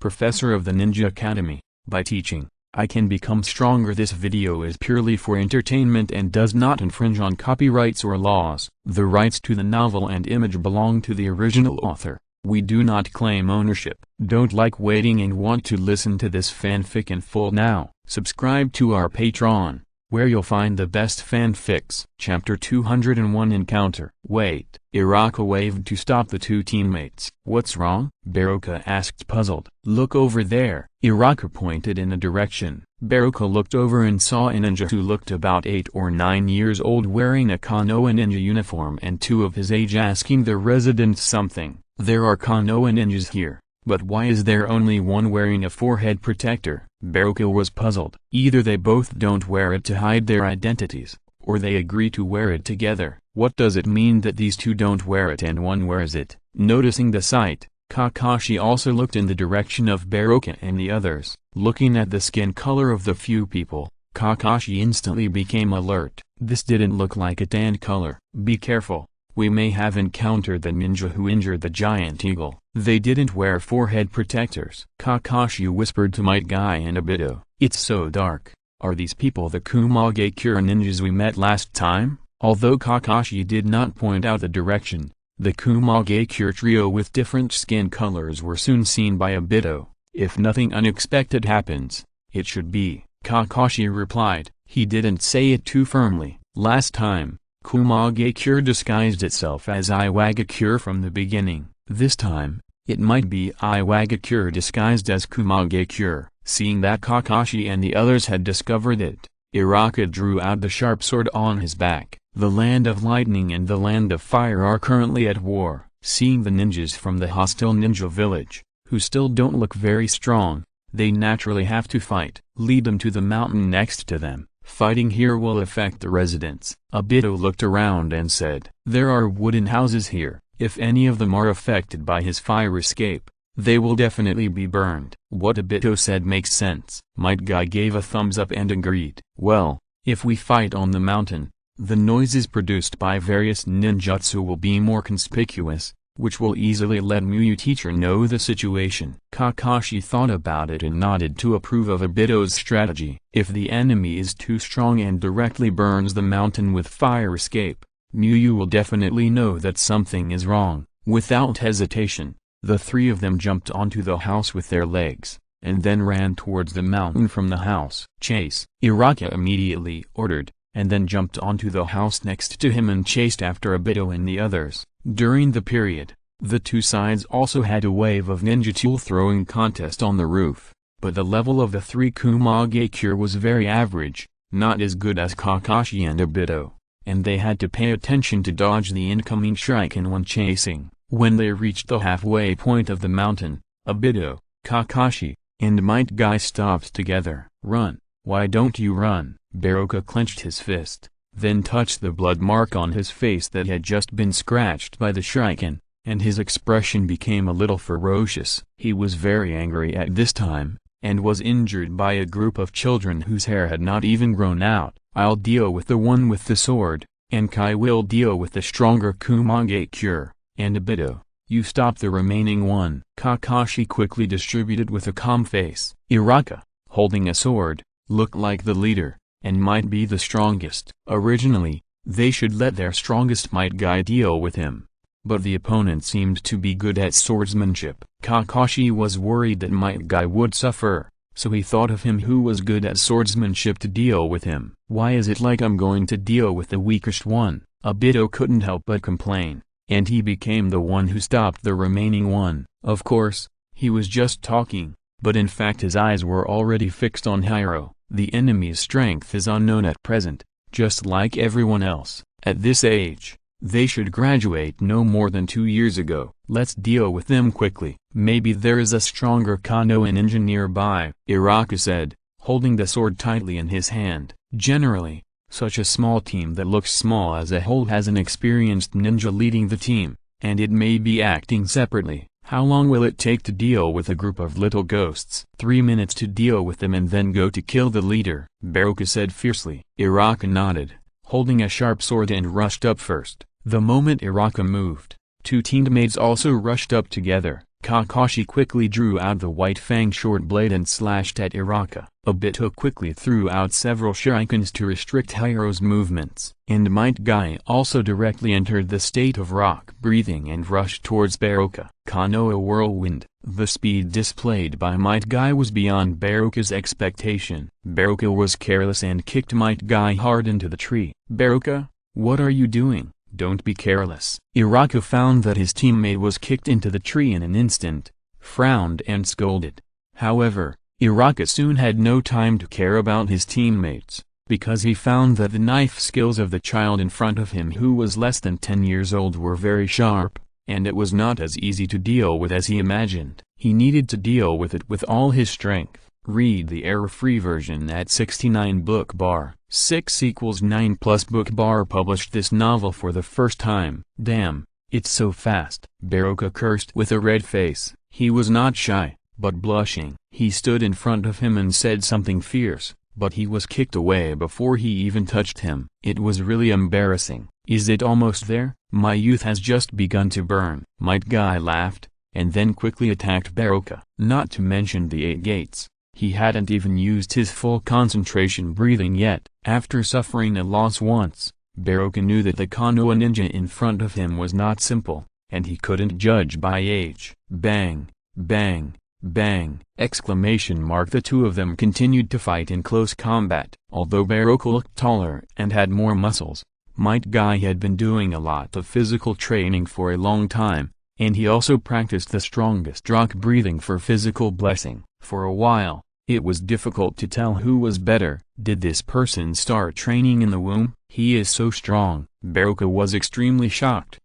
professor of the Ninja Academy. By teaching, I can become stronger. This video is purely for entertainment and does not infringe on copyrights or laws. The rights to the novel and image belong to the original author. We do not claim ownership. Don't like waiting and want to listen to this fanfic in full now? Subscribe to our Patreon, where you'll find the best fanfics. Chapter 201 Encounter. Wait. Iraka waved to stop the two teammates. What's wrong? Baruka asked, puzzled. Look over there. Iraka pointed in a direction. Baruka looked over and saw a ninja who looked about 8 or 9 years old wearing a Konoha ninja uniform and two of his age asking the residents something. There are Konoha ninjas here, but why is there only one wearing a forehead protector? Baruka was puzzled. Either they both don't wear it to hide their identities, or they agree to wear it together. What does it mean that these two don't wear it and one wears it? Noticing the sight, Kakashi also looked in the direction of Baruka and the others. Looking at the skin color of the few people, Kakashi instantly became alert. This didn't look like a tan color. Be careful. We may have encountered the ninja who injured the giant eagle. They didn't wear forehead protectors. Kakashi whispered to Might Guy and Obito. It's so dark. Are these people the Kumagekure ninjas we met last time? Although Kakashi did not point out the direction, the Kumagekure trio with different skin colors were soon seen by Obito. If nothing unexpected happens, it should be, Kakashi replied. He didn't say it too firmly. Last time, Kumagekure disguised itself as Iwagakure from the beginning. This time, it might be Iwagakure disguised as Kumagekure. Seeing that Kakashi and the others had discovered it, Iraka drew out the sharp sword on his back. The land of lightning and the land of fire are currently at war. Seeing the ninjas from the hostile ninja village, who still don't look very strong, they naturally have to fight. Lead them to the mountain next to them. Fighting here will affect the residents. Obito looked around and said, there are wooden houses here. If any of them are affected by his fire escape, they will definitely be burned. What Obito said makes sense. Might Guy gave a thumbs up and agreed. Well, if we fight on the mountain, the noises produced by various ninjutsu will be more conspicuous, which will easily let Muyu teacher know the situation. Kakashi thought about it and nodded to approve of Obito's strategy. If the enemy is too strong and directly burns the mountain with fire escape, Muyu will definitely know that something is wrong. Without hesitation, the three of them jumped onto the house with their legs, and then ran towards the mountain from the house. Chase! Iraka immediately ordered, and then jumped onto the house next to him and chased after Obito and the others. During the period, the two sides also had a wave of ninjutsu throwing contest on the roof, but the level of the three Kumagekure was very average, not as good as Kakashi and Obito, and they had to pay attention to dodge the incoming shuriken when chasing. When they reached the halfway point of the mountain, Obito, Kakashi, and Might Guy stopped together. Run! Why don't you run? Baruka clenched his fist, then touched the blood mark on his face that had just been scratched by the shuriken, and his expression became a little ferocious. He was very angry at this time, and was injured by a group of children whose hair had not even grown out. I'll deal with the one with the sword, and Kai will deal with the stronger Kumagekure, and Obito, you stop the remaining one. Kakashi quickly distributed with a calm face. Iraka, holding a sword, looked like the leader, and might be the strongest. Originally, they should let their strongest Might Guy deal with him, but the opponent seemed to be good at swordsmanship. Kakashi was worried that Might Guy would suffer, so he thought of him who was good at swordsmanship to deal with him. Why is it like I'm going to deal with the weakest one? Obito couldn't help but complain, and he became the one who stopped the remaining one. Of course, he was just talking, but in fact his eyes were already fixed on Hiro. The enemy's strength is unknown at present, just like everyone else. At this age, they should graduate no more than 2 years ago. Let's deal with them quickly. Maybe there is a stronger Konoha ninja nearby, Iraka said, holding the sword tightly in his hand. Generally, such a small team that looks small as a whole has an experienced ninja leading the team, and it may be acting separately. How long will it take to deal with a group of little ghosts? 3 minutes to deal with them and then go to kill the leader, Baruka said fiercely. Iraka nodded, holding a sharp sword, and rushed up first. The moment Iraka moved, two teammates also rushed up together. Kakashi quickly drew out the white fang short blade and slashed at Iraka. Obito quickly threw out several shurikens to restrict Hiro's movements. And Might Guy also directly entered the state of rock breathing and rushed towards Baroka. Konoha whirlwind. The speed displayed by Might Guy was beyond Baroka's expectation. Baroka was careless and kicked Might Guy hard into the tree. "Baroka, what are you doing? Don't be careless." Iraka found that his teammate was kicked into the tree in an instant, frowned and scolded. However, Iraka soon had no time to care about his teammates, because he found that the knife skills of the child in front of him who was less than 10 years old were very sharp, and it was not as easy to deal with as he imagined. He needed to deal with it with all his strength. Read the error-free version at 69 book bar. 6=9 plus book bar published this novel for the first time. "Damn, it's so fast." Baroka cursed with a red face. He was not shy, but blushing. He stood in front of him and said something fierce, but he was kicked away before he even touched him. It was really embarrassing. "Is it almost there? My youth has just begun to burn." Might Guy laughed, and then quickly attacked Baroka. Not to mention the 8 gates. He hadn't even used his full concentration breathing yet. After suffering a loss once, Baroka knew that the Konoha ninja in front of him was not simple, and he couldn't judge by age. Bang, bang, bang! The two of them continued to fight in close combat. Although Baroka looked taller and had more muscles, Might Guy had been doing a lot of physical training for a long time, and he also practiced the strongest rock breathing for physical blessing. For a while, it was difficult to tell who was better. Did this person start training in the womb? "He is so strong." Baroka was extremely shocked.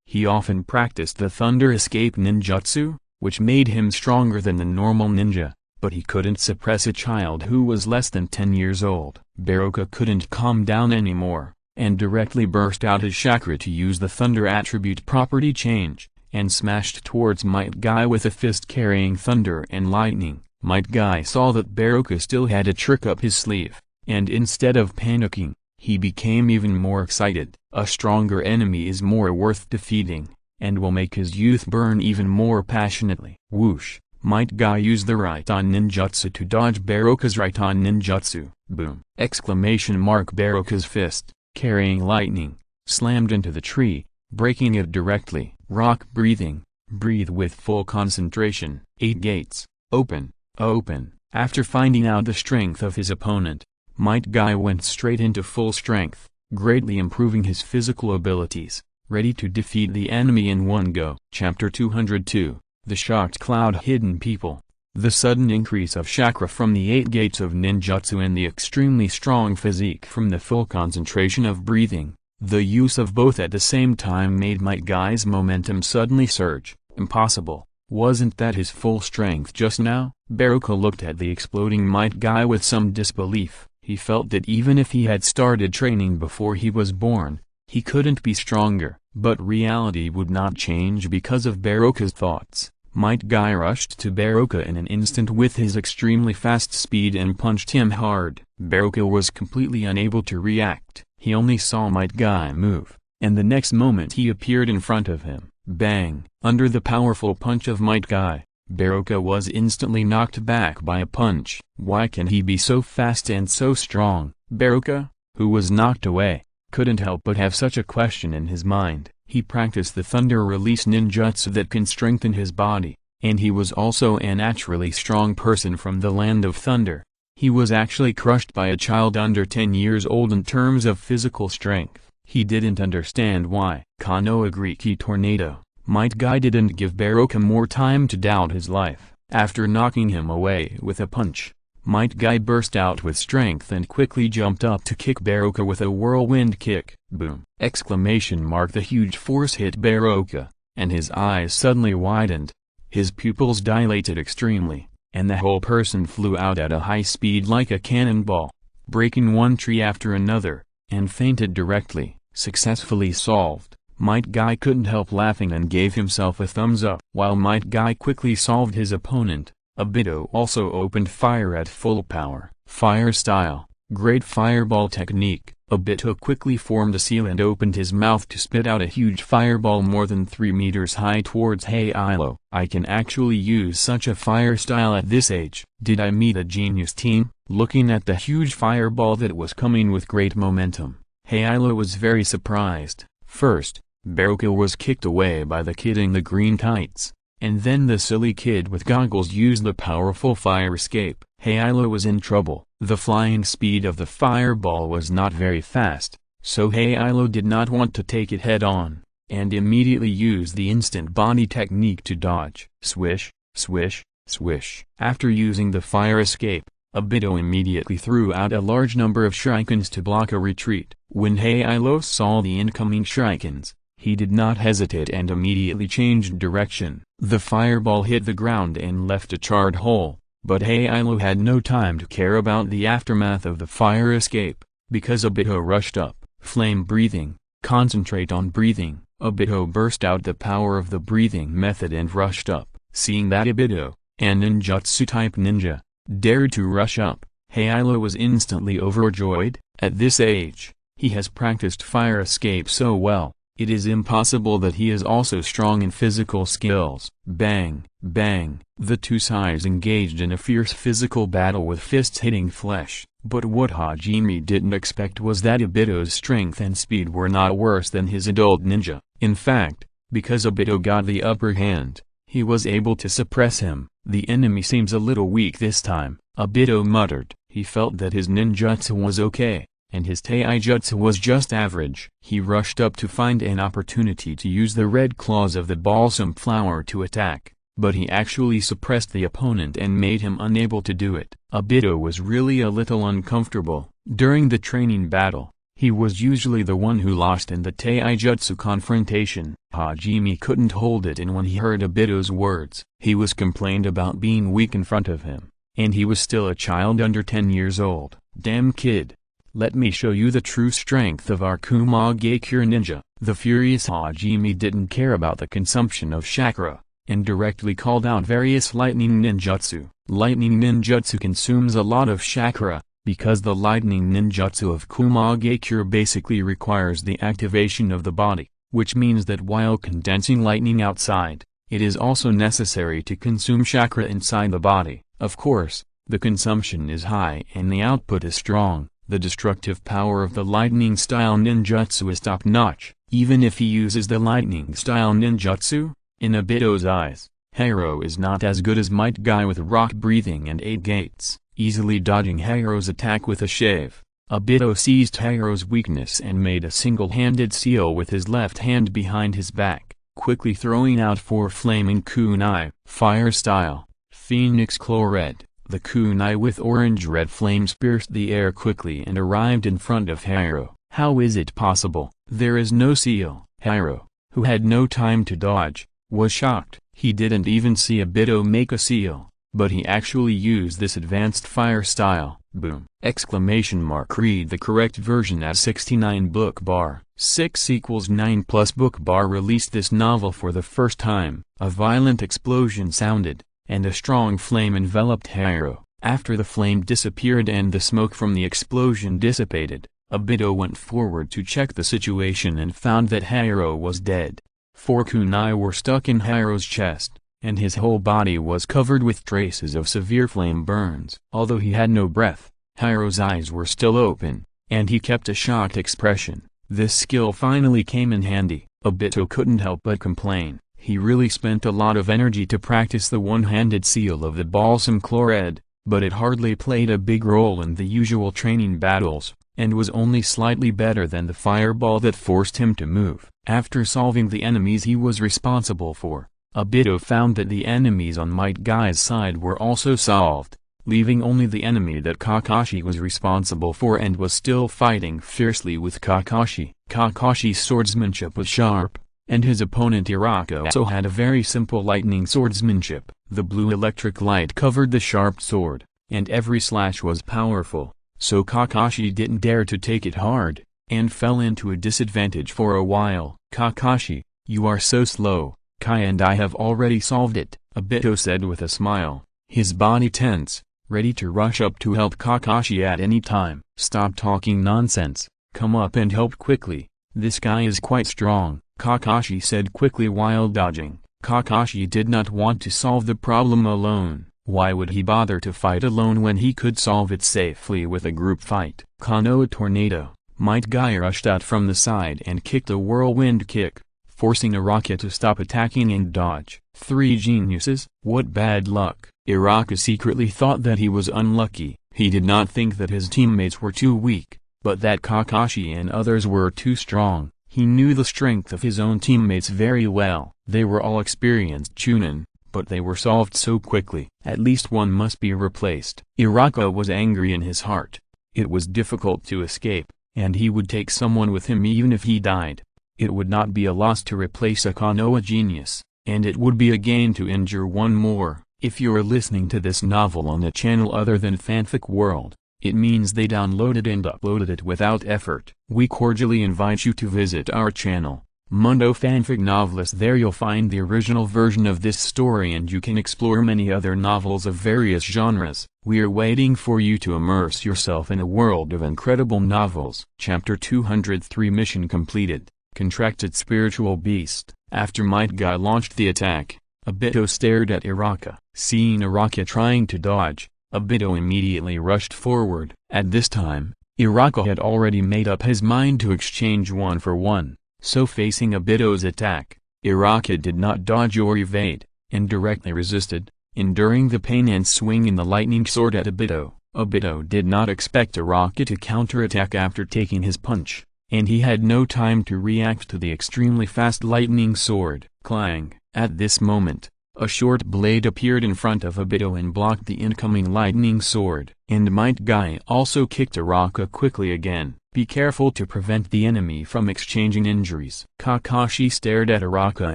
He often practiced the thunder escape ninjutsu, which made him stronger than the normal ninja, but he couldn't suppress a child who was less than 10 years old. Baroka couldn't calm down anymore, and directly burst out his chakra to use the thunder attribute property change, and smashed towards Might Guy with a fist carrying thunder and lightning. Might Guy saw that Baroka still had a trick up his sleeve, and instead of panicking, he became even more excited. A stronger enemy is more worth defeating, and will make his youth burn even more passionately. Whoosh! Might Guy used the right-on ninjutsu to dodge Baroka's right-on ninjutsu. Boom! Baroka's fist, carrying lightning, slammed into the tree, breaking it directly. Rock breathing. Breathe with full concentration. 8 gates. Open. Open. After finding out the strength of his opponent, Might Guy went straight into full strength, greatly improving his physical abilities, ready to defeat the enemy in one go. Chapter 202. The Shocked Cloud. Hidden People. The sudden increase of chakra from the 8 gates of ninjutsu and the extremely strong physique from the full concentration of breathing, the use of both at the same time made Might Guy's momentum suddenly surge. Impossible. Wasn't that his full strength just now? Baroka looked at the exploding Might Guy with some disbelief. He felt that even if he had started training before he was born, he couldn't be stronger. But reality would not change because of Baroka's thoughts. Might Guy rushed to Baroka in an instant with his extremely fast speed and punched him hard. Baroka was completely unable to react. He only saw Might Guy move, and the next moment he appeared in front of him. Bang! Under the powerful punch of Might Guy, Baroka was instantly knocked back by a punch. Why can he be so fast and so strong? Baroka, who was knocked away, couldn't help but have such a question in his mind. He practiced the thunder release ninjutsu that can strengthen his body, and he was also a naturally strong person from the land of thunder. He was actually crushed by a child under 10 years old in terms of physical strength. He didn't understand why. Konoha Greeky Tornado. Might Guy didn't give Baroka more time to doubt his life. After knocking him away with a punch, Might Guy burst out with strength and quickly jumped up to kick Baroka with a whirlwind kick. Boom! The huge force hit Baroka, and his eyes suddenly widened. His pupils dilated extremely, and the whole person flew out at a high speed like a cannonball, breaking one tree after another, and fainted directly. Successfully solved. Might Guy couldn't help laughing and gave himself a thumbs up. While Might Guy quickly solved his opponent, Obito also opened fire at full power. Fire style. Great fireball technique. Obito quickly formed a seal and opened his mouth to spit out a huge fireball more than 3 meters high towards Hailo. I can actually use such a fire style at this age. Did I meet a genius team? Looking at the huge fireball that was coming with great momentum, Hailo was very surprised. First, Baruka was kicked away by the kid in the green tights, and then the silly kid with goggles used the powerful fire escape. Hailo was in trouble. The flying speed of the fireball was not very fast, so Hailo did not want to take it head-on, and immediately used the instant body technique to dodge. Swish, swish, swish. After using the fire escape, Obito immediately threw out a large number of shurikens to block a retreat. When Hailo saw the incoming shurikens, he did not hesitate and immediately changed direction. The fireball hit the ground and left a charred hole. But Hailo had no time to care about the aftermath of the fire escape, because Obito rushed up. Flame breathing, concentrate on breathing. Obito burst out the power of the breathing method and rushed up. Seeing that Obito, a ninjutsu type ninja, dared to rush up, Hailo was instantly overjoyed. At this age, he has practiced fire escape so well, it is impossible that he is also strong in physical skills. Bang, bang. The two sides engaged in a fierce physical battle with fists hitting flesh, but what Hajime didn't expect was that Obito's strength and speed were not worse than his adult ninja. In fact, because Obito got the upper hand, he was able to suppress him. The enemy seems a little weak this time, Obito muttered. He felt that his ninjutsu was okay, and his taijutsu was just average. He rushed up to find an opportunity to use the red claws of the balsam flower to attack, but he actually suppressed the opponent and made him unable to do it. Obito was really a little uncomfortable. During the training battle, he was usually the one who lost in the taijutsu confrontation. Hajime couldn't hold it in when he heard Obito's words. He was complained about being weak in front of him, and he was still a child under 10 years old. Damn kid. Let me show you the true strength of our Kumagakure ninja. The furious Hajime didn't care about the consumption of chakra, and directly called out various lightning ninjutsu. Lightning ninjutsu consumes a lot of chakra, because the lightning ninjutsu of Kumagakure basically requires the activation of the body, which means that while condensing lightning outside, it is also necessary to consume chakra inside the body. Of course, the consumption is high and the output is strong. The destructive power of the lightning-style ninjutsu is top-notch. Even if he uses the lightning-style ninjutsu, in Obito's eyes, Hairo is not as good as Might Guy with rock breathing and 8 gates, easily dodging Hairo's attack with a shave. Obito seized Hairo's weakness and made a single-handed seal with his left hand behind his back, quickly throwing out 4 flaming kunai. Fire style, Phoenix Chloride. The kunai with orange-red flames pierced the air quickly and arrived in front of Hairo. How is it possible? There is no seal. Hairo, who had no time to dodge, was shocked. He didn't even see Obito make a seal, but he actually used this advanced fire style. Boom! Exclamation mark. Read the correct version as 69 book bar. 6 equals 9 plus book bar released this novel for the first time. A violent explosion sounded, and a strong flame enveloped Hairo. After the flame disappeared and the smoke from the explosion dissipated, Obito went forward to check the situation and found that Hairo was dead. 4 kunai were stuck in Hairo's chest, and his whole body was covered with traces of severe flame burns. Although he had no breath, Hairo's eyes were still open, and he kept a shocked expression. This skill finally came in handy. Obito couldn't help but complain. He really spent a lot of energy to practice the one-handed seal of the balsam chloride, but it hardly played a big role in the usual training battles, and was only slightly better than the fireball that forced him to move. After solving the enemies he was responsible for, Obito found that the enemies on Might Guy's side were also solved, leaving only the enemy that Kakashi was responsible for and was still fighting fiercely with Kakashi. Kakashi's swordsmanship was sharp, and his opponent Irako also had a very simple lightning swordsmanship. The blue electric light covered the sharp sword, and every slash was powerful, so Kakashi didn't dare to take it hard, and fell into a disadvantage for a while. Kakashi, you are so slow. Kai and I have already solved it, Obito said with a smile, his body tense. ready to rush up to help Kakashi at any time. "Stop talking nonsense, come up and help quickly, this guy is quite strong," Kakashi said quickly while dodging. Kakashi did not want to solve the problem alone. Why would he bother to fight alone when he could solve it safely with a group fight? Konoha tornado. Might Guy rushed out from the side and kicked a whirlwind kick, forcing Araka to stop attacking and dodge. Three geniuses? What bad luck. Araka secretly thought that he was unlucky. He did not think that his teammates were too weak, but that Kakashi and others were too strong. He knew the strength of his own teammates very well. They were all experienced chunin, but they were solved so quickly. At least one must be replaced. Araka was angry in his heart. It was difficult to escape, and he would take someone with him even if he died. It would not be a loss to replace a Konoha genius, and it would be a gain to injure one more. If you are listening to this novel on a channel other than Fanfic World, it means they downloaded and uploaded it without effort. We cordially invite you to visit our channel, Mundo Fanfic Novelist. There you'll find the original version of this story and you can explore many other novels of various genres. We are waiting for you to immerse yourself in a world of incredible novels. Chapter 203 Mission completed. Contracted Spiritual Beast. After Might Guy launched the attack, Obito stared at Araka. Seeing Araka trying to dodge, Obito immediately rushed forward. At this time, Araka had already made up his mind to exchange one for one, so facing Obito's attack, Araka did not dodge or evade, and directly resisted, enduring the pain and swinging the lightning sword at Obito. Obito did not expect Araka to counterattack after taking his punch, and he had no time to react to the extremely fast lightning sword. Clang! At this moment, a short blade appeared in front of Obito and blocked the incoming lightning sword. And Might Guy also kicked Araka quickly again. Be careful to prevent the enemy from exchanging injuries. Kakashi stared at Araka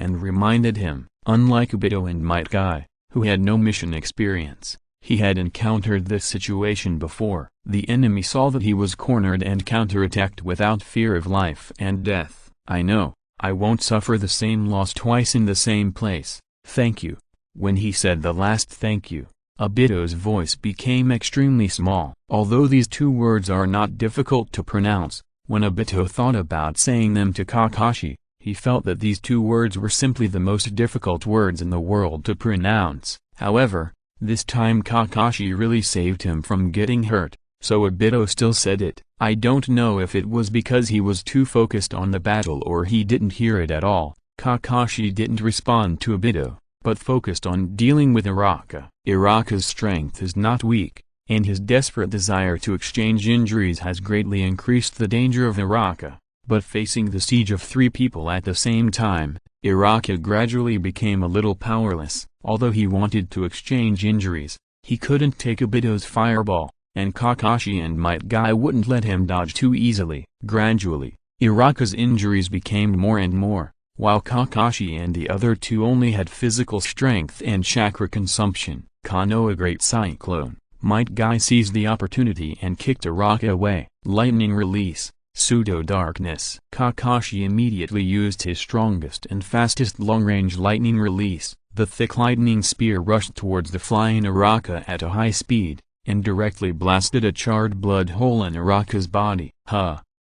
and reminded him, unlike Obito and Might Guy, who had no mission experience, he had encountered this situation before. The enemy saw that he was cornered and counterattacked without fear of life and death. "I know, I won't suffer the same loss twice in the same place. Thank you." When he said the last thank you, Obito's voice became extremely small. Although these two words are not difficult to pronounce, when Obito thought about saying them to Kakashi, he felt that these two words were simply the most difficult words in the world to pronounce. However, this time Kakashi really saved him from getting hurt, so Obito still said it. I don't know if it was because he was too focused on the battle or he didn't hear it at all. Kakashi didn't respond to Obito, but focused on dealing with Araka. Araka's strength is not weak, and his desperate desire to exchange injuries has greatly increased the danger of Araka. But facing the siege of three people at the same time, Araka gradually became a little powerless. Although he wanted to exchange injuries, he couldn't take Obito's fireball, and Kakashi and Might Guy wouldn't let him dodge too easily. Gradually, Araka's injuries became more and more, while Kakashi and the other two only had physical strength and chakra consumption. Konoha Great Cyclone. Might Guy seized the opportunity and kicked Araka away. Lightning Release. Pseudo-Darkness. Kakashi immediately used his strongest and fastest long-range lightning release. The thick lightning spear rushed towards the flying Araka at a high speed, and directly blasted a charred blood hole in Araka's body.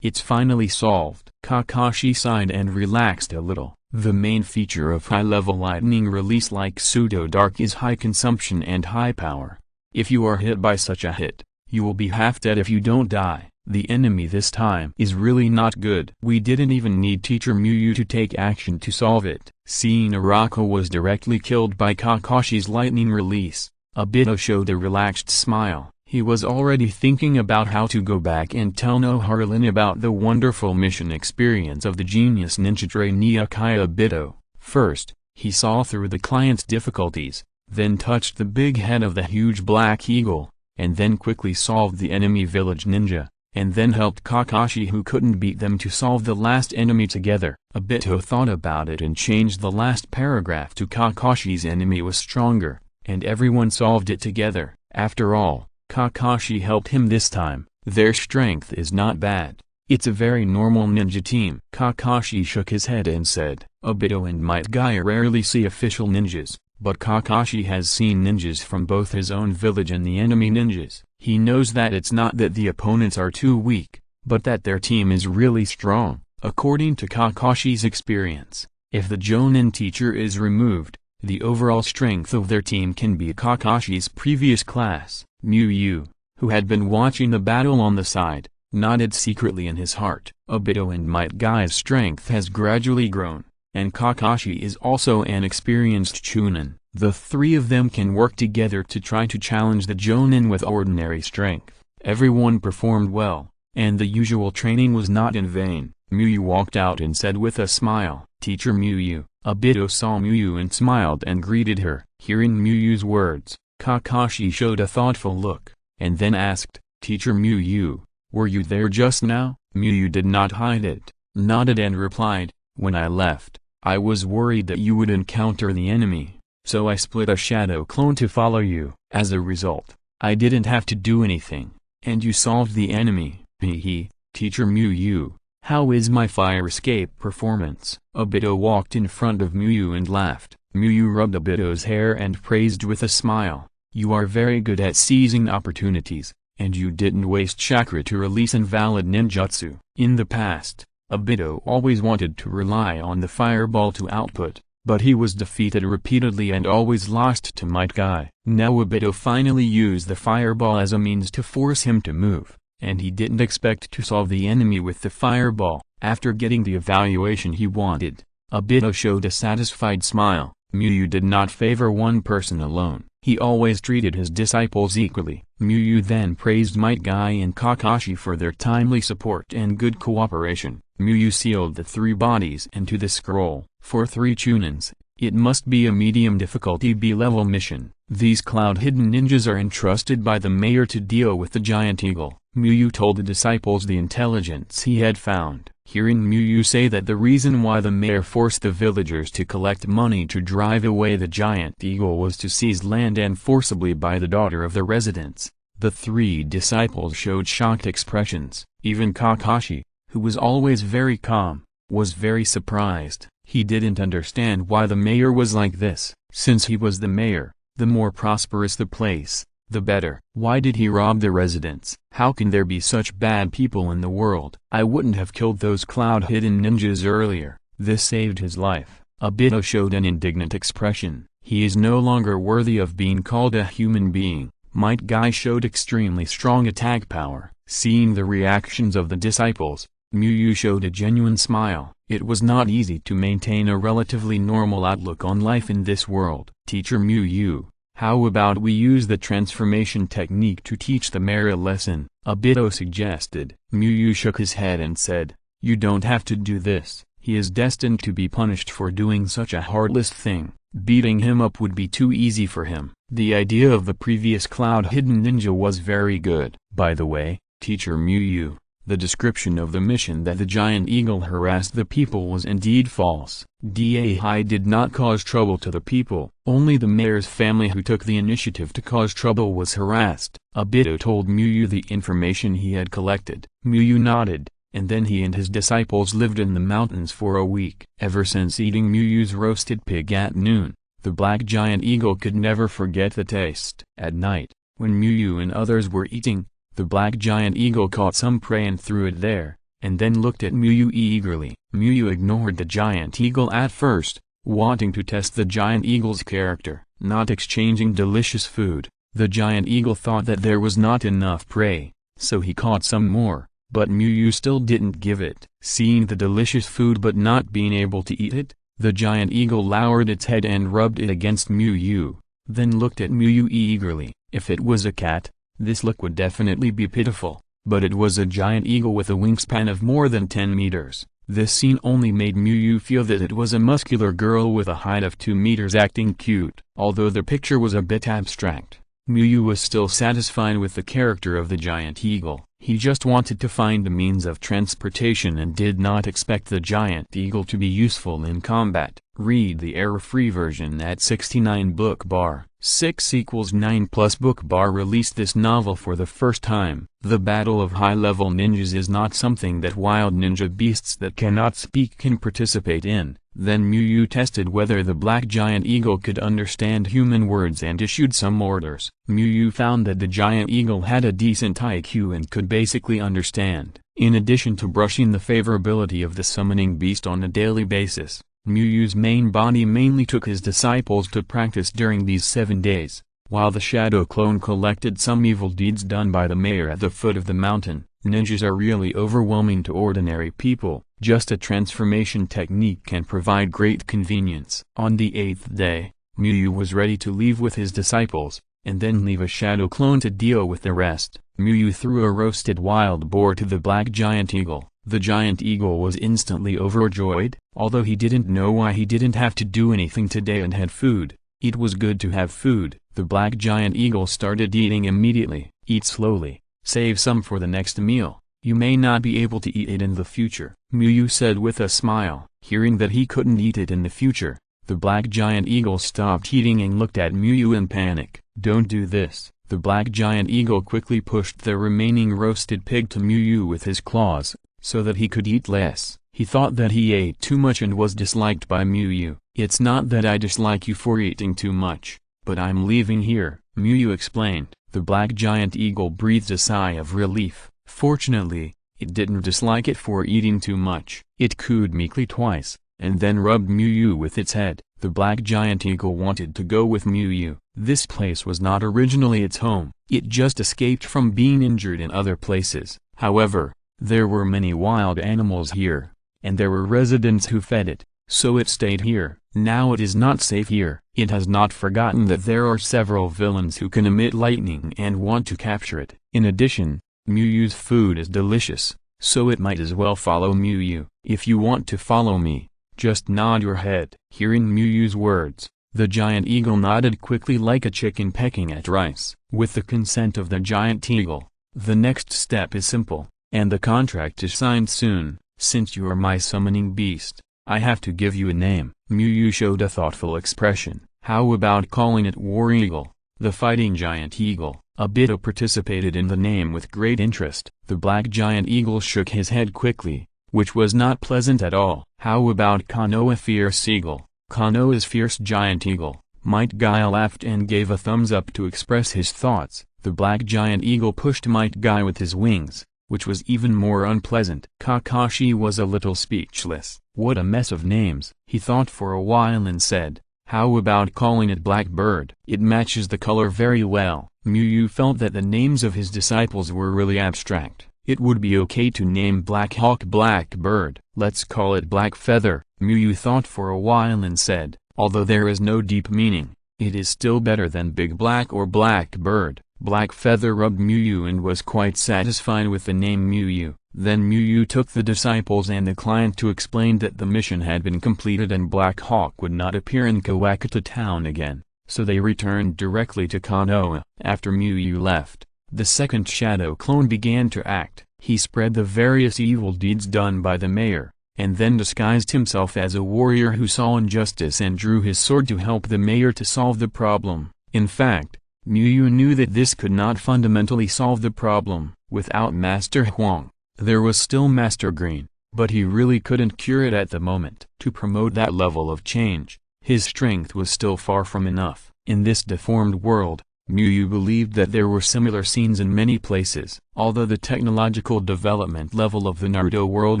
It's finally solved. Kakashi sighed and relaxed a little. The main feature of high-level lightning release like pseudo-dark is high consumption and high power. If you are hit by such a hit, you will be half dead if you don't die. The enemy this time is really not good. We didn't even need Teacher Muyu to take action to solve it. Seeing Araka was directly killed by Kakashi's lightning release, Obito showed a relaxed smile. He was already thinking about how to go back and tell Noharlin about the wonderful mission experience of the genius ninja trainee Uchiha Obito. First, he saw through the client's difficulties, then touched the big head of the huge black eagle, and then quickly solved the enemy village ninja, and then helped Kakashi who couldn't beat them to solve the last enemy together. Obito thought about it and changed the last paragraph to Kakashi's enemy was stronger, and everyone solved it together. After all, Kakashi helped him this time. Their strength is not bad. It's a very normal ninja team. Kakashi shook his head and said, Obito and Might Guy rarely see official ninjas, But Kakashi has seen ninjas from both his own village and the enemy ninjas. He knows that it's not that the opponents are too weak, but that their team is really strong. According to Kakashi's experience, if the Jonin teacher is removed, the overall strength of their team can beat Kakashi's previous class. Miyu, who had been watching the battle on the side, nodded secretly in his heart. Obito and Might Guy's strength has gradually grown, and Kakashi is also an experienced Chunin. The three of them can work together to try to challenge the Jonin with ordinary strength. Everyone performed well, and the usual training was not in vain. Miyu walked out and said with a smile, "Teacher Miyu." Obito saw Miyu and smiled and greeted her. Hearing Miyu's words, Kakashi showed a thoughtful look, and then asked, "Teacher Miyu, were you there just now?" Miyu did not hide it, nodded and replied, "When I left, I was worried that you would encounter the enemy, so I split a shadow clone to follow you. As a result, I didn't have to do anything, and you solved the enemy." Hehe. Teacher Miyu, how is my fire escape performance? Obito walked in front of Miyu and laughed. Miyu rubbed Obito's hair and praised with a smile, "You are very good at seizing opportunities, and you didn't waste chakra to release invalid ninjutsu." In the past, Obito always wanted to rely on the fireball to output, but he was defeated repeatedly and always lost to Might Guy. Now Obito finally used the fireball as a means to force him to move, and he didn't expect to solve the enemy with the fireball. After getting the evaluation he wanted, Obito showed a satisfied smile. Miyu did not favor one person alone. He always treated his disciples equally. Miyu then praised Might Guy and Kakashi for their timely support and good cooperation. Miyu sealed the three bodies into the scroll. For three Chunins, it must be a medium difficulty B-level mission. These cloud-hidden ninjas are entrusted by the mayor to deal with the giant eagle. Miyu told the disciples the intelligence he had found. Hearing Miyu say that the reason why the mayor forced the villagers to collect money to drive away the giant eagle was to seize land and forcibly buy the daughter of the residents, the three disciples showed shocked expressions. Even Kakashi, who was always very calm, was very surprised. He didn't understand why the mayor was like this. Since he was the mayor, the more prosperous the place, the better. Why did he rob the residents? How can there be such bad people in the world? I wouldn't have killed those cloud-hidden ninjas earlier. This saved his life. Obito showed an indignant expression. He is no longer worthy of being called a human being. Might Guy showed extremely strong attack power. Seeing the reactions of the disciples, Miyu showed a genuine smile. It was not easy to maintain a relatively normal outlook on life in this world. Teacher Miyu, how about we use the transformation technique to teach the mayor a lesson? Obito suggested. Miyu shook his head and said, "You don't have to do this. He is destined to be punished for doing such a heartless thing. Beating him up would be too easy for him." The idea of the previous cloud-hidden ninja was very good. By the way, Teacher Miyu, the description of the mission that the giant eagle harassed the people was indeed false. Dai did not cause trouble to the people. Only the mayor's family who took the initiative to cause trouble was harassed. Obito told Miyu the information he had collected. Miyu nodded, and then he and his disciples lived in the mountains for a week. Ever since eating Miyu's roasted pig at noon, the black giant eagle could never forget the taste. At night, when Miyu and others were eating, the black giant eagle caught some prey and threw it there, and then looked at Miyu eagerly. Miyu ignored the giant eagle at first, wanting to test the giant eagle's character. Not exchanging delicious food, the giant eagle thought that there was not enough prey, so he caught some more, but Miyu still didn't give it. Seeing the delicious food but not being able to eat it, the giant eagle lowered its head and rubbed it against Miyu, then looked at Miyu eagerly. If it was a cat, this look would definitely be pitiful, but it was a giant eagle with a wingspan of more than 10 meters. This scene only made Miyu feel that it was a muscular girl with a height of 2 meters acting cute. Although the picture was a bit abstract, Miyu was still satisfied with the character of the giant eagle. He just wanted to find a means of transportation and did not expect the giant eagle to be useful in combat. Read the error-free version at 69 book bar. 6 = 9 plus book bar released this novel for the first time. The battle of high-level ninjas is not something that wild ninja beasts that cannot speak can participate in. Then Muyu tested whether the black giant eagle could understand human words and issued some orders. Muyu found that the giant eagle had a decent IQ and could basically understand. In addition to brushing the favorability of the summoning beast on a daily basis, Muyu's main body mainly took his disciples to practice during these 7 days. While the shadow clone collected some evil deeds done by the mayor at the foot of the mountain, ninjas are really overwhelming to ordinary people. Just a transformation technique can provide great convenience. On the 8th day, Muyu was ready to leave with his disciples, and then leave a shadow clone to deal with the rest. Muyu threw a roasted wild boar to the black giant eagle. The giant eagle was instantly overjoyed, although he didn't know why he didn't have to do anything today and had food. It was good to have food. The black giant eagle started eating immediately. Eat slowly, save some for the next meal. You may not be able to eat it in the future, Muyu said with a smile. Hearing that he couldn't eat it in the future, the black giant eagle stopped eating and looked at Muyu in panic. Don't do this. The black giant eagle quickly pushed the remaining roasted pig to Muyu with his claws, so that he could eat less. He thought that he ate too much and was disliked by Muyu. It's not that I dislike you for eating too much, but I'm leaving here, Muyu explained. The black giant eagle breathed a sigh of relief. Fortunately, it didn't dislike it for eating too much. It cooed meekly twice, and then rubbed Muyu with its head. The black giant eagle wanted to go with Muyu. This place was not originally its home. It just escaped from being injured in other places. However, there were many wild animals here, and there were residents who fed it, so it stayed here. Now it is not safe here. It has not forgotten that there are several villains who can emit lightning and want to capture it. In addition, Muyu's food is delicious, so it might as well follow Muyu. If you want to follow me, just nod your head. Hearing Muyu's words, the giant eagle nodded quickly like a chicken pecking at rice. With the consent of the giant eagle, the next step is simple, and the contract is signed soon. Since you are my summoning beast, I have to give you a name. Muyu showed a thoughtful expression. How about calling it War Eagle, the fighting giant eagle? Obito participated in the name with great interest. The black giant eagle shook his head quickly, which was not pleasant at all. How about Konoha Fierce Eagle? Konoha's fierce giant eagle. Might Guy laughed and gave a thumbs up to express his thoughts. The black giant eagle pushed Might Guy with his wings, which was even more unpleasant. Kakashi was a little speechless. What a mess of names. He thought for a while and said, how about calling it Blackbird? It matches the color very well. Muyu felt that the names of his disciples were really abstract. It would be okay to name Black Hawk Blackbird. Let's call it Black Feather. Muyu thought for a while and said, although there is no deep meaning, it is still better than Big Black or Blackbird. Black Feather rubbed Muyu and was quite satisfied with the name Muyu. Then Muyu took the disciples and the client to explain that the mission had been completed and Black Hawk would not appear in Kawakata town again, so they returned directly to Konoha. After Muyu left, the second shadow clone began to act. He spread the various evil deeds done by the mayor, and then disguised himself as a warrior who saw injustice and drew his sword to help the mayor to solve the problem. In fact, Muyu knew that this could not fundamentally solve the problem. Without Master Huang, there was still Master Green, but he really couldn't cure it at the moment. To promote that level of change, his strength was still far from enough. In this deformed world, Muyu believed that there were similar scenes in many places. Although the technological development level of the Naruto world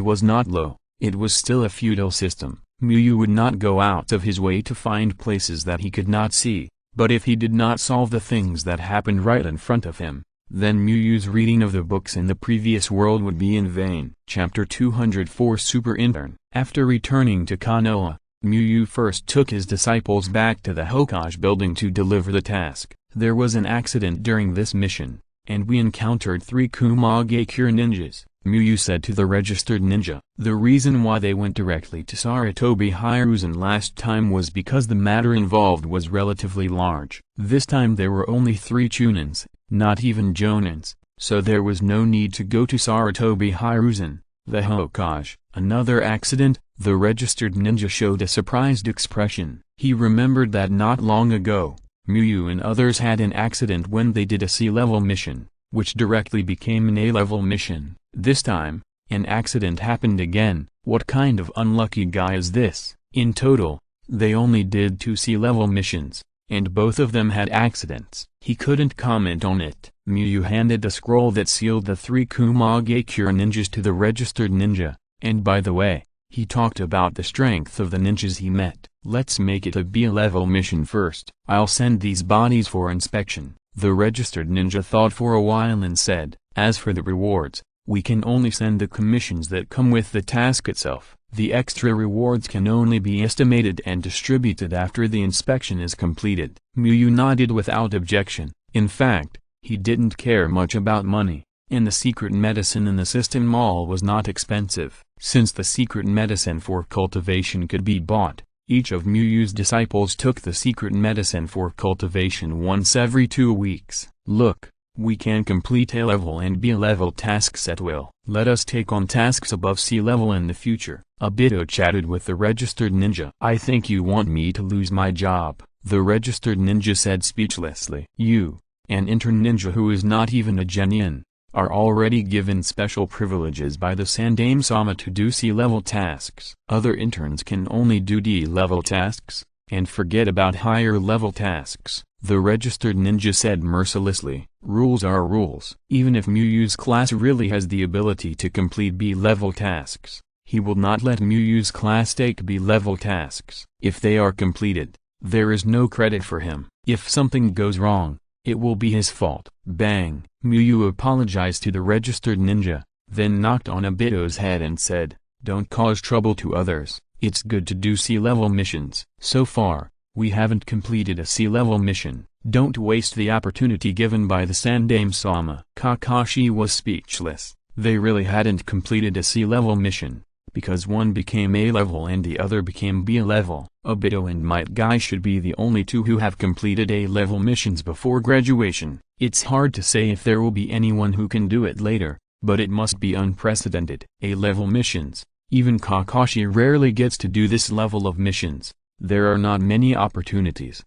was not low, it was still a feudal system. Muyu would not go out of his way to find places that he could not see. But if he did not solve the things that happened right in front of him, then Muyu's reading of the books in the previous world would be in vain. Chapter 204 Super Intern. After returning to Konoha, Muyu first took his disciples back to the Hokage building to deliver the task. There was an accident during this mission, and we encountered 3 Kumagakure ninjas, Muyu said to the registered ninja. The reason why they went directly to Sarutobi Hiruzen last time was because the matter involved was relatively large. This time there were only 3 Chunins, not even Jonins, so there was no need to go to Sarutobi Hiruzen, the Hokage. Another accident? The registered ninja showed a surprised expression. He remembered that not long ago, Muyu and others had an accident when they did a C-level mission, which directly became an A-level mission. This time, an accident happened again. What kind of unlucky guy is this? In total, they only did 2 sea-level missions, and both of them had accidents. He couldn't comment on it. Miyu handed the scroll that sealed the 3 Kumagakure ninjas to the registered ninja, and by the way, he talked about the strength of the ninjas he met. Let's make it a B-level mission first. I'll send these bodies for inspection. The registered ninja thought for a while and said, as for the rewards, we can only send the commissions that come with the task itself. The extra rewards can only be estimated and distributed after the inspection is completed. Miyu nodded without objection. In fact, he didn't care much about money, and the secret medicine in the system mall was not expensive. Since the secret medicine for cultivation could be bought, each of Miyu's disciples took the secret medicine for cultivation once every 2 weeks. Look, we can complete A-level and B-level tasks at will. Let us take on tasks above C-level in the future. Obito chatted with the registered ninja. I think you want me to lose my job, the registered ninja said speechlessly. You, an intern ninja who is not even a genin, are already given special privileges by the Sandaime-sama to do C-level tasks. Other interns can only do D-level tasks, and forget about higher-level tasks, the registered ninja said mercilessly. Rules are rules. Even if Miyu's class really has the ability to complete B-level tasks, he will not let Miyu's class take B-level tasks. If they are completed, there is no credit for him. If something goes wrong, it will be his fault. Bang! Miyu apologized to the registered ninja, then knocked on Obito's head and said, don't cause trouble to others. It's good to do C-level missions. So far, we haven't completed a C-level mission. Don't waste the opportunity given by the Sandaime-sama. Kakashi was speechless. They really hadn't completed a C-level mission, because one became A-level and the other became B-level. Obito and Might Guy should be the only 2 who have completed A-level missions before graduation. It's hard to say if there will be anyone who can do it later, but it must be unprecedented. A-level missions. Even Kakashi rarely gets to do this level of missions. There are not many opportunities.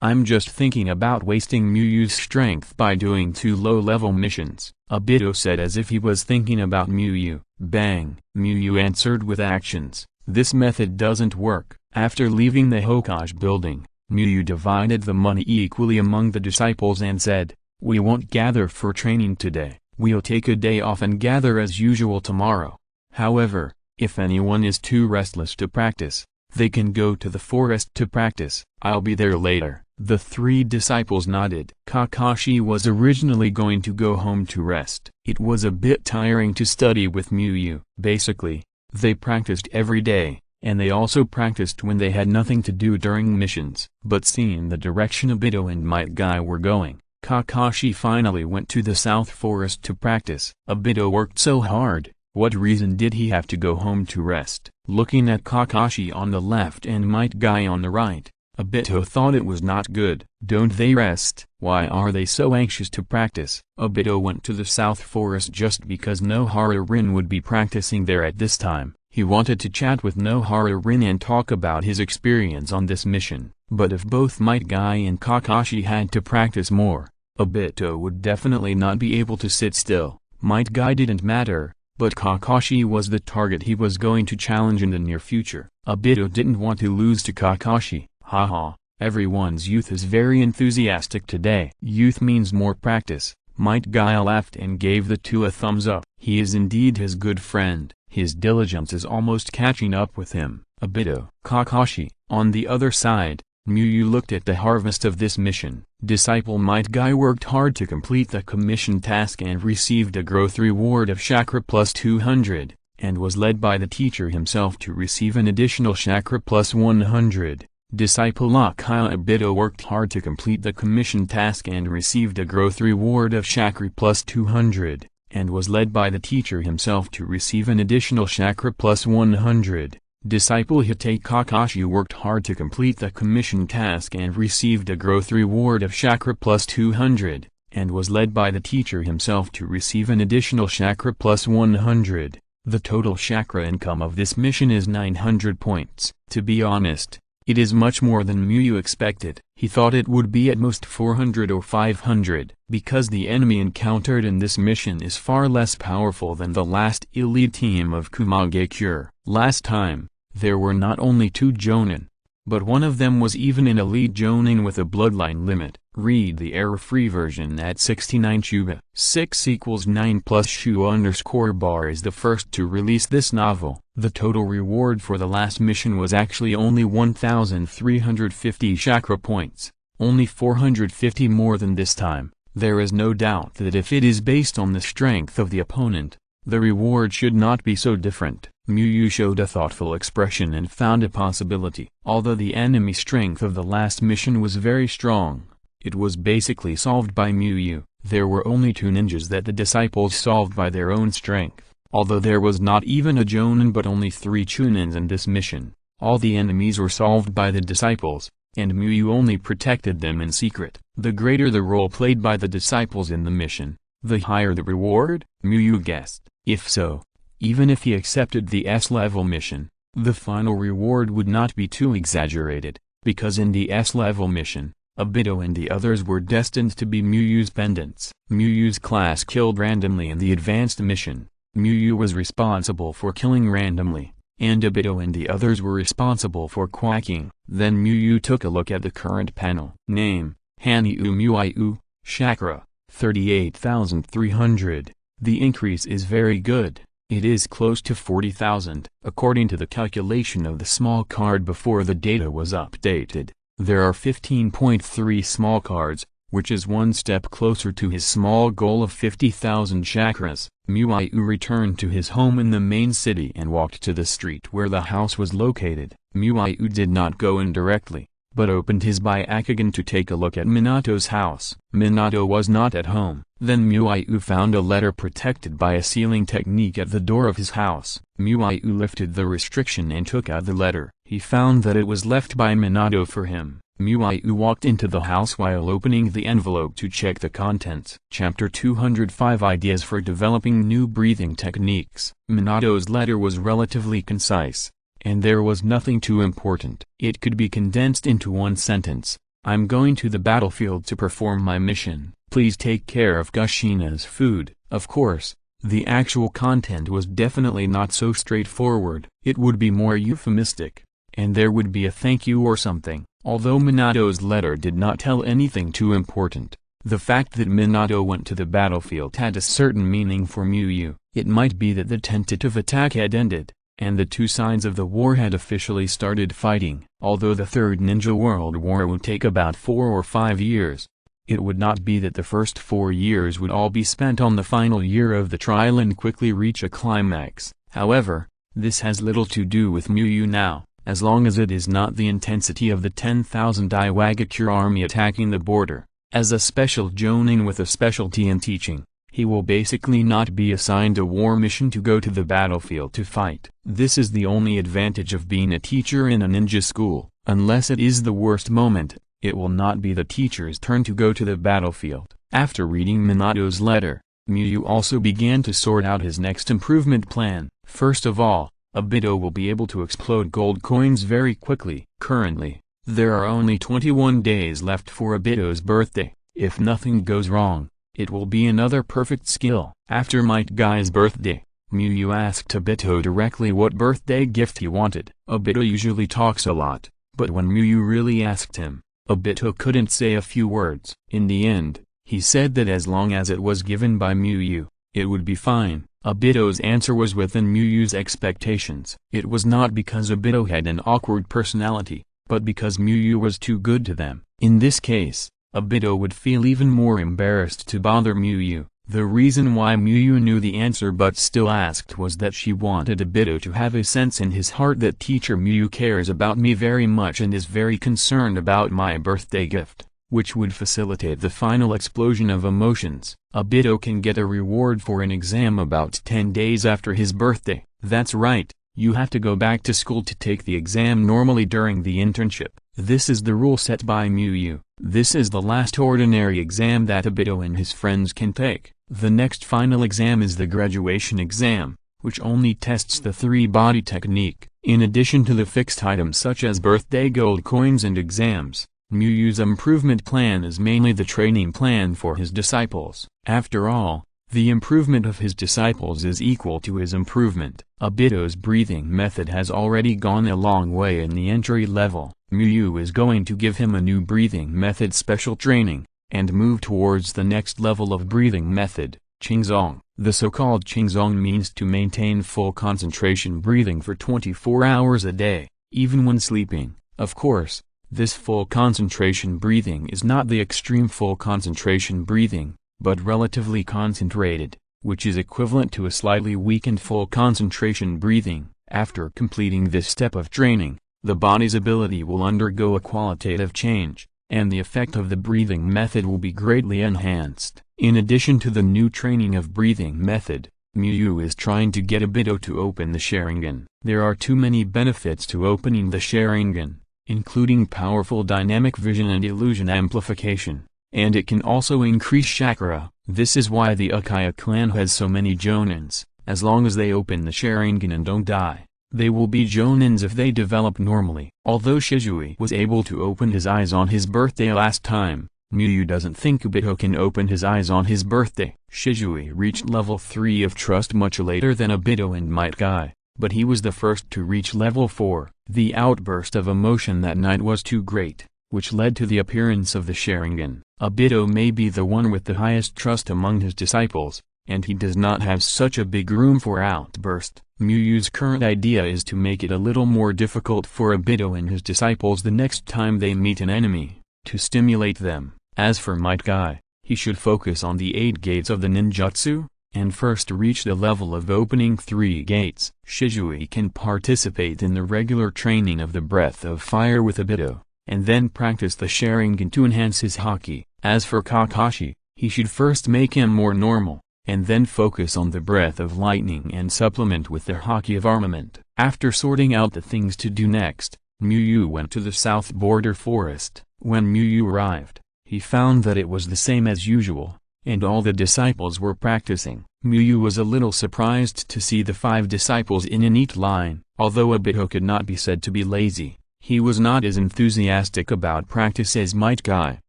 I'm just thinking about wasting Miyu's strength by doing 2 low-level missions, Obito said as if he was thinking about Miyu. Bang! Miyu answered with actions. This method doesn't work. After leaving the Hokage building, Miyu divided the money equally among the disciples and said, we won't gather for training today. We'll take a day off and gather as usual tomorrow. However, if anyone is too restless to practice, they can go to the forest to practice. I'll be there later. The 3 disciples nodded. Kakashi was originally going to go home to rest. It was a bit tiring to study with Miyu. Basically, they practiced every day, and they also practiced when they had nothing to do during missions. But seeing the direction Obito and Might Guy were going, Kakashi finally went to the South Forest to practice. Obito worked so hard. What reason did he have to go home to rest? Looking at Kakashi on the left and Might Guy on the right, Obito thought it was not good. Don't they rest? Why are they so anxious to practice? Obito went to the South Forest just because Nohara-rin would be practicing there at this time. He wanted to chat with Nohara-rin and talk about his experience on this mission. But if both Might Guy and Kakashi had to practice more, Obito would definitely not be able to sit still. Might Guy didn't matter, but Kakashi was the target he was going to challenge in the near future. Obito didn't want to lose to Kakashi. Haha, everyone's youth is very enthusiastic today. Youth means more practice. Might Guy laughed and gave the 2 a thumbs up. He is indeed his good friend. His diligence is almost catching up with him. Obito. Kakashi. On the other side, Miyu looked at the harvest of this mission. Disciple Might Guy worked hard to complete the commission task and received a growth reward of chakra plus 200, and was led by the teacher himself to receive an additional chakra plus 100. Disciple Uchiha Obito worked hard to complete the commission task and received a growth reward of chakra plus 200, and was led by the teacher himself to receive an additional chakra plus 100. Disciple Hitei Kakashi worked hard to complete the commission task and received a growth reward of chakra plus 200, and was led by the teacher himself to receive an additional chakra plus 100. The total chakra income of this mission is 900 points. To be honest, it is much more than Miyu expected. He thought it would be at most 400 or 500, because the enemy encountered in this mission is far less powerful than the last elite team of Kumagakure. Last time, There were not only 2 Jonin, but one of them was even an elite Jonin with a bloodline limit. Read the error-free version at 69 Chuba. 6 equals 9 plus Shu_bar is the first to release this novel. The total reward for the last mission was actually only 1,350 chakra points, only 450 more than this time. There is no doubt that if it is based on the strength of the opponent, the reward should not be so different. Miyu showed a thoughtful expression and found a possibility. Although the enemy strength of the last mission was very strong, it was basically solved by Miyu. There were only 2 ninjas that the disciples solved by their own strength. Although there was not even a Jonin but only 3 Chunins in this mission, all the enemies were solved by the disciples, and Miyu only protected them in secret. The greater the role played by the disciples in the mission, the higher the reward, Miyu guessed. If so, even if he accepted the S-level mission, the final reward would not be too exaggerated, because in the S-level mission, Obito and the others were destined to be Miyu's pendants. Miyu's class killed randomly in the advanced mission. Miyu was responsible for killing randomly, and Obito and the others were responsible for quacking. Then Miyu took a look at the current panel. Name, Hanyu Muiu, Chakra, 38,300. The increase is very good. It is close to 40,000. According to the calculation of the small card before the data was updated, there are 15.3 small cards, which is one step closer to his small goal of 50,000 chakras. Muiu returned to his home in the main city and walked to the street where the house was located. Muiu did not go in directly, but opened his Byakugan to take a look at Minato's house. Minato was not at home. Then Muiu found a letter protected by a sealing technique at the door of his house. Muiu lifted the restriction and took out the letter. He found that it was left by Minato for him. Muiu walked into the house while opening the envelope to check the contents. Chapter 205 Ideas for Developing New Breathing Techniques. Minato's letter was relatively concise, and there was nothing too important. It could be condensed into one sentence. I'm going to the battlefield to perform my mission. Please take care of Kushina's food. Of course, the actual content was definitely not so straightforward. It would be more euphemistic, and there would be a thank you or something. Although Minato's letter did not tell anything too important, the fact that Minato went to the battlefield had a certain meaning for Miyu. It might be that the tentative attack had ended, and the 2 sides of the war had officially started fighting. Although the Third Ninja World War would take about 4 or 5 years, it would not be that the first 4 years would all be spent on the final year of the trial and quickly reach a climax. However, this has little to do with Miyu now, as long as it is not the intensity of the 10,000 Iwagakure army attacking the border. As a special Jonin with a specialty in teaching, he will basically not be assigned a war mission to go to the battlefield to fight. This is the only advantage of being a teacher in a ninja school. Unless it is the worst moment, it will not be the teacher's turn to go to the battlefield. After reading Minato's letter, Miyu also began to sort out his next improvement plan. First of all, Obito will be able to explode gold coins very quickly. Currently, there are only 21 days left for Obito's birthday. If nothing goes wrong, it will be another perfect skill. After Might Guy's birthday, Miyu asked Obito directly what birthday gift he wanted. Obito usually talks a lot, but when Miyu really asked him, Obito couldn't say a few words. In the end, he said that as long as it was given by Miyu, it would be fine. Obito's answer was within Miyu's expectations. It was not because Obito had an awkward personality, but because Miyu was too good to them. In this case, Obito would feel even more embarrassed to bother Miyu. The reason why Miyu knew the answer but still asked was that she wanted Obito to have a sense in his heart that teacher Miyu cares about me very much and is very concerned about my birthday gift, which would facilitate the final explosion of emotions. Obito can get a reward for an exam about 10 days after his birthday. That's right, you have to go back to school to take the exam normally during the internship. This is the rule set by Miyu. This is the last ordinary exam that Obito and his friends can take. The next final exam is the graduation exam, which only tests the 3-body technique. In addition to the fixed items such as birthday gold coins and exams, Miyu's improvement plan is mainly the training plan for his disciples. After all, The improvement of his disciples is equal to his improvement. Obito's breathing method has already gone a long way in the entry level. Miyu is going to give him a new breathing method special training, and move towards the next level of breathing method, Qingzong. The so-called Qingzong means to maintain full concentration breathing for 24 hours a day, even when sleeping. Of course, this full concentration breathing is not the extreme full concentration breathing, but relatively concentrated, which is equivalent to a slightly weakened full concentration breathing. After completing this step of training, the body's ability will undergo a qualitative change, and the effect of the breathing method will be greatly enhanced. In addition to the new training of breathing method, Miyu is trying to get Obito to open the Sharingan. There are too many benefits to opening the Sharingan, including powerful dynamic vision and illusion amplification, and it can also increase chakra. This is why the Uchiha clan has so many Jonins. As long as they open the Sharingan and don't die, they will be Jonins if they develop normally. Although Shisui was able to open his eyes on his birthday last time, Miyu doesn't think Obito can open his eyes on his birthday. Shisui reached level 3 of trust much later than Obito and Might Guy, but he was the first to reach level 4. The outburst of emotion that night was too great, which led to the appearance of the Sharingan. Obito may be the one with the highest trust among his disciples, and he does not have such a big room for outburst. Miyu's current idea is to make it a little more difficult for Obito and his disciples the next time they meet an enemy, to stimulate them. As for Might Guy, he should focus on the 8 gates of the ninjutsu, and first reach the level of opening 3 gates. Shisui can participate in the regular training of the breath of fire with Obito, and then practice the Sharingan to enhance his haki. As for Kakashi, he should first make him more normal, and then focus on the breath of lightning and supplement with their haki of armament. After sorting out the things to do next, Miyu went to the south border forest. When Miyu arrived, he found that it was the same as usual, and all the disciples were practicing. Miyu was a little surprised to see the 5 disciples in a neat line. Although Obito could not be said to be lazy, he was not as enthusiastic about practice as Might Guy,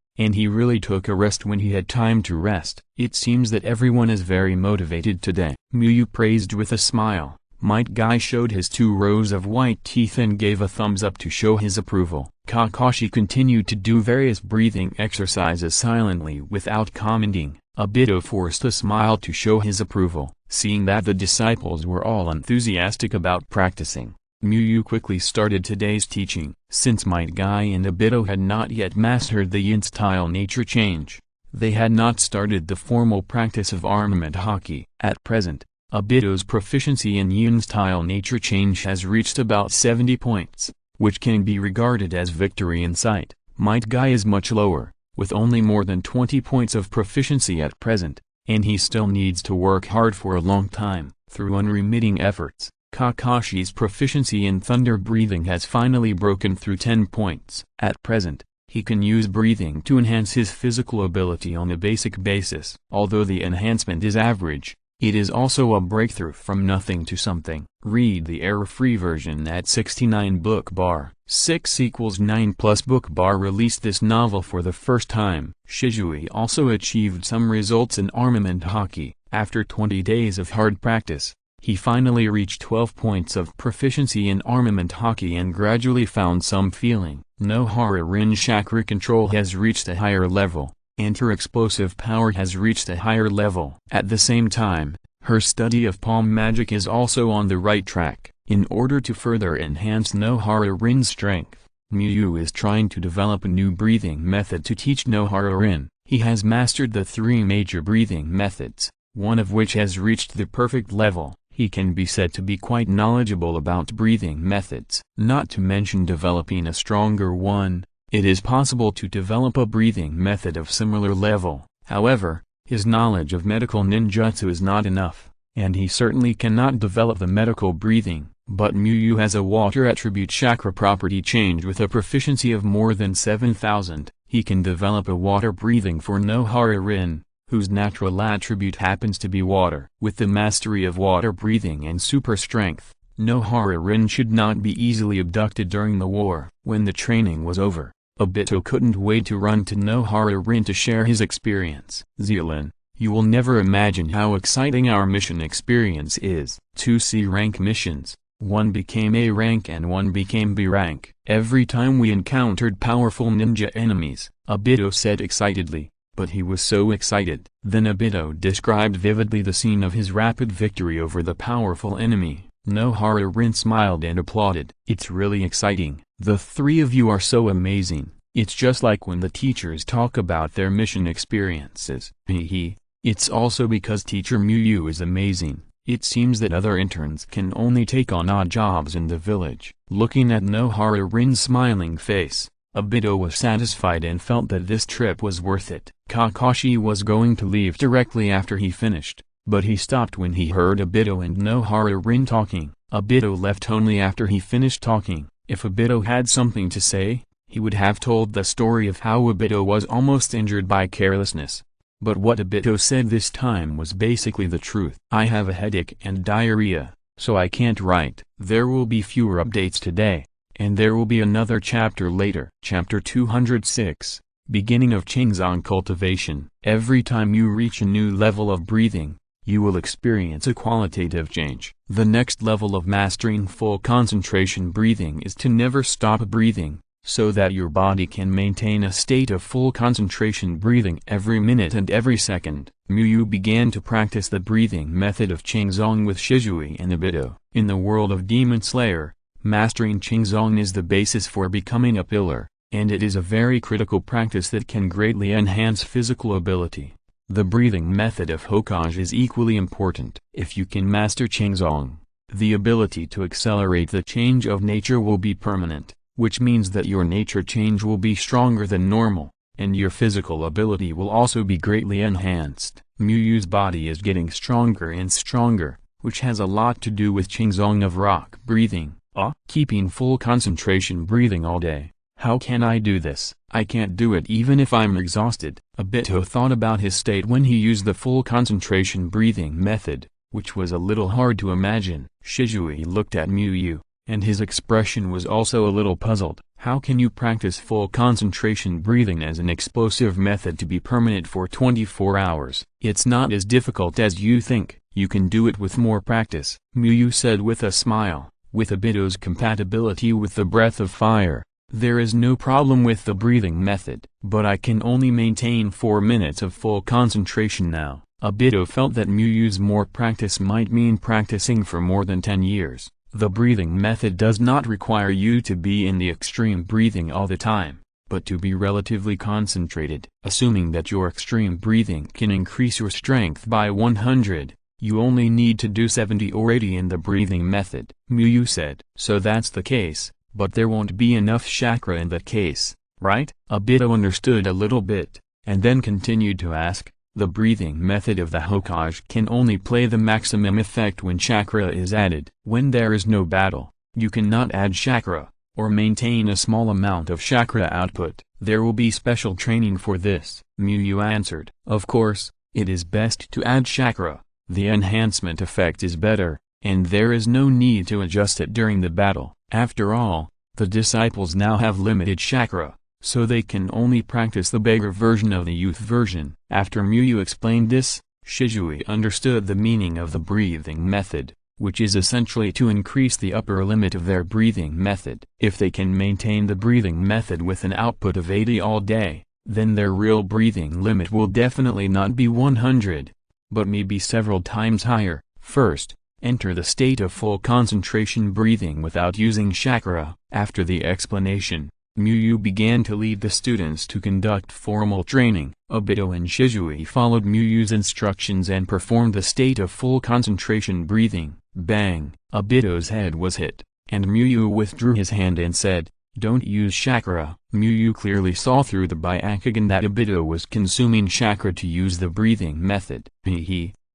and he really took a rest when he had time to rest. It seems that everyone is very motivated today. Miyu praised with a smile. Might Guy showed his 2 rows of white teeth and gave a thumbs up to show his approval. Kakashi continued to do various breathing exercises silently without commenting. Obito forced a smile to show his approval. Seeing that the disciples were all enthusiastic about practicing, Miyu quickly started today's teaching. Since Might Guy and Obito had not yet mastered the yin-style nature change, they had not started the formal practice of armament haki. At present, Obito's proficiency in yin-style nature change has reached about 70 points, which can be regarded as victory in sight. Might Guy is much lower, with only more than 20 points of proficiency at present, and he still needs to work hard for a long time. Through unremitting efforts, Kakashi's proficiency in thunder breathing has finally broken through 10 points. At present, he can use breathing to enhance his physical ability on a basic basis. Although the enhancement is average, it is also a breakthrough from nothing to something. Read the error-free version at 69 book bar. 6 = 9 plus book bar released this novel for the first time. Shisui also achieved some results in armament haki. After 20 days of hard practice, he finally reached 12 points of proficiency in armament haki and gradually found some feeling. Nohara Rin chakra control has reached a higher level, and her explosive power has reached a higher level. At the same time, her study of palm magic is also on the right track. In order to further enhance Nohara Rin's strength, Miyu is trying to develop a new breathing method to teach Nohara Rin. He has mastered the 3 major breathing methods, one of which has reached the perfect level. He can be said to be quite knowledgeable about breathing methods. Not to mention developing a stronger one, it is possible to develop a breathing method of similar level. However, his knowledge of medical ninjutsu is not enough, and he certainly cannot develop the medical breathing. But Miyu has a water attribute chakra property change with a proficiency of more than 7,000. He can develop a water breathing for Nohara Rin, whose natural attribute happens to be water. With the mastery of water breathing and super strength, Nohara Rin should not be easily abducted during the war. When the training was over, Obito couldn't wait to run to Nohara Rin to share his experience. Zealand, You will never imagine how exciting our mission experience is. 2 C rank missions. One became A rank and one became B rank. Every time we encountered powerful ninja enemies, Obito said excitedly, but he was so excited. Then Obito described vividly the scene of his rapid victory over the powerful enemy. Nohara-rin smiled and applauded. It's really exciting. The three of you are so amazing. It's just like when the teachers talk about their mission experiences. Hehe. It's also because Teacher Miyu is amazing. It seems that other interns can only take on odd jobs in the village. Looking at Nohara-rin's smiling face, Obito was satisfied and felt that this trip was worth it. Kakashi was going to leave directly after he finished, but he stopped when he heard Obito and Nohara-rin talking. Obito left only after he finished talking. If Obito had something to say, he would have told the story of how Obito was almost injured by carelessness. But what Obito said this time was basically the truth. I have a headache and diarrhea, so I can't write. There will be fewer updates today, and there will be another chapter later. Chapter 206, Beginning of Qingzong Cultivation. Every time you reach a new level of breathing, you will experience a qualitative change. The next level of mastering full concentration breathing is to never stop breathing, so that your body can maintain a state of full concentration breathing every minute and every second. Miyu began to practice the breathing method of Qingzong with Shisui and Obito. In the world of Demon Slayer, mastering Qingzong is the basis for becoming a pillar, and it is a very critical practice that can greatly enhance physical ability. The breathing method of Hokage is equally important. If you can master Qingzong, the ability to accelerate the change of nature will be permanent, which means that your nature change will be stronger than normal, and your physical ability will also be greatly enhanced. Miyu's body is getting stronger and stronger, which has a lot to do with Qingzong of rock breathing. Keeping full concentration breathing all day. How can I do this? I can't do it even if I'm exhausted. Obito thought about his state when he used the full concentration breathing method, which was a little hard to imagine. Shisui looked at Miyu, and his expression was also a little puzzled. How can you practice full concentration breathing as an explosive method to be permanent for 24 hours? It's not as difficult as you think. You can do it with more practice, Miyu said with a smile. With Obito's compatibility with the breath of fire, there is no problem with the breathing method. But I can only maintain 4 minutes of full concentration now. Obito felt that Miyu's more practice might mean practicing for more than 10 years. The breathing method does not require you to be in the extreme breathing all the time, but to be relatively concentrated. Assuming that your extreme breathing can increase your strength by 100, you only need to do 70 or 80 in the breathing method, Miyu said. So that's the case, but there won't be enough chakra in that case, right? Obito understood a little bit, and then continued to ask, the breathing method of the Hokage can only play the maximum effect when chakra is added. When there is no battle, you cannot add chakra, or maintain a small amount of chakra output. There will be special training for this, Miyu answered. Of course, it is best to add chakra. The enhancement effect is better, and there is no need to adjust it during the battle. After all, the disciples now have limited chakra, so they can only practice the beggar version of the youth version. After Miyu explained this, Shisui understood the meaning of the breathing method, which is essentially to increase the upper limit of their breathing method. If they can maintain the breathing method with an output of 80 all day, then their real breathing limit will definitely not be 100. But may be several times higher. First, enter the state of full concentration breathing without using chakra. After the explanation, Miyu began to lead the students to conduct formal training. Obito and Shisui followed Miyu's instructions and performed the state of full concentration breathing. Bang! Obito's head was hit, and Miyu withdrew his hand and said, "Don't use chakra." Miyu clearly saw through the Byakugan that Obito was consuming chakra to use the breathing method.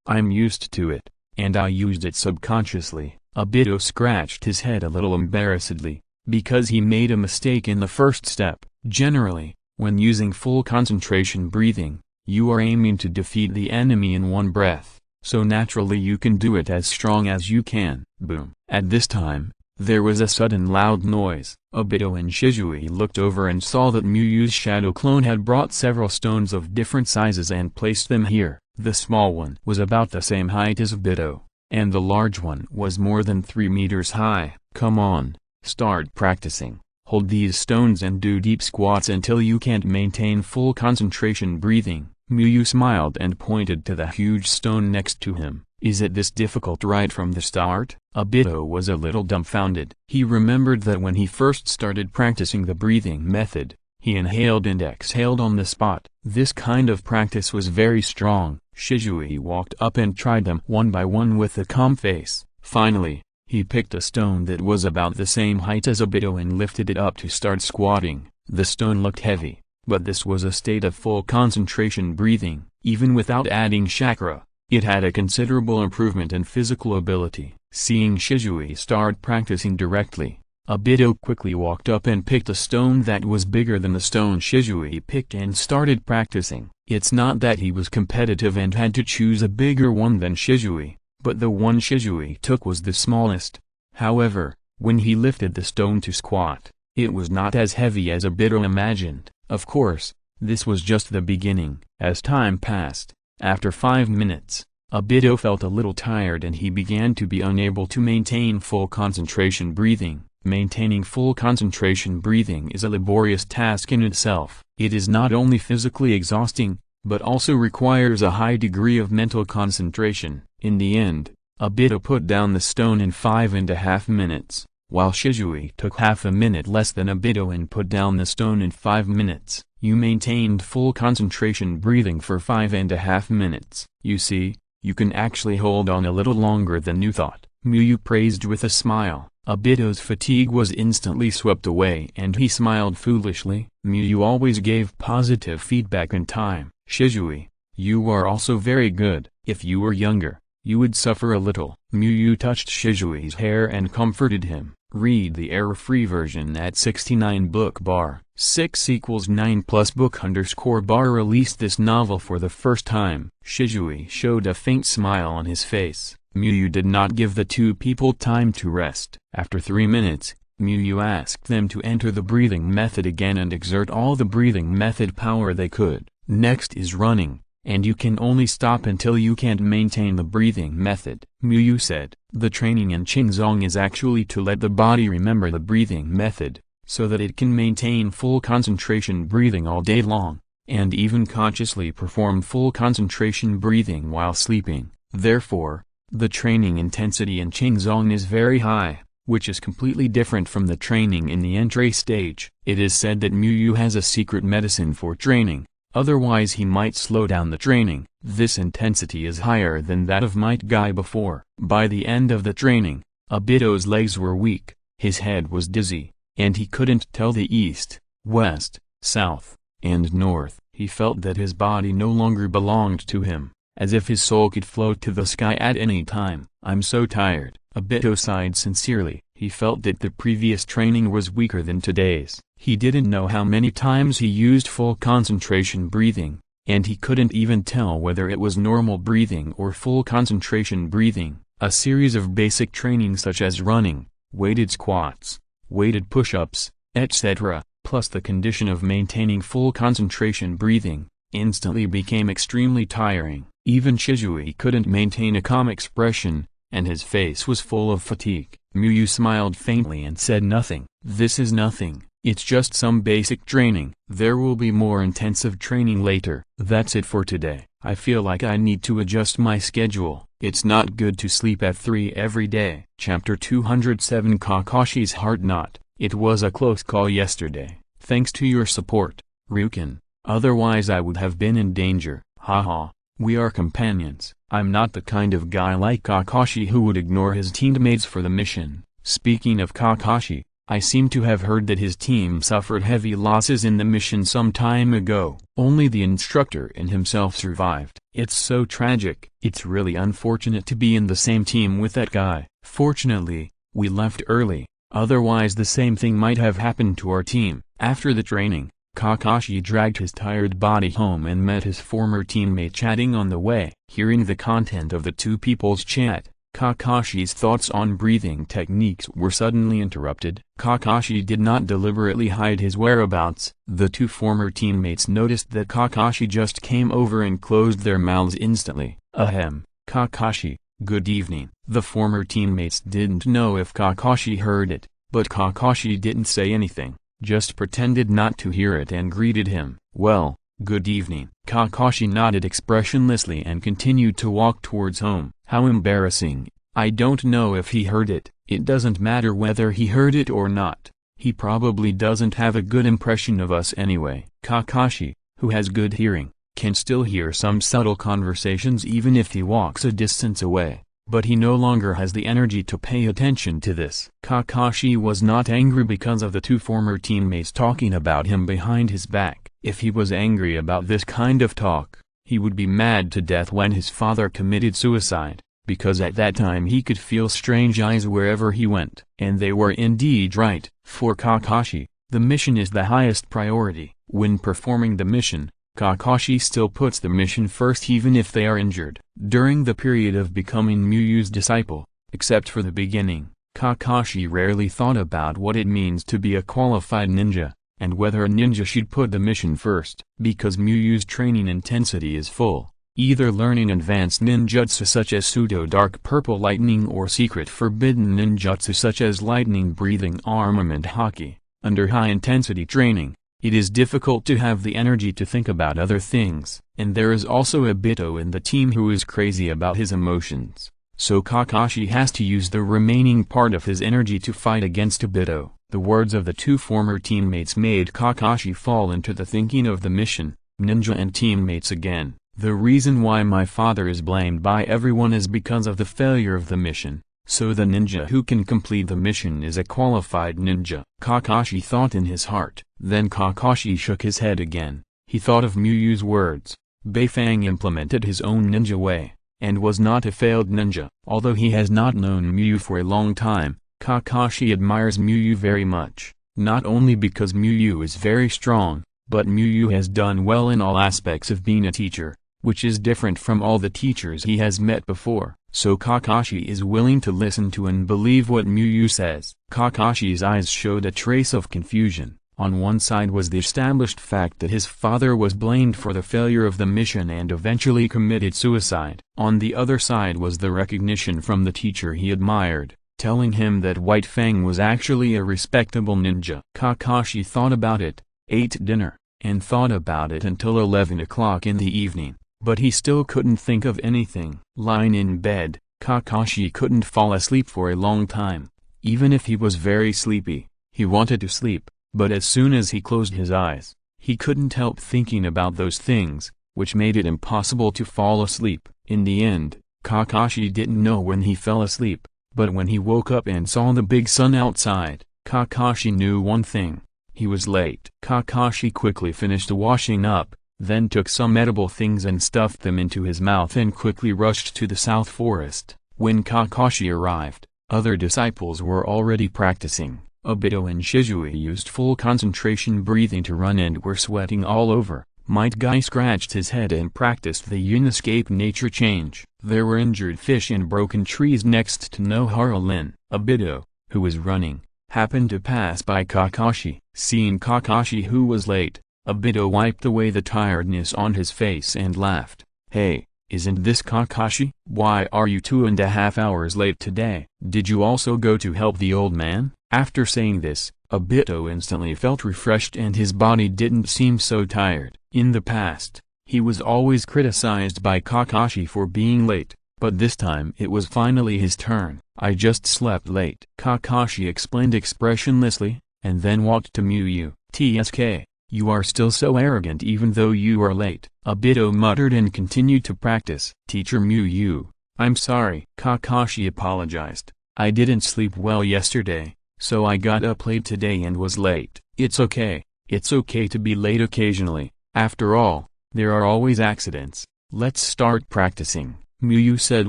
I'm used to it, and I used it subconsciously. Obito scratched his head a little embarrassedly, because he made a mistake in the first step. Generally, when using full concentration breathing, you are aiming to defeat the enemy in one breath, so naturally you can do it as strong as you can. Boom! At this time, there was a sudden loud noise. Obito and Shisui looked over and saw that Miyu's shadow clone had brought several stones of different sizes and placed them here. The small one was about the same height as Obito, and the large one was more than 3 meters high. Come on, start practicing. Hold these stones and do deep squats until you can't maintain full concentration breathing. Miyu smiled and pointed to the huge stone next to him. Is it this difficult right from the start? Obito was a little dumbfounded. He remembered that when he first started practicing the breathing method, he inhaled and exhaled on the spot. This kind of practice was very strong. Shisui walked up and tried them one by one with a calm face. Finally, he picked a stone that was about the same height as Obito and lifted it up to start squatting. The stone looked heavy, but this was a state of full concentration breathing. Even without adding chakra, it had a considerable improvement in physical ability. Seeing Shisui start practicing directly, Obito quickly walked up and picked a stone that was bigger than the stone Shisui picked and started practicing. It's not that he was competitive and had to choose a bigger one than Shisui, but the one Shisui took was the smallest. However, when he lifted the stone to squat, it was not as heavy as Obito imagined. Of course, this was just the beginning. As time passed, after 5 minutes, Obito felt a little tired and he began to be unable to maintain full concentration breathing. Maintaining full concentration breathing is a laborious task in itself. It is not only physically exhausting, but also requires a high degree of mental concentration. In the end, Obito put down the stone in 5.5 minutes, while Shisui took half a minute less than Obito and put down the stone in 5 minutes. You maintained full concentration breathing for 5.5 minutes. You see, you can actually hold on a little longer than you thought. Miyu praised with a smile. Obito's fatigue was instantly swept away and he smiled foolishly. Miyu always gave positive feedback in time. Shisui, you are also very good. If you were younger, you would suffer a little. Miyu touched Shisui's hair and comforted him. Read the error-free version at 69 book bar. 6 = 9 plus book _ bar released this novel for the first time. Shisui showed a faint smile on his face. Miyu did not give the two people time to rest. After 3 minutes, Miyu asked them to enter the breathing method again and exert all the breathing method power they could. Next is running, and you can only stop until you can't maintain the breathing method. Miyu said, the training in Qingzong is actually to let the body remember the breathing method, so that it can maintain full concentration breathing all day long, and even consciously perform full concentration breathing while sleeping. Therefore, the training intensity in Qingzong is very high, which is completely different from the training in the entry stage. It is said that Miyu has a secret medicine for training, otherwise he might slow down the training. This intensity is higher than that of Might Guy before. By the end of the training, Obito's legs were weak, his head was dizzy, and he couldn't tell the east, west, south, and north. He felt that his body no longer belonged to him, as if his soul could float to the sky at any time. I'm so tired. Obito sighed sincerely. He felt that the previous training was weaker than today's. He didn't know how many times he used full concentration breathing, and he couldn't even tell whether it was normal breathing or full concentration breathing. A series of basic training such as running, weighted squats, weighted push-ups, etc., plus the condition of maintaining full concentration breathing, instantly became extremely tiring. Even Shisui couldn't maintain a calm expression, and his face was full of fatigue. Miyu smiled faintly and said nothing. This is nothing, it's just some basic training. There will be more intensive training later. That's it for today. I feel like I need to adjust my schedule. It's not good to sleep at 3 every day. Chapter 207 Kakashi's Heart Knot. It was a close call yesterday. Thanks to your support, Ryukin. Otherwise I would have been in danger. Haha. We are companions. I'm not the kind of guy like Kakashi who would ignore his teammates for the mission. Speaking of Kakashi, I seem to have heard that his team suffered heavy losses in the mission some time ago. Only the instructor and himself survived. It's so tragic. It's really unfortunate to be in the same team with that guy. Fortunately, we left early, otherwise the same thing might have happened to our team. After the training, Kakashi dragged his tired body home and met his former teammate chatting on the way. Hearing the content of the two people's chat, Kakashi's thoughts on breathing techniques were suddenly interrupted. Kakashi did not deliberately hide his whereabouts. The two former teammates noticed that Kakashi just came over and closed their mouths instantly. Ahem, Kakashi, good evening. The former teammates didn't know if Kakashi heard it, but Kakashi didn't say anything, just pretended not to hear it and greeted him. Well, good evening. Kakashi nodded expressionlessly and continued to walk towards home. How embarrassing. I don't know if he heard it. It doesn't matter whether he heard it or not. He probably doesn't have a good impression of us anyway. Kakashi, who has good hearing, can still hear some subtle conversations even if he walks a distance away, but he no longer has the energy to pay attention to this. Kakashi was not angry because of the two former teammates talking about him behind his back. If he was angry about this kind of talk, he would be mad to death when his father committed suicide, because at that time he could feel strange eyes wherever he went. And they were indeed right. For Kakashi, the mission is the highest priority. When performing the mission, Kakashi still puts the mission first even if they are injured. During the period of becoming Muyu's disciple, except for the beginning, Kakashi rarely thought about what it means to be a qualified ninja, and whether a ninja should put the mission first. Because Muyu's training intensity is full, either learning advanced ninjutsu such as pseudo dark purple lightning or secret forbidden ninjutsu such as lightning breathing armament haki. Under high intensity training, it is difficult to have the energy to think about other things. And there is also Obito in the team who is crazy about his emotions. So Kakashi has to use the remaining part of his energy to fight against Obito. The words of the two former teammates made Kakashi fall into the thinking of the mission, ninja and teammates again. The reason why my father is blamed by everyone is because of the failure of the mission. So the ninja who can complete the mission is a qualified ninja. Kakashi thought in his heart. Then Kakashi shook his head again. He thought of Muyu's words. Beifang implemented his own ninja way, and was not a failed ninja. Although he has not known Muyu for a long time, Kakashi admires Muyu very much. Not only because Muyu is very strong, but Muyu has done well in all aspects of being a teacher, which is different from all the teachers he has met before. So Kakashi is willing to listen to and believe what Muyu says. Kakashi's eyes showed a trace of confusion. On one side was the established fact that his father was blamed for the failure of the mission and eventually committed suicide. On the other side was the recognition from the teacher he admired, telling him that White Fang was actually a respectable ninja. Kakashi thought about it, ate dinner, and thought about it until 11 o'clock in the evening. But he still couldn't think of anything. Lying in bed, Kakashi couldn't fall asleep for a long time. Even if he was very sleepy, he wanted to sleep, but as soon as he closed his eyes, he couldn't help thinking about those things, which made it impossible to fall asleep. In the end, Kakashi didn't know when he fell asleep, but when he woke up and saw the big sun outside, Kakashi knew one thing. He was late. Kakashi quickly finished washing up, then took some edible things and stuffed them into his mouth and quickly rushed to the South Forest. When Kakashi arrived, other disciples were already practicing. Obito and Shisui used full concentration breathing to run and were sweating all over. Might Guy scratched his head and practiced the Uniscape nature change. There were injured fish and broken trees next to Nohara-Lin. Obito, who was running, happened to pass by Kakashi. Seeing Kakashi who was late, Obito wiped away the tiredness on his face and laughed. Hey, isn't this Kakashi? Why are you 2.5 hours late today? Did you also go to help the old man? After saying this, Obito instantly felt refreshed and his body didn't seem so tired. In the past, he was always criticized by Kakashi for being late, but this time it was finally his turn. I just slept late, Kakashi explained expressionlessly, and then walked to Muyu. TSK. You are still so arrogant even though you are late, Obito muttered and continued to practice. Teacher Muyu, I'm sorry. Kakashi apologized. I didn't sleep well yesterday, so I got up late today and was late. It's okay. It's okay to be late occasionally. After all, there are always accidents. Let's start practicing, Muyu said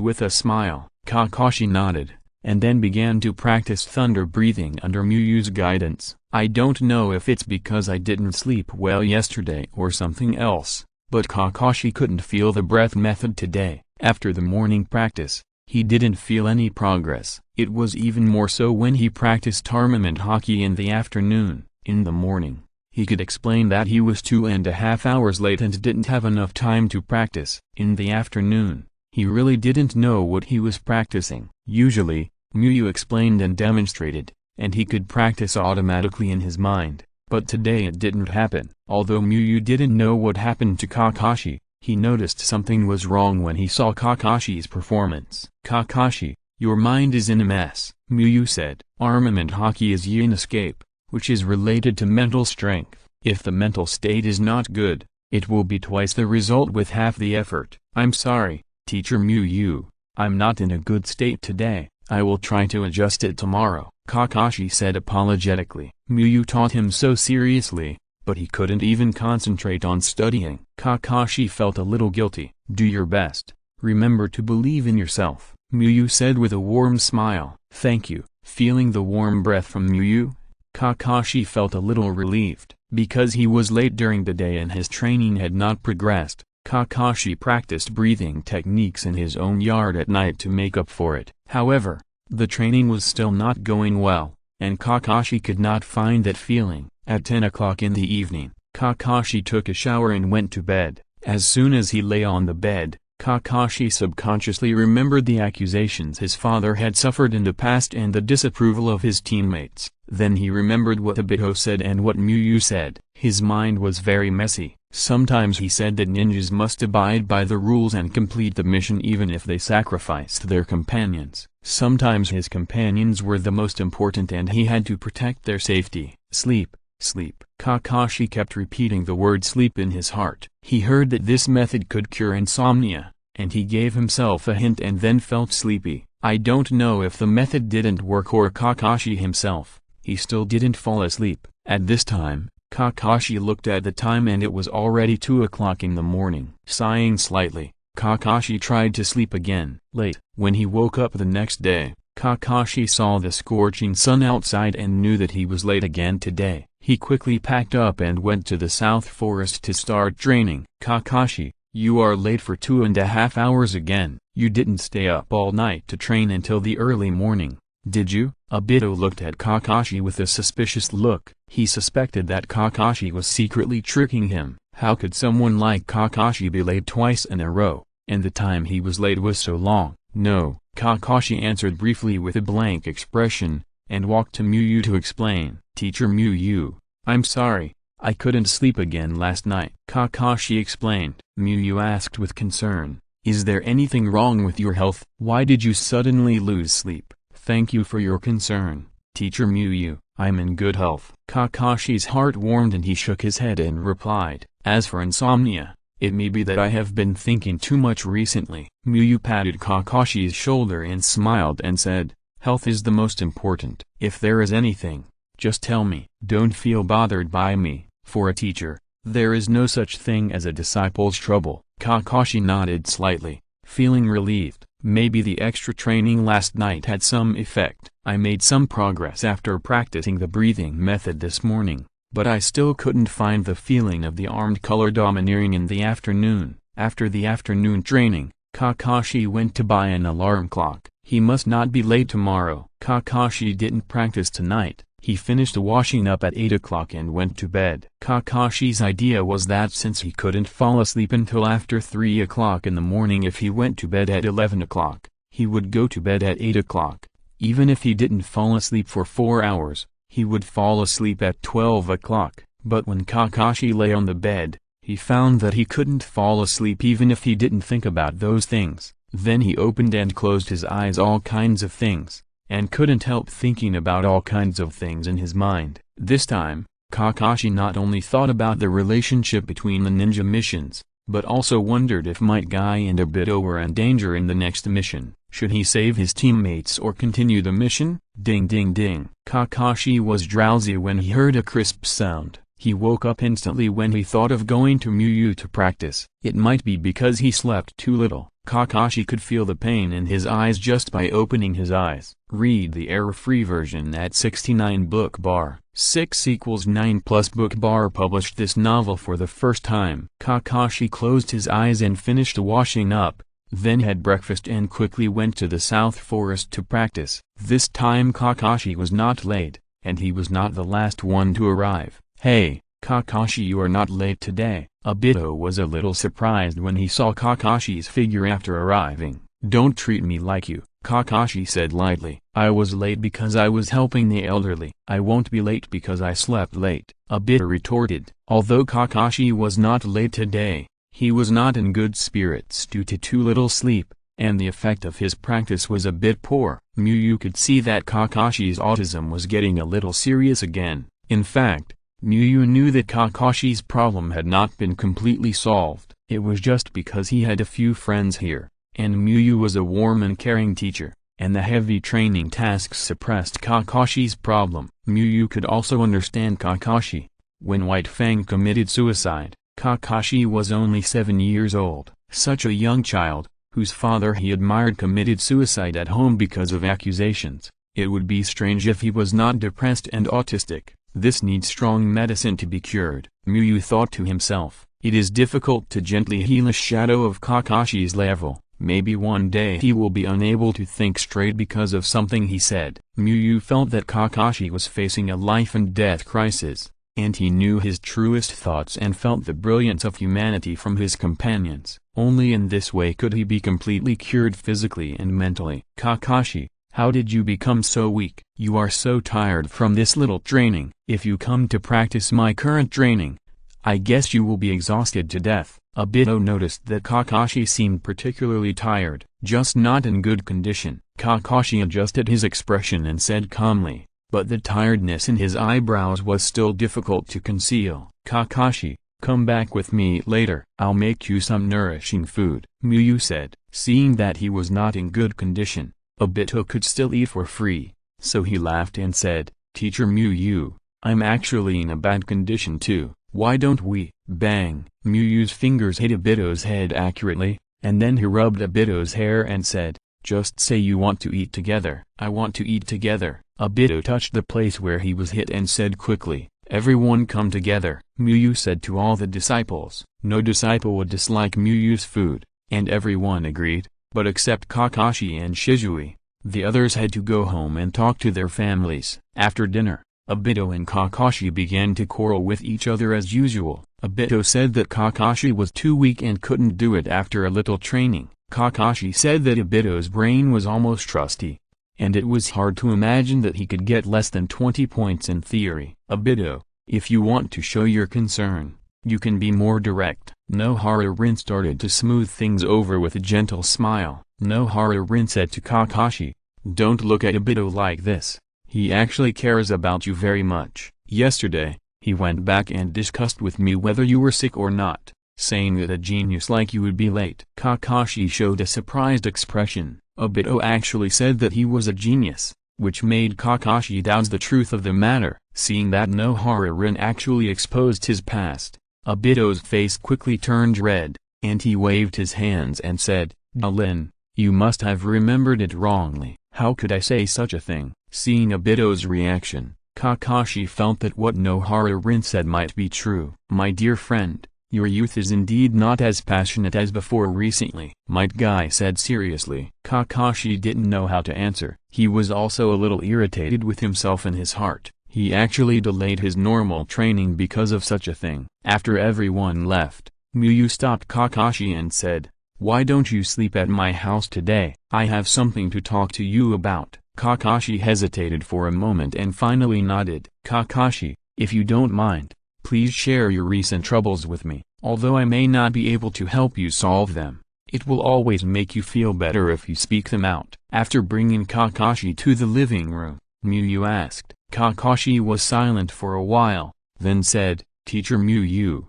with a smile. Kakashi nodded, and then began to practice thunder breathing under Muyu's guidance. I don't know if it's because I didn't sleep well yesterday or something else, but Kakashi couldn't feel the breath method today. After the morning practice, He didn't feel any progress. It was even more so when he practiced armament hockey in the afternoon. In the morning, he could explain that he was 2.5 hours late and didn't have enough time to practice. In the afternoon, he really didn't know what he was practicing. Usually, Muyu explained and demonstrated, and he could practice automatically in his mind. But today it didn't happen. Although Muyu didn't know what happened to Kakashi, he noticed something was wrong when he saw Kakashi's performance. "Kakashi, your mind is in a mess," Muyu said. Armament hockey is yin escape, which is related to mental strength. If the mental state is not good, it will be twice the result with half the effort. "I'm sorry, Teacher Muyu. I'm not in a good state today. I will try to adjust it tomorrow," Kakashi said apologetically. Muyu taught him so seriously, but he couldn't even concentrate on studying. Kakashi felt a little guilty. "Do your best. Remember to believe in yourself," Muyu said with a warm smile. "Thank you." Feeling the warm breath from Muyu, Kakashi felt a little relieved. Because he was late during the day and his training had not progressed, Kakashi practiced breathing techniques in his own yard at night to make up for it. However, the training was still not going well, and Kakashi could not find that feeling. At 10 o'clock in the evening, Kakashi took a shower and went to bed. As soon as he lay on the bed, Kakashi subconsciously remembered the accusations his father had suffered in the past and the disapproval of his teammates. Then he remembered what Obito said and what Muyu said. His mind was very messy. Sometimes he said that ninjas must abide by the rules and complete the mission even if they sacrificed their companions. Sometimes his companions were the most important and he had to protect their safety. Sleep, sleep. Kakashi kept repeating the word sleep in his heart. He heard that this method could cure insomnia, and he gave himself a hint and then felt sleepy. I don't know if the method didn't work or Kakashi himself. He still didn't fall asleep. At this time, Kakashi looked at the time and it was already 2 o'clock in the morning. Sighing slightly, Kakashi tried to sleep again. Late. When he woke up the next day, Kakashi saw the scorching sun outside and knew that he was late again today. He quickly packed up and went to the South Forest to start training. "Kakashi, you are late for 2.5 hours again. You didn't stay up all night to train until the early morning, did you?" Obito looked at Kakashi with a suspicious look. He suspected that Kakashi was secretly tricking him. How could someone like Kakashi be late twice in a row, and the time he was late was so long? "No," Kakashi answered briefly with a blank expression, and walked to Muyu to explain. "Teacher Muyu, I'm sorry, I couldn't sleep again last night," Kakashi explained. Muyu asked with concern, "Is there anything wrong with your health? Why did you suddenly lose sleep?" "Thank you for your concern, Teacher Muyu. I'm in good health." Kakashi's heart warmed and he shook his head and replied, "As for insomnia, it may be that I have been thinking too much recently." Muyu patted Kakashi's shoulder and smiled and said, "Health is the most important. If there is anything, just tell me. Don't feel bothered by me. For a teacher, there is no such thing as a disciple's trouble." Kakashi nodded slightly, feeling relieved. Maybe the extra training last night had some effect. "I made some progress after practicing the breathing method this morning, but I still couldn't find the feeling of the armed color domineering in the afternoon." After the afternoon training, Kakashi went to buy an alarm clock. He must not be late tomorrow. Kakashi didn't practice tonight. He finished washing up at 8 o'clock and went to bed. Kakashi's idea was that since he couldn't fall asleep until after 3 o'clock in the morning if he went to bed at 11 o'clock, he would go to bed at 8 o'clock. Even if he didn't fall asleep for 4 hours, he would fall asleep at 12 o'clock. But when Kakashi lay on the bed, he found that he couldn't fall asleep even if he didn't think about those things. Then he opened and closed his eyes, all kinds of things, and couldn't help thinking about all kinds of things in his mind. This time, Kakashi not only thought about the relationship between the ninja missions, but also wondered if Might Guy and Obito were in danger in the next mission. Should he save his teammates or continue the mission? Ding ding ding. Kakashi was drowsy when he heard a crisp sound. He woke up instantly when he thought of going to Muyu to practice. It might be because he slept too little. Kakashi could feel the pain in his eyes just by opening his eyes. Read the error-free version at 69 book bar. 6 = 9 plus book bar published this novel for the first time. Kakashi closed his eyes and finished washing up. then had breakfast and quickly went to the South Forest to practice. This time Kakashi was not late, and he was not the last one to arrive. "Hey, Kakashi, you are not late today." Obito was a little surprised when he saw Kakashi's figure after arriving. "Don't treat me like you," Kakashi said lightly. "I was late because I was helping the elderly. I won't be late because I slept late," Obito retorted. Although Kakashi was not late today, he was not in good spirits due to too little sleep, and the effect of his practice was a bit poor. Miyu could see that Kakashi's autism was getting a little serious again. In fact, Miyu knew that Kakashi's problem had not been completely solved. It was just because he had a few friends here, and Miyu was a warm and caring teacher, and the heavy training tasks suppressed Kakashi's problem. Miyu could also understand Kakashi. When White Fang committed suicide, Kakashi was only 7 years old. Such a young child, whose father he admired, committed suicide at home because of accusations. It would be strange if he was not depressed and autistic. This needs strong medicine to be cured. Miyu thought to himself, it is difficult to gently heal a shadow of Kakashi's level. Maybe one day he will be unable to think straight because of something he said. Miyu felt that Kakashi was facing a life and death crisis, and he knew his truest thoughts and felt the brilliance of humanity from his companions. Only in this way could he be completely cured physically and mentally. "Kakashi, how did you become so weak? You are so tired from this little training. If you come to practice my current training, I guess you will be exhausted to death." Obito noticed that Kakashi seemed particularly tired, just not in good condition. Kakashi adjusted his expression and said calmly, but the tiredness in his eyebrows was still difficult to conceal. "Kakashi, come back with me later. I'll make you some nourishing food," Miyu said. Seeing that he was not in good condition, Obito could still eat for free, so he laughed and said, "Teacher Miyu, I'm actually in a bad condition too. Why don't we?" Bang! Miyu's fingers hit Obito's head accurately, and then he rubbed Obito's hair and said, "Just say you want to eat together." "I want to eat together." Obito touched the place where he was hit and said quickly, "Everyone come together." Miyu said to all the disciples. No disciple would dislike Miyu's food, and everyone agreed, but except Kakashi and Shisui. The others had to go home and talk to their families. After dinner, Obito and Kakashi began to quarrel with each other as usual. Obito said that Kakashi was too weak and couldn't do it after a little training. Kakashi said that Obito's brain was almost rusty, and it was hard to imagine that he could get less than 20 points in theory. "Obito, if you want to show your concern, you can be more direct." Nohara-rin started to smooth things over with a gentle smile. Nohara-rin said to Kakashi, "Don't look at Obito like this. He actually cares about you very much. Yesterday, he went back and discussed with me whether you were sick or not, saying that a genius like you would be late." Kakashi showed a surprised expression. Obito actually said that he was a genius, which made Kakashi doubt the truth of the matter. Seeing that Nohara-rin actually exposed his past, Obito's face quickly turned red, and he waved his hands and said, "Rin, you must have remembered it wrongly. How could I say such a thing?" Seeing Obito's reaction, Kakashi felt that what Nohara-rin said might be true. "My dear friend, your youth is indeed not as passionate as before recently," Might Guy said seriously. Kakashi didn't know how to answer. He was also a little irritated with himself in his heart. He actually delayed his normal training because of such a thing. After everyone left, Miyu stopped Kakashi and said, "Why don't you sleep at my house today? I have something to talk to you about." Kakashi hesitated for a moment and finally nodded. "Kakashi, if you don't mind, please share your recent troubles with me. Although I may not be able to help you solve them, it will always make you feel better if you speak them out." After bringing Kakashi to the living room, Miyu asked. Kakashi was silent for a while, then said, "Teacher Miyu,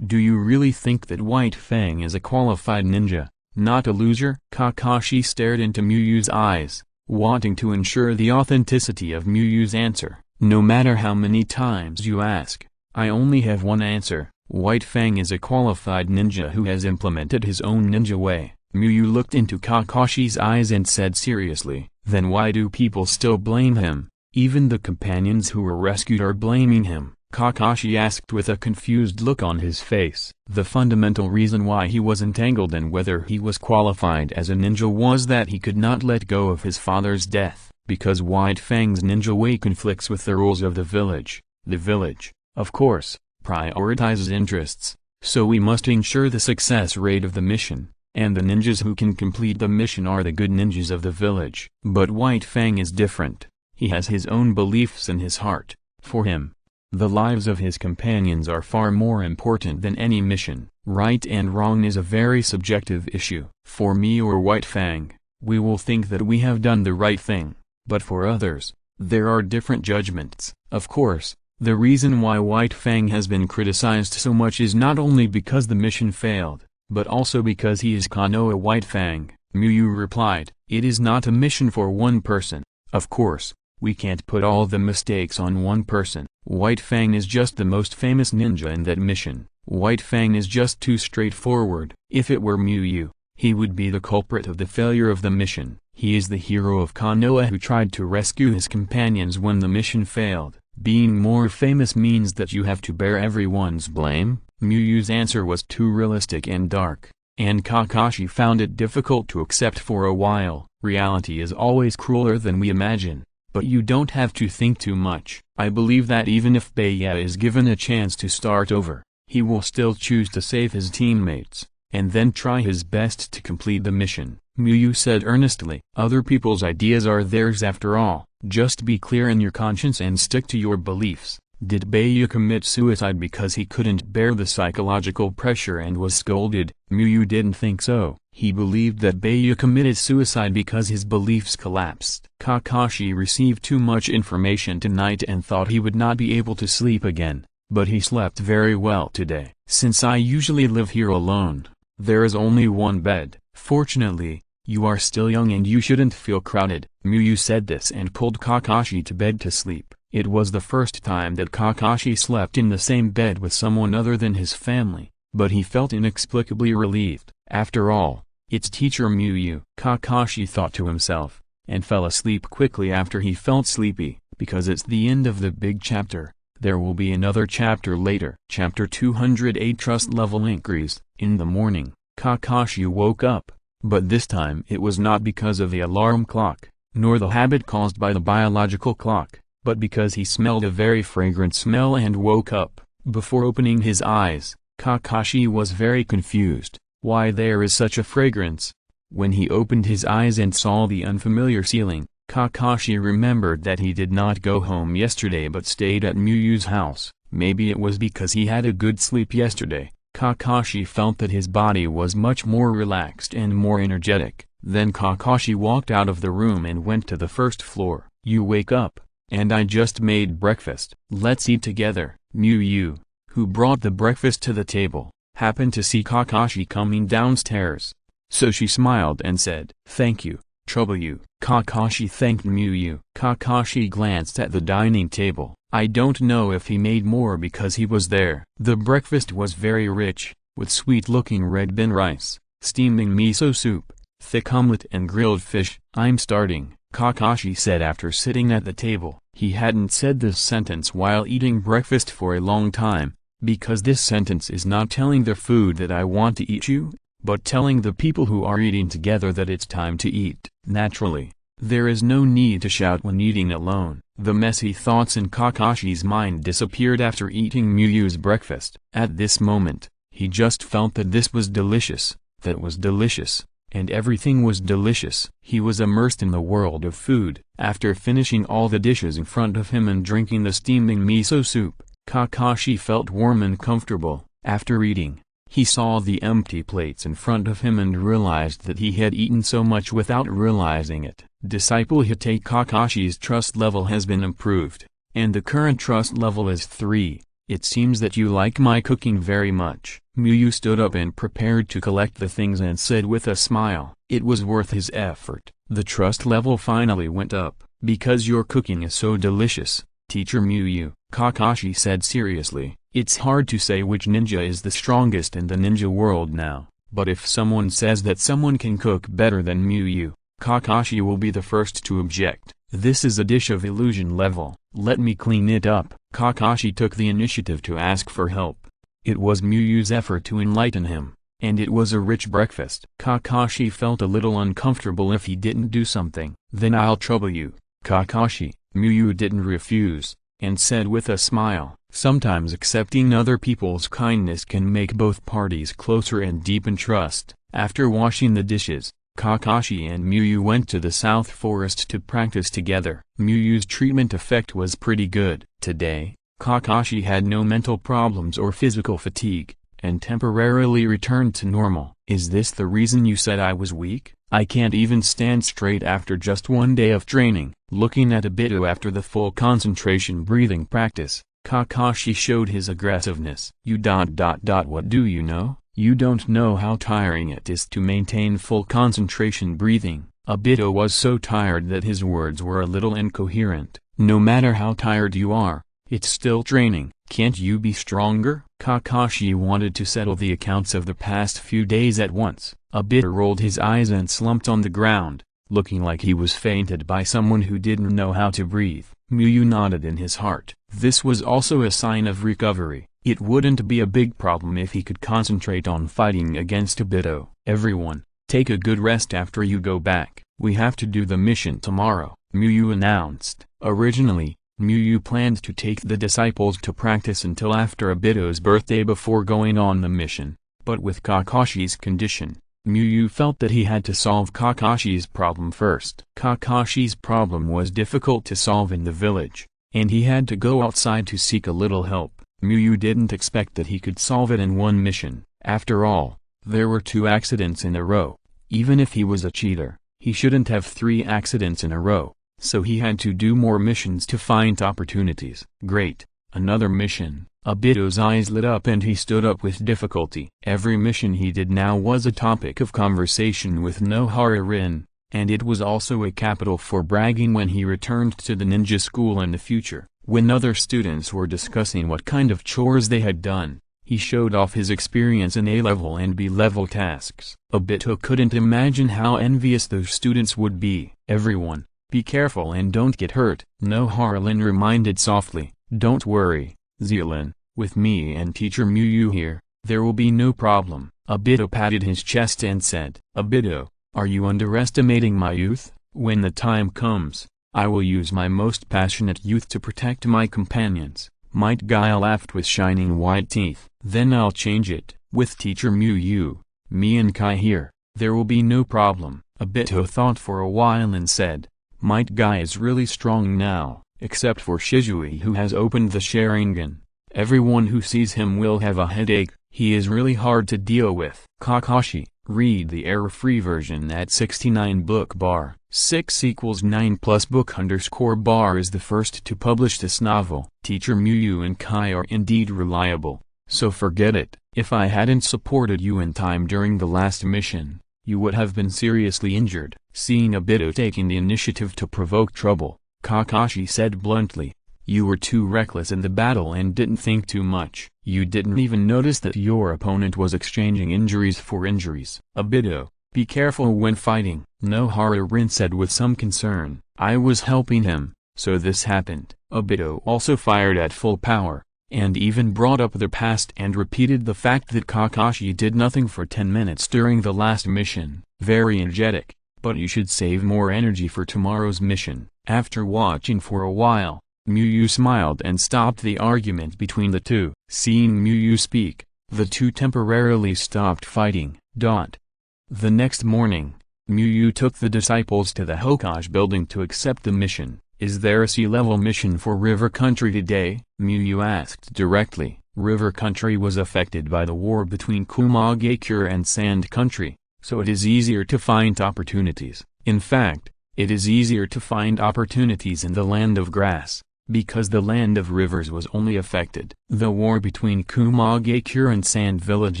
do you really think that White Fang is a qualified ninja, not a loser?" Kakashi stared into Miyu's eyes, wanting to ensure the authenticity of Miyu's answer. "No matter how many times you ask, I only have one answer. White Fang is a qualified ninja who has implemented his own ninja way." Miyu looked into Kakashi's eyes and said seriously, "Then why do people still blame him? Even the companions who were rescued are blaming him." Kakashi asked with a confused look on his face. The fundamental reason why he was entangled and whether he was qualified as a ninja was that he could not let go of his father's death, because White Fang's ninja way conflicts with the rules of the village. The village, of course, prioritizes interests, so we must ensure the success rate of the mission, and the ninjas who can complete the mission are the good ninjas of the village. But White Fang is different. He has his own beliefs in his heart. For him, the lives of his companions are far more important than any mission. Right and wrong is a very subjective issue. For me or White Fang, we will think that we have done the right thing, but for others, there are different judgments. Of course, the reason why White Fang has been criticized so much is not only because the mission failed, but also because he is Konoha White Fang. Muyu replied, "It is not a mission for one person. Of course, we can't put all the mistakes on one person. White Fang is just the most famous ninja in that mission. White Fang is just too straightforward. If it were Muyu, he would be the culprit of the failure of the mission. He is the hero of Konoha who tried to rescue his companions when the mission failed. Being more famous means that you have to bear everyone's blame." Muyu's answer was too realistic and dark, and Kakashi found it difficult to accept for a while. Reality is always crueler than we imagine, but you don't have to think too much. I believe that even if Beiya is given a chance to start over, he will still choose to save his teammates, and then try his best to complete the mission, Muyu said earnestly. Other people's ideas are theirs after all. Just be clear in your conscience and stick to your beliefs. Did Beiya commit suicide because he couldn't bear the psychological pressure and was scolded? Muyu didn't think so. He believed that Beiya committed suicide because his beliefs collapsed. Kakashi received too much information tonight and thought he would not be able to sleep again, but he slept very well today. Since I usually live here alone, there is only one bed. Fortunately, you are still young and you shouldn't feel crowded. Muyu said this and pulled Kakashi to bed to sleep. It was the first time that Kakashi slept in the same bed with someone other than his family, but he felt inexplicably relieved. After all, it's teacher Muyu. Kakashi thought to himself, and fell asleep quickly after he felt sleepy, because it's the end of the big chapter. There will be another chapter later. Chapter 208 Trust Level Increase. In the morning, Kakashi woke up, but this time it was not because of the alarm clock, nor the habit caused by the biological clock, but because he smelled a very fragrant smell and woke up. Before opening his eyes, Kakashi was very confused. Why there is such a fragrance? When he opened his eyes and saw the unfamiliar ceiling, Kakashi remembered that he did not go home yesterday but stayed at Muyu's house. Maybe it was because he had a good sleep yesterday. Kakashi felt that his body was much more relaxed and more energetic. Then Kakashi walked out of the room and went to the first floor. "You wake up, and I just made breakfast. Let's eat together." Muyu, who brought the breakfast to the table, happened to see Kakashi coming downstairs. So she smiled and said, "Thank you, trouble you." Kakashi thanked Muyu. Kakashi glanced at the dining table. I don't know if he made more because he was there. The breakfast was very rich, with sweet-looking red bean rice, steaming miso soup, thick omelette and grilled fish. "I'm starting," Kakashi said after sitting at the table. He hadn't said this sentence while eating breakfast for a long time, because this sentence is not telling the food that I want to eat you, but telling the people who are eating together that it's time to eat. Naturally, there is no need to shout when eating alone. The messy thoughts in Kakashi's mind disappeared after eating Muyu's breakfast. At this moment, he just felt that this was delicious, that was delicious, and everything was delicious. He was immersed in the world of food. After finishing all the dishes in front of him and drinking the steaming miso soup, Kakashi felt warm and comfortable. After eating, he saw the empty plates in front of him and realized that he had eaten so much without realizing it. Disciple Hite Kakashi's trust level has been improved, and the current trust level is 3. It seems that you like my cooking very much. Muyu stood up and prepared to collect the things and said with a smile, "It was worth his effort." The trust level finally went up. "Because your cooking is so delicious, Teacher Muyu," Kakashi said seriously. It's hard to say which ninja is the strongest in the ninja world now, but if someone says that someone can cook better than Muyu, Kakashi will be the first to object. This is a dish of illusion level, let me clean it up. Kakashi took the initiative to ask for help. It was Miyu's effort to enlighten him, and it was a rich breakfast. Kakashi felt a little uncomfortable if he didn't do something. Then I'll trouble you, Kakashi. Miyu didn't refuse, and said with a smile, sometimes accepting other people's kindness can make both parties closer and deepen trust. After washing the dishes, Kakashi and Miyu went to the South Forest to practice together. Miyu's treatment effect was pretty good. Today, Kakashi had no mental problems or physical fatigue, and temporarily returned to normal. Is this the reason you said I was weak? I can't even stand straight after just one day of training. Looking at Obito after the full concentration breathing practice, Kakashi showed his aggressiveness. What do you know? You don't know how tiring it is to maintain full concentration breathing. Obito was so tired that his words were a little incoherent. No matter how tired you are, it's still training. Can't you be stronger? Kakashi wanted to settle the accounts of the past few days at once. Obito rolled his eyes and slumped on the ground, looking like he was fainted by someone who didn't know how to breathe. Miyu nodded in his heart. This was also a sign of recovery. It wouldn't be a big problem if he could concentrate on fighting against Obito. Everyone, take a good rest after you go back. We have to do the mission tomorrow, Miyu announced. Originally, Miyu planned to take the disciples to practice until after Obito's birthday before going on the mission, but with Kakashi's condition, Miyu felt that he had to solve Kakashi's problem first. Kakashi's problem was difficult to solve in the village, and he had to go outside to seek a little help. Miyu didn't expect that he could solve it in one mission. After all, there were 2 accidents in a row. Even if he was a cheater, he shouldn't have 3 accidents in a row, so he had to do more missions to find opportunities. Great, another mission. Obito's eyes lit up and he stood up with difficulty. Every mission he did now was a topic of conversation with Nohara Rin, and it was also a capital for bragging when he returned to the ninja school in the future. When other students were discussing what kind of chores they had done, he showed off his experience in A-level and B-level tasks. Obito couldn't imagine how envious those students would be. Everyone, be careful and don't get hurt, Nohara Rin reminded softly. Don't worry, Zeolin, with me and teacher Miyu here, there will be no problem. Obito patted his chest and said, Obito, are you underestimating my youth? When the time comes, I will use my most passionate youth to protect my companions. Might Guy laughed with shining white teeth. Then I'll change it. With teacher Miyu, me and Kai here, there will be no problem. Obito thought for a while and said, Might Guy is really strong now, except for Shisui who has opened the Sharingan. Everyone who sees him will have a headache. He is really hard to deal with. Kakashi, read the error-free version at 69 book bar. 6 = 9 plus book _ bar is the first to publish this novel. Teacher Miyu and Kai are indeed reliable, so forget it. If I hadn't supported you in time during the last mission, you would have been seriously injured. Seeing Obito taking the initiative to provoke trouble, Kakashi said bluntly, you were too reckless in the battle and didn't think too much. You didn't even notice that your opponent was exchanging injuries for injuries. Obito, be careful when fighting, Nohara Rin said with some concern. I was helping him, so this happened. Obito also fired at full power, and even brought up the past and repeated the fact that Kakashi did nothing for 10 minutes during the last mission. Very energetic, but you should save more energy for tomorrow's mission. After watching for a while, Miyu smiled and stopped the argument between the two. Seeing Miyu speak, the two temporarily stopped fighting. The next morning, Miyu took the disciples to the Hokage building to accept the mission. Is there a sea-level mission for River Country today? Miyu asked directly. River Country was affected by the war between Kumagakure and Sand Country, so it is easier to find opportunities. In fact, it is easier to find opportunities in the Land of Grass, because the Land of Rivers was only affected. The war between Kumagakure and Sand Village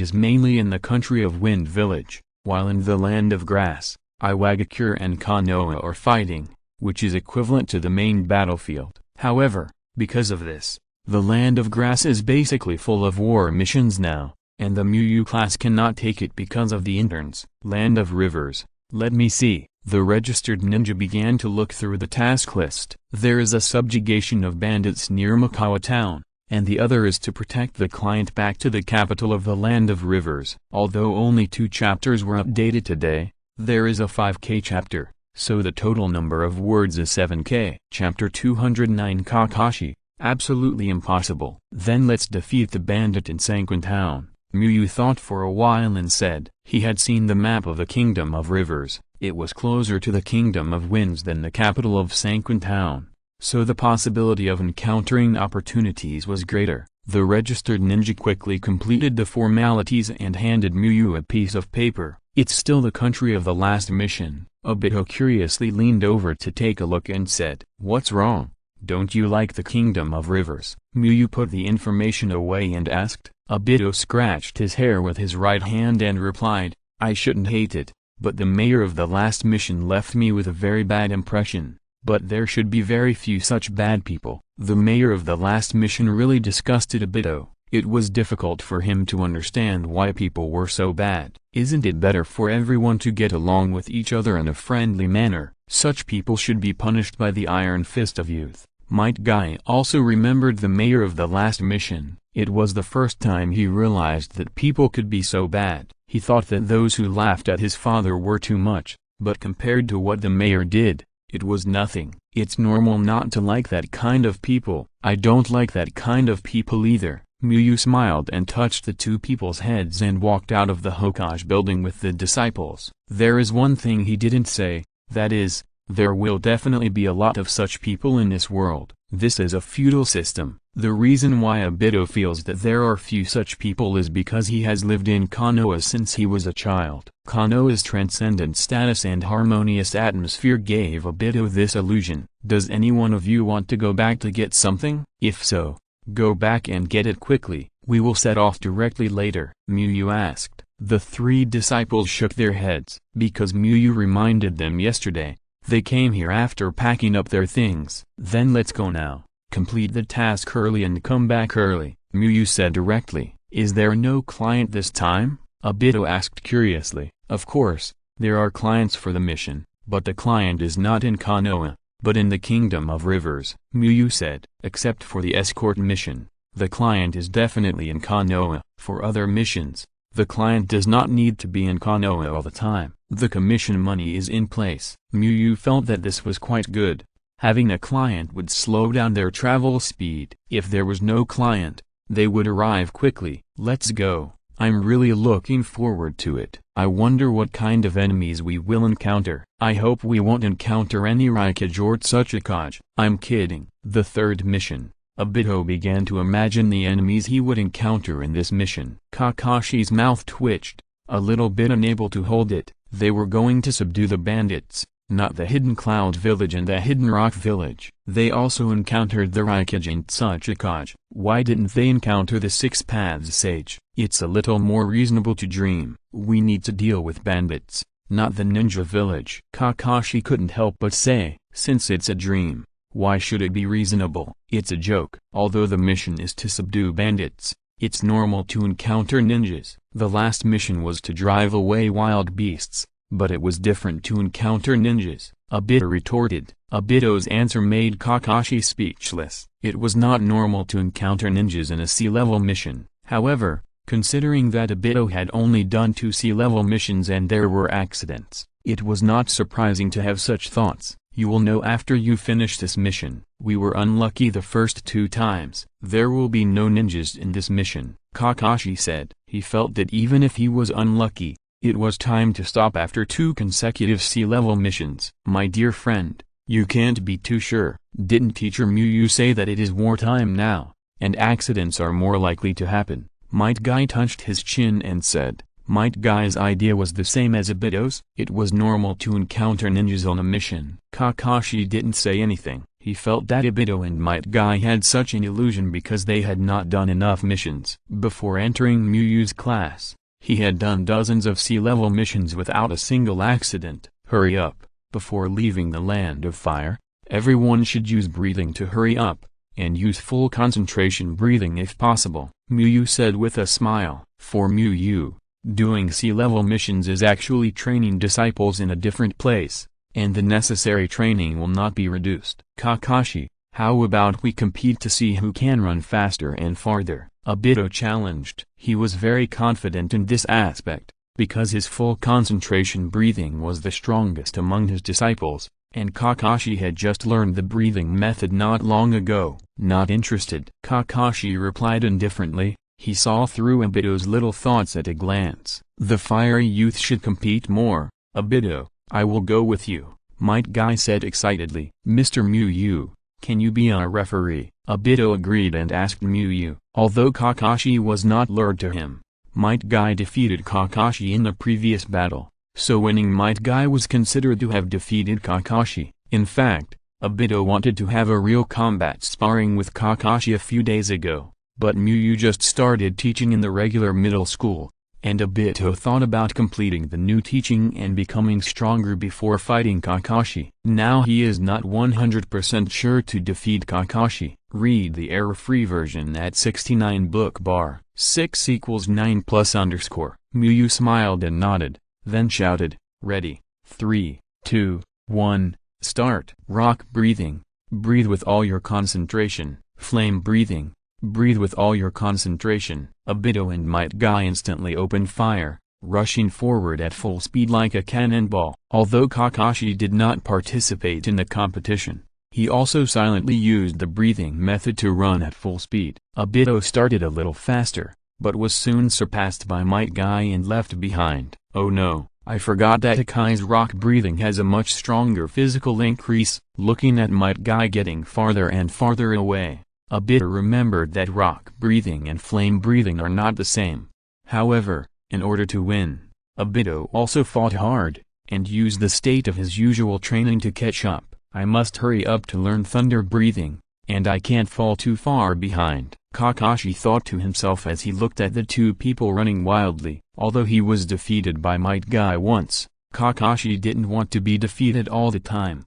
is mainly in the country of Wind Village, while in the Land of Grass, Iwagakure and Konoha are fighting, which is equivalent to the main battlefield. However, because of this, the Land of Grass is basically full of war missions now, and the Miyu class cannot take it because of the interns. Land of Rivers, let me see. The registered ninja began to look through the task list. There is a subjugation of bandits near Makawa town, and the other is to protect the client back to the capital of the land of rivers. Although only 2 chapters were updated today, there is a 5K chapter, so the total number of words is 7K. Chapter 209 Kakashi, absolutely impossible. Then let's defeat the bandit in Sanquin town. Miyu thought for a while and said, he had seen the map of the Kingdom of Rivers. It was closer to the Kingdom of Winds than the capital of Sanquin town, so the possibility of encountering opportunities was greater. The registered ninja quickly completed the formalities and handed Miyu a piece of paper. It's still the country of the last mission. Obito curiously leaned over to take a look and said, what's wrong? Don't you like the Kingdom of Rivers? Miyu put the information away and asked. Obito scratched his hair with his right hand and replied, I shouldn't hate it, but the mayor of the last mission left me with a very bad impression. But there should be very few such bad people. The mayor of the last mission really disgusted Obito. It was difficult for him to understand why people were so bad. Isn't it better for everyone to get along with each other in a friendly manner? Such people should be punished by the iron fist of youth. Might Guy also remembered the mayor of the last mission. It was the first time he realized that people could be so bad. He thought that those who laughed at his father were too much, but compared to what the mayor did, it was nothing. It's normal not to like that kind of people. I don't like that kind of people either. Miyu smiled and touched the 2 people's heads and walked out of the Hokage building with the disciples. There is one thing he didn't say, that is, there will definitely be a lot of such people in this world. This is a feudal system. The reason why Obito feels that there are few such people is because he has lived in Konoha since he was a child. Konoha's transcendent status and harmonious atmosphere gave Obito this illusion. Does any one of you want to go back to get something? If so, go back and get it quickly. We will set off directly later. Miyu asked. The 3 disciples shook their heads, because Miyu reminded them yesterday. They came here after packing up their things. Then let's go now. Complete the task early and come back early, Miyu said directly. Is there no client this time? Obito asked curiously. Of course, there are clients for the mission, but the client is not in Konoha, but in the Kingdom of Rivers, Miyu said. Except for the escort mission, the client is definitely in Konoha. For other missions, the client does not need to be in Konoha all the time. The commission money is in place. Miyu felt that this was quite good. Having a client would slow down their travel speed. If there was no client, they would arrive quickly. Let's go. I'm really looking forward to it. I wonder what kind of enemies we will encounter. I hope we won't encounter any Raikage or Tsuchikage. I'm kidding. The 3rd mission. Obito began to imagine the enemies he would encounter in this mission. Kakashi's mouth twitched, a little bit unable to hold it. They were going to subdue the bandits, not the Hidden Cloud Village and the Hidden Rock Village. They also encountered the Raikage and Tsuchikage. Why didn't they encounter the 6 Paths Sage? It's a little more reasonable to dream. We need to deal with bandits, not the ninja village. Kakashi couldn't help but say, since it's a dream, why should it be reasonable? It's a joke. Although the mission is to subdue bandits, it's normal to encounter ninjas. The last mission was to drive away wild beasts, but it was different to encounter ninjas, Obito retorted. Obito's answer made Kakashi speechless. It was not normal to encounter ninjas in a sea-level mission. However, considering that Obito had only done 2 sea-level missions and there were accidents, it was not surprising to have such thoughts. You will know after you finish this mission. We were unlucky the first 2 times. There will be no ninjas in this mission, Kakashi said. He felt that even if he was unlucky, it was time to stop after 2 consecutive sea-level missions. My dear friend, you can't be too sure. Didn't Teacher Miyu say that it is wartime now, and accidents are more likely to happen? Might Guy touched his chin and said. Might Guy's idea was the same as Obito's. It was normal to encounter ninjas on a mission. Kakashi didn't say anything. He felt that Obito and Might Guy had such an illusion because they had not done enough missions. Before entering Miyu's class, he had done dozens of sea-level missions without a single accident. Hurry up. Before leaving the land of fire, everyone should use breathing to hurry up, and use full concentration breathing if possible, Miyu said with a smile. For Miyu, doing sea-level missions is actually training disciples in a different place. and the necessary training will not be reduced. Kakashi, how about we compete to see who can run faster and farther? Obito challenged. He was very confident in this aspect, because his full concentration breathing was the strongest among his disciples, and Kakashi had just learned the breathing method not long ago. Not interested. Kakashi replied indifferently. He saw through Obito's little thoughts at a glance. The fiery youth should compete more. Obito, I will go with you, Might Guy said excitedly. Mr. Muyu, can you be our referee? Obito agreed and asked Muyu. Although Kakashi was not lured to him, Might Guy defeated Kakashi in the previous battle, so winning Might Guy was considered to have defeated Kakashi. In fact, Obito wanted to have a real combat sparring with Kakashi a few days ago, but Muyu just started teaching in the regular middle school, and Obito thought about completing the new teaching and becoming stronger before fighting Kakashi. Now he is not 100% sure to defeat Kakashi. Read the error-free version at 69 book bar 6 = 9 +_. Muyu smiled and nodded, then shouted, "Ready, 3, 2, 1, start." Rock breathing, breathe with all your concentration. Flame breathing, breathe with all your concentration. Obito and Might Guy instantly opened fire, rushing forward at full speed like a cannonball. Although Kakashi did not participate in the competition, he also silently used the breathing method to run at full speed. Obito started a little faster, but was soon surpassed by Might Guy and left behind. Oh no, I forgot that Akai's rock breathing has a much stronger physical increase. Looking at Might Guy getting farther and farther away, Obito remembered that rock breathing and flame breathing are not the same. However, in order to win, Obito also fought hard, and used the state of his usual training to catch up. I must hurry up to learn thunder breathing, and I can't fall too far behind, Kakashi thought to himself as he looked at the two people running wildly. Although he was defeated by Might Guy once, Kakashi didn't want to be defeated all the time.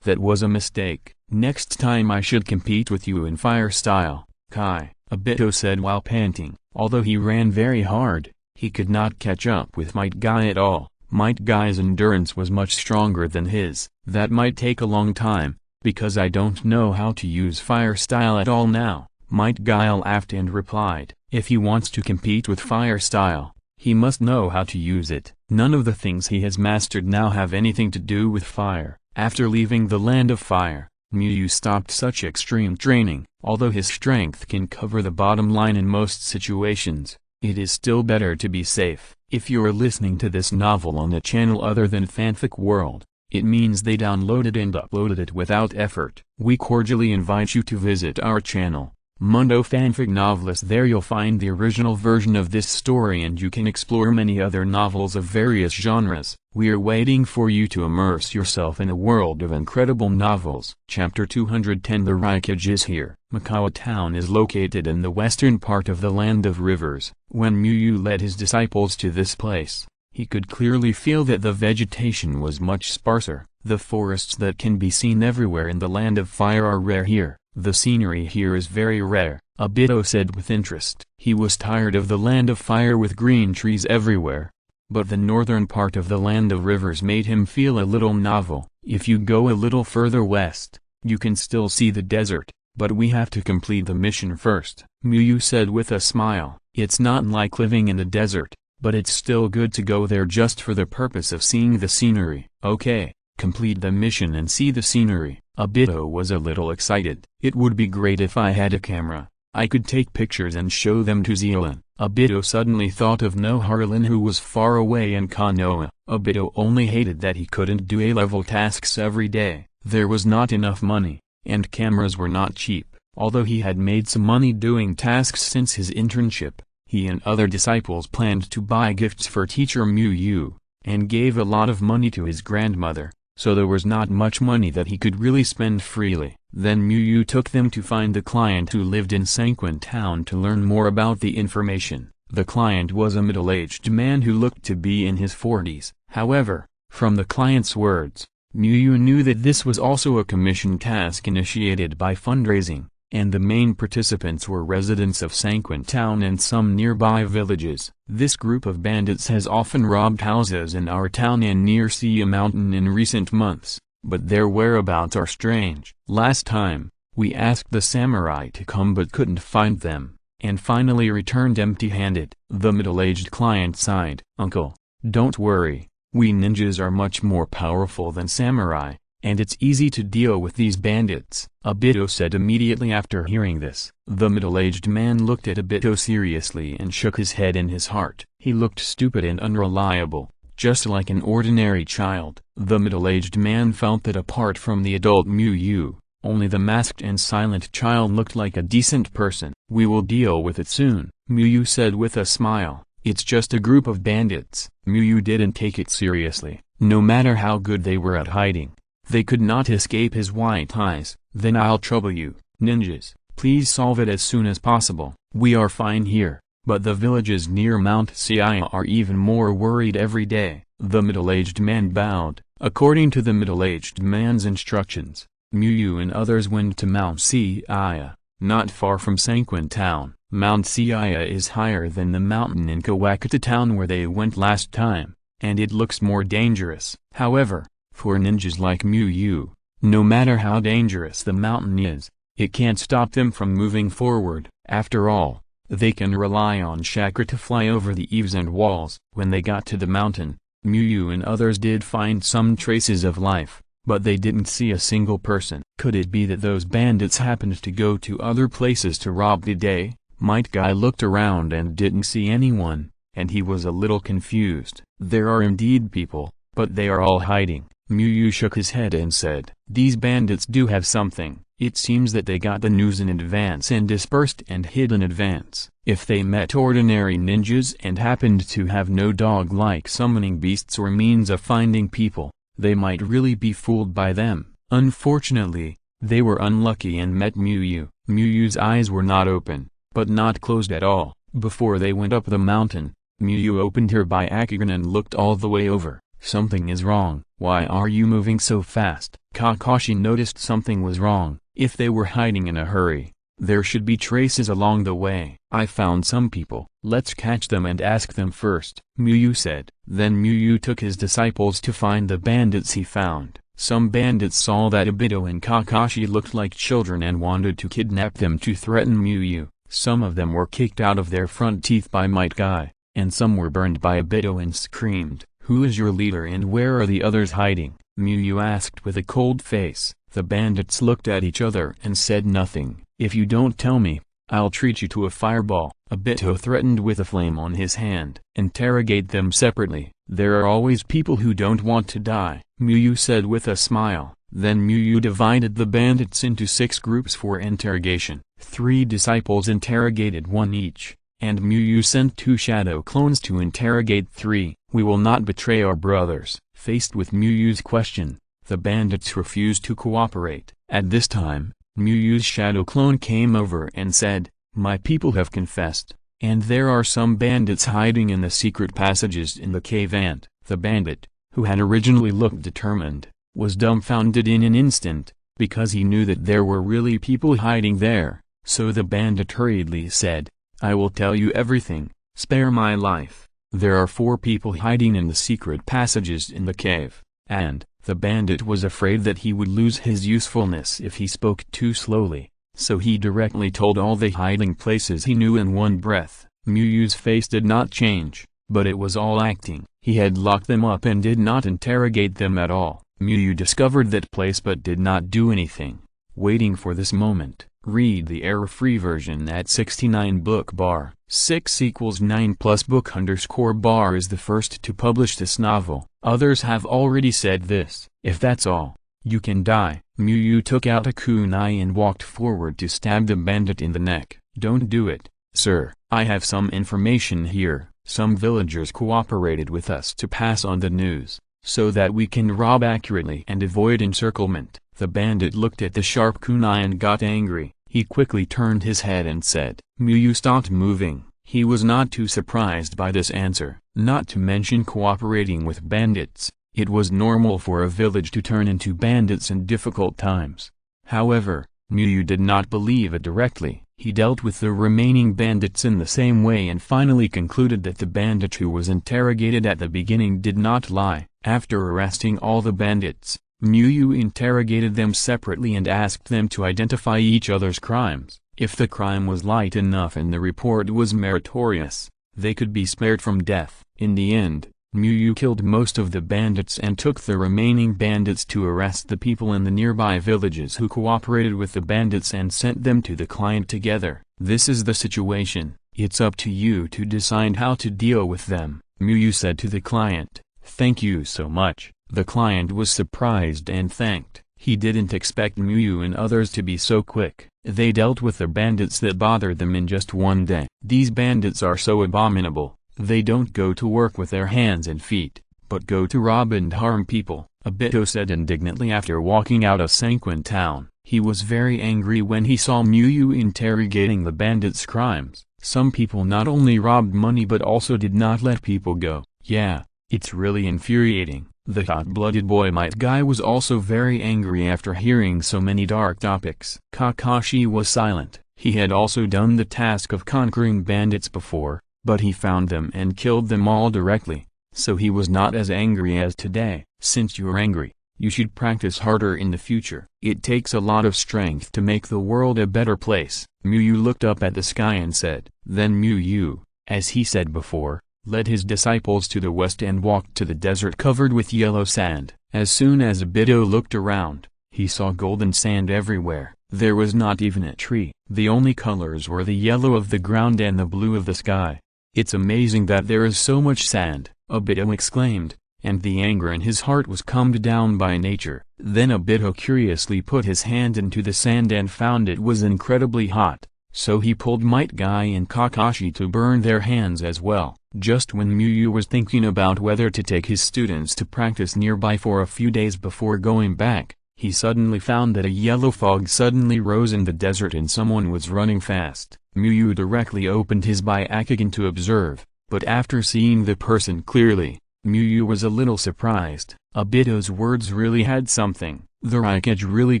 That was a mistake. Next time I should compete with you in fire style, Kai, Obito said while panting. Although he ran very hard, he could not catch up with Might Guy at all. Might Guy's endurance was much stronger than his. That might take a long time, because I don't know how to use fire style at all now. Might Guy laughed and replied, if he wants to compete with fire style, he must know how to use it. None of the things he has mastered now have anything to do with fire. After leaving the land of fire, Muyu stopped such extreme training. Although his strength can cover the bottom line in most situations, it is still better to be safe. If you are listening to this novel on a channel other than Fanfic World, it means they downloaded and uploaded it without effort. We cordially invite you to visit our channel, Mundo Fanfic Novelist. There you'll find the original version of this story and you can explore many other novels of various genres. We are waiting for you to immerse yourself in a world of incredible novels. Chapter 210. The Raikage is here. Makawa town is located in the western part of the Land of Rivers. When Muyu led his disciples to this place, he could clearly feel that the vegetation was much sparser. The forests that can be seen everywhere in the Land of Fire are rare here. The scenery here is very rare, Obito said with interest. He was tired of the Land of Fire with green trees everywhere, but the northern part of the Land of Rivers made him feel a little novel. If you go a little further west, you can still see the desert, but we have to complete the mission first, Muyu said with a smile. It's not like living in the desert, but it's still good to go there just for the purpose of seeing the scenery. Okay, complete the mission and see the scenery. Obito was a little excited. It would be great if I had a camera. I could take pictures and show them to Zealand. Obito suddenly thought of Noharlin who was far away in Konoha. Obito only hated that he couldn't do A-level tasks every day. There was not enough money, and cameras were not cheap. Although he had made some money doing tasks since his internship, he and other disciples planned to buy gifts for teacher Muyu, and gave a lot of money to his grandmother, so there was not much money that he could really spend freely. Then Muyu took them to find the client who lived in Sanquin Town to learn more about the information. The client was a middle-aged man who looked to be in his 40s. However, from the client's words, Muyu knew that this was also a commission task initiated by fundraising. and the main participants were residents of Sanquin Town and some nearby villages. This group of bandits has often robbed houses in our town and near Sea Mountain in recent months, but their whereabouts are strange. Last time, we asked the samurai to come but couldn't find them, and finally returned empty-handed. The middle-aged client sighed. Uncle, don't worry, we ninjas are much more powerful than samurai, and it's easy to deal with these bandits, Obito said immediately after hearing this. The middle-aged man looked at Obito seriously and shook his head in his heart. He looked stupid and unreliable, just like an ordinary child. The middle-aged man felt that apart from the adult Muyu, only the masked and silent child looked like a decent person. We will deal with it soon, Muyu said with a smile. It's just a group of bandits. Muyu didn't take it seriously. No matter how good they were at hiding, they could not escape his white eyes. Then I'll trouble you, ninjas. Please solve it as soon as possible. We are fine here, but the villages near Mount Sia are even more worried every day. The middle-aged man bowed. According to the middle-aged man's instructions, Muyu and others went to Mount Sia, not far from Sanquin Town. Mount Sia is higher than the mountain in Kawakata Town where they went last time, and it looks more dangerous. However, for ninjas like Muyu, no matter how dangerous the mountain is, it can't stop them from moving forward. After all, they can rely on chakra to fly over the eaves and walls. When they got to the mountain, Muyu and others did find some traces of life, but they didn't see a single person. Could it be that those bandits happened to go to other places to rob the day? Might Guy looked around and didn't see anyone, and he was a little confused. There are indeed people, but they are all hiding. Muyu shook his head and said, these bandits do have something. It seems that they got the news in advance and dispersed and hid in advance. If they met ordinary ninjas and happened to have no dog-like summoning beasts or means of finding people, they might really be fooled by them. Unfortunately, they were unlucky and met Muyu. Muyu's eyes were not open, but not closed at all. Before they went up the mountain, Muyu opened her byakugan and looked all the way over. Something is wrong. Why are you moving so fast? Kakashi noticed something was wrong. If they were hiding in a hurry, there should be traces along the way. I found some people. Let's catch them and ask them first, Muyu said. Then Muyu took his disciples to find the bandits he found. Some bandits saw that Obito and Kakashi looked like children and wanted to kidnap them to threaten Muyu. Some of them were kicked out of their front teeth by Might Guy, and some were burned by Obito and screamed, "Who is your leader and where are the others hiding?" Muyu asked with a cold face. The bandits looked at each other and said nothing. "If you don't tell me, I'll treat you to a fireball," Obito threatened with a flame on his hand. "Interrogate them separately. There are always people who don't want to die," Muyu said with a smile. Then Muyu divided the bandits into 6 groups for interrogation. 3 disciples interrogated 1 each, and Muyu sent 2 shadow clones to interrogate 3. "We will not betray our brothers." Faced with Muyu's question, the bandits refused to cooperate. At this time, Muyu's shadow clone came over and said, "My people have confessed, and there are some bandits hiding in the secret passages in the cave." And the bandit, who had originally looked determined, was dumbfounded in an instant, because he knew that there were really people hiding there. So the bandit hurriedly said, "I will tell you everything, spare my life. There are 4 people hiding in the secret passages in the cave," and the bandit was afraid that he would lose his usefulness if he spoke too slowly, so he directly told all the hiding places he knew in one breath. Muyu's face did not change, but it was all acting. He had locked them up and did not interrogate them at all. Muyu discovered that place but did not do anything, waiting for this moment. Read the error-free version at 69 book bar. 6 = 9 plus book _ bar is the first to publish this novel. Others have already said this. If that's all, you can die. Muyu took out a kunai and walked forward to stab the bandit in the neck. "Don't do it, sir. I have some information here. Some villagers cooperated with us to pass on the news, so that we can rob accurately and avoid encirclement." The bandit looked at the sharp kunai and got angry. He quickly turned his head and said. Muyu stopped moving. He was not too surprised by this answer. Not to mention cooperating with bandits, it was normal for a village to turn into bandits in difficult times. However, Muyu did not believe it directly. He dealt with the remaining bandits in the same way and finally concluded that the bandit who was interrogated at the beginning did not lie. After arresting all the bandits, Muyu interrogated them separately and asked them to identify each other's crimes. If the crime was light enough and the report was meritorious, they could be spared from death. In the end, Muyu killed most of the bandits and took the remaining bandits to arrest the people in the nearby villages who cooperated with the bandits and sent them to the client together. This is the situation. It's up to you to decide how to deal with them, Muyu said to the client. Thank you so much. The client was surprised and thanked. He didn't expect Muyu and others to be so quick. They dealt with the bandits that bothered them in just one day. These bandits are so abominable. They don't go to work with their hands and feet, but go to rob and harm people, Obito said indignantly after walking out of Sanquin town. He was very angry when he saw Muyu interrogating the bandits' crimes. Some people not only robbed money but also did not let people go. Yeah, it's really infuriating. The hot-blooded boy Might Guy was also very angry after hearing so many dark topics. Kakashi was silent. He had also done the task of conquering bandits before, but he found them and killed them all directly, so he was not as angry as today. Since you're angry, you should practice harder in the future. It takes a lot of strength to make the world a better place. Muyu looked up at the sky and said. Then Muyu, as he said before, led his disciples to the west and walked to the desert covered with yellow sand. As soon as Obito looked around, he saw golden sand everywhere. There was not even a tree. The only colors were the yellow of the ground and the blue of the sky. It's amazing that there is so much sand, Obito exclaimed, and the anger in his heart was calmed down by nature. Then Obito curiously put his hand into the sand and found it was incredibly hot, so he pulled Might Guy and Kakashi to burn their hands as well. Just when Muyu was thinking about whether to take his students to practice nearby for a few days before going back, he suddenly found that a yellow fog suddenly rose in the desert and someone was running fast. Muyu directly opened his Byakugan to observe, but after seeing the person clearly, Muyu was a little surprised. Obito's words really had something. The Raikage really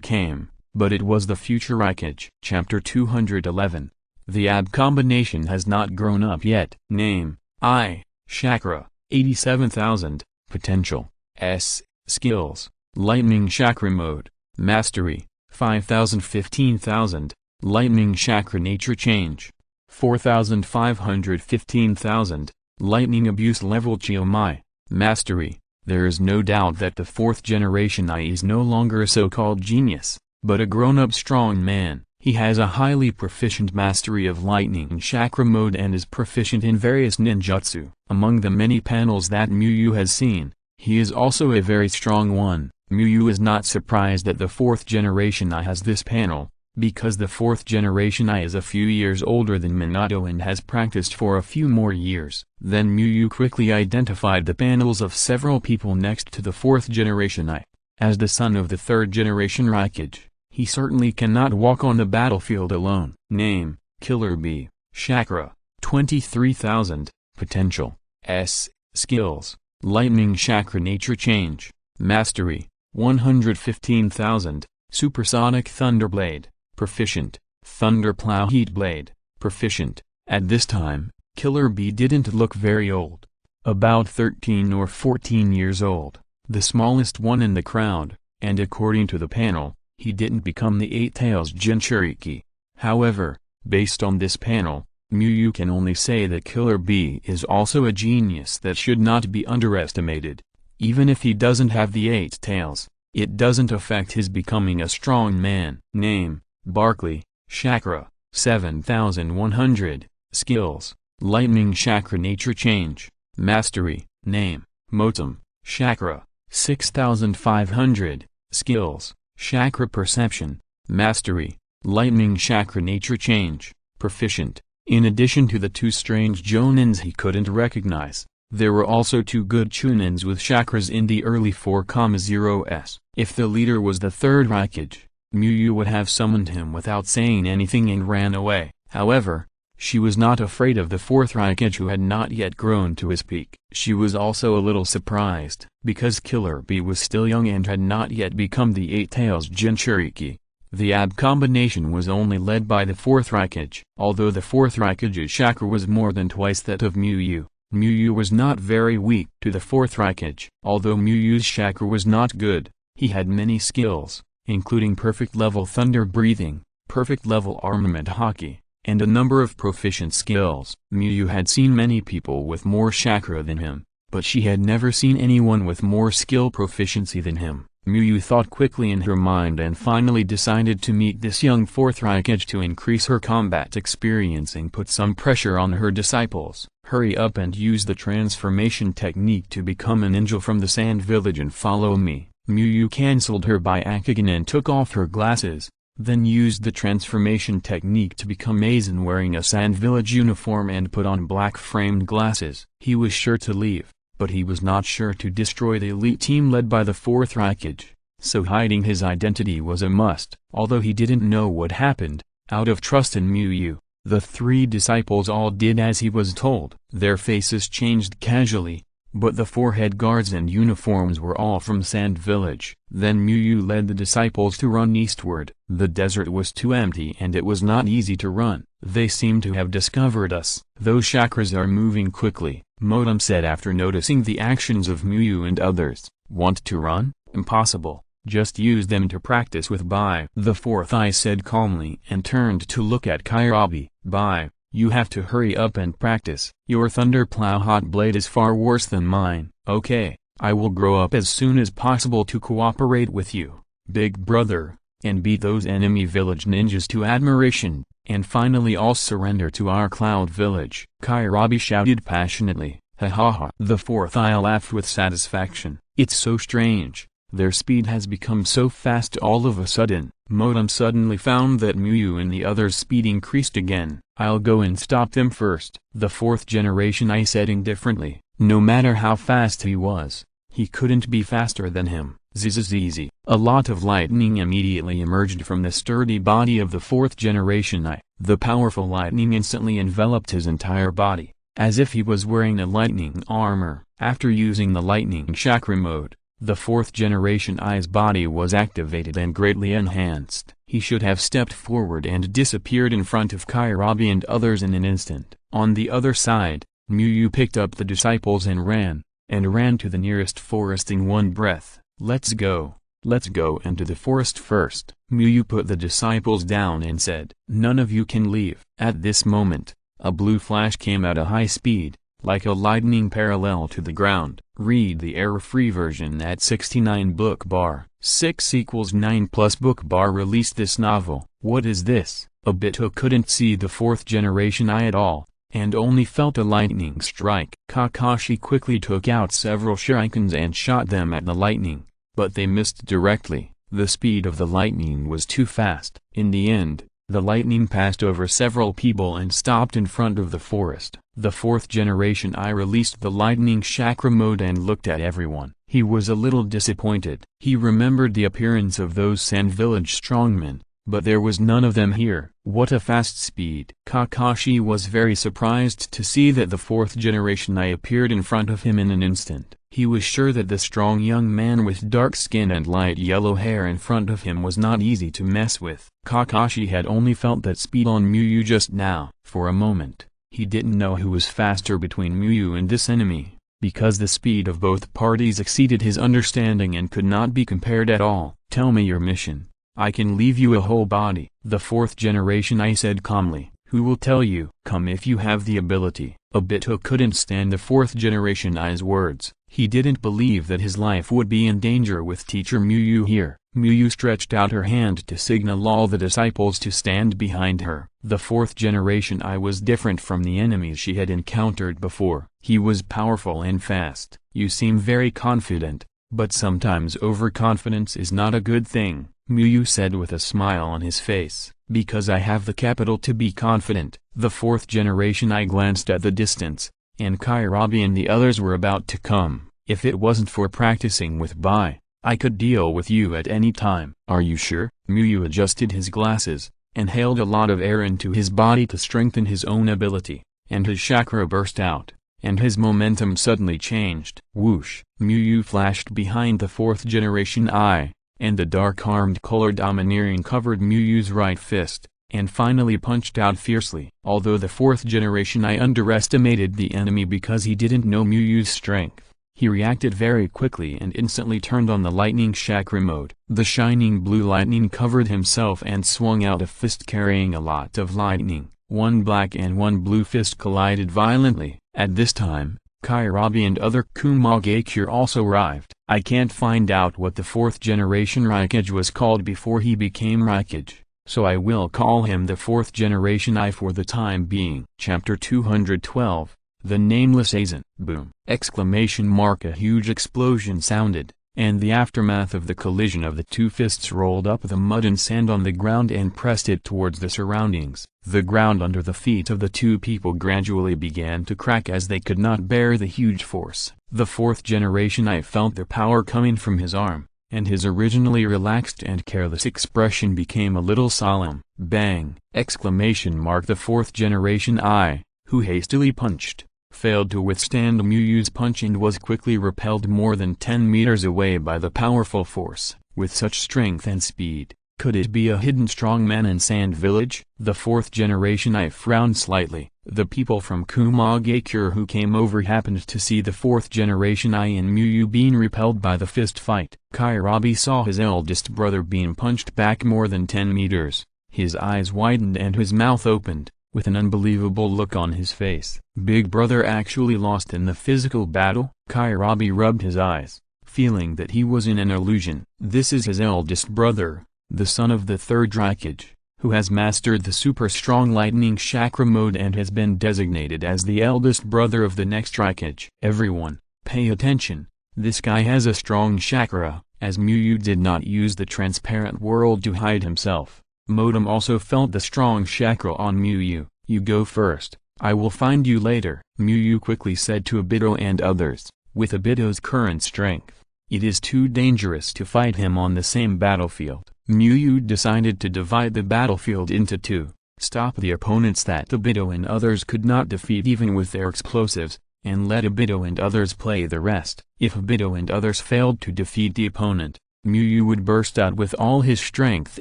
came, but it was the future Raikage. Chapter 211. The ab combination has not grown up yet. Name, I, Chakra, 87,000, Potential, S, Skills, Lightning Chakra Mode, Mastery, 5,000 15,000, Lightning Chakra Nature Change, 4,500 15,000, Lightning Abuse Level Chiomai, Mastery. There is no doubt that the 4th generation I is no longer a so-called genius, but a grown-up strong man. He has a highly proficient mastery of Lightning Chakra Mode and is proficient in various ninjutsu. Among the many panels that Muyu has seen, he is also a very strong one. Muyu is not surprised that the 4th generation I has this panel, because the 4th generation I is a few years older than Minato and has practiced for a few more years. Then Muyu quickly identified the panels of several people next to the 4th generation I. As the son of the 3rd generation Raikage, he certainly cannot walk on the battlefield alone. Name, Killer Bee, Chakra, 23,000, Potential, S, Skills, Lightning Chakra Nature Change, Mastery, 115,000, Supersonic Thunderblade, Proficient, Thunderplow Heat Blade, Proficient. At this time, Killer Bee didn't look very old. About 13 or 14 years old, the smallest one in the crowd, and according to the panel, he didn't become the 8 Tails Jinchuriki. However, based on this panel, Muyu can only say that Killer Bee is also a genius that should not be underestimated. Even if he doesn't have the 8 tails, it doesn't affect his becoming a strong man. Name, Barkley, Chakra, 7,100, Skills, Lightning Chakra Nature Change, Mastery. Name, Motum, Chakra, 6,500, Skills, Chakra Perception, Mastery, Lightning Chakra Nature Change, Proficient. In addition to the 2 strange Jonins he couldn't recognize, there were also 2 good Chunins with chakras in the early 4,0s. If the leader was the 3rd Raikage, Muyu would have summoned him without saying anything and ran away. However, she was not afraid of the 4th Raikage who had not yet grown to his peak. She was also a little surprised, because Killer Bee was still young and had not yet become the 8 Tails Jinchuriki. The AB combination was only led by the fourth Raikage. Although the fourth Raikage's chakra was more than twice that of Muyu, Muyu was not very weak to the fourth Raikage. Although Muyu's chakra was not good, he had many skills, including perfect level thunder breathing, perfect level armament haki, and a number of proficient skills. Muyu had seen many people with more chakra than him, but she had never seen anyone with more skill proficiency than him. Muyu thought quickly in her mind and finally decided to meet this young fourth Raikage to increase her combat experience and put some pressure on her disciples. Hurry up and use the transformation technique to become an angel from the sand village and follow me. Muyu cancelled her Byakugan and took off her glasses, then used the transformation technique to become Aizen wearing a sand village uniform and put on black framed glasses. He was sure to leave, but he was not sure to destroy the elite team led by the fourth Raikage, so hiding his identity was a must. Although he didn't know what happened, out of trust in Muyu, the three disciples all did as he was told. Their faces changed casually, but the four head guards and uniforms were all from Sand Village. Then Muyu led the disciples to run eastward. The desert was too empty and it was not easy to run. They seem to have discovered us. Those chakras are moving quickly, Modem said after noticing the actions of Muyu and others. Want to run? Impossible. Just use them to practice with Bai. The fourth eye said calmly and turned to look at Kairabi. Bai, you have to hurry up and practice. Your thunder plow hot blade is far worse than mine. Okay, I will grow up as soon as possible to cooperate with you, big brother, and beat those enemy village ninjas to admiration, and finally all surrender to our cloud village. Kairabi shouted passionately. Ha ha ha. The fourth eye laughed with satisfaction. It's so strange. Their speed has become so fast all of a sudden. Modem suddenly found that Muyu and the others' speed increased again. I'll go and stop them first. The fourth generation eye said indifferently. No matter how fast he was, he couldn't be faster than him. Zzz. A lot of lightning immediately emerged from the sturdy body of the fourth generation eye. The powerful lightning instantly enveloped his entire body, as if he was wearing a lightning armor. After using the lightning chakra mode, the fourth generation eye's body was activated and greatly enhanced. He should have stepped forward and disappeared in front of Kairabi and others in an instant. On the other side, Muyu picked up the disciples and ran to the nearest forest in one breath. Let's go into the forest first. Muyu put the disciples down and said, none of you can leave. At this moment, a blue flash came at a high speed, like a lightning parallel to the ground. Read the error-free version at 69 book bar. 6 = 9 plus book bar released this novel. What is this? Obito couldn't see the fourth generation eye at all, and only felt a lightning strike. Kakashi quickly took out several shurikens and shot them at the lightning, but they missed directly. The speed of the lightning was too fast. In the end, the lightning passed over several people and stopped in front of the forest. The fourth generation eye released the lightning chakra mode and looked at everyone. He was a little disappointed. He remembered the appearance of those Sand Village strongmen, but there was none of them here. What a fast speed! Kakashi was very surprised to see that the fourth generation eye appeared in front of him in an instant. He was sure that the strong young man with dark skin and light yellow hair in front of him was not easy to mess with. Kakashi had only felt that speed on Muyu just now. For a moment, he didn't know who was faster between Muyu and this enemy, because the speed of both parties exceeded his understanding and could not be compared at all. Tell me your mission. I can leave you a whole body. The fourth generation eye said calmly. Who will tell you? Come if you have the ability. Obito couldn't stand the fourth generation eye's words. He didn't believe that his life would be in danger with teacher Muyu here. Muyu stretched out her hand to signal all the disciples to stand behind her. The fourth generation eye was different from the enemies she had encountered before. He was powerful and fast. You seem very confident, but sometimes overconfidence is not a good thing, Muyu said with a smile on his face. Because I have the capital to be confident. The fourth generation eye glanced at the distance, and Kairabi and the others were about to come. If it wasn't for practicing with Bai, I could deal with you at any time. Are you sure? Muyu adjusted his glasses, inhaled a lot of air into his body to strengthen his own ability, and his chakra burst out, and his momentum suddenly changed. Whoosh! Muyu flashed behind the fourth generation eye, and the dark armed color domineering covered Miyu's right fist, and finally punched out fiercely. Although the fourth generation I underestimated the enemy because he didn't know Miyu's strength, he reacted very quickly and instantly turned on the lightning chakra mode. The shining blue lightning covered himself and swung out a fist carrying a lot of lightning. One black and one blue fist collided violently. At this time, Kairabi and other Kumagakure also arrived. I can't find out what the fourth generation Raikage was called before he became Raikage, so I will call him the fourth generation I for the time being. Chapter 212, The Nameless Aizen. Boom! Exclamation mark! A huge explosion sounded, and the aftermath of the collision of the two fists rolled up the mud and sand on the ground and pressed it towards the surroundings. The ground under the feet of the two people gradually began to crack as they could not bear the huge force. The fourth generation I felt the power coming from his arm, and his originally relaxed and careless expression became a little solemn. Bang! Exclamation mark! The fourth generation I, who hastily punched, failed to withstand Miyu's punch and was quickly repelled more than 10 meters away by the powerful force. With such strength and speed, could it be a hidden strongman in Sand Village? The fourth generation I frowned slightly. The people from Kumagakure who came over happened to see the fourth generation I and Miyu being repelled by the fist fight. Kairabi saw his eldest brother being punched back more than 10 meters. His eyes widened and his mouth opened, with an unbelievable look on his face. Big brother actually lost in the physical battle? Kairabi rubbed his eyes, feeling that he was in an illusion. This is his eldest brother, the son of the third Raikage, who has mastered the super strong lightning chakra mode and has been designated as the eldest brother of the next Raikage. Everyone, pay attention, this guy has a strong chakra, as Miyu did not use the transparent world to hide himself. Modem also felt the strong chakra on Miyu. You go first, I will find you later. Miyu quickly said to Obito and others. With Obito's current strength, it is too dangerous to fight him on the same battlefield. Miyu decided to divide the battlefield into two, stop the opponents that Obito and others could not defeat even with their explosives, and let Obito and others play the rest. If Obito and others failed to defeat the opponent, Miyu would burst out with all his strength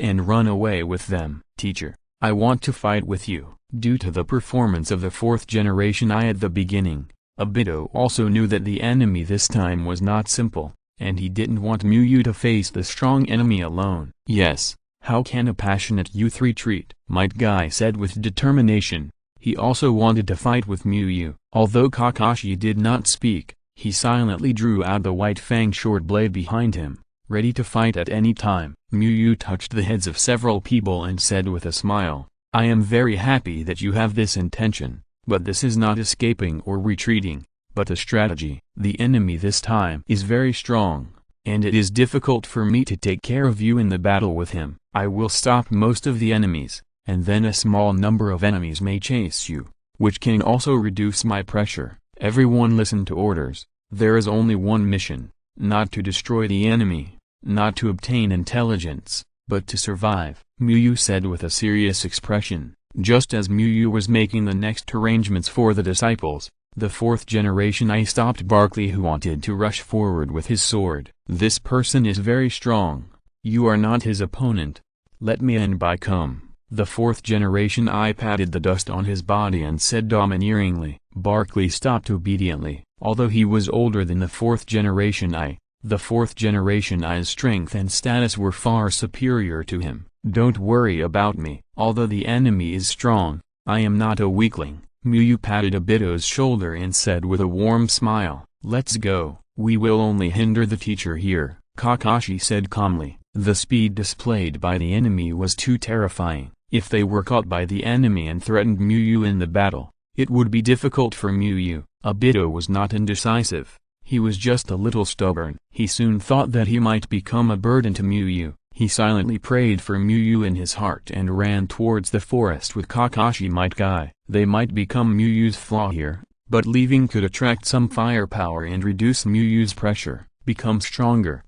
and run away with them. Teacher, I want to fight with you. Due to the performance of the fourth generation I at the beginning, Obito also knew that the enemy this time was not simple, and he didn't want Miyu to face the strong enemy alone. Yes, how can a passionate youth retreat? Might Guy said with determination. He also wanted to fight with Miyu. Although Kakashi did not speak, he silently drew out the white fang short blade behind him, ready to fight at any time. Miyu touched the heads of several people and said with a smile, I am very happy that you have this intention, but this is not escaping or retreating, but a strategy. The enemy this time is very strong, and it is difficult for me to take care of you in the battle with him. I will stop most of the enemies, and then a small number of enemies may chase you, which can also reduce my pressure. Everyone listen to orders. There is only one mission, not to destroy the enemy, not to obtain intelligence, but to survive, Miyu said with a serious expression. Just as Miyu was making the next arrangements for the disciples, the fourth generation I stopped Barkley, who wanted to rush forward with his sword. This person is very strong. You are not his opponent. Let me in by come. The fourth generation I patted the dust on his body and said domineeringly. Barkley stopped obediently. Although he was older than the fourth generation I, the fourth generation I's strength and status were far superior to him. Don't worry about me. Although the enemy is strong, I am not a weakling. Miyu patted Obito's shoulder and said with a warm smile, let's go. We will only hinder the teacher here, Kakashi said calmly. The speed displayed by the enemy was too terrifying. If they were caught by the enemy and threatened Miyu in the battle, it would be difficult for Miyu. Obito was not indecisive. He was just a little stubborn. He soon thought that he might become a burden to Miyu. He silently prayed for Miyu in his heart and ran towards the forest with Kakashi Might Guy. They might become Miyu's flaw here, but leaving could attract some firepower and reduce Miyu's pressure. Become stronger,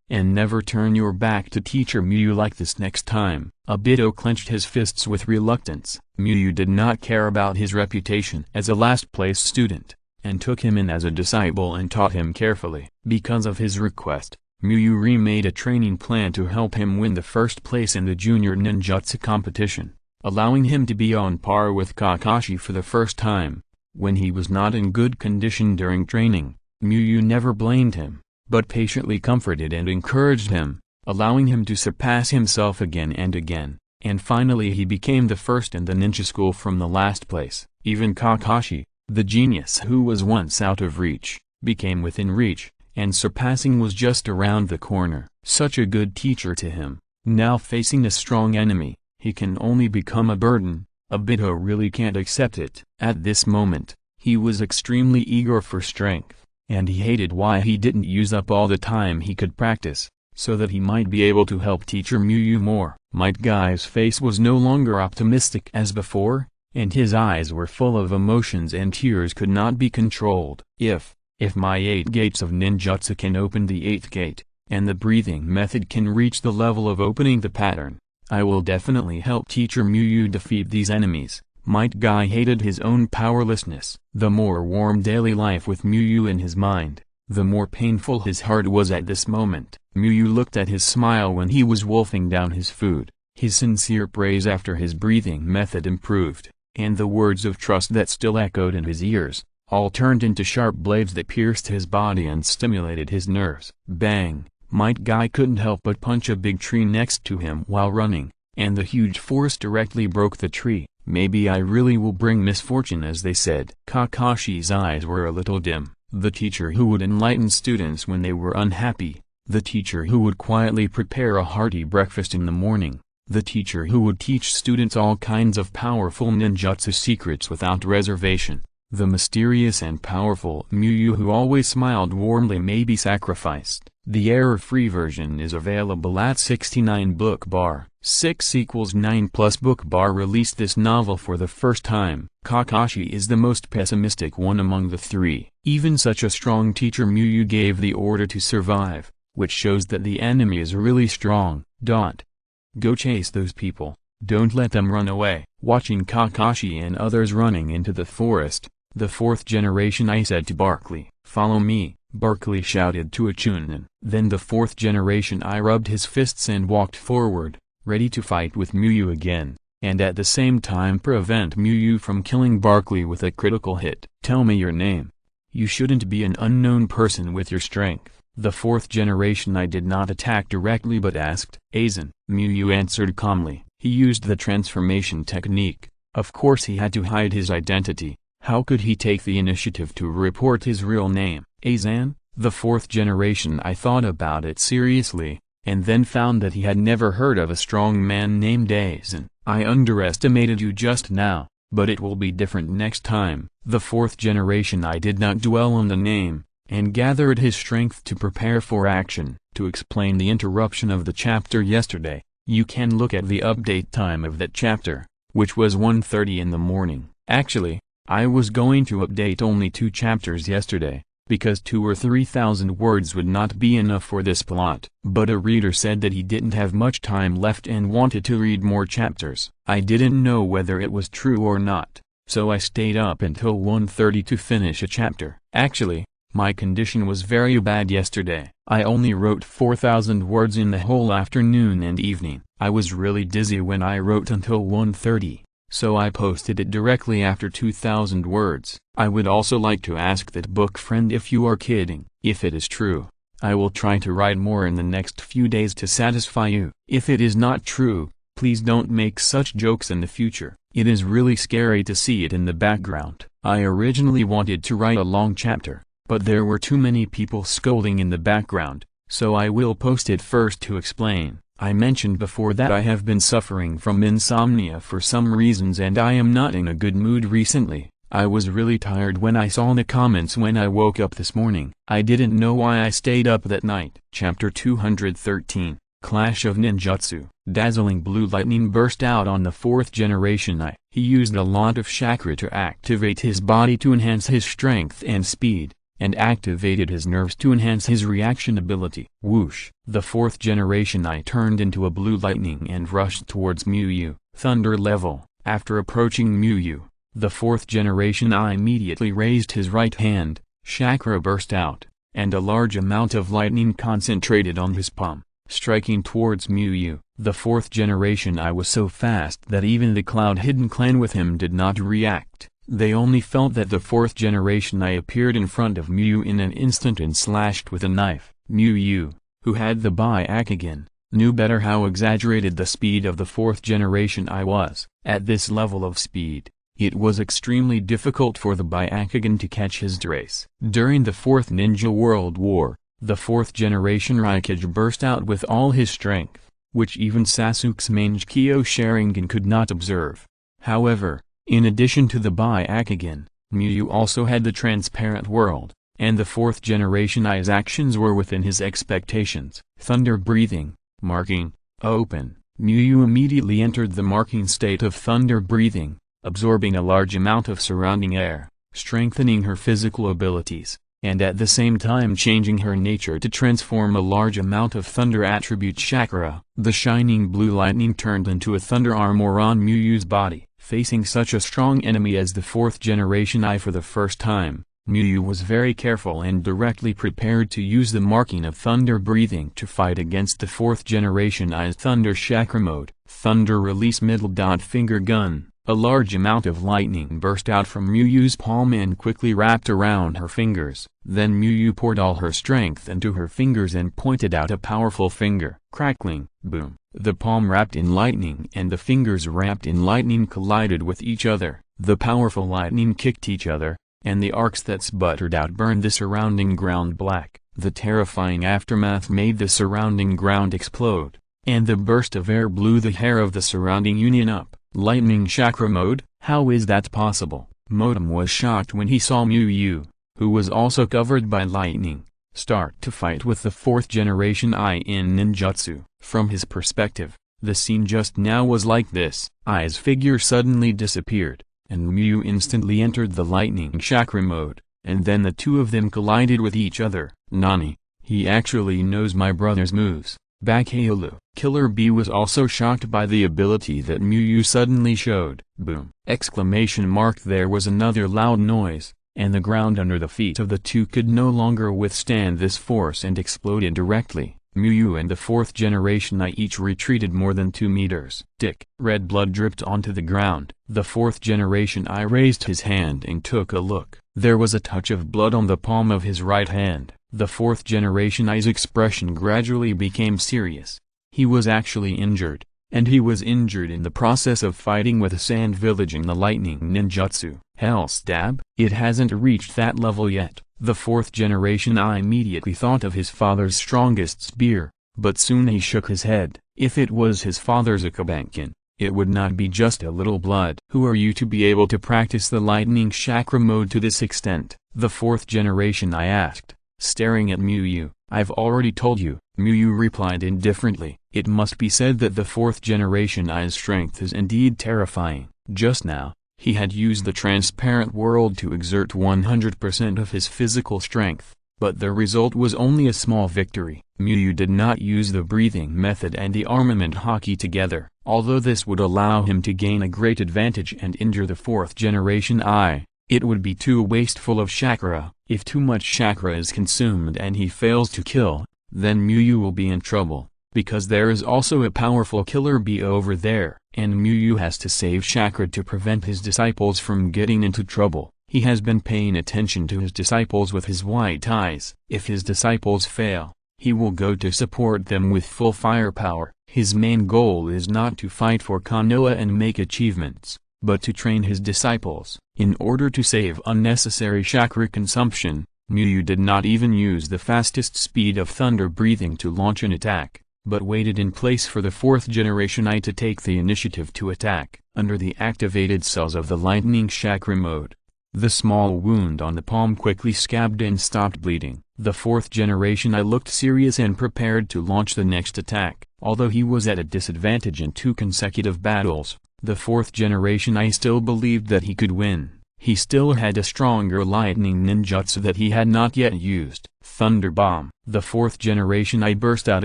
and never turn your back to teacher Miyu like this next time. Obito clenched his fists with reluctance. Miyu did not care about his reputation as a last-place student, and took him in as a disciple and taught him carefully. Because of his request, Muyu remade a training plan to help him win the first place in the junior ninjutsu competition, allowing him to be on par with Kakashi for the first time. When he was not in good condition during training, Muyu never blamed him, but patiently comforted and encouraged him, allowing him to surpass himself again and again, and finally he became the first in the ninja school from the last place. Even Kakashi, the genius who was once out of reach, became within reach, and surpassing was just around the corner. Such a good teacher to him. Now facing a strong enemy, he can only become a burden. Obito really can't accept it. At this moment, he was extremely eager for strength, and he hated why he didn't use up all the time he could practice, so that he might be able to help teacher Muyu more. Might Guy's face was no longer optimistic as before, and his eyes were full of emotions and tears could not be controlled. If my 8 gates of ninjutsu can open the 8th gate, and the breathing method can reach the level of opening the pattern, I will definitely help teacher Muyu defeat these enemies. Might Guy hated his own powerlessness. The more warm daily life with Muyu in his mind, the more painful his heart was at this moment. Muyu looked at his smile when he was wolfing down his food, his sincere praise after his breathing method improved, and the words of trust that still echoed in his ears, all turned into sharp blades that pierced his body and stimulated his nerves. Bang! Might Guy couldn't help but punch a big tree next to him while running, and the huge force directly broke the tree. Maybe I really will bring misfortune, as they said. Kakashi's eyes were a little dim. The teacher who would enlighten students when they were unhappy, the teacher who would quietly prepare a hearty breakfast in the morning, the teacher who would teach students all kinds of powerful ninjutsu secrets without reservation, the mysterious and powerful Muyu who always smiled warmly may be sacrificed. The error-free version is available at 69 book bar. 6 = 9 plus book bar released this novel for the first time. Kakashi is the most pessimistic one among the three. Even such a strong teacher Muyu gave the order to survive, which shows that the enemy is really strong. Go chase those people, don't let them run away. Watching Kakashi and others running into the forest, the 4th generation I said to Barkley, "Follow me," Barkley shouted to a Chunin. Then the 4th generation I rubbed his fists and walked forward, ready to fight with Muyu again, and at the same time prevent Muyu from killing Barkley with a critical hit. "Tell me your name. You shouldn't be an unknown person with your strength." The 4th generation I did not attack directly but asked. "Aizen," Muyu answered calmly. He used the transformation technique. Of course he had to hide his identity. How could he take the initiative to report his real name? "Aizen?" The 4th generation I thought about it seriously, and then found that he had never heard of a strong man named Aizen. "I underestimated you just now, but it will be different next time." The 4th generation I did not dwell on the name, and gathered his strength to prepare for action. To explain the interruption of the chapter yesterday, you can look at the update time of that chapter, which was 1:30 in the morning. Actually, I was going to update only 2 chapters yesterday, because 2 or 3,000 words would not be enough for this plot. But a reader said that he didn't have much time left and wanted to read more chapters. I didn't know whether it was true or not, so I stayed up until 1:30 to finish a chapter. Actually, my condition was very bad yesterday. I only wrote 4,000 words in the whole afternoon and evening. I was really dizzy when I wrote until 1:30. So I posted it directly after 2,000 words. I would also like to ask that book friend if you are kidding. If it is true, I will try to write more in the next few days to satisfy you. If it is not true, please don't make such jokes in the future. It is really scary to see it in the background. I originally wanted to write a long chapter, but there were too many people scolding in the background, so I will post it first to explain. I mentioned before that I have been suffering from insomnia for some reasons and I am not in a good mood recently. I was really tired when I saw the comments when I woke up this morning. I didn't know why I stayed up that night. Chapter 213, Clash of Ninjutsu. Dazzling blue lightning burst out on the 4th generation I. He used a lot of chakra to activate his body to enhance his strength and speed, and activated his nerves to enhance his reaction ability. Whoosh! The 4th generation I turned into a blue lightning and rushed towards Muyu. Thunder level. After approaching Muyu, the 4th generation I immediately raised his right hand. Chakra burst out, and a large amount of lightning concentrated on his palm, striking towards Muyu. The fourth generation I was so fast that even the Cloud-Hidden clan with him did not react. They only felt that the fourth generation I appeared in front of Muyu in an instant and slashed with a knife. Muyu, who had the Byakugan, knew better how exaggerated the speed of the fourth generation I was. At this level of speed, it was extremely difficult for the Byakugan to catch his trace. During the Fourth Ninja World War, the fourth generation Raikage burst out with all his strength, which even Sasuke's Mangekyo Sharingan could not observe. However, in addition to the Byakugan, Muyu also had the transparent world, and the fourth generation I's actions were within his expectations. Thunder breathing, marking, open. Muyu immediately entered the marking state of thunder breathing, absorbing a large amount of surrounding air, strengthening her physical abilities, and at the same time changing her nature to transform a large amount of thunder attribute chakra. The shining blue lightning turned into a thunder armor on Muyu's body. Facing such a strong enemy as the fourth generation I for the first time, Muyu was very careful and directly prepared to use the marking of thunder breathing to fight against the fourth generation I's thunder chakra mode. Thunder release middle dot finger gun. A large amount of lightning burst out from Muyu's palm and quickly wrapped around her fingers. Then Muyu poured all her strength into her fingers and pointed out a powerful finger. Crackling, boom. The palm wrapped in lightning and the fingers wrapped in lightning collided with each other. The powerful lightning kicked each other, and the arcs that sputtered out burned the surrounding ground black. The terrifying aftermath made the surrounding ground explode, and the burst of air blew the hair of the surrounding union up. Lightning chakra mode? How is that possible? Modem was shocked when he saw Muyu, who was also covered by lightning, start to fight with the fourth generation I in ninjutsu. From his perspective, the scene just now was like this. I's figure suddenly disappeared, and Muyu instantly entered the lightning chakra mode, and then the two of them collided with each other. Nani, he actually knows my brother's moves. Bakayalu. Killer Bee was also shocked by the ability that Muyu suddenly showed. Boom! Exclamation mark. There was another loud noise, and the ground under the feet of the two could no longer withstand this force and exploded directly. Muyu and the fourth generation I each retreated more than 2 meters. Tick. Red blood dripped onto the ground. The fourth generation I raised his hand and took a look. There was a touch of blood on the palm of his right hand. The fourth generation I's expression gradually became serious. He was actually injured, and he was injured in the process of fighting with a sand village in the lightning ninjutsu. Hell stab? It hasn't reached that level yet. The fourth generation I immediately thought of his father's strongest spear, but soon he shook his head. If it was his father's Akabankin, it would not be just a little blood. Who are you to be able to practice the lightning chakra mode to this extent? The fourth generation I asked, staring at Muyu. I've already told you, Muyu replied indifferently. It must be said that the fourth generation I's strength is indeed terrifying. Just now, he had used the transparent world to exert 100% of his physical strength, but the result was only a small victory. Muyu did not use the breathing method and the armament haki together, although this would allow him to gain a great advantage and injure the fourth generation I. It would be too wasteful of chakra. If too much chakra is consumed and he fails to kill, then Muyu will be in trouble, because there is also a powerful killer bee over there, and Muyu has to save chakra to prevent his disciples from getting into trouble. He has been paying attention to his disciples with his white eyes. If his disciples fail, he will go to support them with full firepower. His main goal is not to fight for Konoha and make achievements, but to train his disciples. In order to save unnecessary chakra consumption, Muyu did not even use the fastest speed of thunder breathing to launch an attack, but waited in place for the fourth generation I to take the initiative to attack. Under the activated cells of the lightning chakra mode, the small wound on the palm quickly scabbed and stopped bleeding. The fourth generation I looked serious and prepared to launch the next attack. Although he was at a disadvantage in 2 consecutive battles, the fourth generation I still believed that he could win. He still had a stronger lightning ninjutsu that he had not yet used. Thunder Bomb. The fourth generation I burst out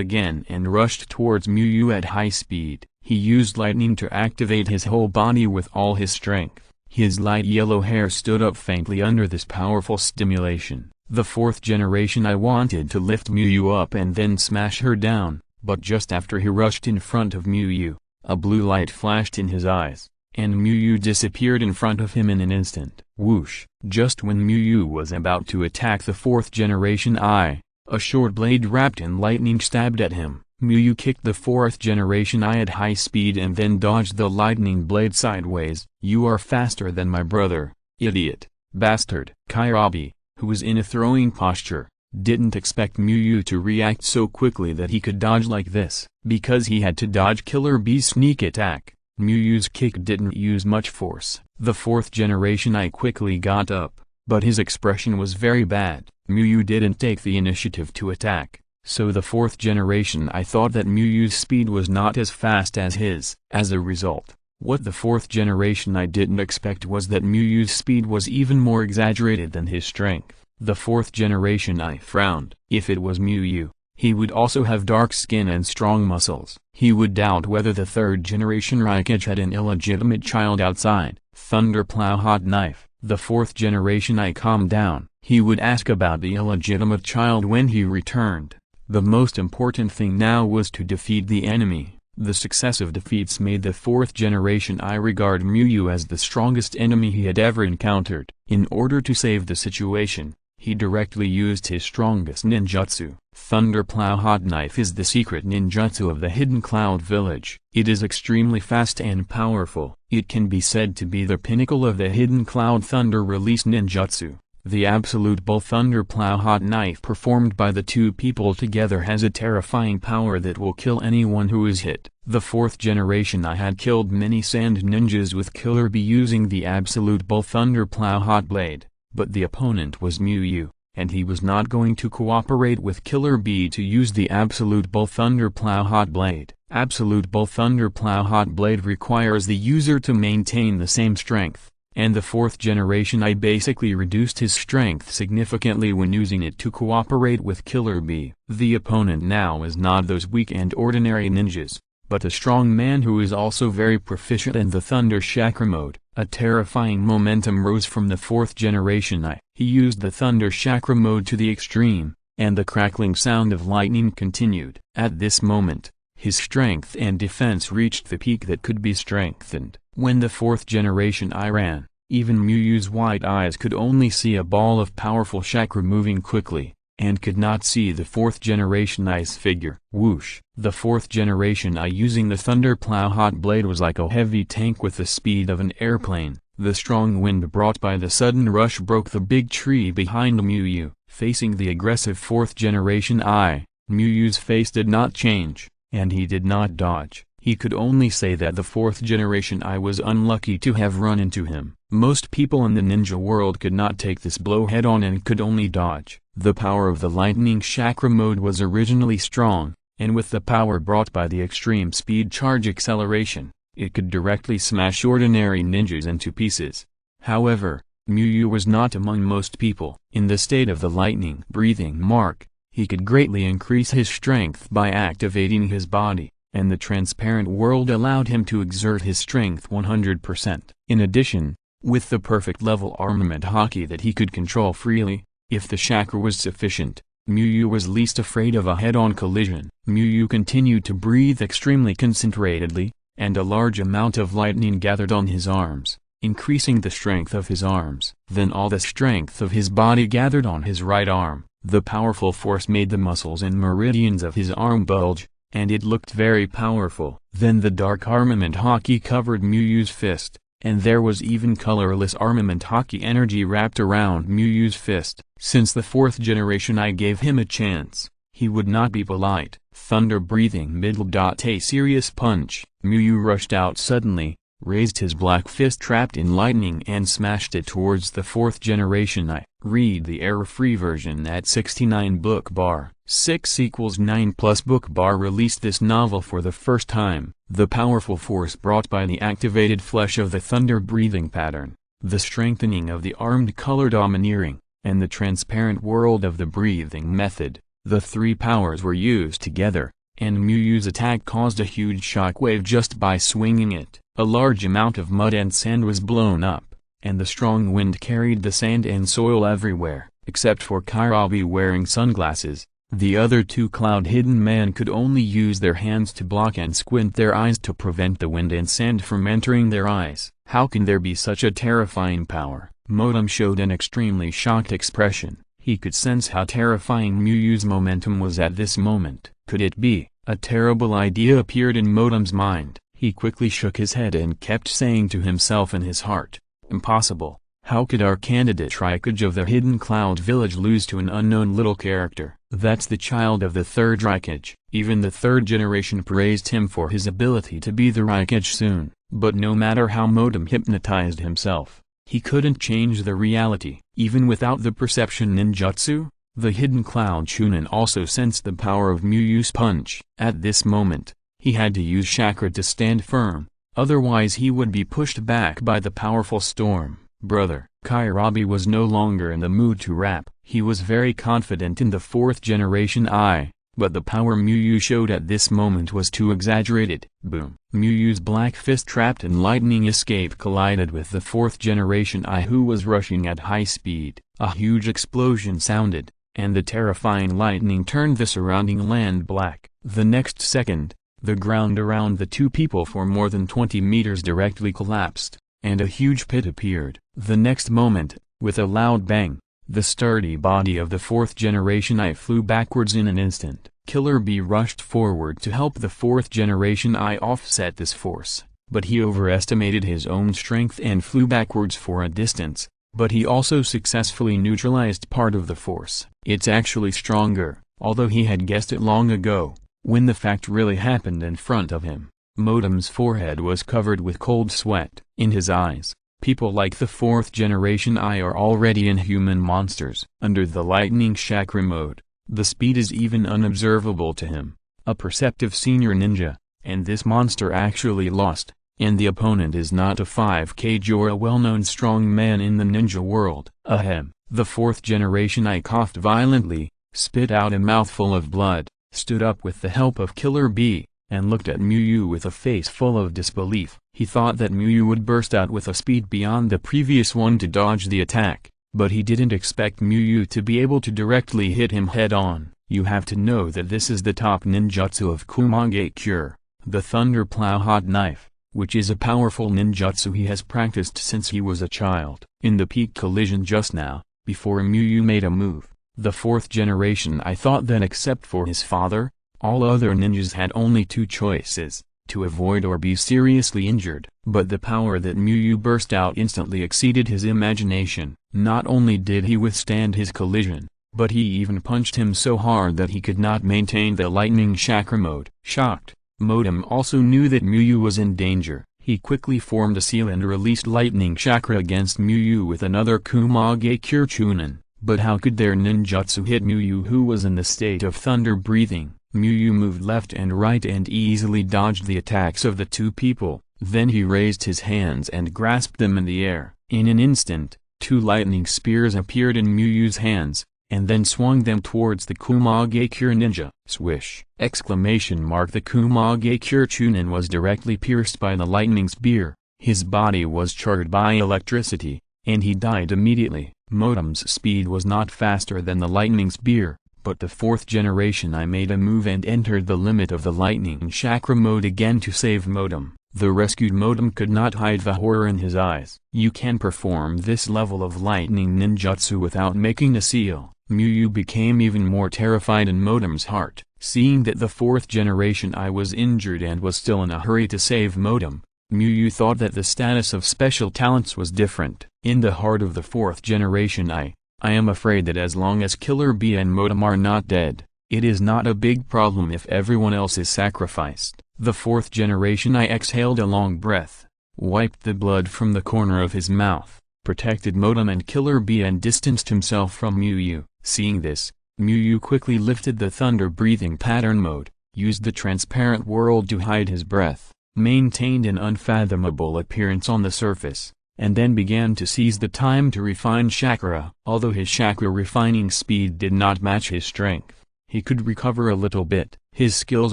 again and rushed towards Muyu at high speed. He used lightning to activate his whole body with all his strength. His light yellow hair stood up faintly under this powerful stimulation. The fourth generation I wanted to lift Muyu up and then smash her down, but just after he rushed in front of Muyu, a blue light flashed in his eyes, and Muyu disappeared in front of him in an instant. Whoosh! Just when Muyu was about to attack the fourth generation a short blade wrapped in lightning stabbed at him. Muyu kicked the fourth generation at high speed and then dodged the lightning blade sideways. "You are faster than my brother, idiot, bastard." Kairabi, who was in a throwing posture, didn't expect Muyu to react so quickly that he could dodge like this. Because he had to dodge Killer Bee's sneak attack, Muyu's kick didn't use much force. The fourth generation quickly got up, but his expression was very bad. Muyu didn't take the initiative to attack, so the fourth generation thought that Muyu's speed was not as fast as his. As a result, what the fourth generation didn't expect was that Muyu's speed was even more exaggerated than his strength. The fourth generation frowned. If it was Muyu, he would also have dark skin and strong muscles. He would doubt whether the third generation Raikage had an illegitimate child outside. Thunderplow hot knife. The fourth generation calmed down. He would ask about the illegitimate child when he returned. The most important thing now was to defeat the enemy. The successive defeats made the fourth generation regard Muyu as the strongest enemy he had ever encountered. In order to save the situation, he directly used his strongest ninjutsu. Thunderplow hot knife is the secret ninjutsu of the Hidden Cloud Village. It is extremely fast and powerful. It can be said to be the pinnacle of the Hidden Cloud Thunder Release ninjutsu. The absolute bull thunderplow hot knife performed by the two people together has a terrifying power that will kill anyone who is hit. The fourth generation had killed many sand ninjas with Killer Bee using the absolute bull thunderplow hot blade, but the opponent was Muyu, and he was not going to cooperate with Killer Bee to use the absolute bull thunderplow hot blade. Absolute bull thunderplow hot blade requires the user to maintain the same strength, and the fourth generation basically reduced his strength significantly when using it to cooperate with Killer Bee. The opponent now is not those weak and ordinary ninjas, but a strong man who is also very proficient in the Thunder Chakra mode. A terrifying momentum rose from the fourth generation He used the Thunder Chakra mode to the extreme, and the crackling sound of lightning continued. At this moment, his strength and defense reached the peak that could be strengthened. When the fourth generation ran, even Muyu's white eyes could only see a ball of powerful chakra moving quickly, and could not see the fourth generation figure. Whoosh! The fourth generation using the thunderplow hot blade was like a heavy tank with the speed of an airplane. The strong wind brought by the sudden rush broke the big tree behind Muyu. Facing the aggressive fourth generation Muyu's face did not change, and he did not dodge. He could only say that the fourth generation was unlucky to have run into him. Most people in the ninja world could not take this blow head-on and could only dodge. The power of the lightning chakra mode was originally strong, and with the power brought by the extreme speed charge acceleration, it could directly smash ordinary ninjas into pieces. However, Muyu was not among most people. In the state of the lightning breathing mark, he could greatly increase his strength by activating his body, and the transparent world allowed him to exert his strength 100%. In addition, with the perfect level armament haki that he could control freely, if the chakra was sufficient, Muyu was least afraid of a head-on collision. Muyu continued to breathe extremely concentratedly, and a large amount of lightning gathered on his arms, increasing the strength of his arms. Then all the strength of his body gathered on his right arm. The powerful force made the muscles and meridians of his arm bulge, and it looked very powerful. Then the dark armament haki covered Muyu's fist, and there was even colorless armament haki energy wrapped around Muyu's fist. Since the fourth generation gave him a chance, he would not be polite. Thunder breathing middle. A serious punch. Muyu rushed out suddenly, raised his black fist trapped in lightning and smashed it towards the fourth generation Read the error-free version at 69 book bar. 6 = 9 plus book bar released this novel for the first time. The powerful force brought by the activated flesh of the thunder breathing pattern, the strengthening of the armed color domineering, and the transparent world of the breathing method, the three powers were used together, and Muyu's attack caused a huge shockwave just by swinging it. A large amount of mud and sand was blown up, and the strong wind carried the sand and soil everywhere. Except for Kairabi wearing sunglasses, the other two cloud-hidden men could only use their hands to block and squint their eyes to prevent the wind and sand from entering their eyes. How can there be such a terrifying power? Modem showed an extremely shocked expression. He could sense how terrifying Muyu's momentum was at this moment. Could it be? A terrible idea appeared in Modem's mind. He quickly shook his head and kept saying to himself in his heart, "Impossible. How could our candidate Raikage of the Hidden Cloud Village lose to an unknown little character? That's the child of the third Raikage." Even the third generation praised him for his ability to be the Raikage soon. But no matter how Modem hypnotized himself, he couldn't change the reality. Even without the perception ninjutsu, the Hidden Cloud Chunin also sensed the power of Muyu's punch. At this moment, he had to use chakra to stand firm, otherwise he would be pushed back by the powerful storm. Brother, Kairabi was no longer in the mood to rap. He was very confident in the fourth generation eye, but the power Muyu showed at this moment was too exaggerated. Boom! Muyu's black fist trapped in lightning escape collided with the fourth generation eye who was rushing at high speed. A huge explosion sounded, and the terrifying lightning turned the surrounding land black. The next second, the ground around the two people for more than 20 meters directly collapsed, and a huge pit appeared. The next moment, with a loud bang, the sturdy body of the fourth generation eye flew backwards in an instant. Killer Bee rushed forward to help the fourth generation eye offset this force, but he overestimated his own strength and flew backwards for a distance, but he also successfully neutralized part of the force. It's actually stronger, although he had guessed it long ago, when the fact really happened in front of him. Modem's forehead was covered with cold sweat. In his eyes, people like the fourth generation eye are already inhuman monsters. Under the lightning chakra mode, the speed is even unobservable to him, a perceptive senior ninja, and this monster actually lost, and the opponent is not a 5K or a well-known strong man in the ninja world. Ahem. The fourth generation eye coughed violently, spit out a mouthful of blood, stood up with the help of Killer Bee, and looked at Muyu with a face full of disbelief. He thought that Muyu would burst out with a speed beyond the previous one to dodge the attack, but he didn't expect Muyu to be able to directly hit him head-on. You have to know that this is the top ninjutsu of Kumage Cure, the Thunder Plow Hot Knife, which is a powerful ninjutsu he has practiced since he was a child. In the peak collision just now, before Muyu made a move, the fourth generation I thought that except for his father, all other ninjas had only two choices, to avoid or be seriously injured. But the power that Muyu burst out instantly exceeded his imagination. Not only did he withstand his collision, but he even punched him so hard that he could not maintain the lightning chakra mode. Shocked, Modem also knew that Muyu was in danger. He quickly formed a seal and released lightning chakra against Muyu with another Kumage Cure Chunin. But how could their ninjutsu hit Muyu who was in the state of thunder breathing? Muyu moved left and right and easily dodged the attacks of the two people. Then he raised his hands and grasped them in the air. In an instant, two lightning spears appeared in Muyu's hands, and then swung them towards the Kumage Cure ninja. Swish! Exclamation mark! The Kumage Cure Chunin was directly pierced by the lightning spear. His body was charred by electricity, and he died immediately. Modem's speed was not faster than the lightning spear, but the fourth generation I made a move and entered the limit of the lightning chakra mode again to save Modem. The rescued Modem could not hide the horror in his eyes. You can perform this level of lightning ninjutsu without making a seal. Muyu became even more terrified in Modem's heart. Seeing that the fourth generation I was injured and was still in a hurry to save Modem, Muyu thought that the status of special talents was different. In the heart of the fourth generation I am afraid that as long as Killer Bee and Modem are not dead, it is not a big problem if everyone else is sacrificed. The fourth generation I exhaled a long breath, wiped the blood from the corner of his mouth, protected Modem and Killer Bee and distanced himself from Muyu. Seeing this, Muyu quickly lifted the thunder breathing pattern mode, used the transparent world to hide his breath, maintained an unfathomable appearance on the surface, and then began to seize the time to refine chakra. Although his chakra refining speed did not match his strength, he could recover a little bit. His skills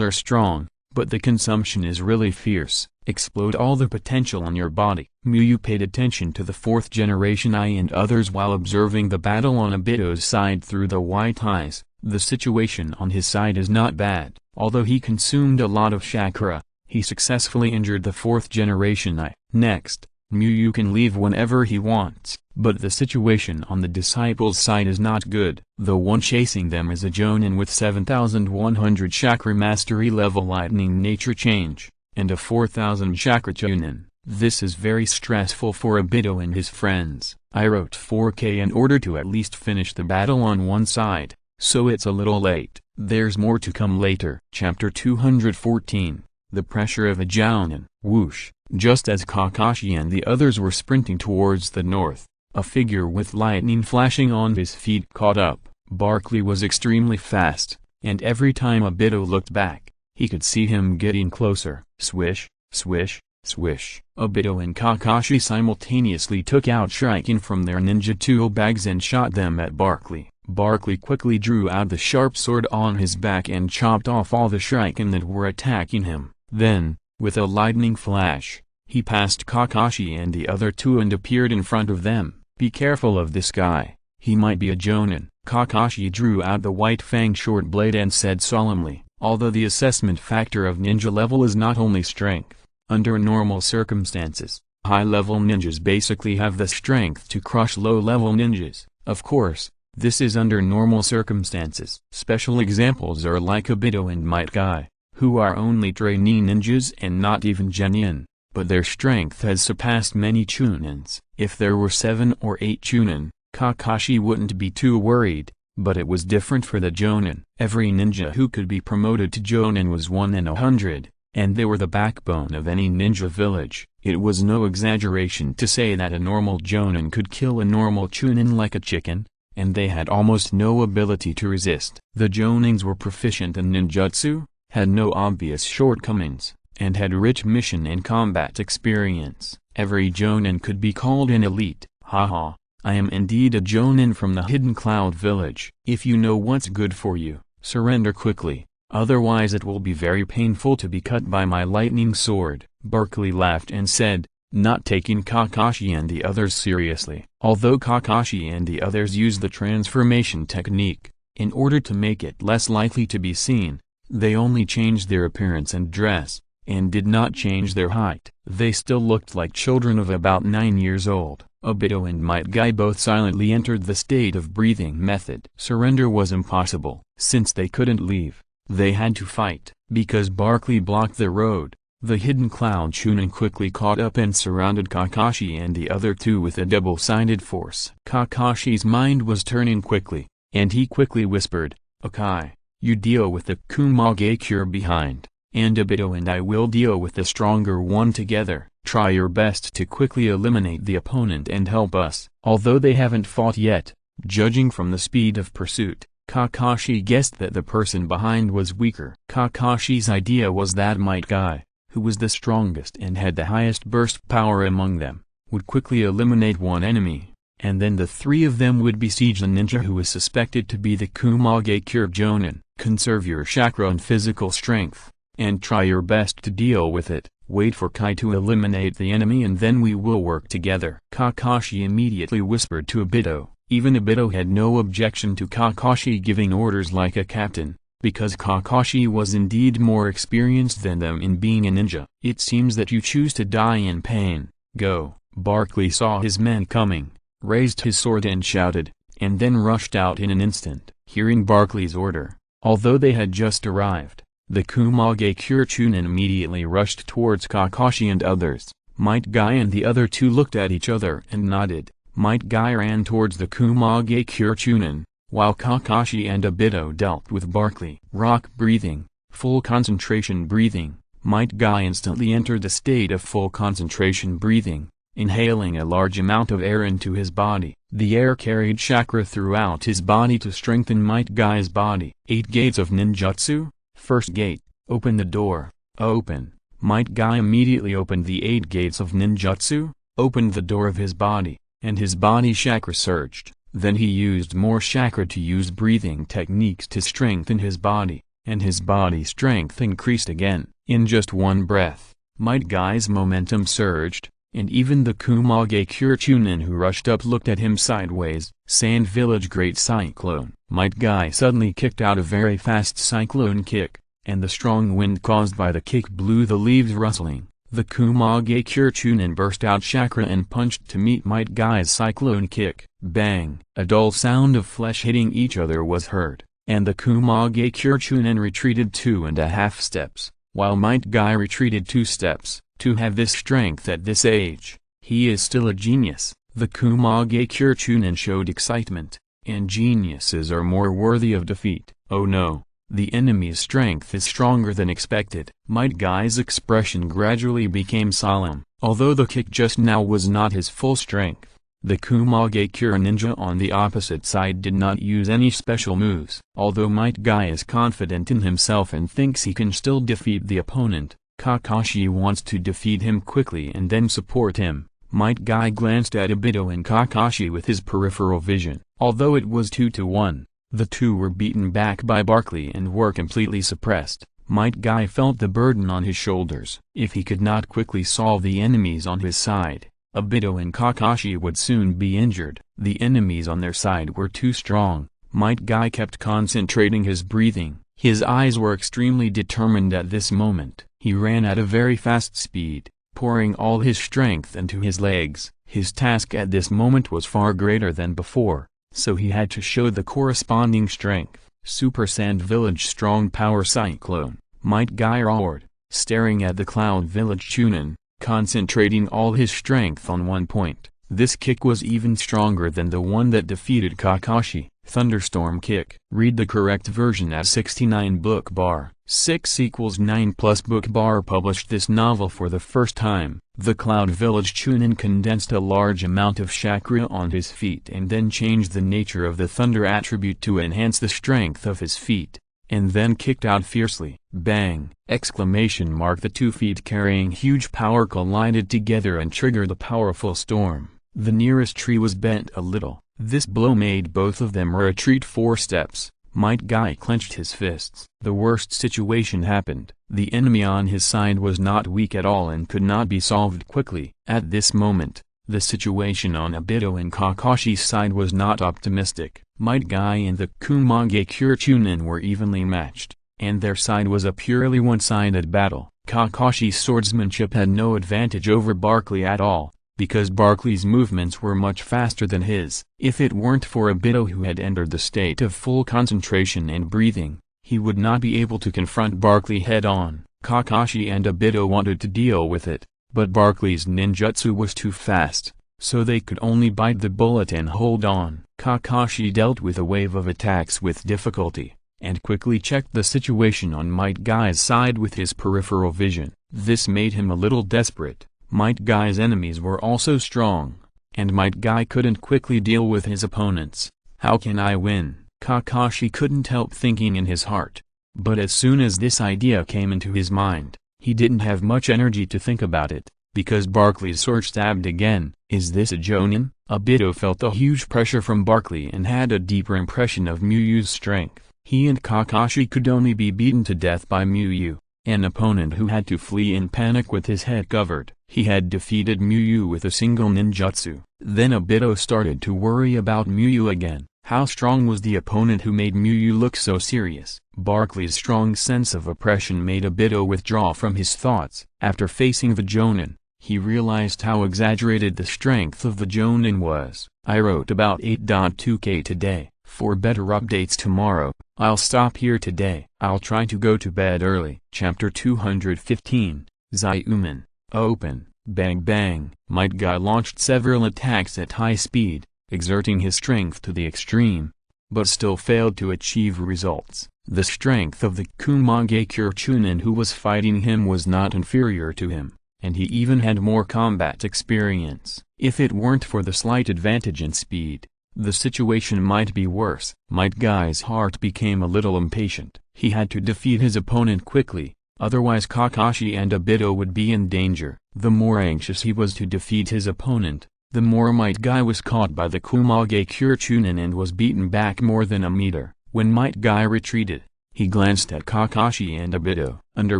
are strong, but the consumption is really fierce. Explode all the potential in your body. Muyu paid attention to the fourth generation eye and others while observing the battle on Obito's side through the white eyes. The situation on his side is not bad. Although he consumed a lot of chakra, he successfully injured the fourth generation eye. Next, Muyu can leave whenever he wants, but the situation on the disciples' side is not good. The one chasing them is a Jonin with 7,100 chakra mastery level lightning nature change, and a 4,000 chakra Jonin. This is very stressful for Obito and his friends. I wrote 4K in order to at least finish the battle on one side, so it's a little late. There's more to come later. Chapter 214. The pressure of a Jounin. Whoosh! Just as Kakashi and the others were sprinting towards the north, a figure with lightning flashing on his feet caught up. Barkley was extremely fast, and every time Obito looked back, he could see him getting closer. Swish, swish, swish. Obito and Kakashi simultaneously took out shuriken from their ninja tool bags and shot them at Barkley. Barkley quickly drew out the sharp sword on his back and chopped off all the shuriken that were attacking him. Then, with a lightning flash, he passed Kakashi and the other two and appeared in front of them. Be careful of this guy, he might be a Jonin. Kakashi drew out the white fang short blade and said solemnly, although the assessment factor of ninja level is not only strength, under normal circumstances, high-level ninjas basically have the strength to crush low-level ninjas. Of course, this is under normal circumstances. Special examples are like Obito and Might Guy, who are only trainee ninjas and not even genin, but their strength has surpassed many Chunins. If there were 7 or 8 Chunin, Kakashi wouldn't be too worried, but it was different for the Jonin. Every ninja who could be promoted to Jonin was 1 in 100, and they were the backbone of any ninja village. It was no exaggeration to say that a normal Jonin could kill a normal Chunin like a chicken, and they had almost no ability to resist. The Jonins were proficient in ninjutsu, had no obvious shortcomings, and had rich mission and combat experience. Every Jonin could be called an elite. Haha, I am indeed a Jonin from the Hidden Cloud Village. If you know what's good for you, surrender quickly, otherwise it will be very painful to be cut by my lightning sword. Barkley laughed and said, not taking Kakashi and the others seriously. Although Kakashi and the others used the transformation technique, in order to make it less likely to be seen, they only changed their appearance and dress, and did not change their height. They still looked like children of about 9 years old. Obito and Might Guy both silently entered the state of breathing method. Surrender was impossible. Since they couldn't leave, they had to fight. Because Barkley blocked the road, the Hidden Cloud Chunin quickly caught up and surrounded Kakashi and the other two with a double-sided force. Kakashi's mind was turning quickly, and he quickly whispered, Akai, you deal with the Kumage cure behind, and Obito and I will deal with the stronger one together. Try your best to quickly eliminate the opponent and help us. Although they haven't fought yet, judging from the speed of pursuit, Kakashi guessed that the person behind was weaker. Kakashi's idea was that Might Guy, who was the strongest and had the highest burst power among them, would quickly eliminate one enemy, and then the three of them would besiege the ninja who was suspected to be the Kumage cure Jonin. Conserve your chakra and physical strength, and try your best to deal with it. Wait for Kai to eliminate the enemy and then we will work together. Kakashi immediately whispered to Obito. Even Obito had no objection to Kakashi giving orders like a captain, because Kakashi was indeed more experienced than them in being a ninja. It seems that you choose to die in pain. Go. Barkley saw his men coming, raised his sword and shouted, and then rushed out in an instant. Hearing Barkley's order, although they had just arrived, the Kumage cure Chunin immediately rushed towards Kakashi and others. Might Guy and the other two looked at each other and nodded. Might Guy ran towards the Kumage cure Chunin, while Kakashi and Obito dealt with Barkley. Rock breathing, full concentration breathing. Might Guy instantly entered a state of full concentration breathing, inhaling a large amount of air into his body. The air carried chakra throughout his body to strengthen Might Guy's body. 8 gates of ninjutsu. First gate, open the door. Open. Might Guy immediately opened the 8 gates of ninjutsu, opened the door of his body, and his body chakra surged. Then he used more chakra to use breathing techniques to strengthen his body, and his body strength increased again. In just one breath, Might Guy's momentum surged, and even the Kumage Chunin who rushed up looked at him sideways. Sand Village Great Cyclone. Might Guy suddenly kicked out a very fast cyclone kick, and the strong wind caused by the kick blew the leaves rustling. The Kumage Chunin burst out chakra and punched to meet Might Guy's cyclone kick. Bang! A dull sound of flesh hitting each other was heard, and the Kumage Chunin retreated 2.5 steps, while Might Guy retreated 2 steps. To have this strength at this age, he is still a genius. The Kumage Chunin showed excitement, and geniuses are more worthy of defeat. Oh no, the enemy's strength is stronger than expected. Might Guy's expression gradually became solemn. Although the kick just now was not his full strength, the Kumage ninja on the opposite side did not use any special moves. Although Might Guy is confident in himself and thinks he can still defeat the opponent, Kakashi wants to defeat him quickly and then support him. Might Guy glanced at Obito and Kakashi with his peripheral vision. Although it was 2-1, the two were beaten back by Barkley and were completely suppressed. Might Guy felt the burden on his shoulders. If he could not quickly solve the enemies on his side, Obito and Kakashi would soon be injured. The enemies on their side were too strong. Might Guy kept concentrating his breathing. His eyes were extremely determined at this moment. He ran at a very fast speed, pouring all his strength into his legs. His task at this moment was far greater than before, so he had to show the corresponding strength. Super Sand Village Strong Power Cyclone. Might Guy roared, staring at the Cloud Village Chunin, concentrating all his strength on one point. This kick was even stronger than the one that defeated Kakashi. Thunderstorm kick. Read the correct version at 69 book bar. 6 = 9 plus book bar published this novel for the first time. The Cloud Village Chunin condensed a large amount of chakra on his feet and then changed the nature of the thunder attribute to enhance the strength of his feet, and then kicked out fiercely. Bang! Exclamation mark. The 2 feet carrying huge power collided together and triggered a powerful storm. The nearest tree was bent a little. This blow made both of them retreat 4 steps. Might Guy clenched his fists. The worst situation happened. The enemy on his side was not weak at all and could not be solved quickly. At this moment, the situation on Obito and Kakashi's side was not optimistic. Might Guy and the Kumage Chunin were evenly matched, and their side was a purely one-sided battle. Kakashi's swordsmanship had no advantage over Barkley at all, because Barkley's movements were much faster than his. If it weren't for Obito, who had entered the state of full concentration and breathing, he would not be able to confront Barkley head-on. Kakashi and Obito wanted to deal with it, but Barkley's ninjutsu was too fast, so they could only bite the bullet and hold on. Kakashi dealt with a wave of attacks with difficulty, and quickly checked the situation on Might Guy's side with his peripheral vision. This made him a little desperate. Might Guy's enemies were also strong, and Might Guy couldn't quickly deal with his opponents. How can I win? Kakashi couldn't help thinking in his heart. But as soon as this idea came into his mind, he didn't have much energy to think about it, because Barkley's sword stabbed again. Is this a jonin? Obito felt a huge pressure from Barkley and had a deeper impression of Muyu's strength. He and Kakashi could only be beaten to death by Muyu, an opponent who had to flee in panic with his head covered. He had defeated Muyu with a single ninjutsu. Then Obito started to worry about Muyu again. How strong was the opponent who made Muyu look so serious? Barkley's strong sense of oppression made Obito withdraw from his thoughts. After facing the jonin, he realized how exaggerated the strength of the jonin was. I wrote about 8.2k today. For better updates tomorrow, I'll stop here today. I'll try to go to bed early. Chapter 215, Zayumen. Open. Bang bang. Might Guy launched several attacks at high speed, exerting his strength to the extreme, but still failed to achieve results. The strength of the Kumage Chunin who was fighting him was not inferior to him, and he even had more combat experience. If it weren't for the slight advantage in speed, the situation might be worse. Might Guy's heart became a little impatient. He had to defeat his opponent quickly, otherwise Kakashi and Obito would be in danger. The more anxious he was to defeat his opponent, the more Might Guy was caught by the Kumage Chunin and was beaten back more than a meter. When Might Guy retreated, he glanced at Kakashi and Obito. Under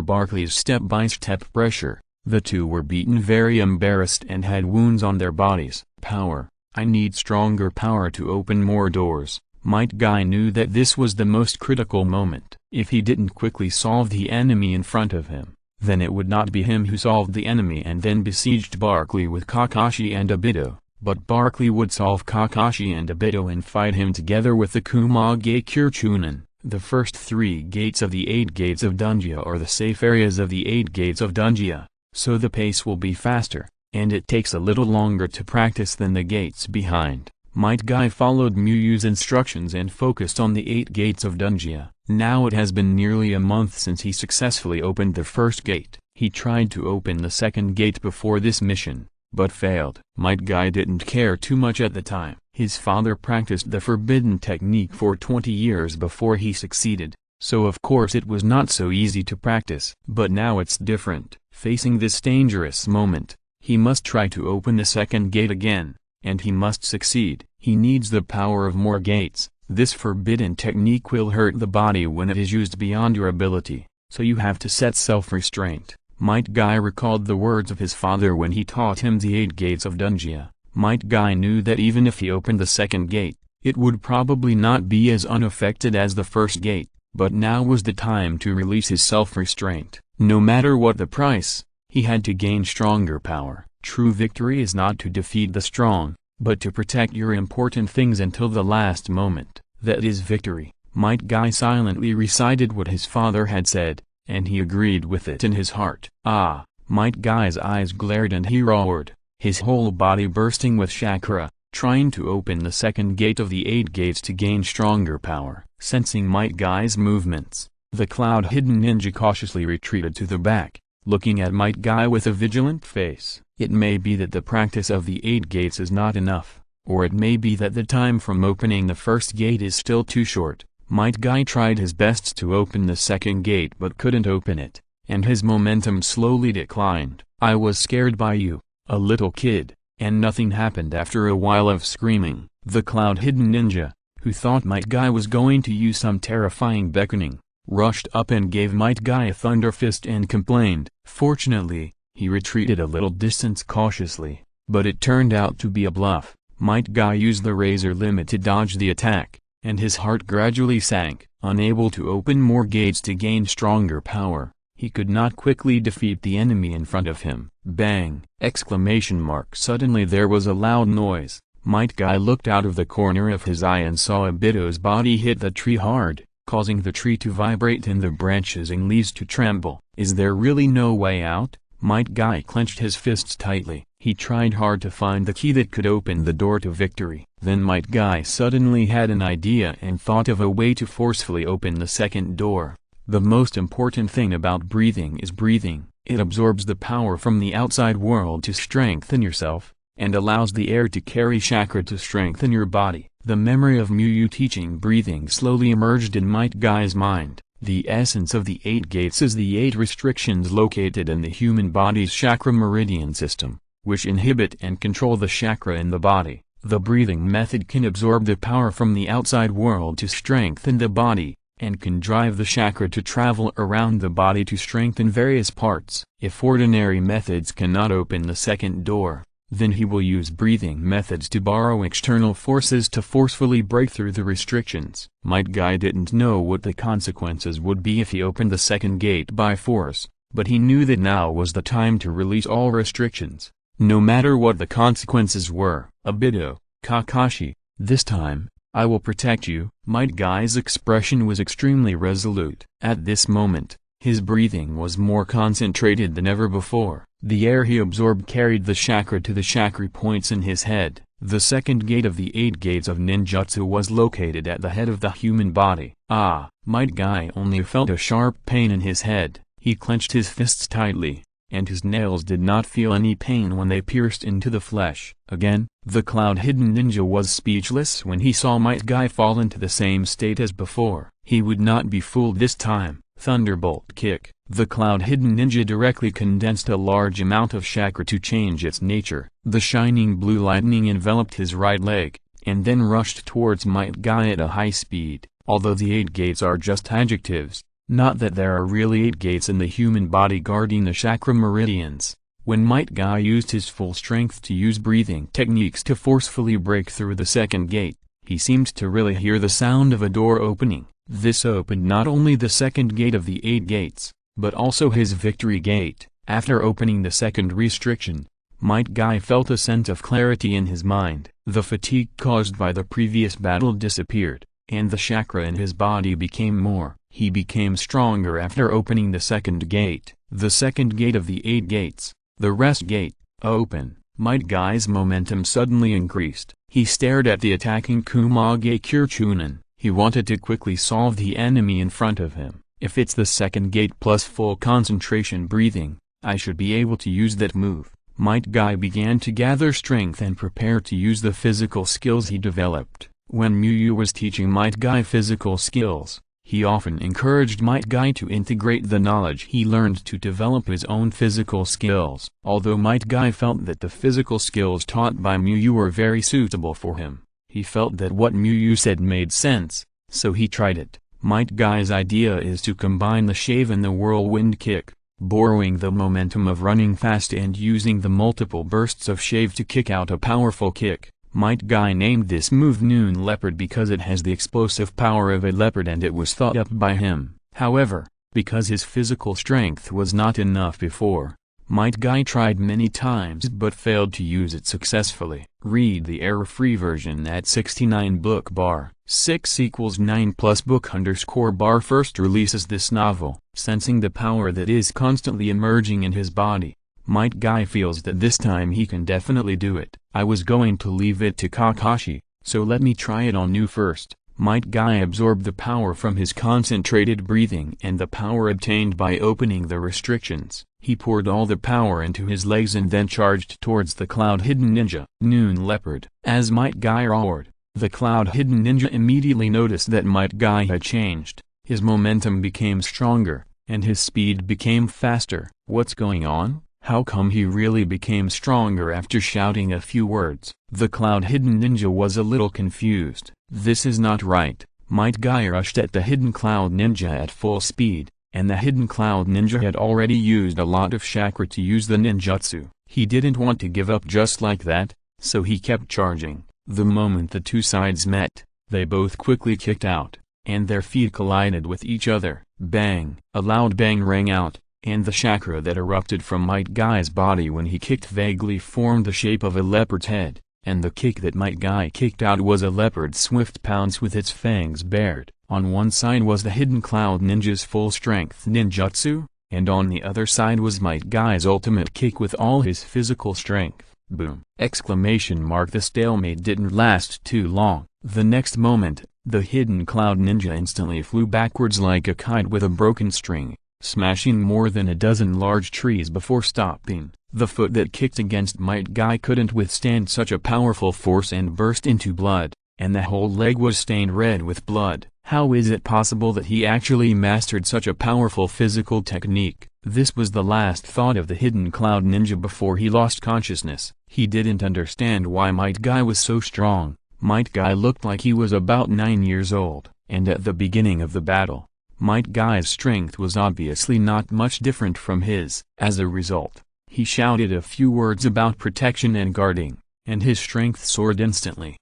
Barkley's step-by-step pressure, the two were beaten, very embarrassed, and had wounds on their bodies. Power. I need stronger power to open more doors. Might Guy knew that this was the most critical moment. If he didn't quickly solve the enemy in front of him, then it would not be him who solved the enemy and then besieged Barkley with Kakashi and Obito, but Barkley would solve Kakashi and Obito and fight him together with the Kumage Chunin. The first 3 gates of the 8 gates of Dungia are the safe areas of the 8 gates of Dungia, so the pace will be faster, and it takes a little longer to practice than the gates behind. Might Guy followed Muyu's instructions and focused on the 8 gates of Dungia. Now it has been nearly a month since he successfully opened the first gate. He tried to open the second gate before this mission, but failed. Might Guy didn't care too much at the time. His father practiced the forbidden technique for 20 years before he succeeded, so of course it was not so easy to practice. But now it's different. Facing this dangerous moment, he must try to open the second gate again, and he must succeed. He needs the power of more gates. This forbidden technique will hurt the body when it is used beyond your ability, so you have to set self-restraint. Might Guy recalled the words of his father when he taught him the 8 gates of Dungia. Might Guy knew that even if he opened the second gate, it would probably not be as unaffected as the first gate, but now was the time to release his self-restraint. No matter what the price, he had to gain stronger power. True victory is not to defeat the strong, but to protect your important things until the last moment. That is victory. Might Guy silently recited what his father had said, and he agreed with it in his heart. Ah! Might Guy's eyes glared and he roared, his whole body bursting with chakra, trying to open the second gate of the 8 gates to gain stronger power. Sensing Might Guy's movements, the cloud-hidden ninja cautiously retreated to the back, looking at Might Guy with a vigilant face. It may be that the practice of the 8 gates is not enough, or it may be that the time from opening the first gate is still too short. Might Guy tried his best to open the second gate but couldn't open it, and his momentum slowly declined. I was scared by you, a little kid, and nothing happened. After a while of screaming, the cloud-hidden ninja, who thought Might Guy was going to use some terrifying beckoning, rushed up and gave Might Guy a thunder fist and complained. Fortunately, he retreated a little distance cautiously, but it turned out to be a bluff. Might Guy used the razor limit to dodge the attack, and his heart gradually sank. Unable to open more gates to gain stronger power, he could not quickly defeat the enemy in front of him. Bang! Exclamation mark. Suddenly there was a loud noise. Might Guy looked out of the corner of his eye and saw Obito's body hit the tree hard, causing the tree to vibrate and the branches and leaves to tremble. Is there really no way out? Might Guy clenched his fists tightly. He tried hard to find the key that could open the door to victory. Then Might Guy suddenly had an idea and thought of a way to forcefully open the second door. The most important thing about breathing is breathing. It absorbs the power from the outside world to strengthen yourself, and allows the air to carry chakra to strengthen your body. The memory of Muyu teaching breathing slowly emerged in Might Guy's mind. The essence of the 8 gates is the 8 restrictions located in the human body's chakra meridian system, which inhibit and control the chakra in the body. The breathing method can absorb the power from the outside world to strengthen the body, and can drive the chakra to travel around the body to strengthen various parts. If ordinary methods cannot open the second door, then he will use breathing methods to borrow external forces to forcefully break through the restrictions. Might Guy didn't know what the consequences would be if he opened the second gate by force, but he knew that now was the time to release all restrictions, no matter what the consequences were. Obito, Kakashi, this time, I will protect you. Might Guy's expression was extremely resolute. At this moment, his breathing was more concentrated than ever before. The air he absorbed carried the chakra to the chakra points in his head. The second gate of the 8 gates of ninjutsu was located at the head of the human body. Ah! Might Guy only felt a sharp pain in his head. He clenched his fists tightly, and his nails did not feel any pain when they pierced into the flesh. Again, the cloud-hidden ninja was speechless when he saw Might Guy fall into the same state as before. He would not be fooled this time. Thunderbolt kick. The cloud-hidden ninja directly condensed a large amount of chakra to change its nature. The shining blue lightning enveloped his right leg, and then rushed towards Might Guy at a high speed. Although the 8 gates are just adjectives, Not that there are really 8 gates in the human body guarding the chakra meridians. When Might Guy used his full strength to use breathing techniques to forcefully break through the second gate, he seemed to really hear the sound of a door opening. This opened not only the second gate of the 8 gates, but also his victory gate. After opening the second restriction, Might Guy felt a sense of clarity in his mind. The fatigue caused by the previous battle disappeared, and the chakra in his body became more. He became stronger after opening the second gate. The second gate of the 8 gates, the rest gate, open. Might Guy's momentum suddenly increased. He stared at the attacking Kumage Kirchunen. He wanted to quickly solve the enemy in front of him. If it's the second gate plus full concentration breathing, I should be able to use that move. Might Guy began to gather strength and prepare to use the physical skills he developed. When Muyu was teaching Might Guy physical skills, he often encouraged Might Guy to integrate the knowledge he learned to develop his own physical skills. Although Might Guy felt that the physical skills taught by Muyu were very suitable for him, he felt that what Muyu said made sense, so he tried it. Might Guy's idea is to combine the shave and the whirlwind kick, borrowing the momentum of running fast and using the multiple bursts of shave to kick out a powerful kick. Might Guy named this move Noon Leopard because it has the explosive power of a leopard and it was thought up by him. However, because his physical strength was not enough before, Might Guy tried many times but failed to use it successfully. Read the error-free version at 69 book bar 6=9 plus book _bar. First releases this novel. Sensing the power that is constantly emerging in his body, Might Guy feels that this time he can definitely do it. I was going to leave it to Kakashi, so let me try it on you first. Might Guy absorbed the power from his concentrated breathing and the power obtained by opening the restrictions. He poured all the power into his legs and then charged towards the cloud-hidden ninja. Noon Leopard. As Might Guy roared, the cloud-hidden ninja immediately noticed that Might Guy had changed. His momentum became stronger, and his speed became faster. What's going on? How come he really became stronger after shouting a few words? The cloud-hidden ninja was a little confused. This is not right. Might Guy rushed at the hidden cloud ninja at full speed, and the hidden cloud ninja had already used a lot of chakra to use the ninjutsu. He didn't want to give up just like that, so he kept charging. The moment the two sides met, they both quickly kicked out, and their feet collided with each other. Bang! A loud bang rang out, and the chakra that erupted from Might Guy's body when he kicked vaguely formed the shape of a leopard's head, and the kick that Might Guy kicked out was a leopard's swift pounce with its fangs bared. On one side was the hidden cloud ninja's full-strength ninjutsu, and on the other side was Might Guy's ultimate kick with all his physical strength. Boom! Exclamation mark. The stalemate didn't last too long. The next moment, the hidden cloud ninja instantly flew backwards like a kite with a broken string, smashing more than a dozen large trees before stopping. The foot that kicked against Might Guy couldn't withstand such a powerful force and burst into blood, and the whole leg was stained red with blood. How is it possible that he actually mastered such a powerful physical technique? This was the last thought of the hidden cloud ninja before he lost consciousness. He didn't understand why Might Guy was so strong. Might Guy looked like he was about 9 years old, and at the beginning of the battle, Might Guy's strength was obviously not much different from his. As a result, he shouted a few words about protection and guarding, and his strength soared instantly.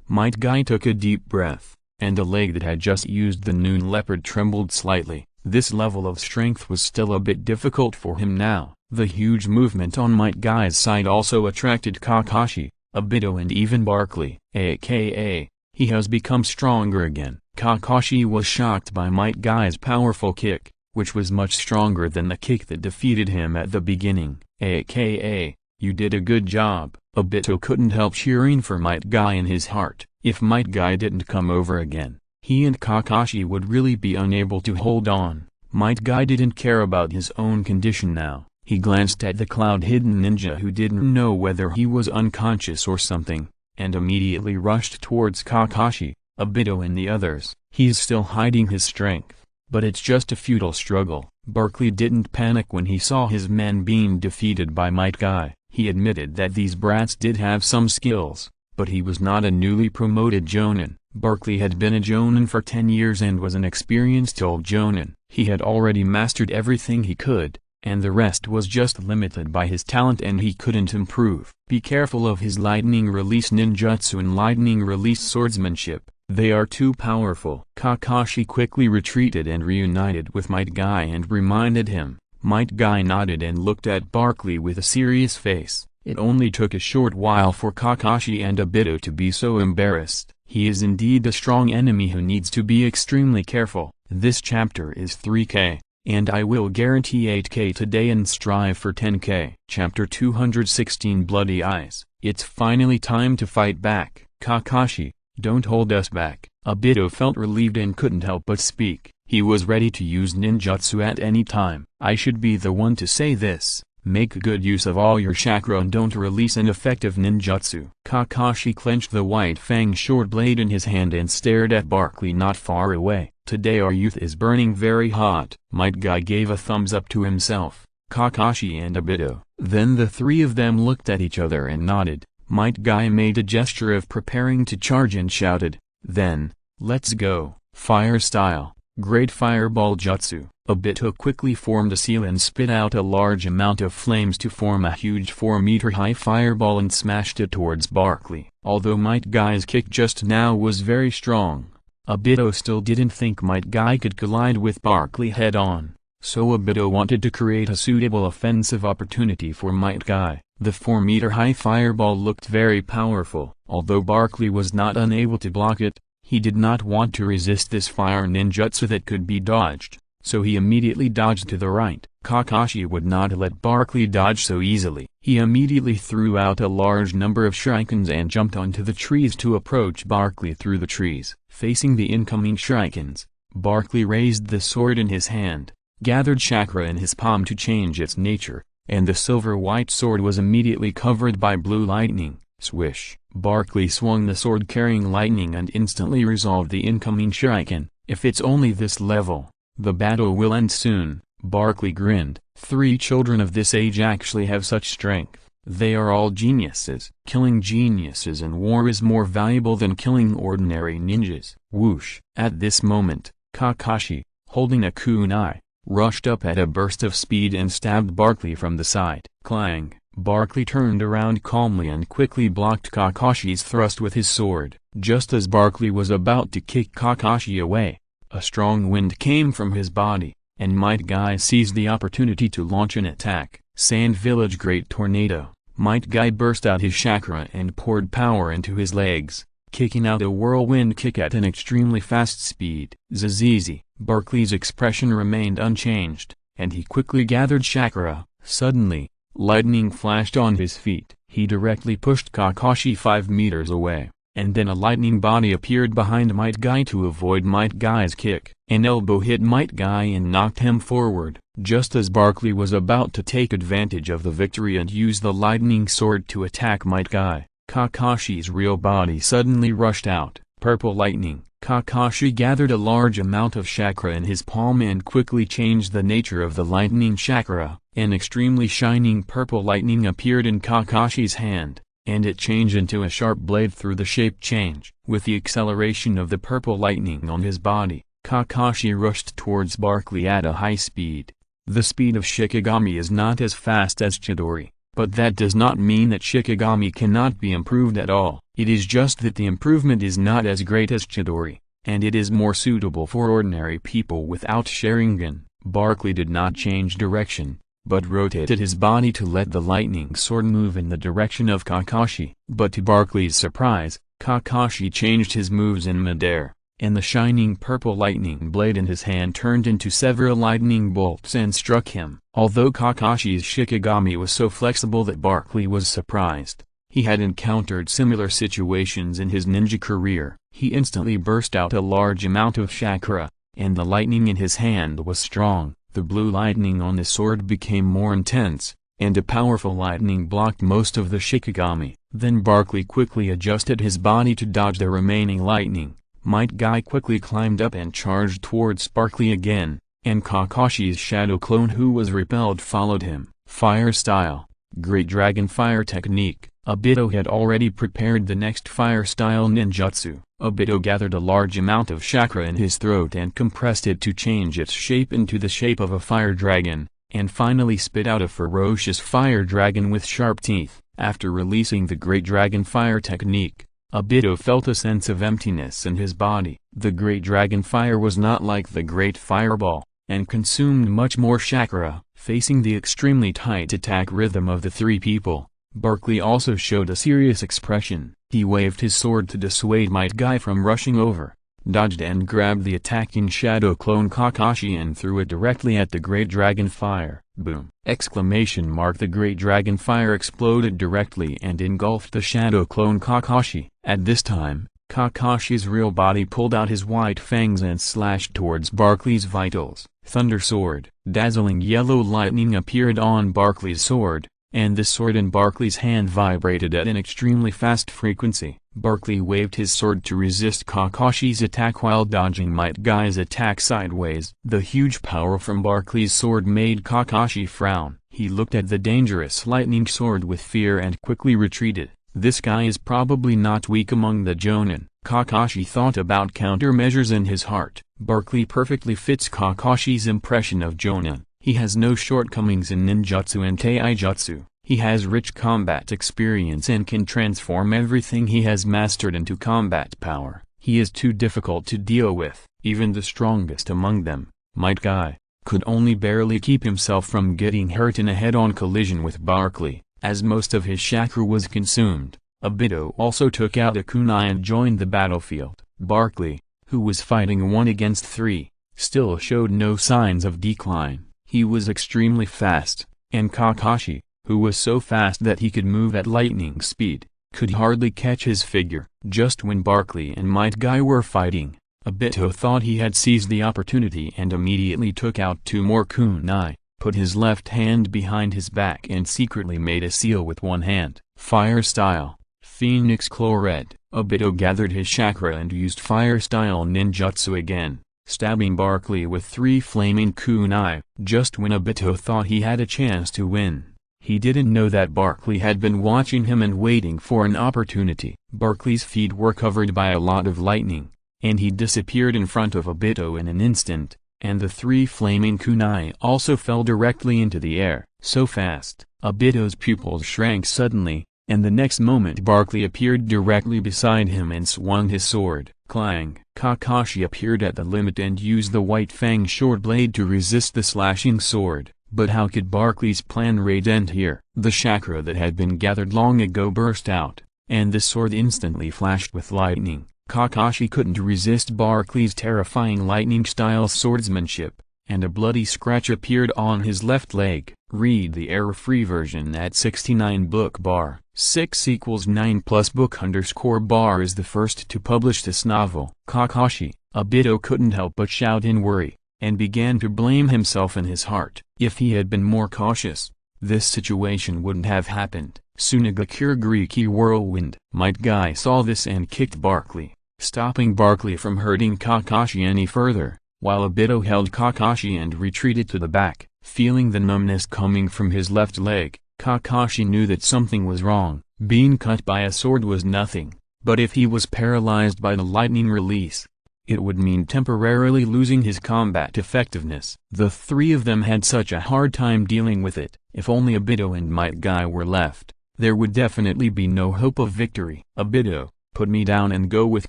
Might Guy took a deep breath, and the leg that had just used the Noon Leopard trembled slightly. This level of strength was still a bit difficult for him now. The huge movement on Might Guy's side also attracted Kakashi, Obito and even Barkley, aka, he has become stronger again. Kakashi was shocked by Might Guy's powerful kick, which was much stronger than the kick that defeated him at the beginning, aka, you did a good job. Obito couldn't help cheering for Might Guy in his heart. If Might Guy didn't come over again, he and Kakashi would really be unable to hold on. Might Guy didn't care about his own condition now. He glanced at the cloud-hidden ninja who didn't know whether he was unconscious or something, and immediately rushed towards Kakashi, Obito and the others. He's still hiding his strength, but it's just a futile struggle. Barkley didn't panic when he saw his men being defeated by Might Guy. He admitted that these brats did have some skills, but he was not a newly promoted jonin. Barkley had been a jonin for 10 years and was an experienced old jonin. He had already mastered everything he could, and the rest was just limited by his talent and he couldn't improve. Be careful of his lightning release ninjutsu and lightning release swordsmanship, they are too powerful. Kakashi quickly retreated and reunited with Might Guy and reminded him. Might Guy nodded and looked at Barkley with a serious face. It only took a short while for Kakashi and Obito to be so embarrassed. He is indeed a strong enemy who needs to be extremely careful. This chapter is 3K, and I will guarantee 8K today and strive for 10K. Chapter 216 Bloody Eyes. It's finally time to fight back. Kakashi, don't hold us back. Obito felt relieved and couldn't help but speak. He was ready to use ninjutsu at any time. I should be the one to say this. Make good use of all your chakra and don't release an effective ninjutsu. Kakashi clenched the white fang short blade in his hand and stared at Barkley not far away. Today our youth is burning very hot. Might Guy gave a thumbs up to himself, Kakashi and Obito. Then the three of them looked at each other and nodded. Might Guy made a gesture of preparing to charge and shouted, "Then, let's go." Fire style. Great fireball jutsu. Obito quickly formed a seal and spit out a large amount of flames to form a huge 4-meter-high fireball and smashed it towards Barkley. Although Might Guy's kick just now was very strong, Obito still didn't think Might Guy could collide with Barkley head-on, so Obito wanted to create a suitable offensive opportunity for Might Guy. The 4-meter-high fireball looked very powerful. Although Barkley was not unable to block it, he did not want to resist this fire ninjutsu that could be dodged, so he immediately dodged to the right. Kakashi would not let Barkley dodge so easily. He immediately threw out a large number of shurikens and jumped onto the trees to approach Barkley through the trees. Facing the incoming shurikens, Barkley raised the sword in his hand, gathered chakra in his palm to change its nature, and the silver-white sword was immediately covered by blue lightning. Swish! Barkley swung the sword carrying lightning and instantly resolved the incoming shuriken. If it's only this level, the battle will end soon. Barkley grinned. 3 children of this age actually have such strength. They are all geniuses. Killing geniuses in war is more valuable than killing ordinary ninjas. Whoosh! At this moment, Kakashi, holding a kunai, rushed up at a burst of speed and stabbed Barkley from the side. Clang! Barkley turned around calmly and quickly blocked Kakashi's thrust with his sword. Just as Barkley was about to kick Kakashi away, a strong wind came from his body, and Might Guy seized the opportunity to launch an attack. Sand Village Great Tornado. Might Guy burst out his chakra and poured power into his legs, kicking out a whirlwind kick at an extremely fast speed. Zazizi. Barkley's expression remained unchanged, and he quickly gathered chakra. Suddenly, lightning flashed on his feet. He directly pushed Kakashi 5 meters away, and then a lightning body appeared behind Might Guy to avoid Might Guy's kick. An elbow hit Might Guy and knocked him forward. Just as Barkley was about to take advantage of the victory and use the lightning sword to attack Might Guy, Kakashi's real body suddenly rushed out. Purple lightning. Kakashi gathered a large amount of chakra in his palm and quickly changed the nature of the lightning chakra. An extremely shining purple lightning appeared in Kakashi's hand, and it changed into a sharp blade through the shape change. With the acceleration of the purple lightning on his body, Kakashi rushed towards Barkley at a high speed. The speed of Shikigami is not as fast as Chidori, but that does not mean that Shikigami cannot be improved at all. It is just that the improvement is not as great as Chidori, and it is more suitable for ordinary people without Sharingan. Barkley did not change direction, but rotated his body to let the lightning sword move in the direction of Kakashi. But to Barkley's surprise, Kakashi changed his moves in midair, and the shining purple lightning blade in his hand turned into several lightning bolts and struck him. Although Kakashi's Shikigami was so flexible that Barkley was surprised, he had encountered similar situations in his ninja career. He instantly burst out a large amount of chakra, and the lightning in his hand was strong. The blue lightning on the sword became more intense, and a powerful lightning blocked most of the Shikigami. Then Barkley quickly adjusted his body to dodge the remaining lightning. Might Guy quickly climbed up and charged towards Barkley again, and Kakashi's shadow clone who was repelled followed him. Fire style. Great Dragon Fire technique. Obito had already prepared the next fire style ninjutsu. Obito gathered a large amount of chakra in his throat and compressed it to change its shape into the shape of a fire dragon, and finally spit out a ferocious fire dragon with sharp teeth. After releasing the Great Dragon Fire technique, Obito felt a sense of emptiness in his body. The Great Dragon Fire was not like the Great Fireball, and consumed much more chakra. Facing the extremely tight attack rhythm of the three people, Barkley also showed a serious expression. He waved his sword to dissuade Might Guy from rushing over, dodged and grabbed the attacking shadow clone Kakashi and threw it directly at the Great Dragon Fire. Boom! Exclamation mark. The Great Dragon Fire exploded directly and engulfed the shadow clone Kakashi. At this time, Kakashi's real body pulled out his white fangs and slashed towards Barkley's vitals. Thunder Sword. Dazzling yellow lightning appeared on Barkley's sword, and the sword in Barkley's hand vibrated at an extremely fast frequency. Barkley waved his sword to resist Kakashi's attack while dodging Might Guy's attack sideways. The huge power from Barkley's sword made Kakashi frown. He looked at the dangerous lightning sword with fear and quickly retreated. This guy is probably not weak among the Jonin. Kakashi thought about countermeasures in his heart. Barkley perfectly fits Kakashi's impression of Jonin. He has no shortcomings in ninjutsu and taijutsu. He has rich combat experience and can transform everything he has mastered into combat power. He is too difficult to deal with. Even the strongest among them, Might Guy, could only barely keep himself from getting hurt in a head-on collision with Barkley, as most of his chakra was consumed. Obito also took out a kunai and joined the battlefield. Barkley, who was fighting 1 against 3, still showed no signs of decline. He was extremely fast, and Kakashi, who was so fast that he could move at lightning speed, could hardly catch his figure. Just when Barkley and Might Guy were fighting, Obito thought he had seized the opportunity and immediately took out 2 more kunai, put his left hand behind his back and secretly made a seal with one hand. Fire Style. Phoenix Claw Red. Obito gathered his chakra and used Fire Style ninjutsu again, stabbing Barkley with 3 flaming kunai. Just when Obito thought he had a chance to win, he didn't know that Barkley had been watching him and waiting for an opportunity. Barkley's feet were covered by a lot of lightning, and he disappeared in front of Obito in an instant, and the 3 flaming kunai also fell directly into the air. So fast, Obito's pupils shrank suddenly, and the next moment Barkley appeared directly beside him and swung his sword. Clang! Kakashi appeared at the limit and used the white fang short blade to resist the slashing sword. But how could Barkley's plan raid end here? The chakra that had been gathered long ago burst out, and the sword instantly flashed with lightning. Kakashi couldn't resist Barkley's terrifying lightning-style swordsmanship, and a bloody scratch appeared on his left leg. Read the error-free version at 69 book bar. 6 = 9 plus book _ bar is the first to publish this novel. Kakashi. Obito couldn't help but shout in worry, and began to blame himself in his heart. If he had been more cautious, this situation wouldn't have happened. Sunagakure Greeki Whirlwind. Might Guy saw this and kicked Barkley, stopping Barkley from hurting Kakashi any further, while Obito held Kakashi and retreated to the back. Feeling the numbness coming from his left leg, Kakashi knew that something was wrong. Being cut by a sword was nothing, but if he was paralyzed by the lightning release, it would mean temporarily losing his combat effectiveness. The 3 of them had such a hard time dealing with it. If only Obito and Might Guy were left, there would definitely be no hope of victory. Obito, put me down and go with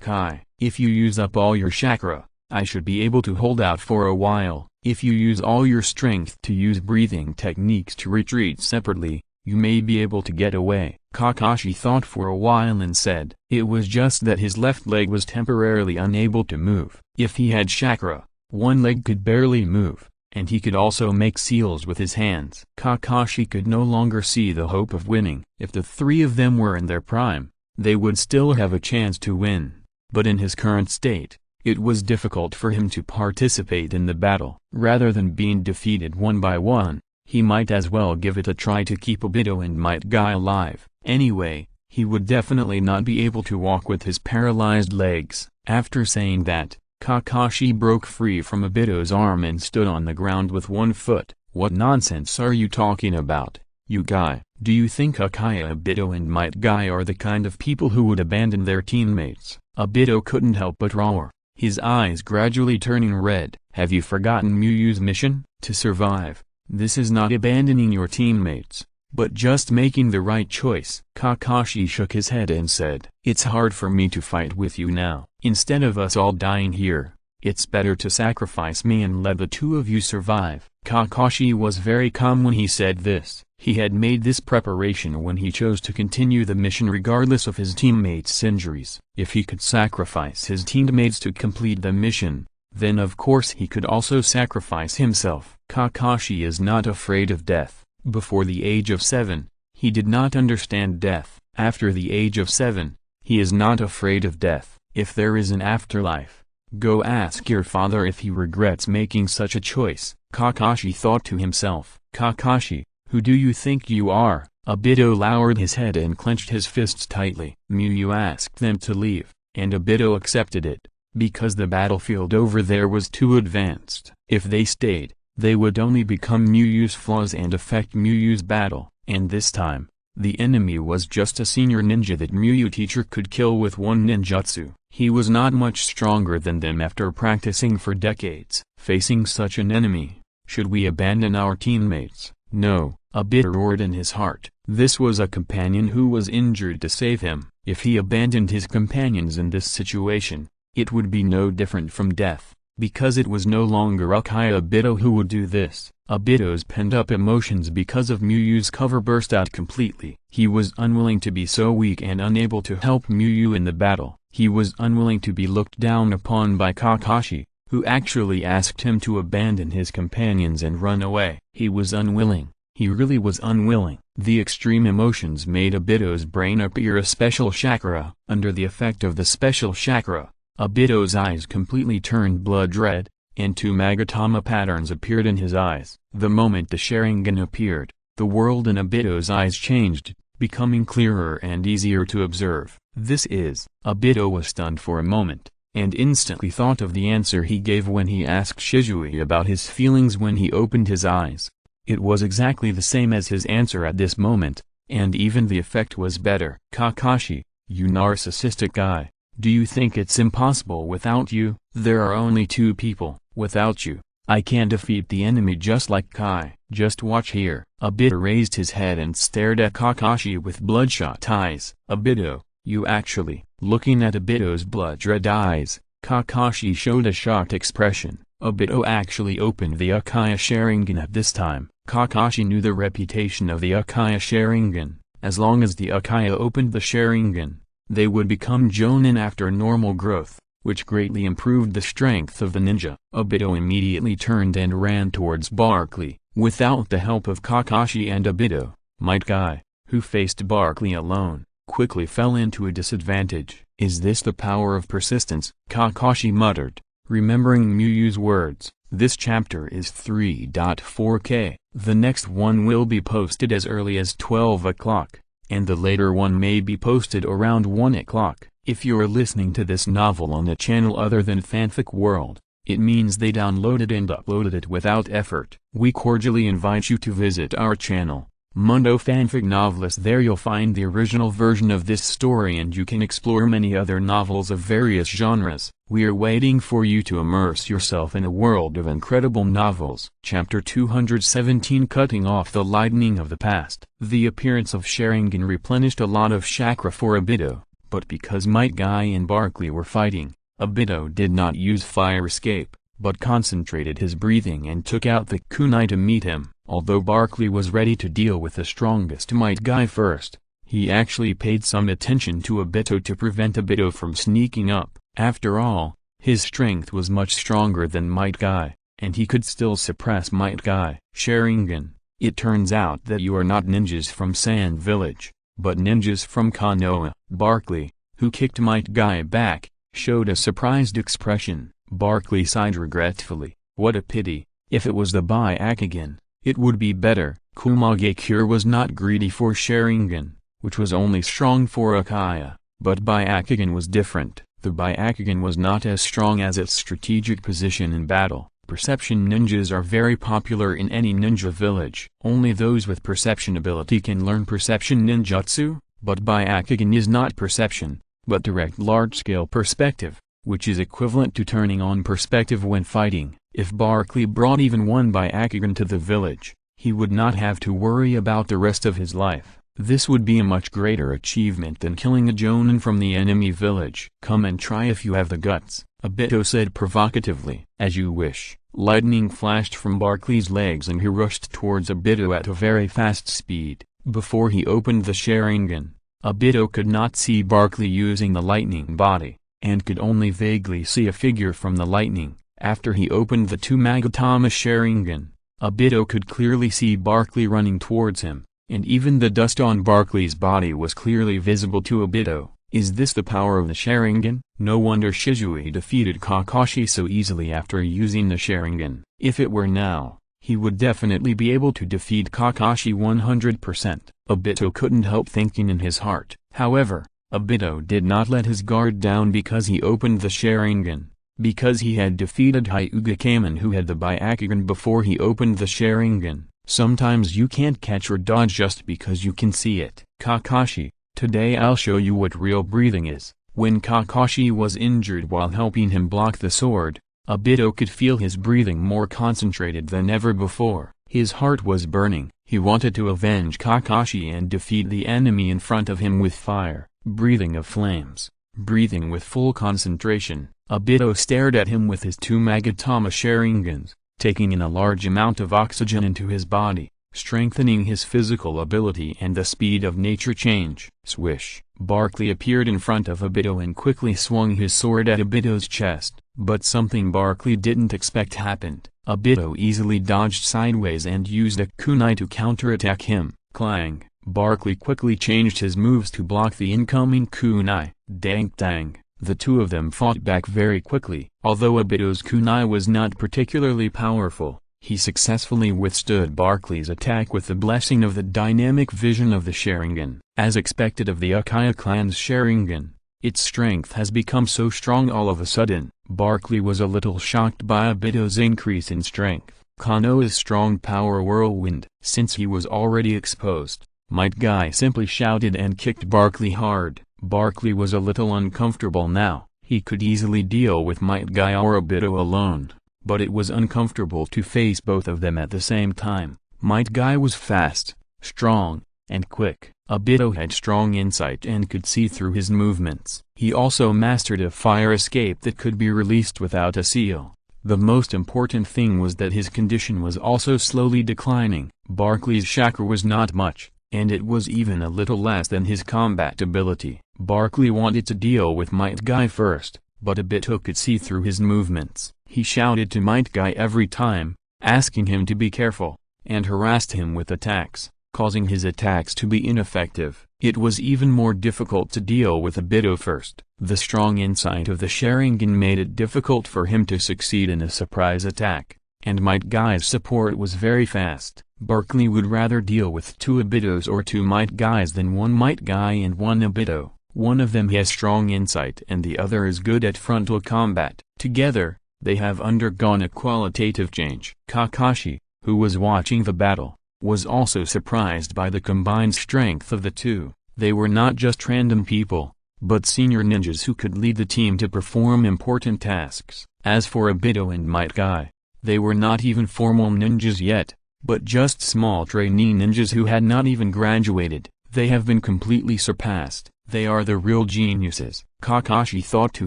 Kai. If you use up all your chakra, I should be able to hold out for a while. If you use all your strength to use breathing techniques to retreat separately, you may be able to get away. Kakashi thought for a while and said, it was just that his left leg was temporarily unable to move. If he had chakra, one leg could barely move, and he could also make seals with his hands. Kakashi could no longer see the hope of winning. If the 3 of them were in their prime, they would still have a chance to win. But in his current state, it was difficult for him to participate in the battle. Rather than being defeated one by one, he might as well give it a try to keep Obito and Might Guy alive. Anyway, he would definitely not be able to walk with his paralyzed legs. After saying that, Kakashi broke free from Obito's arm and stood on the ground with one foot. What nonsense are you talking about, you guy? Do you think Uchiha Obito and Might Guy are the kind of people who would abandon their teammates? Obito couldn't help but roar, his eyes gradually turning red. Have you forgotten Muyu's mission? To survive. This is not abandoning your teammates, but just making the right choice. Kakashi shook his head and said, it's hard for me to fight with you now. Instead of us all dying here, it's better to sacrifice me and let the two of you survive. Kakashi was very calm when he said this. He had made this preparation when he chose to continue the mission regardless of his teammates' injuries. If he could sacrifice his teammates to complete the mission, then of course he could also sacrifice himself. Kakashi is not afraid of death. Before the age of 7, he did not understand death. After the age of 7, he is not afraid of death. If there is an afterlife, go ask your father if he regrets making such a choice. Kakashi thought to himself. Kakashi, who do you think you are? Obito lowered his head and clenched his fists tightly. Muyu asked them to leave, and Obito accepted it, because the battlefield over there was too advanced. If they stayed, they would only become Muyu's flaws and affect Muyu's battle, and this time, the enemy was just a senior ninja that Muyu teacher could kill with one ninjutsu. He was not much stronger than them after practicing for decades. Facing such an enemy, should we abandon our teammates? No, Obito roared in his heart. This was a companion who was injured to save him. If he abandoned his companions in this situation, it would be no different from death, because it was no longer Uchiha Obito who would do this. Obito's pent-up emotions because of Muyu's cover burst out completely. He was unwilling to be so weak and unable to help Muyu in the battle. He was unwilling to be looked down upon by Kakashi, who actually asked him to abandon his companions and run away. He was unwilling. He really was unwilling. The extreme emotions made Obito's brain appear a special chakra. Under the effect of the special chakra, Obito's eyes completely turned blood red, and two Magatama patterns appeared in his eyes. The moment the Sharingan appeared, the world in Obito's eyes changed, becoming clearer and easier to observe. Obito was stunned for a moment, and instantly thought of the answer he gave when he asked Shisui about his feelings when he opened his eyes. It was exactly the same as his answer at this moment, and even the effect was better. Kakashi, you narcissistic guy, do you think it's impossible without you? There are only two people. Without you, I can defeat the enemy just like Kai. Just watch here. Obito raised his head and stared at Kakashi with bloodshot eyes. Obito, you actually. Looking at Obito's blood-red eyes, Kakashi showed a shocked expression. Obito actually opened the Uchiha Sharingan at this time. Kakashi knew the reputation of the Uchiha Sharingan. As long as the Uchiha opened the Sharingan, they would become Jonin after normal growth, which greatly improved the strength of the ninja. Obito immediately turned and ran towards Barkley. Without the help of Kakashi and Obito, Might Guy, who faced Barkley alone, quickly fell into a disadvantage. Is this the power of persistence? Kakashi muttered, remembering Muyu's words. This chapter is 3.4K. The next one will be posted as early as 12 o'clock, and the later one may be posted around 1 o'clock. If you're listening to this novel on a channel other than Fanfic World, it means they downloaded and uploaded it without effort. We cordially invite you to visit our channel, Mundo Fanfic Novelist. There you'll find the original version of this story and you can explore many other novels of various genres. We are waiting for you to immerse yourself in a world of incredible novels. Chapter 217, Cutting Off the Lightning of the Past. The appearance of Sharingan replenished a lot of chakra for Obito, but because Might Guy and Barkley were fighting, Obito did not use Fire Escape, but concentrated his breathing and took out the kunai to meet him. Although Barkley was ready to deal with the strongest Might Guy first, he actually paid some attention to Obito to prevent Obito from sneaking up. After all, his strength was much stronger than Might Guy, and he could still suppress Might Guy. Sharingan, it turns out that you are not ninjas from Sand Village, but ninjas from Konoha. Barkley, who kicked Might Guy back, showed a surprised expression. Barkley sighed regretfully. What a pity. If it was the Byakugan, it would be better. Kumagakure was not greedy for Sharingan, which was only strong for Uchiha, but Byakugan was different. The Byakugan was not as strong as its strategic position in battle. Perception ninjas are very popular in any ninja village. Only those with perception ability can learn perception ninjutsu, but Byakugan is not perception, but direct large-scale perspective, which is equivalent to turning on perspective when fighting. If Barkley brought even one Byakugan to the village, he would not have to worry about the rest of his life. This would be a much greater achievement than killing a Jonin from the enemy village. "Come and try if you have the guts," Obito said provocatively. "As you wish." Lightning flashed from Barkley's legs and he rushed towards Obito at a very fast speed. Before he opened the Sharingan, Obito could not see Barkley using the lightning body, and could only vaguely see a figure from the lightning. After he opened the two Magatama Sharingan, Obito could clearly see Barkley running towards him, and even the dust on Barkley's body was clearly visible to Obito. Is this the power of the Sharingan? No wonder Shisui defeated Kakashi so easily after using the Sharingan. If it were now, he would definitely be able to defeat Kakashi 100%. Obito couldn't help thinking in his heart. However, Obito did not let his guard down because he opened the Sharingan. Because he had defeated Hyuga Kamen who had the Byakugan before he opened the Sharingan. Sometimes you can't catch or dodge just because you can see it. "Kakashi, today I'll show you what real breathing is." When Kakashi was injured while helping him block the sword, Obito could feel his breathing more concentrated than ever before. His heart was burning. He wanted to avenge Kakashi and defeat the enemy in front of him with fire, breathing of flames, breathing with full concentration. Obito stared at him with his two Magatama Sharingans, taking in a large amount of oxygen into his body, strengthening his physical ability and the speed of nature change. Swish! Barkley appeared in front of Obito and quickly swung his sword at Obito's chest. But something Barkley didn't expect happened. Obito easily dodged sideways and used a kunai to counterattack him. Clang! Barkley quickly changed his moves to block the incoming kunai. Dang dang! The two of them fought back very quickly. Although Obito's kunai was not particularly powerful, he successfully withstood Barkley's attack with the blessing of the dynamic vision of the Sharingan. As expected of the Uchiha clan's Sharingan, its strength has become so strong all of a sudden. Barkley was a little shocked by Obito's increase in strength. Konoha's strong power whirlwind. Since he was already exposed, Might Guy simply shouted and kicked Barkley hard. Barkley was a little uncomfortable now. He could easily deal with Might Guy or Obito alone, but it was uncomfortable to face both of them at the same time. Might Guy was fast, strong, and quick. Obito had strong insight and could see through his movements. He also mastered a fire escape that could be released without a seal. The most important thing was that his condition was also slowly declining. Barkley's chakra was not much, and it was even a little less than his combat ability. Barkley wanted to deal with Might Guy first, but Obito could see through his movements. He shouted to Might Guy every time, asking him to be careful, and harassed him with attacks, causing his attacks to be ineffective. It was even more difficult to deal with Obito first. The strong insight of the Sharingan made it difficult for him to succeed in a surprise attack, and Might Guy's support was very fast. Barkley would rather deal with two Obitos or two Might Guys than one Might Guy and one Obito. One of them has strong insight and the other is good at frontal combat. Together, they have undergone a qualitative change. Kakashi, who was watching the battle, was also surprised by the combined strength of the two. They were not just random people, but senior ninjas who could lead the team to perform important tasks. As for Obito and Might Guy, they were not even formal ninjas yet, but just small trainee ninjas who had not even graduated. They have been completely surpassed. They are the real geniuses. Kakashi thought to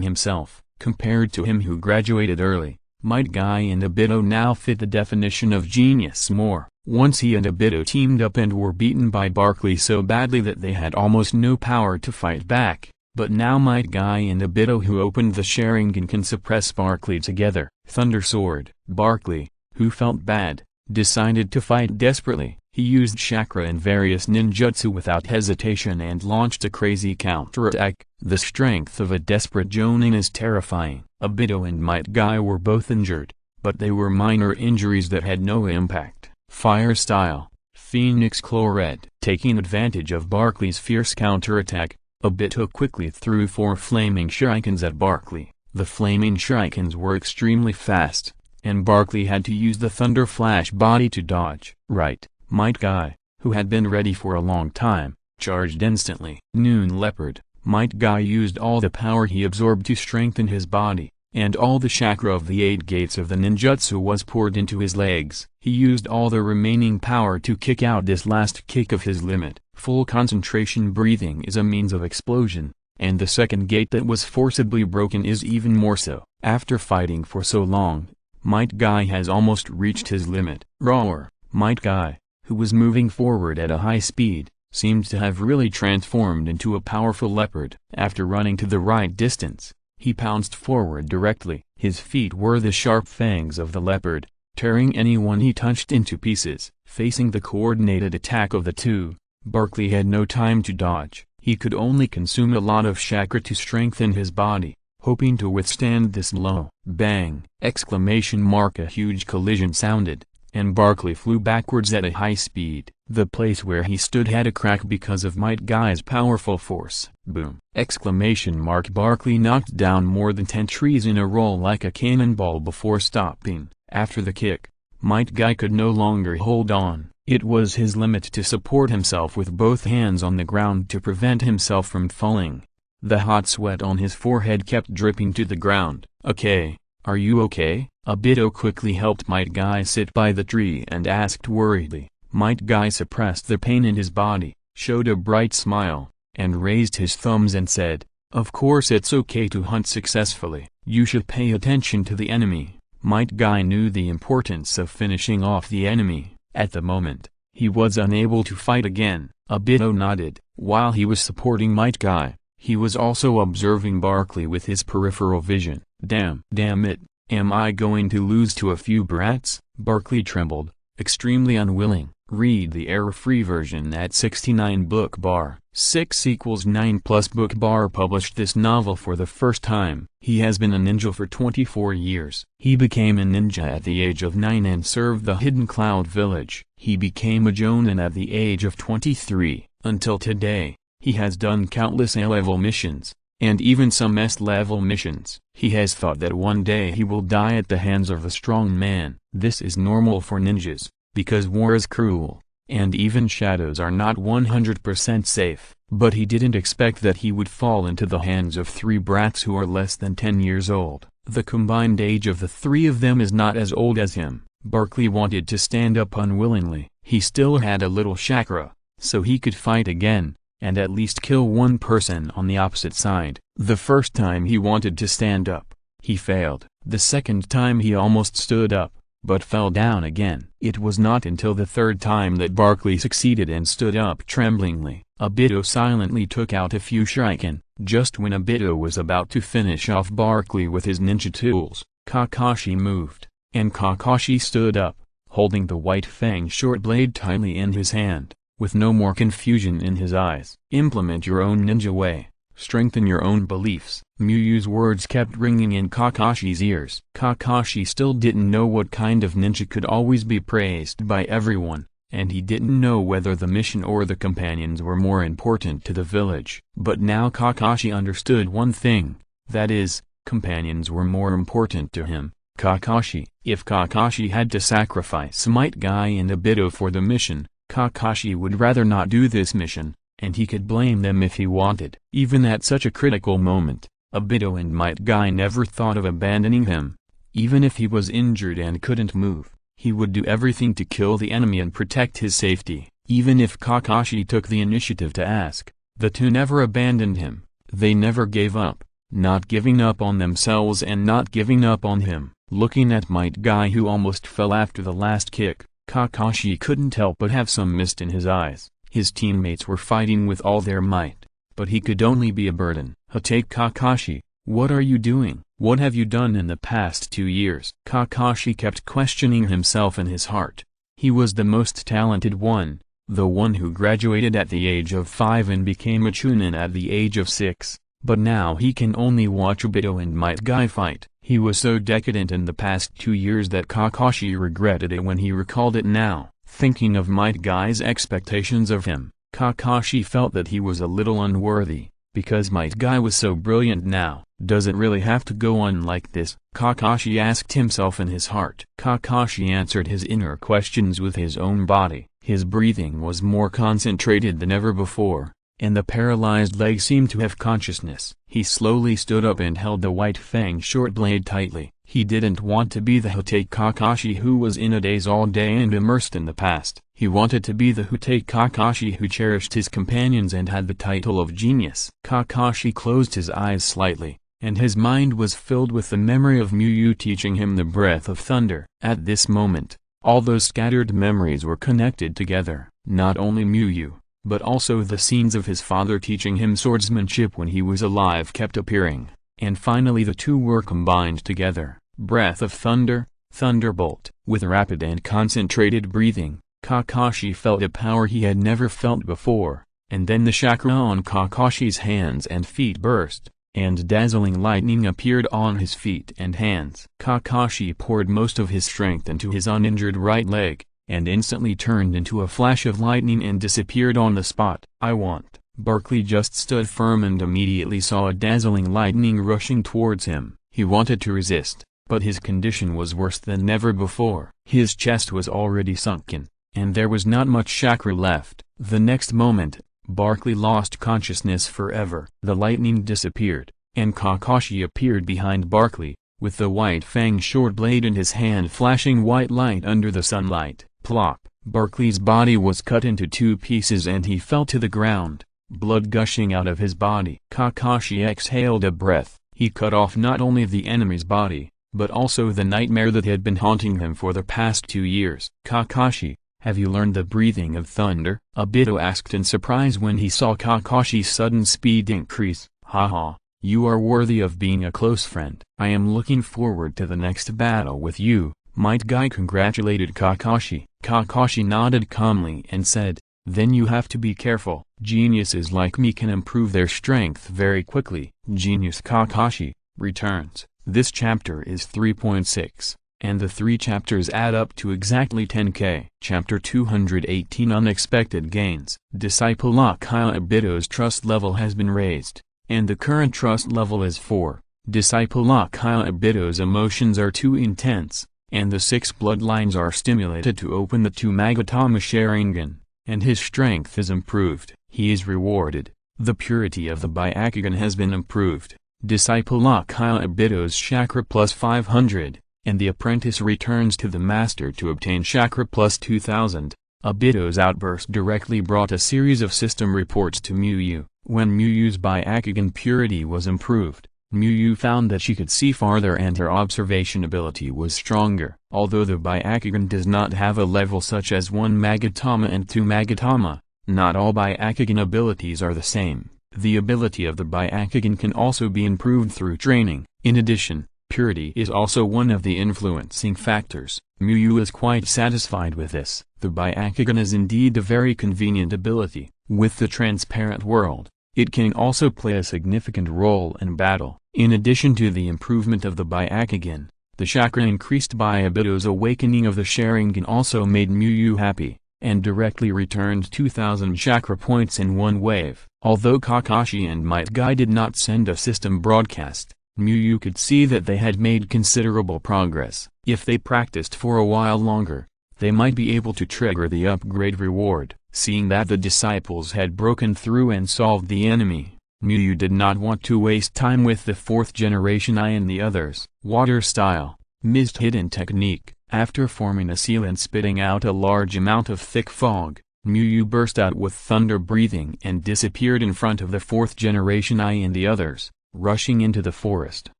himself, compared to him who graduated early, Might Guy and Obito now fit the definition of genius more. Once he and Obito teamed up and were beaten by Barkley so badly that they had almost no power to fight back, but now Might Guy and Obito who opened the Sharingan can suppress Barkley together. Thunder Sword. Barkley, who felt bad, decided to fight desperately. He used chakra and various ninjutsu without hesitation and launched a crazy counterattack. The strength of a desperate Jonin is terrifying. Obito and Might Guy were both injured, but they were minor injuries that had no impact. Fire Style. Phoenix Chloride. Taking advantage of Barkley's fierce counterattack, Obito quickly threw 4 flaming shurikens at Barkley. The flaming shurikens were extremely fast, and Barkley had to use the Thunder Flash body to dodge. Right. Might Guy, who had been ready for a long time, charged instantly. Noon Leopard. Might Guy used all the power he absorbed to strengthen his body, and all the chakra of the 8 gates of the ninjutsu was poured into his legs. He used all the remaining power to kick out this last kick of his limit. Full concentration breathing is a means of explosion, and the second gate that was forcibly broken is even more so. After fighting for so long, Might Guy has almost reached his limit. Roar! Might Guy, who was moving forward at a high speed, seemed to have really transformed into a powerful leopard. After running to the right distance, he pounced forward directly. His feet were the sharp fangs of the leopard, tearing anyone he touched into pieces. Facing the coordinated attack of the two, Barkley had no time to dodge. He could only consume a lot of chakra to strengthen his body, hoping to withstand this blow. Bang! Exclamation mark! A huge collision sounded, and Barkley flew backwards at a high speed. The place where he stood had a crack because of Might Guy's powerful force. Boom! Exclamation mark! Barkley knocked down more than 10 trees in a row like a cannonball before stopping. After the kick, Might Guy could no longer hold on. It was his limit to support himself with both hands on the ground to prevent himself from falling. The hot sweat on his forehead kept dripping to the ground. "Okay, are you okay?" Obito quickly helped Might Guy sit by the tree and asked worriedly. Might Guy suppressed the pain in his body, showed a bright smile, and raised his thumbs and said, "Of course it's okay to hunt successfully. You should pay attention to the enemy." Might Guy knew the importance of finishing off the enemy. At the moment, he was unable to fight again. Obito nodded. While he was supporting Might Guy, he was also observing Barkley with his peripheral vision. Damn it, am I going to lose to a few brats? Barkley trembled, extremely unwilling. Read the error-free version at 69 book bar. 6=9 plus book bar published this novel for the first time. He has been a ninja for 24 years. He became a ninja at the age of 9 and served the Hidden Cloud Village. He became a jonin at the age of 23. Until today, he has done countless A-level missions, and even some S-level missions. He has thought that one day he will die at the hands of a strong man. This is normal for ninjas, because war is cruel, and even shadows are not 100% safe. But he didn't expect that he would fall into the hands of 3 brats who are less than 10 years old. The combined age of the 3 of them is not as old as him. Barkley wanted to stand up unwillingly. He still had a little chakra, so he could fight again, and at least kill one person on the opposite side. The first time he wanted to stand up, he failed. The second time he almost stood up, but fell down again. It was not until the third time that Barkley succeeded and stood up tremblingly. Obito silently took out a few shuriken. Just when Obito was about to finish off Barkley with his ninja tools, Kakashi moved, and Kakashi stood up, holding the white fang short blade tightly in his hand, with no more confusion in his eyes. Implement your own ninja way. Strengthen your own beliefs. Muyu's words kept ringing in Kakashi's ears. Kakashi still didn't know what kind of ninja could always be praised by everyone, and he didn't know whether the mission or the companions were more important to the village. But now Kakashi understood one thing, that is, companions were more important to him. If Kakashi had to sacrifice Might Guy and Obito for the mission, Kakashi would rather not do this mission, and he could blame them if he wanted. Even at such a critical moment, Obito and Might Guy never thought of abandoning him. Even if he was injured and couldn't move, he would do everything to kill the enemy and protect his safety. Even if Kakashi took the initiative to ask, the two never abandoned him. They never gave up, not giving up on themselves and not giving up on him. Looking at Might Guy who almost fell after the last kick, Kakashi couldn't help but have some mist in his eyes. His teammates were fighting with all their might, but he could only be a burden. Take Kakashi, what are you doing? What have you done in the past 2 years? Kakashi kept questioning himself in his heart. He was the most talented one, the one who graduated at the age of 5 and became a chunin at the age of 6, but now he can only watch Obito and Might Guy fight. He was so decadent in the past 2 years that Kakashi regretted it when he recalled it now. Thinking of Might Guy's expectations of him, Kakashi felt that he was a little unworthy, because Might Guy was so brilliant now. Does it really have to go on like this? Kakashi asked himself in his heart. Kakashi answered his inner questions with his own body. His breathing was more concentrated than ever before, and the paralyzed leg seemed to have consciousness. He slowly stood up and held the white fang short blade tightly. He didn't want to be the Hotai Kakashi who was in a daze all day and immersed in the past. He wanted to be the Hotai Kakashi who cherished his companions and had the title of genius. Kakashi closed his eyes slightly, and his mind was filled with the memory of Muyu teaching him the breath of thunder. At this moment, all those scattered memories were connected together. Not only Muyu, but also the scenes of his father teaching him swordsmanship when he was alive kept appearing, and finally the two were combined together. Breath of thunder, thunderbolt. With rapid and concentrated breathing, Kakashi felt a power he had never felt before, and then the chakra on Kakashi's hands and feet burst, and dazzling lightning appeared on his feet and hands. Kakashi poured most of his strength into his uninjured right leg, and instantly turned into a flash of lightning and disappeared on the spot. "I want." Barkley just stood firm and immediately saw a dazzling lightning rushing towards him. He wanted to resist, but his condition was worse than ever before. His chest was already sunken, and there was not much chakra left. The next moment, Barkley lost consciousness forever. The lightning disappeared, and Kakashi appeared behind Barkley, with the white fang short blade in his hand flashing white light under the sunlight. Plop! Barkley's body was cut into two pieces and he fell to the ground, blood gushing out of his body. Kakashi exhaled a breath. He cut off not only the enemy's body, but also the nightmare that had been haunting him for the past 2 years. "Kakashi, have you learned the breathing of thunder?" Obito asked in surprise when he saw Kakashi's sudden speed increase. "Haha, you are worthy of being a close friend. I am looking forward to the next battle with you," Might Guy congratulated Kakashi. Kakashi nodded calmly and said, "Then you have to be careful. Geniuses like me can improve their strength very quickly." Genius Kakashi returns. This chapter is 3.6, and the 3 chapters add up to exactly 10k. Chapter 218 Unexpected Gains. Disciple Uchiha Obito's trust level has been raised, and the current trust level is 4. Disciple Uchiha Obito's emotions are too intense, and the 6 bloodlines are stimulated to open the 2 Magatama Sharingan, and his strength is improved. He is rewarded. The purity of the Byakugan has been improved. Disciple Uchiha Obito's chakra plus 500, and the apprentice returns to the master to obtain chakra plus 2000. Obito's outburst directly brought a series of system reports to Muyu. When Muyu's Byakugan purity was improved, Muyu found that she could see farther and her observation ability was stronger. Although the Byakugan does not have a level such as 1 Magatama and 2 Magatama, not all Byakugan abilities are the same. The ability of the Byakugan can also be improved through training. In addition, purity is also one of the influencing factors. Muyu is quite satisfied with this. The Byakugan is indeed a very convenient ability. With the transparent world, it can also play a significant role in battle. In addition to the improvement of the Byakugan, the chakra increased by Obito's awakening of the Sharingan also made Muyu happy, and directly returned 2000 chakra points in one wave. Although Kakashi and Might Guy did not send a system broadcast, Muyu could see that they had made considerable progress. If they practiced for a while longer, they might be able to trigger the upgrade reward. Seeing that the disciples had broken through and solved the enemy, Muyu did not want to waste time with the 4th generation I and the others. Water style, mist hidden technique. After forming a seal and spitting out a large amount of thick fog, Muyu burst out with thunder breathing and disappeared in front of the 4th generation I and the others, rushing into the forest.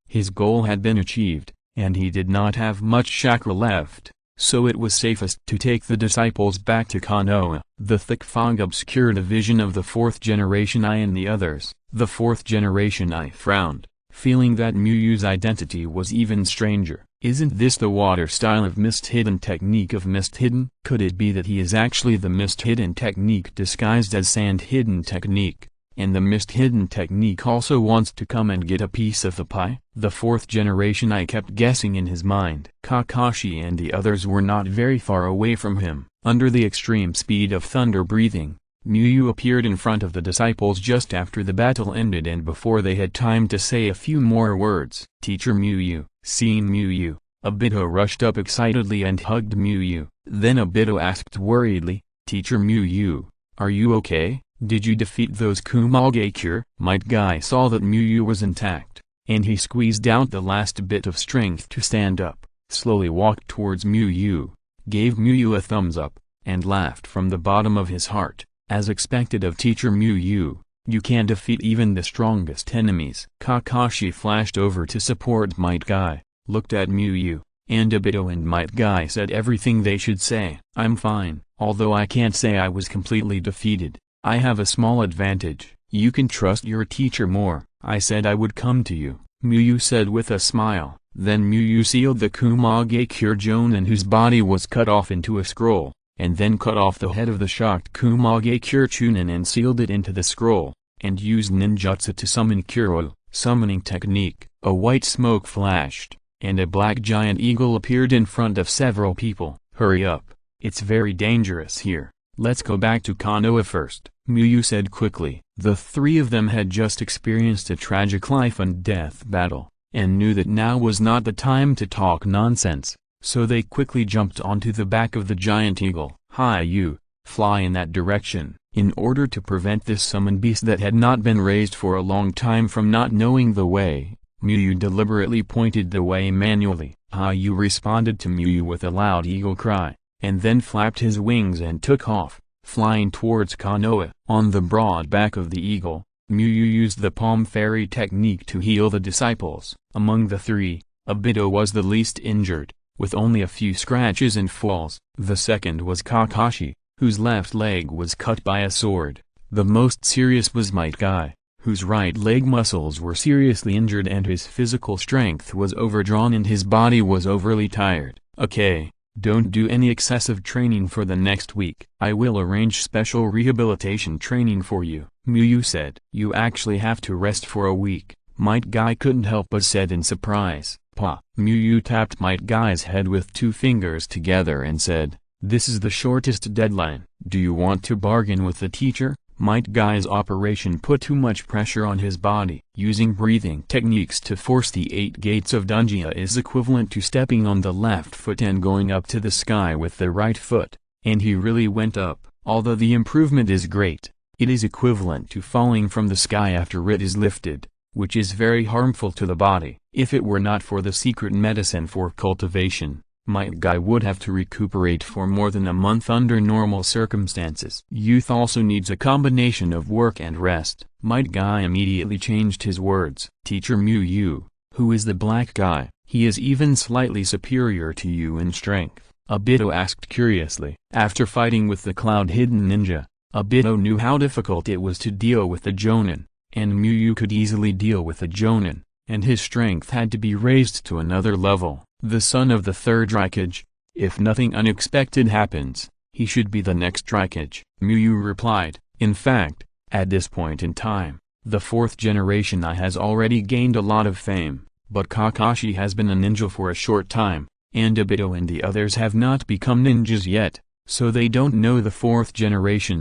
His goal had been achieved, and he did not have much chakra left, so it was safest to take the disciples back to Konoha. The thick fog obscured the vision of the 4th generation I and the others. The 4th generation I frowned, feeling that Muyu's identity was even stranger. Isn't this the water style of mist hidden technique of mist hidden? Could it be that he is actually the mist hidden technique disguised as sand hidden technique, and the mist hidden technique also wants to come and get a piece of the pie? The 4th generation I kept guessing in his mind. Kakashi and the others were not very far away from him. Under the extreme speed of thunder breathing, Muyu appeared in front of the disciples just after the battle ended and before they had time to say a few more words. Teacher Muyu. Seeing Muyu, Obito rushed up excitedly and hugged Muyu. Then Obito asked worriedly, Teacher Muyu, are you okay? Did you defeat those Kumagakure? Might Guy saw that Muyu was intact, and he squeezed out the last bit of strength to stand up, slowly walked towards Muyu, gave Muyu a thumbs up, and laughed from the bottom of his heart, as expected of teacher Muyu. You can defeat even the strongest enemies. Kakashi flashed over to support Might Guy, looked at Muyu, and Obito and Might Guy said everything they should say. I'm fine, although I can't say I was completely defeated. I have a small advantage. You can trust your teacher more. I said I would come to you, Muyu said with a smile. Then Muyu sealed the Kumagakure Jonin whose body was cut off into a scroll, and then cut off the head of the shocked Kumagakure Chunin and sealed it into the scroll, and used ninjutsu to summon Kuro, summoning technique. A white smoke flashed, and a black giant eagle appeared in front of several people. Hurry up, it's very dangerous here. Let's go back to Konoha first, Muyu said quickly. The three of them had just experienced a tragic life and death battle, and knew that now was not the time to talk nonsense, so they quickly jumped onto the back of the giant eagle. Hi you, fly in that direction. In order to prevent this summoned beast that had not been raised for a long time from not knowing the way, Muyu deliberately pointed the way manually. Hayu responded to Muyu with a loud eagle cry, and then flapped his wings and took off, flying towards Konoha. On the broad back of the eagle, Muyu used the palm fairy technique to heal the disciples. Among the three, Obito was the least injured, with only a few scratches and falls. The second was Kakashi, whose left leg was cut by a sword. The most serious was Might Guy, whose right leg muscles were seriously injured and his physical strength was overdrawn and his body was overly tired. Okay, don't do any excessive training for the next week. I will arrange special rehabilitation training for you, Muyu said. You actually have to rest for a week, Might Guy couldn't help but said in surprise. Pa. Muyu tapped Might Guy's head with two fingers together and said, this is the shortest deadline. Do you want to bargain with the teacher? Might Guy's operation put too much pressure on his body. Using breathing techniques to force the 8 gates of Danjia is equivalent to stepping on the left foot and going up to the sky with the right foot, and he really went up. Although the improvement is great, it is equivalent to falling from the sky after it is lifted, which is very harmful to the body. If it were not for the secret medicine for cultivation, Might Guy would have to recuperate for more than a month under normal circumstances. Youth also needs a combination of work and rest. Might Guy immediately changed his words. Teacher Muyu, who is the black guy? He is even slightly superior to you in strength, Obito asked curiously. After fighting with the cloud-hidden ninja, Obito knew how difficult it was to deal with the Jonin, and Muyu could easily deal with the Jonin, and his strength had to be raised to another level. The son of the third Raikage, if nothing unexpected happens, he should be the next Raikage, Muyu replied. In fact, at this point in time, the fourth generation I has already gained a lot of fame, but Kakashi has been a ninja for a short time, and Obito and the others have not become ninjas yet, so they don't know the fourth generation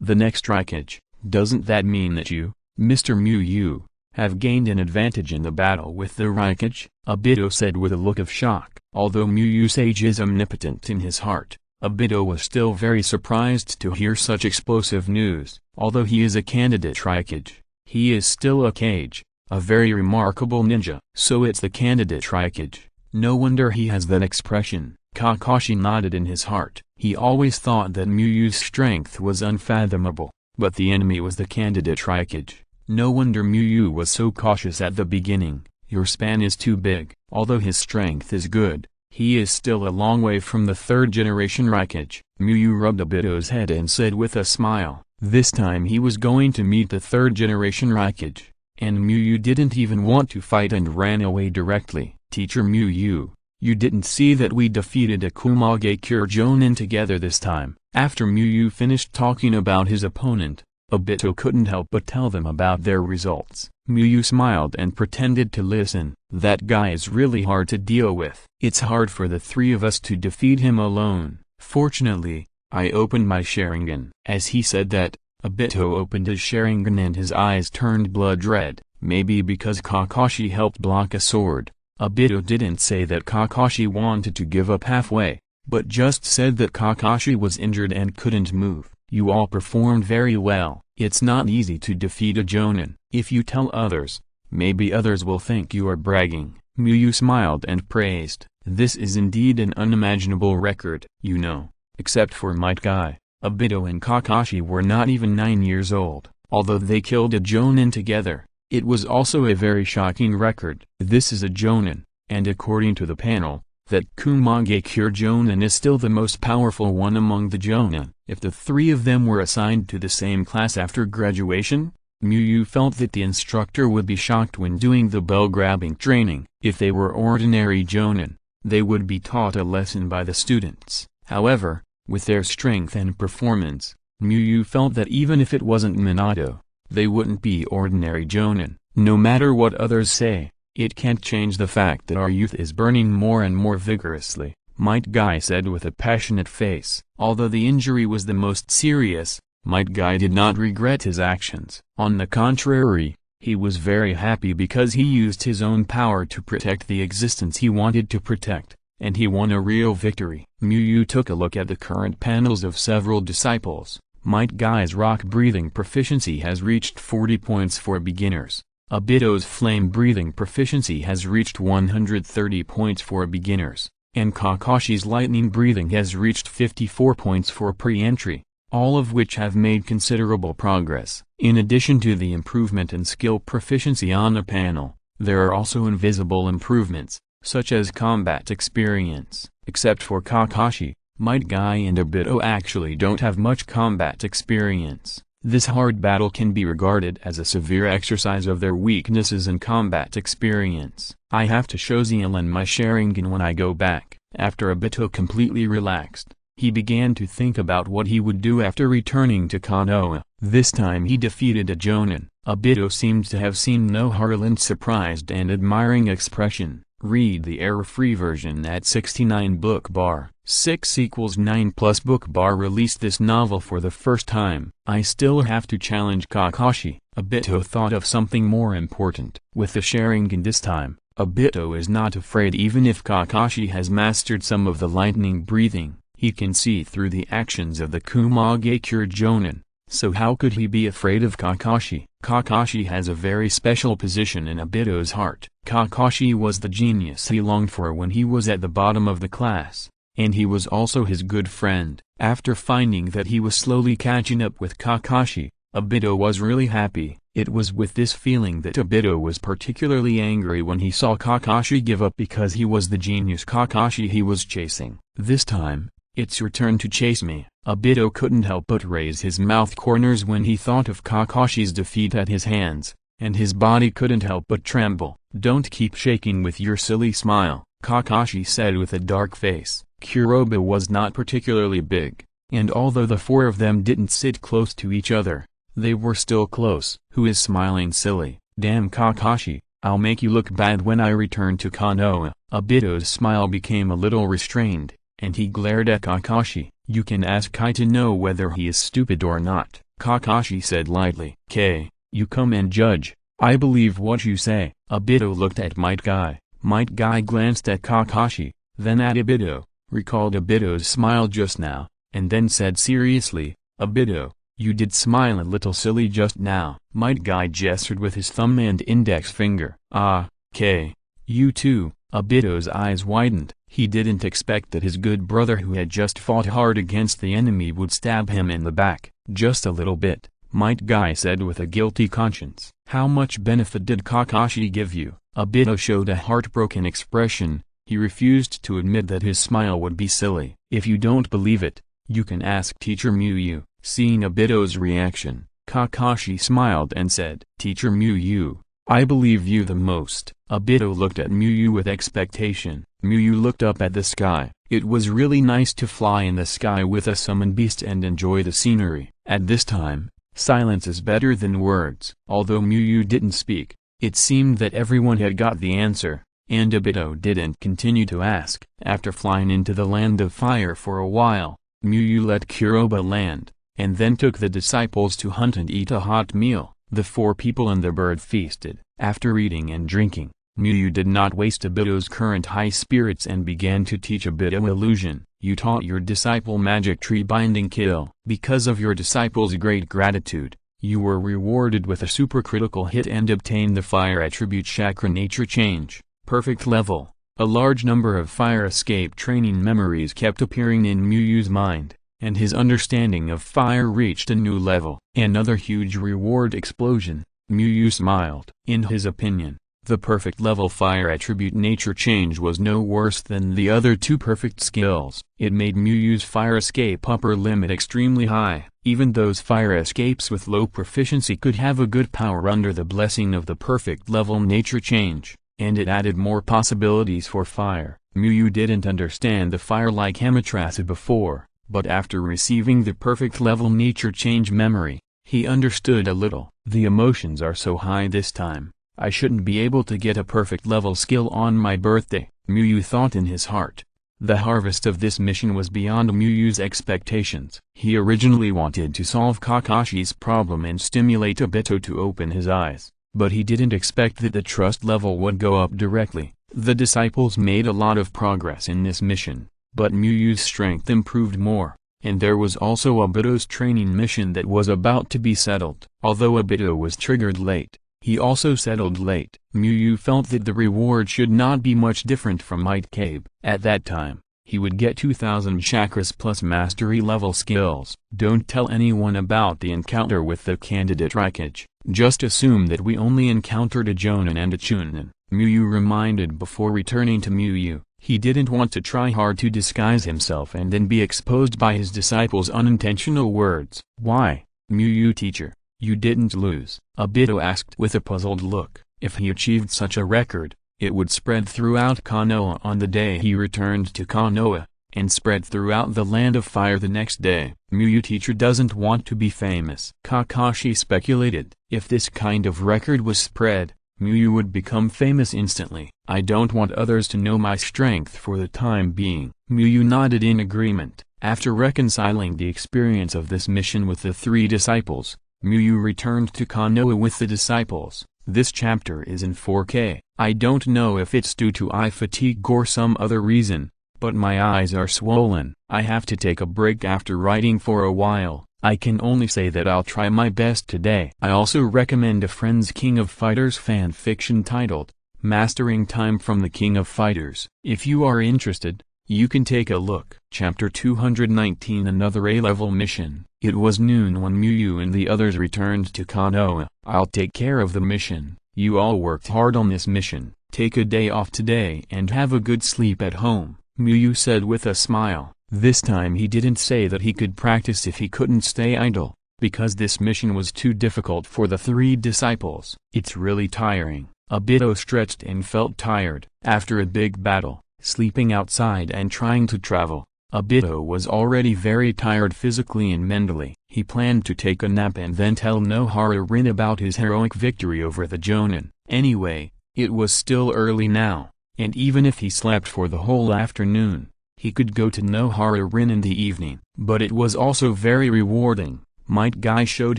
the next Raikage. Doesn't that mean that you, Mr. Muyu, have gained an advantage in the battle with the Raikage? Obito said with a look of shock. Although Muyu Sage is omnipotent in his heart, Obito was still very surprised to hear such explosive news. Although he is a candidate Raikage, he is still a Kage, a very remarkable ninja. So it's the candidate Raikage. No wonder he has that expression. Kakashi nodded in his heart. He always thought that Muyu's strength was unfathomable, but the enemy was the candidate Raikage. No wonder Muyu was so cautious at the beginning. Your span is too big. Although his strength is good, he is still a long way from the third generation Raikage. Muyu rubbed Obito's head and said with a smile, this time he was going to meet the third generation Raikage, and Muyu didn't even want to fight and ran away directly. Teacher Muyu, you didn't see that we defeated a Kumagakure Jonin together this time? After Muyu finished talking about his opponent, Obito couldn't help but tell them about their results. Muyu smiled and pretended to listen. That guy is really hard to deal with. It's hard for the three of us to defeat him alone. Fortunately, I opened my Sharingan. As he said that, Obito opened his Sharingan and his eyes turned blood red. Maybe because Kakashi helped block a sword. Obito didn't say that Kakashi wanted to give up halfway, but just said that Kakashi was injured and couldn't move. You all performed very well. It's not easy to defeat a Jonin. If you tell others, maybe others will think you are bragging. Miyu smiled and praised. This is indeed an unimaginable record. You know, except for Might Guy, Obito and Kakashi were not even 9 years old. Although they killed a Jonin together, it was also a very shocking record. This is a Jonin, and according to the panel, that Kumagakure Jonin is still the most powerful one among the Jonin. If the three of them were assigned to the same class after graduation, Miyu felt that the instructor would be shocked when doing the bell-grabbing training. If they were ordinary Jonin, they would be taught a lesson by the students. However, with their strength and performance, Miyu felt that even if it wasn't Minato, they wouldn't be ordinary Jonin. No matter what others say, it can't change the fact that our youth is burning more and more vigorously, Might Guy said with a passionate face. Although the injury was the most serious, Might Guy did not regret his actions. On the contrary, he was very happy because he used his own power to protect the existence he wanted to protect, and he won a real victory. Miyu took a look at the current panels of several disciples. Might Guy's rock-breathing proficiency has reached 40 points for beginners. Obito's flame-breathing proficiency has reached 130 points for beginners, and Kakashi's lightning-breathing has reached 54 points for pre-entry, all of which have made considerable progress. In addition to the improvement in skill proficiency on the panel, there are also invisible improvements, such as combat experience. Except for Kakashi, Might Guy and Obito actually don't have much combat experience. This hard battle can be regarded as a severe exercise of their weaknesses in combat experience. I have to show Zealand my Sharingan when I go back. After Obito completely relaxed, he began to think about what he would do after returning to Konoha. This time he defeated a Jonin. Obito seemed to have seen no Harland's surprised and admiring expression. Read the error-free version at 69 book bar. 6 = 9 plus book bar released this novel for the first time. I still have to challenge Kakashi. Obito thought of something more important. With the Sharingan this time, Obito is not afraid even if Kakashi has mastered some of the lightning breathing. He can see through the actions of the Kumagakure Jonin, so how could he be afraid of Kakashi? Kakashi has a very special position in Obito's heart. Kakashi was the genius he longed for when he was at the bottom of the class, and he was also his good friend. After finding that he was slowly catching up with Kakashi, Obito was really happy. It was with this feeling that Obito was particularly angry when he saw Kakashi give up because he was the genius Kakashi he was chasing. This time, it's your turn to chase me. Obito couldn't help but raise his mouth corners when he thought of Kakashi's defeat at his hands, and his body couldn't help but tremble. Don't keep shaking with your silly smile, Kakashi said with a dark face. Kuroba was not particularly big, and although the four of them didn't sit close to each other, they were still close. Who is smiling silly? Damn Kakashi, I'll make you look bad when I return to Konoha. Obito's smile became a little restrained, and he glared at Kakashi. You can ask Kai to know whether he is stupid or not, Kakashi said lightly. K, you come and judge. I believe what you say. Obito looked at Might Guy. Might Guy glanced at Kakashi, then at Obito, recalled Obito's smile just now, and then said seriously, Obito, you did smile a little silly just now. Might Guy gestured with his thumb and index finger. Ah, K, you too. Obito's eyes widened. He didn't expect that his good brother who had just fought hard against the enemy would stab him in the back. Just a little bit, Might Guy said with a guilty conscience. How much benefit did Kakashi give you? Obito showed a heartbroken expression. He refused to admit that his smile would be silly. If you don't believe it, you can ask Teacher Miyu. Seeing Obito's reaction, Kakashi smiled and said, Teacher Miyu, I believe you the most. Obito looked at Miyu with expectation. Miyu looked up at the sky. It was really nice to fly in the sky with a summoned beast and enjoy the scenery. At this time, silence is better than words. Although Miyu didn't speak, it seemed that everyone had got the answer, and Obito didn't continue to ask. After flying into the land of fire for a while, Miyu let Kuroba land, and then took the disciples to hunt and eat a hot meal. The four people and the bird feasted. After eating and drinking, Miyu did not waste Obito's current high spirits and began to teach Obito illusion. You taught your disciple magic tree binding kill. Because of your disciple's great gratitude, you were rewarded with a supercritical hit and obtained the fire attribute chakra nature change, perfect level. A large number of fire escape training memories kept appearing in Muyu's mind, and his understanding of fire reached a new level. Another huge reward explosion. Muyu smiled. In his opinion, the perfect level fire attribute nature change was no worse than the other two perfect skills. It made Muyu's fire escape upper limit extremely high. Even those fire escapes with low proficiency could have a good power under the blessing of the perfect level nature change, and it added more possibilities for fire. Muyu didn't understand the fire like Amaterasu before, but after receiving the perfect level nature change memory, he understood a little. The emotions are so high this time, I shouldn't be able to get a perfect level skill on my birthday, Muyu thought in his heart. The harvest of this mission was beyond Muyu's expectations. He originally wanted to solve Kakashi's problem and stimulate Obito to open his eyes, but he didn't expect that the trust level would go up directly. The disciples made a lot of progress in this mission, but Muyu's strength improved more, and there was also Obito's training mission that was about to be settled. Although Obito was triggered late, he also settled late. Muyu felt that the reward should not be much different from Might Cabe. At that time, he would get 2000 chakras plus mastery level skills. Don't tell anyone about the encounter with the candidate Raikage. Just assume that we only encountered a Jonin and a Chunin, Muyu reminded before returning to Muyu. He didn't want to try hard to disguise himself and then be exposed by his disciples' unintentional words. Why, Muyu teacher, you didn't lose? Obito asked with a puzzled look. If he achieved such a record, it would spread throughout Konoha on the day he returned to Konoha, and spread throughout the Land of Fire the next day. Muyu teacher doesn't want to be famous, Kakashi speculated. If this kind of record was spread, Muyu would become famous instantly. I don't want others to know my strength for the time being. Muyu nodded in agreement. After reconciling the experience of this mission with the three disciples, Muyu returned to Konoha with the disciples. This chapter is in 4K. I don't know if it's due to eye fatigue or some other reason, but my eyes are swollen. I have to take a break after writing for a while. I can only say that I'll try my best today. I also recommend a friend's King of Fighters fan fiction titled, Mastering Time from the King of Fighters. If you are interested, you can take a look. Chapter 219 Another A-level mission. It was noon when Muyu and the others returned to Konoha. I'll take care of the mission. You all worked hard on this mission. Take a day off today and have a good sleep at home, Muyu said with a smile. This time he didn't say that he could practice if he couldn't stay idle, because this mission was too difficult for the three disciples. It's really tiring. Obito stretched and felt tired. After a big battle, sleeping outside and trying to travel, Obito was already very tired physically and mentally. He planned to take a nap and then tell Nohara Rin about his heroic victory over the Jonin. Anyway, it was still early now, and even if he slept for the whole afternoon, he could go to Nohara Rin in the evening. But it was also very rewarding. Might Guy showed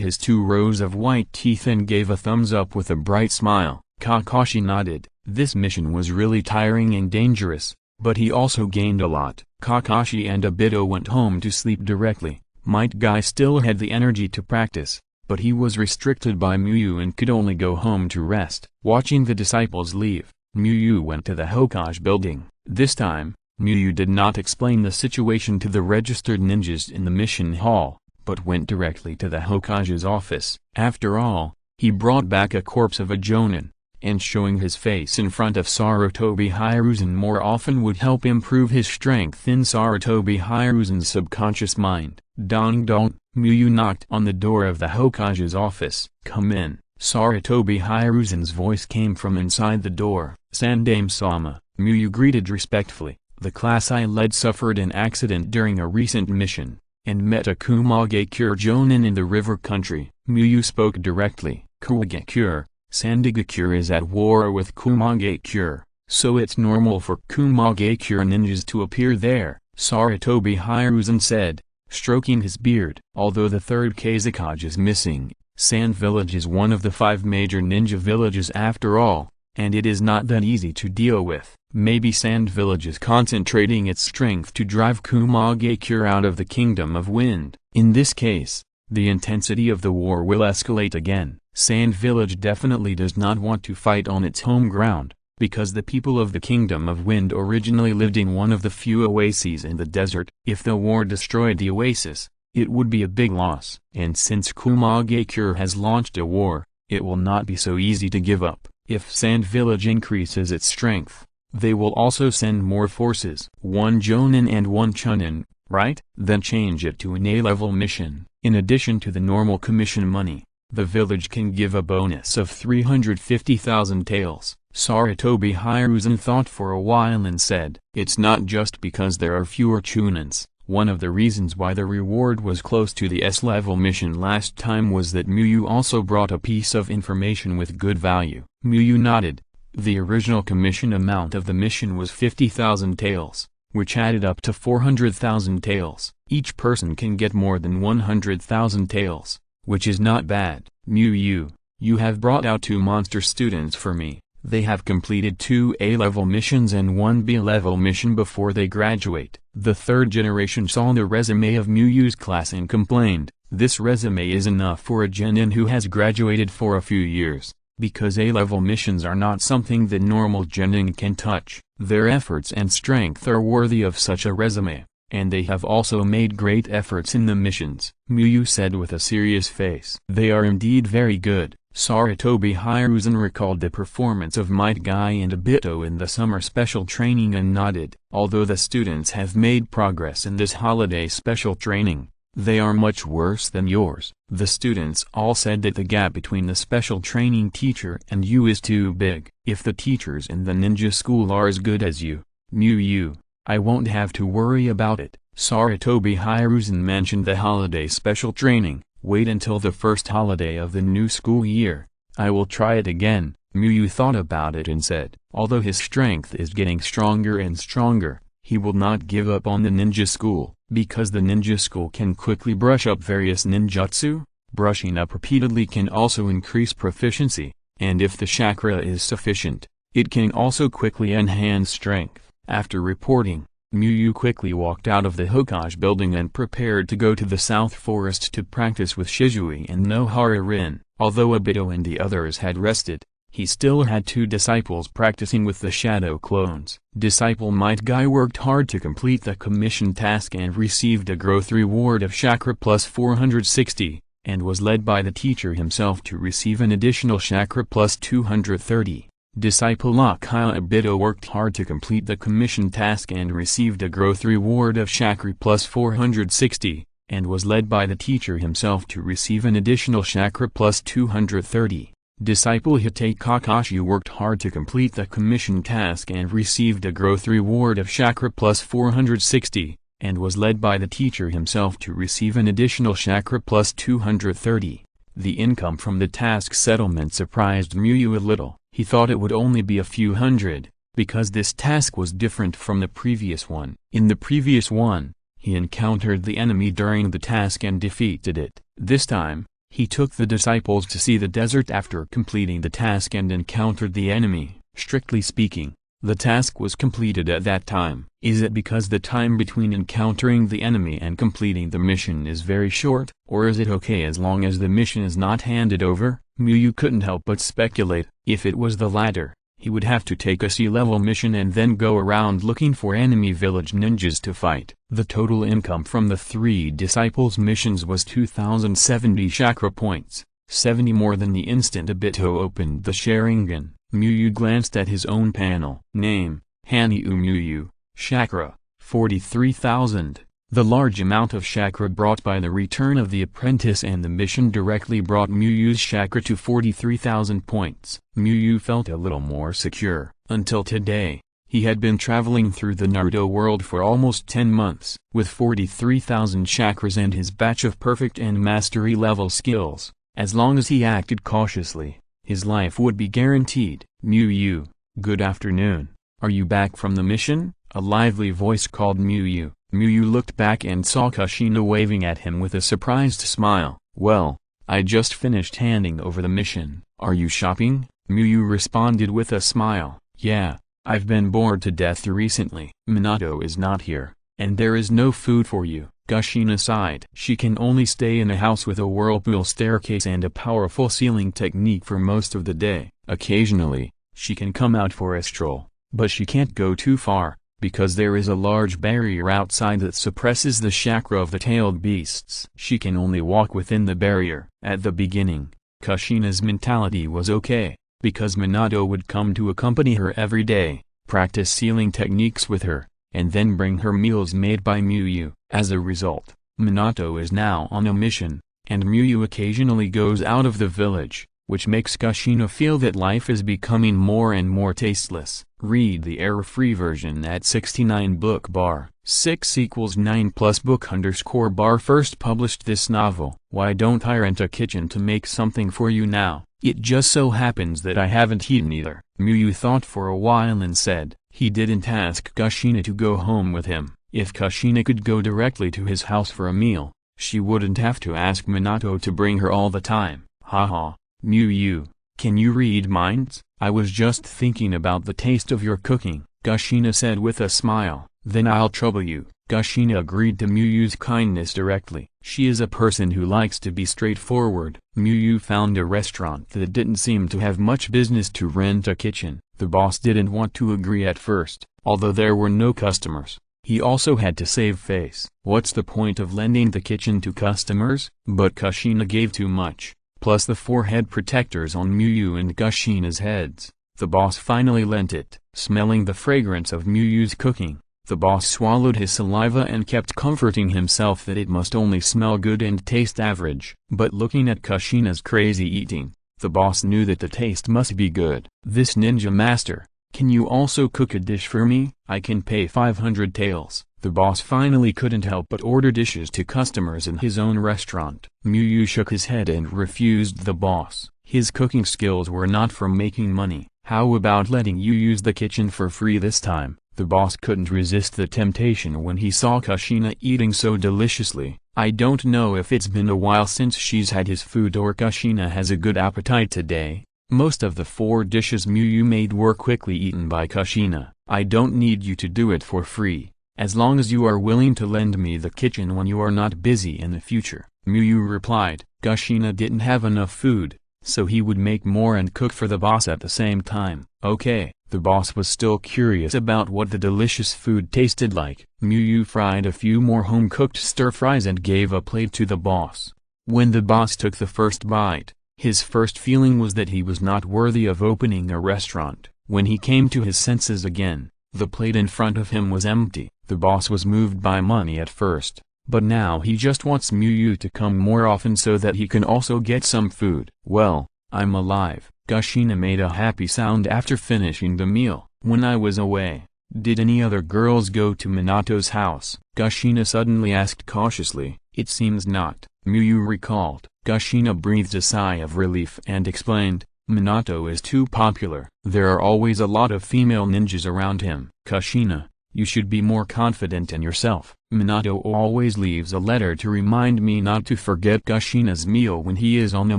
his 2 rows of white teeth and gave a thumbs up with a bright smile. Kakashi nodded. This mission was really tiring and dangerous, but he also gained a lot. Kakashi and Obito went home to sleep directly. Might Guy still had the energy to practice, but he was restricted by Muyu and could only go home to rest. Watching the disciples leave, Muyu went to the Hokage building. This time, Muyu did not explain the situation to the registered ninjas in the mission hall, but went directly to the Hokage's office. After all, he brought back a corpse of a Jonin, and showing his face in front of Sarutobi Hiruzen more often would help improve his strength in Sarutobi Hiruzen's subconscious mind. Dong dong, Muyu knocked on the door of the Hokage's office. Come in. Sarutobi Hiruzen's voice came from inside the door. Sandame-sama, Muyu greeted respectfully. The class I led suffered an accident during a recent mission, and met a Kumagakure Jonin in the river country. Muyu spoke directly. Kumagakure, Sandagakure is at war with Kumagakure, so it's normal for Kumagakure ninjas to appear there, Sarutobi Hiruzen said, stroking his beard. Although the 3rd Kazekage is missing, Sand Village is one of the 5 major ninja villages after all, and it is not that easy to deal with. Maybe Sand Village is concentrating its strength to drive Kumagakure out of the Kingdom of Wind. In this case, the intensity of the war will escalate again. Sand Village definitely does not want to fight on its home ground, because the people of the Kingdom of Wind originally lived in one of the few oases in the desert. If the war destroyed the oasis, it would be a big loss. And since Kumagakure has launched a war, it will not be so easy to give up. If Sand Village increases its strength, they will also send more forces. 1 Jonin and 1 Chunin, right? Then change it to an A-level mission. In addition to the normal commission money, the village can give a bonus of 350,000 taels. Sarutobi Hiruzen thought for a while and said, "It's not just because there are fewer Chunins. One of the reasons why the reward was close to the S-level mission last time was that Muyu also brought a piece of information with good value." Muyu nodded. The original commission amount of the mission was 50,000 taels, which added up to 400,000 taels. Each person can get more than 100,000 taels, which is not bad. Muyu, you have brought out 2 monster students for me. They have completed 2 A-level missions and 1 B-level mission before they graduate. The third generation saw the resume of Muyu's class and complained, "This resume is enough for a genin who has graduated for a few years." Because A-level missions are not something that normal genin can touch, their efforts and strength are worthy of such a resume, and they have also made great efforts in the missions, Muyu said with a serious face. They are indeed very good. Sarutobi Hiruzen recalled the performance of Might Guy and Obito in the summer special training and nodded. Although the students have made progress in this holiday special training, they are much worse than yours. The students all said that the gap between the special training teacher and you is too big. If the teachers in the ninja school are as good as you, Muyu, I won't have to worry about it. Sarutobi Hiruzen mentioned the holiday special training. Wait until the first holiday of the new school year. I will try it again. Muyu thought about it and said, although his strength is getting stronger and stronger, he will not give up on the ninja school. Because the ninja school can quickly brush up various ninjutsu, brushing up repeatedly can also increase proficiency, and if the chakra is sufficient, it can also quickly enhance strength. After reporting, Muyu quickly walked out of the Hokage building and prepared to go to the South Forest to practice with Shisui and Nohara Rin. Although Obito and the others had rested, he still had 2 disciples practicing with the shadow clones. Disciple Might Guy worked hard to complete the commission task and received a growth reward of chakra plus 460, and was led by the teacher himself to receive an additional chakra plus 230. Disciple Uchiha Obito worked hard to complete the commission task and received a growth reward of chakra plus 460, and was led by the teacher himself to receive an additional chakra plus 230. Disciple Hitei Kakashi worked hard to complete the commission task and received a growth reward of chakra plus 460, and was led by the teacher himself to receive an additional chakra plus 230. The income from the task settlement surprised Muyu a little. He thought it would only be a few hundred, because this task was different from the previous one. In the previous one, he encountered the enemy during the task and defeated it. This time, he took the disciples to see the desert after completing the task and encountered the enemy. Strictly speaking, the task was completed at that time. Is it because the time between encountering the enemy and completing the mission is very short, or is it okay as long as the mission is not handed over? Muyu couldn't help but speculate. If it was the latter, he would have to take a C-level mission and then go around looking for enemy village ninjas to fight. The total income from the 3 disciples' missions was 2,070 chakra points, 70 more than the instant Obito opened the Sharingan. Muyu glanced at his own panel. Name, Hanyu Muyu, chakra, 43,000. The large amount of chakra brought by the return of the apprentice and the mission directly brought Muyu's chakra to 43,000 points. Muyu felt a little more secure. Until today, he had been traveling through the Naruto world for almost 10 months. With 43,000 chakras and his batch of perfect and mastery level skills, as long as he acted cautiously, his life would be guaranteed. Muyu, good afternoon. Are you back from the mission? A lively voice called Muyu. Muyu looked back and saw Kushina waving at him with a surprised smile. Well, I just finished handing over the mission. Are you shopping? Muyu responded with a smile. Yeah, I've been bored to death recently. Minato is not here, and there is no food for you. Kushina sighed. She can only stay in a house with a whirlpool staircase and a powerful sealing technique for most of the day. Occasionally, she can come out for a stroll, but she can't go too far, because there is a large barrier outside that suppresses the chakra of the tailed beasts. She can only walk within the barrier. At the beginning, Kushina's mentality was okay, because Minato would come to accompany her every day, practice sealing techniques with her, and then bring her meals made by Miyu. As a result, Minato is now on a mission, and Miyu occasionally goes out of the village, which makes Kushina feel that life is becoming more and more tasteless. Read the error-free version at 69 book bar 6 = 9 plus book _ bar. First published this novel. Why don't I rent a kitchen to make something for you now? It just so happens that I haven't eaten either. Miyu thought for a while and said, he didn't ask Kushina to go home with him. If Kushina could go directly to his house for a meal, she wouldn't have to ask Minato to bring her all the time. Haha, Miyu, can you read minds? I was just thinking about the taste of your cooking, Kushina said with a smile. Then I'll trouble you. Kushina agreed to Miyu's kindness directly. She is a person who likes to be straightforward. Miyu found a restaurant that didn't seem to have much business to rent a kitchen. The boss didn't want to agree at first, although there were no customers. He also had to save face. What's the point of lending the kitchen to customers? But Kushina gave too much, plus the 4 head protectors on Miyu and Kushina's heads. The boss finally lent it. Smelling the fragrance of Miyu's cooking, the boss swallowed his saliva and kept comforting himself that it must only smell good and taste average. But looking at Kushina's crazy eating, the boss knew that the taste must be good. This ninja master, can you also cook a dish for me? I can pay 500 taels. The boss finally couldn't help but order dishes to customers in his own restaurant. Miyu shook his head and refused the boss. His cooking skills were not for making money. How about letting you use the kitchen for free this time? The boss couldn't resist the temptation when he saw Kushina eating so deliciously. I don't know if it's been a while since she's had his food or Kushina has a good appetite today. Most of the 4 dishes Miyu made were quickly eaten by Kushina. I don't need you to do it for free, as long as you are willing to lend me the kitchen when you are not busy in the future, Miyu replied. Kushina didn't have enough food, so he would make more and cook for the boss at the same time. Okay. The boss was still curious about what the delicious food tasted like. Miyu fried a few more home-cooked stir-fries and gave a plate to the boss. When the boss took the first bite, his first feeling was that he was not worthy of opening a restaurant. When he came to his senses again, the plate in front of him was empty. The boss was moved by money at first, but now he just wants Miyu to come more often so that he can also get some food. Well, I'm alive. Kushina made a happy sound after finishing the meal. When I was away, did any other girls go to Minato's house? Kushina suddenly asked cautiously. It seems not, Miyu recalled. Kushina breathed a sigh of relief and explained, Minato is too popular. There are always a lot of female ninjas around him. Kushina, you should be more confident in yourself. Minato always leaves a letter to remind me not to forget Kushina's meal when he is on a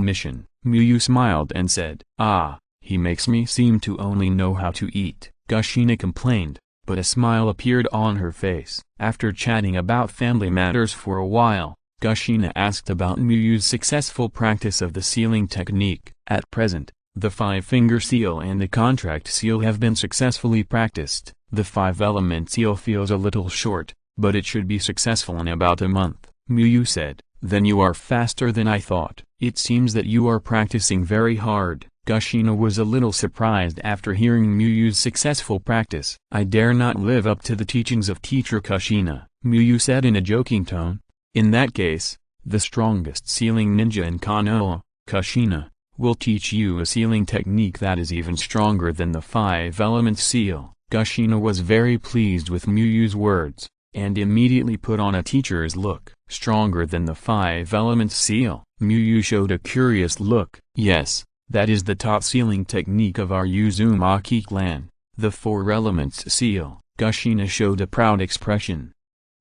mission. Miyu smiled and said, ah, he makes me seem to only know how to eat. Kushina complained, but a smile appeared on her face. After chatting about family matters for a while, Kushina asked about Miyu's successful practice of the sealing technique. At present, the 5-finger seal and the contract seal have been successfully practiced. The 5-element seal feels a little short, but it should be successful in about a month, Miyu said. Then you are faster than I thought. It seems that you are practicing very hard. Kushina was a little surprised after hearing Miyu's successful practice. I dare not live up to the teachings of teacher Kushina, Miyu said in a joking tone. In that case, the strongest sealing ninja in Konoha, Kushina, will teach you a sealing technique that is even stronger than the 5-element seal. Kushina was very pleased with Miyu's words, and immediately put on a teacher's look. Stronger than the 5-element seal? Miyu showed a curious look. Yes, that is the top sealing technique of our Uzumaki clan, the 4-elements seal. Kushina showed a proud expression.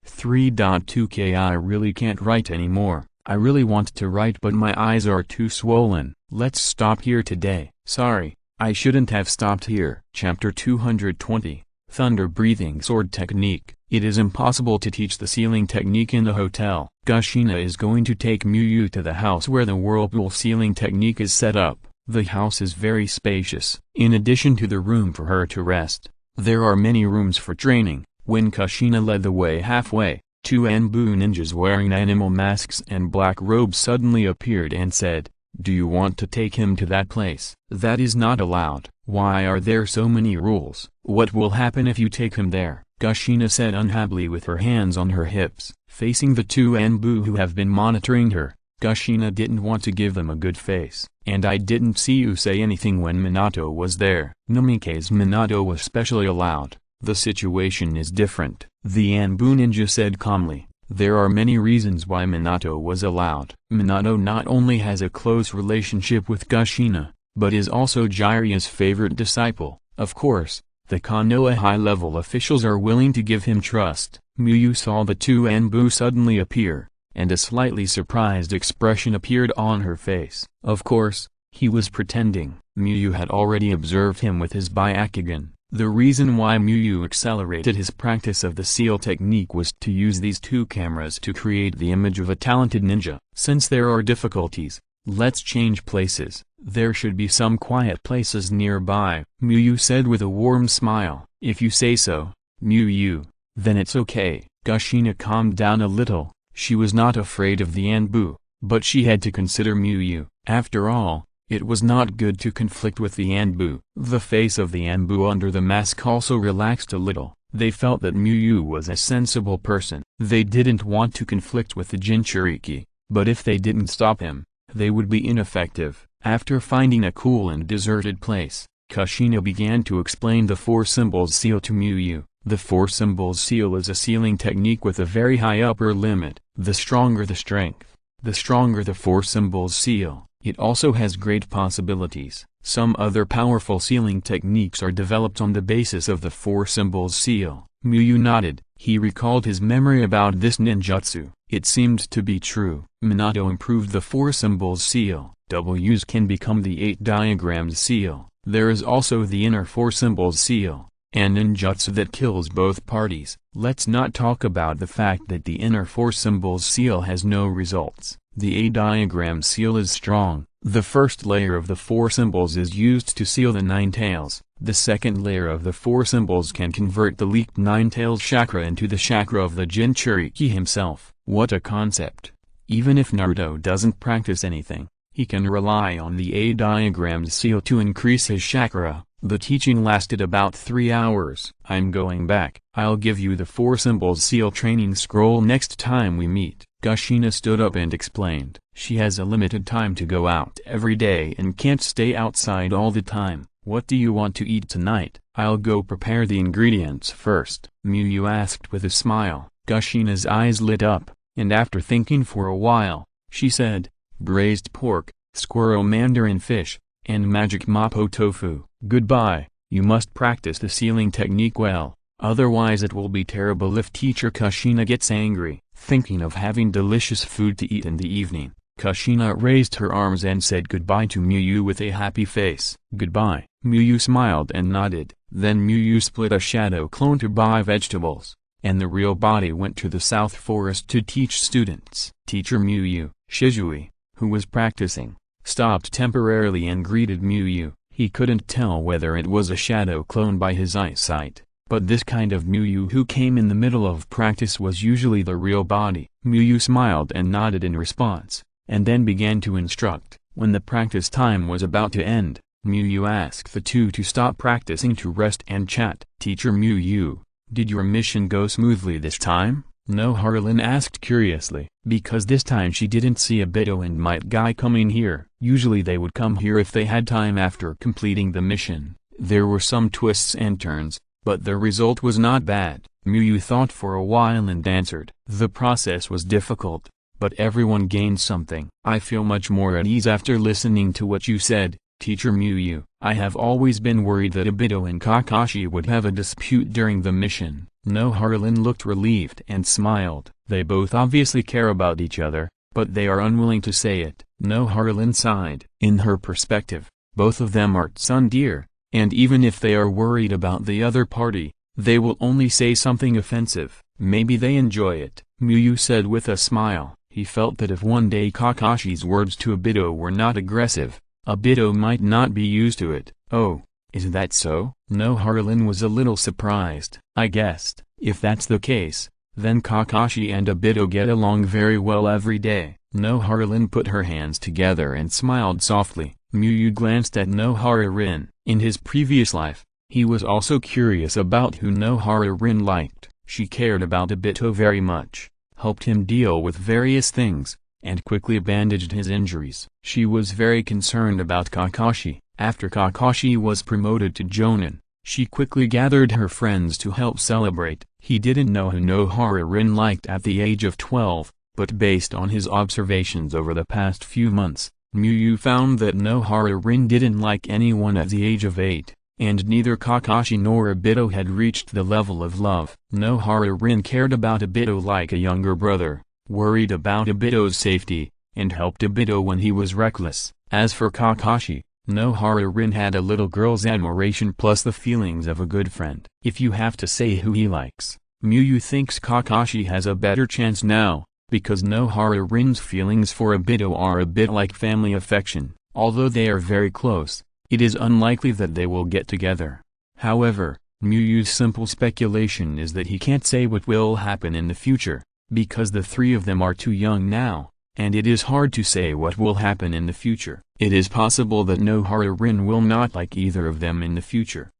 3.2k I really can't write anymore. I really want to write but my eyes are too swollen. Let's stop here today. Sorry, I shouldn't have stopped here. Chapter 220, Thunder Breathing Sword Technique. It is impossible to teach the sealing technique in the hotel. Kushina is going to take Miyu to the house where the whirlpool sealing technique is set up. The house is very spacious. In addition to the room for her to rest, there are many rooms for training. When Kushina led the way halfway, two Anbu ninjas wearing animal masks and black robes suddenly appeared and said, "Do you want to take him to that place?" "That is not allowed." "Why are there so many rules?" "What will happen if you take him there?" Kushina said unhappily with her hands on her hips. Facing the two Anbu who have been monitoring her, Kushina didn't want to give them a good face. "And I didn't see you say anything when Minato was there." "Namikaze Minato was specially allowed. The situation is different," the Anbu ninja said calmly. "There are many reasons why Minato was allowed. Minato not only has a close relationship with Kushina, but is also Jiraiya's favorite disciple. Of course, the Konoha high-level officials are willing to give him trust." Miyu saw the two Anbu suddenly appear, and a slightly surprised expression appeared on her face. Of course, he was pretending. Miyu had already observed him with his Byakugan. The reason why Miyu accelerated his practice of the seal technique was to use these two cameras to create the image of a talented ninja. Since there are difficulties, let's change places. There should be some quiet places nearby, Miyu said with a warm smile. "If you say so, Miyu, then it's okay." Kushina calmed down a little. She was not afraid of the Anbu, but she had to consider Miyu. After all, it was not good to conflict with the Anbu. The face of the Anbu under the mask also relaxed a little. They felt that Miyu was a sensible person. They didn't want to conflict with the Jinchuriki, but if they didn't stop him, they would be ineffective. After finding a cool and deserted place, Kushina began to explain the four symbols seal to Miyu. The four symbols seal is a sealing technique with a very high upper limit. The stronger the strength, the stronger the four symbols seal. It also has great possibilities. Some other powerful sealing techniques are developed on the basis of the four symbols seal. Miyu nodded. He recalled his memory about this ninjutsu. It seemed to be true. Minato improved the four symbols seal. W's can become the 8 diagrams seal. There is also the inner four symbols seal, and ninjutsu that kills both parties. Let's not talk about the fact that the inner four symbols seal has no results. The A-diagram seal is strong. The first layer of the four symbols is used to seal the nine tails. The second layer of the four symbols can convert the leaked nine tails chakra into the chakra of the Jinchuriki himself. What a concept! Even if Naruto doesn't practice anything, he can rely on the A-diagram seal to increase his chakra. The teaching lasted about 3 hours. "I'm going back. I'll give you the four symbols seal training scroll next time we meet." Kushina stood up and explained. She has a limited time to go out every day and can't stay outside all the time. "What do you want to eat tonight?" "I'll go prepare the ingredients first," Miyu asked with a smile. Kushina's eyes lit up, and after thinking for a while, she said, "Braised pork, squirrel mandarin fish, and magic mapo tofu." "Goodbye. You must practice the sealing technique well, otherwise it will be terrible if teacher Kushina gets angry." Thinking of having delicious food to eat in the evening, Kushina raised her arms and said goodbye to Miyu with a happy face. "Goodbye." Miyu smiled and nodded. Then Miyu split a shadow clone to buy vegetables, and the real body went to the South Forest to teach students. Teacher Miyu, Shisui, who was practicing, stopped temporarily and greeted Miyu. He couldn't tell whether it was a shadow clone by his eyesight, but this kind of Miyu who came in the middle of practice was usually the real body. Miyu smiled and nodded in response, and then began to instruct. When the practice time was about to end, Miyu asked the two to stop practicing to rest and chat. "Teacher Miyu, did your mission go smoothly this time?" No, Harlan asked curiously, because this time she didn't see Obito and Might Guy coming here. Usually they would come here if they had time after completing the mission. There were some twists and turns, but the result was not bad. Miyu thought for a while and answered. "The process was difficult, but everyone gained something. I feel much more at ease after listening to what you said, Teacher Miyu. I have always been worried that Obito and Kakashi would have a dispute during the mission." No, Harlan looked relieved and smiled. They both obviously care about each other, but they are unwilling to say it. No, Harlan sighed. In her perspective, Both of them are tsundere, and even if they are worried about the other party, they will only say something offensive. Maybe they enjoy it, Miyu said with a smile. He felt that if one day Kakashi's words to Obito were not aggressive, Obito might not be used to it. Oh, is that so? Nohara-rin was a little surprised. I guessed, if that's the case, then Kakashi and Obito get along very well every day. Nohara-rin put her hands together and smiled softly. Miyu glanced at Nohara-rin. In his previous life, he was also curious about who Nohara-rin liked. She cared about Obito very much, helped him deal with various things, and quickly bandaged his injuries. She was very concerned about Kakashi. After Kakashi was promoted to Jonin, she quickly gathered her friends to help celebrate. He didn't know who Nohara-rin liked at the age of 12, but based on his observations over the past few months, Miyu found that Nohara-rin didn't like anyone at the age of 8, and neither Kakashi nor Obito had reached the level of love. Nohara-rin cared about Obito like a younger brother, worried about Obito's safety, and helped Obito when he was reckless. As for Kakashi, Nohara-rin had a little girl's admiration plus the feelings of a good friend. If you have to say who he likes, Miyu thinks Kakashi has a better chance now, because Nohara-rin's feelings for Obito are a bit like family affection. Although they are very close, it is unlikely that they will get together. However, Miyu's simple speculation is that he can't say what will happen in the future, because the three of them are too young now, and it is hard to say what will happen in the future. It is possible that Nohara-rin will not like either of them in the future.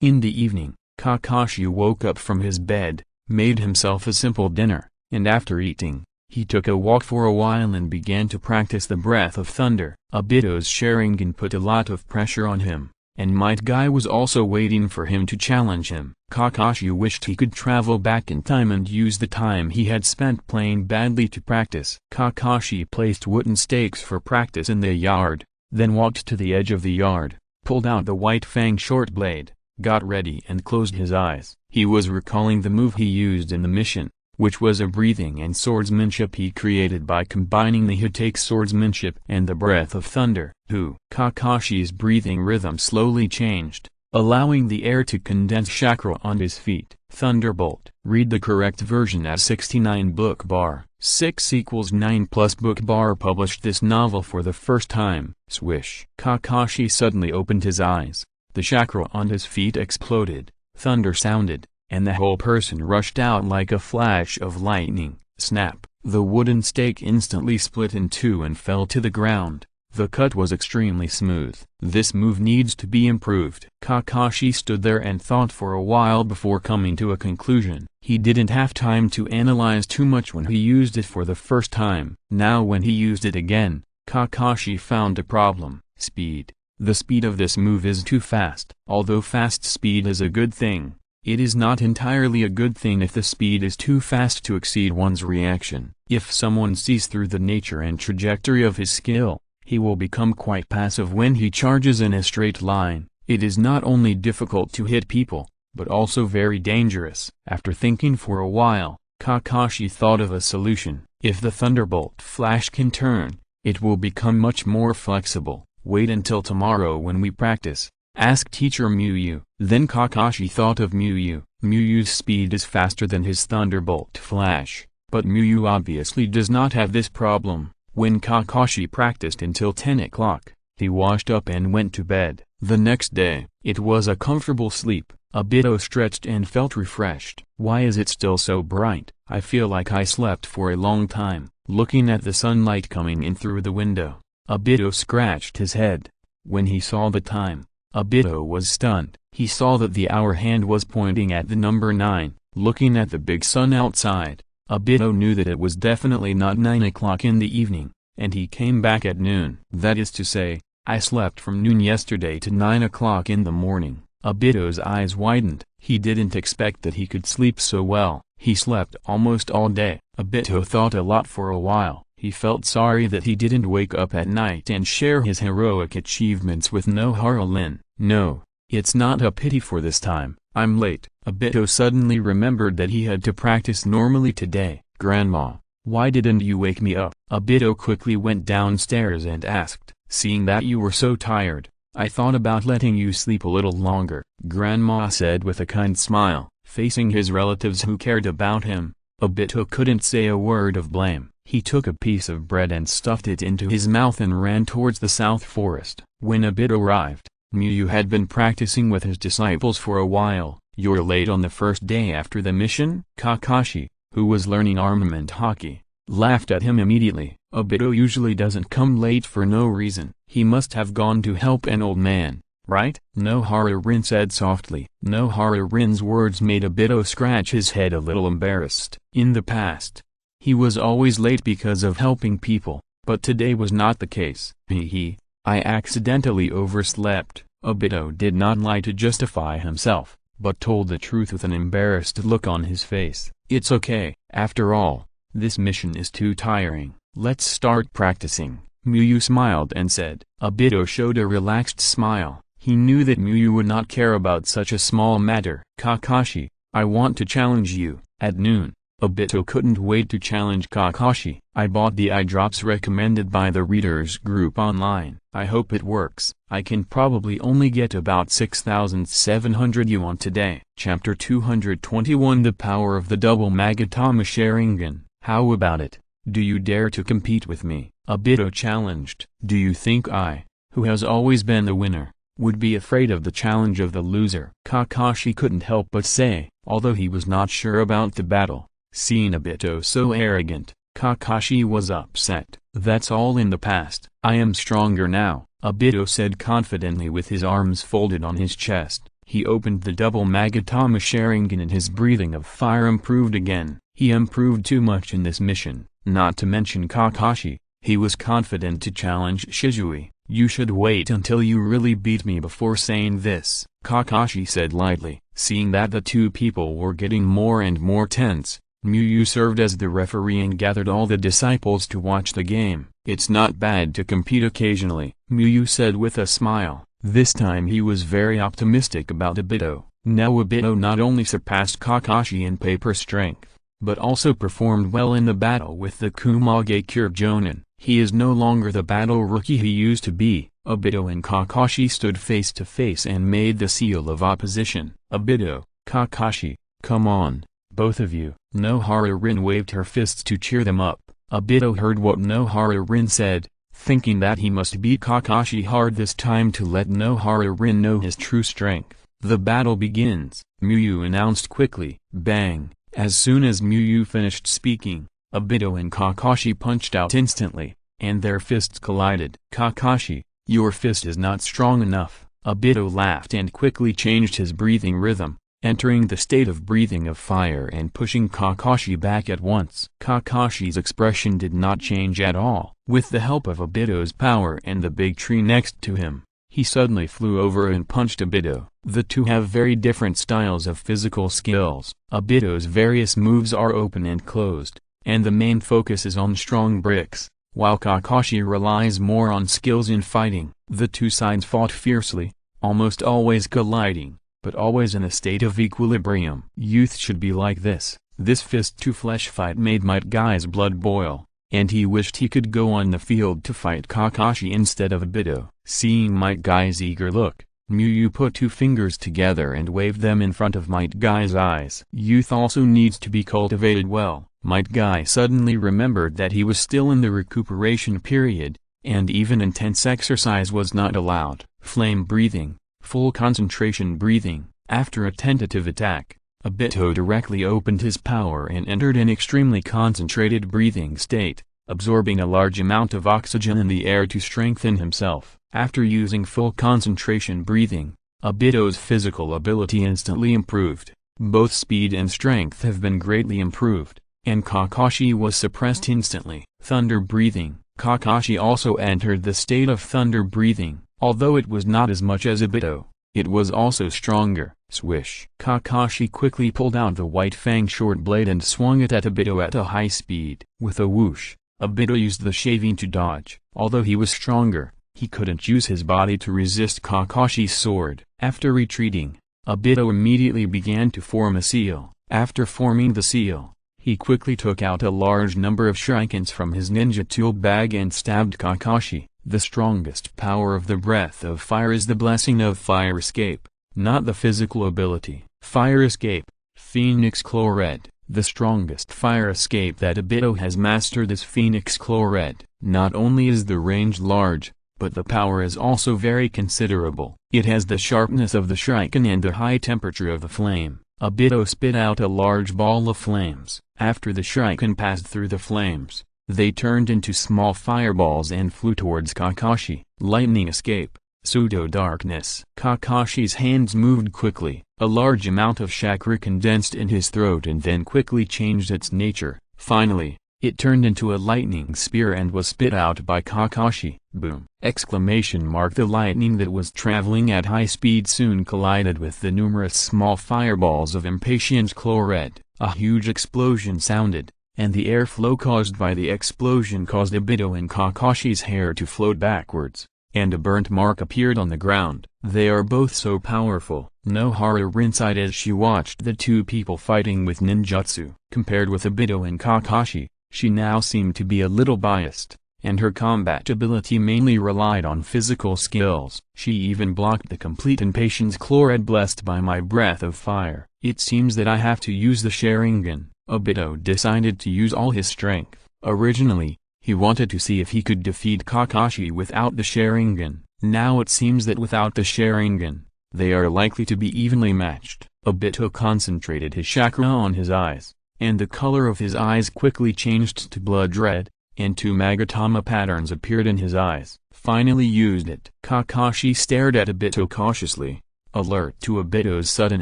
In the evening, Kakashi woke up from his bed, made himself a simple dinner, and after eating, he took a walk for a while and began to practice the breath of thunder. Obito's Sharingan put a lot of pressure on him, and Might Guy was also waiting for him to challenge him. Kakashi wished he could travel back in time and use the time he had spent playing badly to practice. Kakashi placed wooden stakes for practice in the yard, then walked to the edge of the yard, pulled out the White Fang short blade, got ready and closed his eyes. He was recalling the move he used in the mission, which was a breathing and swordsmanship he created by combining the Hitake swordsmanship and the breath of thunder. Kakashi's breathing rhythm slowly changed, allowing the air to condense chakra on his feet. Thunderbolt. Read the correct version at 69 book bar. 6 = 9 plus book bar published this novel for the first time. Swish. Kakashi suddenly opened his eyes. The chakra on his feet exploded, thunder sounded, and the whole person rushed out like a flash of lightning. Snap! The wooden stake instantly split in two and fell to the ground. The cut was extremely smooth. This move needs to be improved. Kakashi stood there and thought for a while before coming to a conclusion. He didn't have time to analyze too much when he used it for the first time. Now when he used it again, Kakashi found a problem. Speed. The speed of this move is too fast. Although fast speed is a good thing, it is not entirely a good thing if the speed is too fast to exceed one's reaction. If someone sees through the nature and trajectory of his skill, he will become quite passive when he charges in a straight line. It is not only difficult to hit people, but also very dangerous. After thinking for a while, Kakashi thought of a solution. If the Thunderbolt Flash can turn, it will become much more flexible. Wait until tomorrow when we practice. Ask Teacher Miyu. Then Kakashi thought of Miyu. Miyu's speed is faster than his Thunderbolt Flash, but Miyu obviously does not have this problem. When Kakashi practiced until 10 o'clock, he washed up and went to bed. The next day, it was a comfortable sleep. Obito stretched and felt refreshed. Why is it still so bright? I feel like I slept for a long time. Looking at the sunlight coming in through the window, Obito scratched his head. When he saw the time, Obito was stunned. He saw that the hour hand was pointing at the number 9. Looking at the big sun outside, Obito knew that it was definitely not 9 o'clock in the evening, and he came back at noon. That is to say, I slept from noon yesterday to 9 o'clock in the morning. Obito's eyes widened. He didn't expect that he could sleep so well. He slept almost all day. Obito thought a lot for a while. He felt sorry that he didn't wake up at night and share his heroic achievements with Nohara-rin. No, it's not a pity for this time. I'm late. Obito suddenly remembered that he had to practice normally today. Grandma, why didn't you wake me up? Obito quickly went downstairs and asked. seeing that you were so tired, I thought about letting you sleep a little longer, Grandma said with a kind smile. Facing his relatives who cared about him, Obito couldn't say a word of blame. He took a piece of bread and stuffed it into his mouth and ran towards the south forest. When Obito arrived, Miyu had been practicing with his disciples for a while. "You're late on the first day after the mission?" Kakashi, who was learning armament hockey, laughed at him immediately. Obito usually doesn't come late for no reason. He must have gone to help an old man, right? Nohara-rin said softly. Nohara-rin's words made Obito scratch his head a little embarrassed. In the past, he was always late because of helping people, but today was not the case. I accidentally overslept. Obito did not lie to justify himself, but told the truth with an embarrassed look on his face. It's okay, after all, this mission is too tiring. Let's start practicing. Miyu smiled and said. Obito showed a relaxed smile. He knew that Miyu would not care about such a small matter. Kakashi, I want to challenge you. At noon, Obito couldn't wait to challenge Kakashi. I bought the eye drops recommended by the readers group online. I hope it works. I can probably only get about 6,700 yuan today. Chapter 221 The Power of the Double Magatama Sharingan. How about it? Do you dare to compete with me? Obito challenged. Do you think I, who has always been the winner, would be afraid of the challenge of the loser? Kakashi couldn't help but say, although he was not sure about the battle. Seeing Obito so arrogant, Kakashi was upset. That's all in the past. I am stronger now, Obito said confidently with his arms folded on his chest. He opened the double Magatama Sharingan and his breathing of fire improved again. He improved too much in this mission, not to mention Kakashi. He was confident to challenge Shisui. You should wait until you really beat me before saying this, Kakashi said lightly. Seeing that the two people were getting more and more tense, Miyu served as the referee and gathered all the disciples to watch the game. It's not bad to compete occasionally, Miyu said with a smile. This time he was very optimistic about Obito. Now Obito not only surpassed Kakashi in paper strength, but also performed well in the battle with the Kumage Jonin. He is no longer the battle rookie he used to be. Obito and Kakashi stood face to face and made the seal of opposition. Obito, Kakashi, come on, both of you. Nohara-rin waved her fists to cheer them up. Obito heard what Nohara-rin said, thinking that he must beat Kakashi hard this time to let Nohara-rin know his true strength. The battle begins, Miyu announced quickly. Bang! As soon as Miyu finished speaking, Obito and Kakashi punched out instantly, and their fists collided. Kakashi, your fist is not strong enough. Obito laughed and quickly changed his breathing rhythm, entering the state of breathing of fire and pushing Kakashi back at once. Kakashi's expression did not change at all. With the help of Obito's power and the big tree next to him, he suddenly flew over and punched Obito. The two have very different styles of physical skills. Obito's various moves are open and closed, and the main focus is on strong bricks, while Kakashi relies more on skills in fighting. The two sides fought fiercely, almost always colliding, but always in a state of equilibrium. Youth should be like this. This fist-to-flesh fight made Might Guy's blood boil, and he wished he could go on the field to fight Kakashi instead of Obito. Seeing Might Guy's eager look, Miyu put two fingers together and waved them in front of Might Guy's eyes. Youth also needs to be cultivated well. Might Guy suddenly remembered that he was still in the recuperation period, and even intense exercise was not allowed. Flame breathing, full concentration breathing. After a tentative attack, Obito directly opened his power and entered an extremely concentrated breathing state, absorbing a large amount of oxygen in the air to strengthen himself. After using full concentration breathing, Obito's physical ability instantly improved. Both speed and strength have been greatly improved, and Kakashi was suppressed instantly. Thunder breathing. Kakashi also entered the state of thunder breathing. Although it was not as much as Obito, it was also stronger. Swish. Kakashi quickly pulled out the white fang short blade and swung it at Obito at a high speed. With a whoosh, Obito used the shaving to dodge. Although he was stronger, he couldn't use his body to resist Kakashi's sword. After retreating, Obito immediately began to form a seal. After forming the seal, he quickly took out a large number of shurikens from his ninja tool bag and stabbed Kakashi. The strongest power of the breath of fire is the blessing of fire escape, not the physical ability. Fire escape, Phoenix Claw Red. The strongest fire escape that Obito has mastered is Phoenix Claw Red. Not only is the range large, but the power is also very considerable. It has the sharpness of the shuriken and the high temperature of the flame. Obito spit out a large ball of flames. After the shuriken passed through the flames, they turned into small fireballs and flew towards Kakashi. Lightning escape, pseudo-darkness. Kakashi's hands moved quickly. A large amount of chakra condensed in his throat and then quickly changed its nature. Finally, it turned into a lightning spear and was spit out by Kakashi. Boom! Exclamation mark. The lightning that was traveling at high speed soon collided with the numerous small fireballs of Impatience Claw Red. A huge explosion sounded, and the airflow caused by the explosion caused Obito and Kakashi's hair to float backwards, and a burnt mark appeared on the ground. They are both so powerful. Nohara Rin sighed as she watched the two people fighting with ninjutsu. Compared with Obito and Kakashi, she now seemed to be a little biased, and her combat ability mainly relied on physical skills. She even blocked the complete Impatience Claw Red blessed by my breath of fire. It seems that I have to use the Sharingan. Obito decided to use all his strength. Originally, he wanted to see if he could defeat Kakashi without the Sharingan. Now it seems that without the Sharingan, they are likely to be evenly matched. Obito concentrated his chakra on his eyes, and the color of his eyes quickly changed to blood red, and two Magatama patterns appeared in his eyes. Finally used it. Kakashi stared at Obito cautiously, alert to Obito's sudden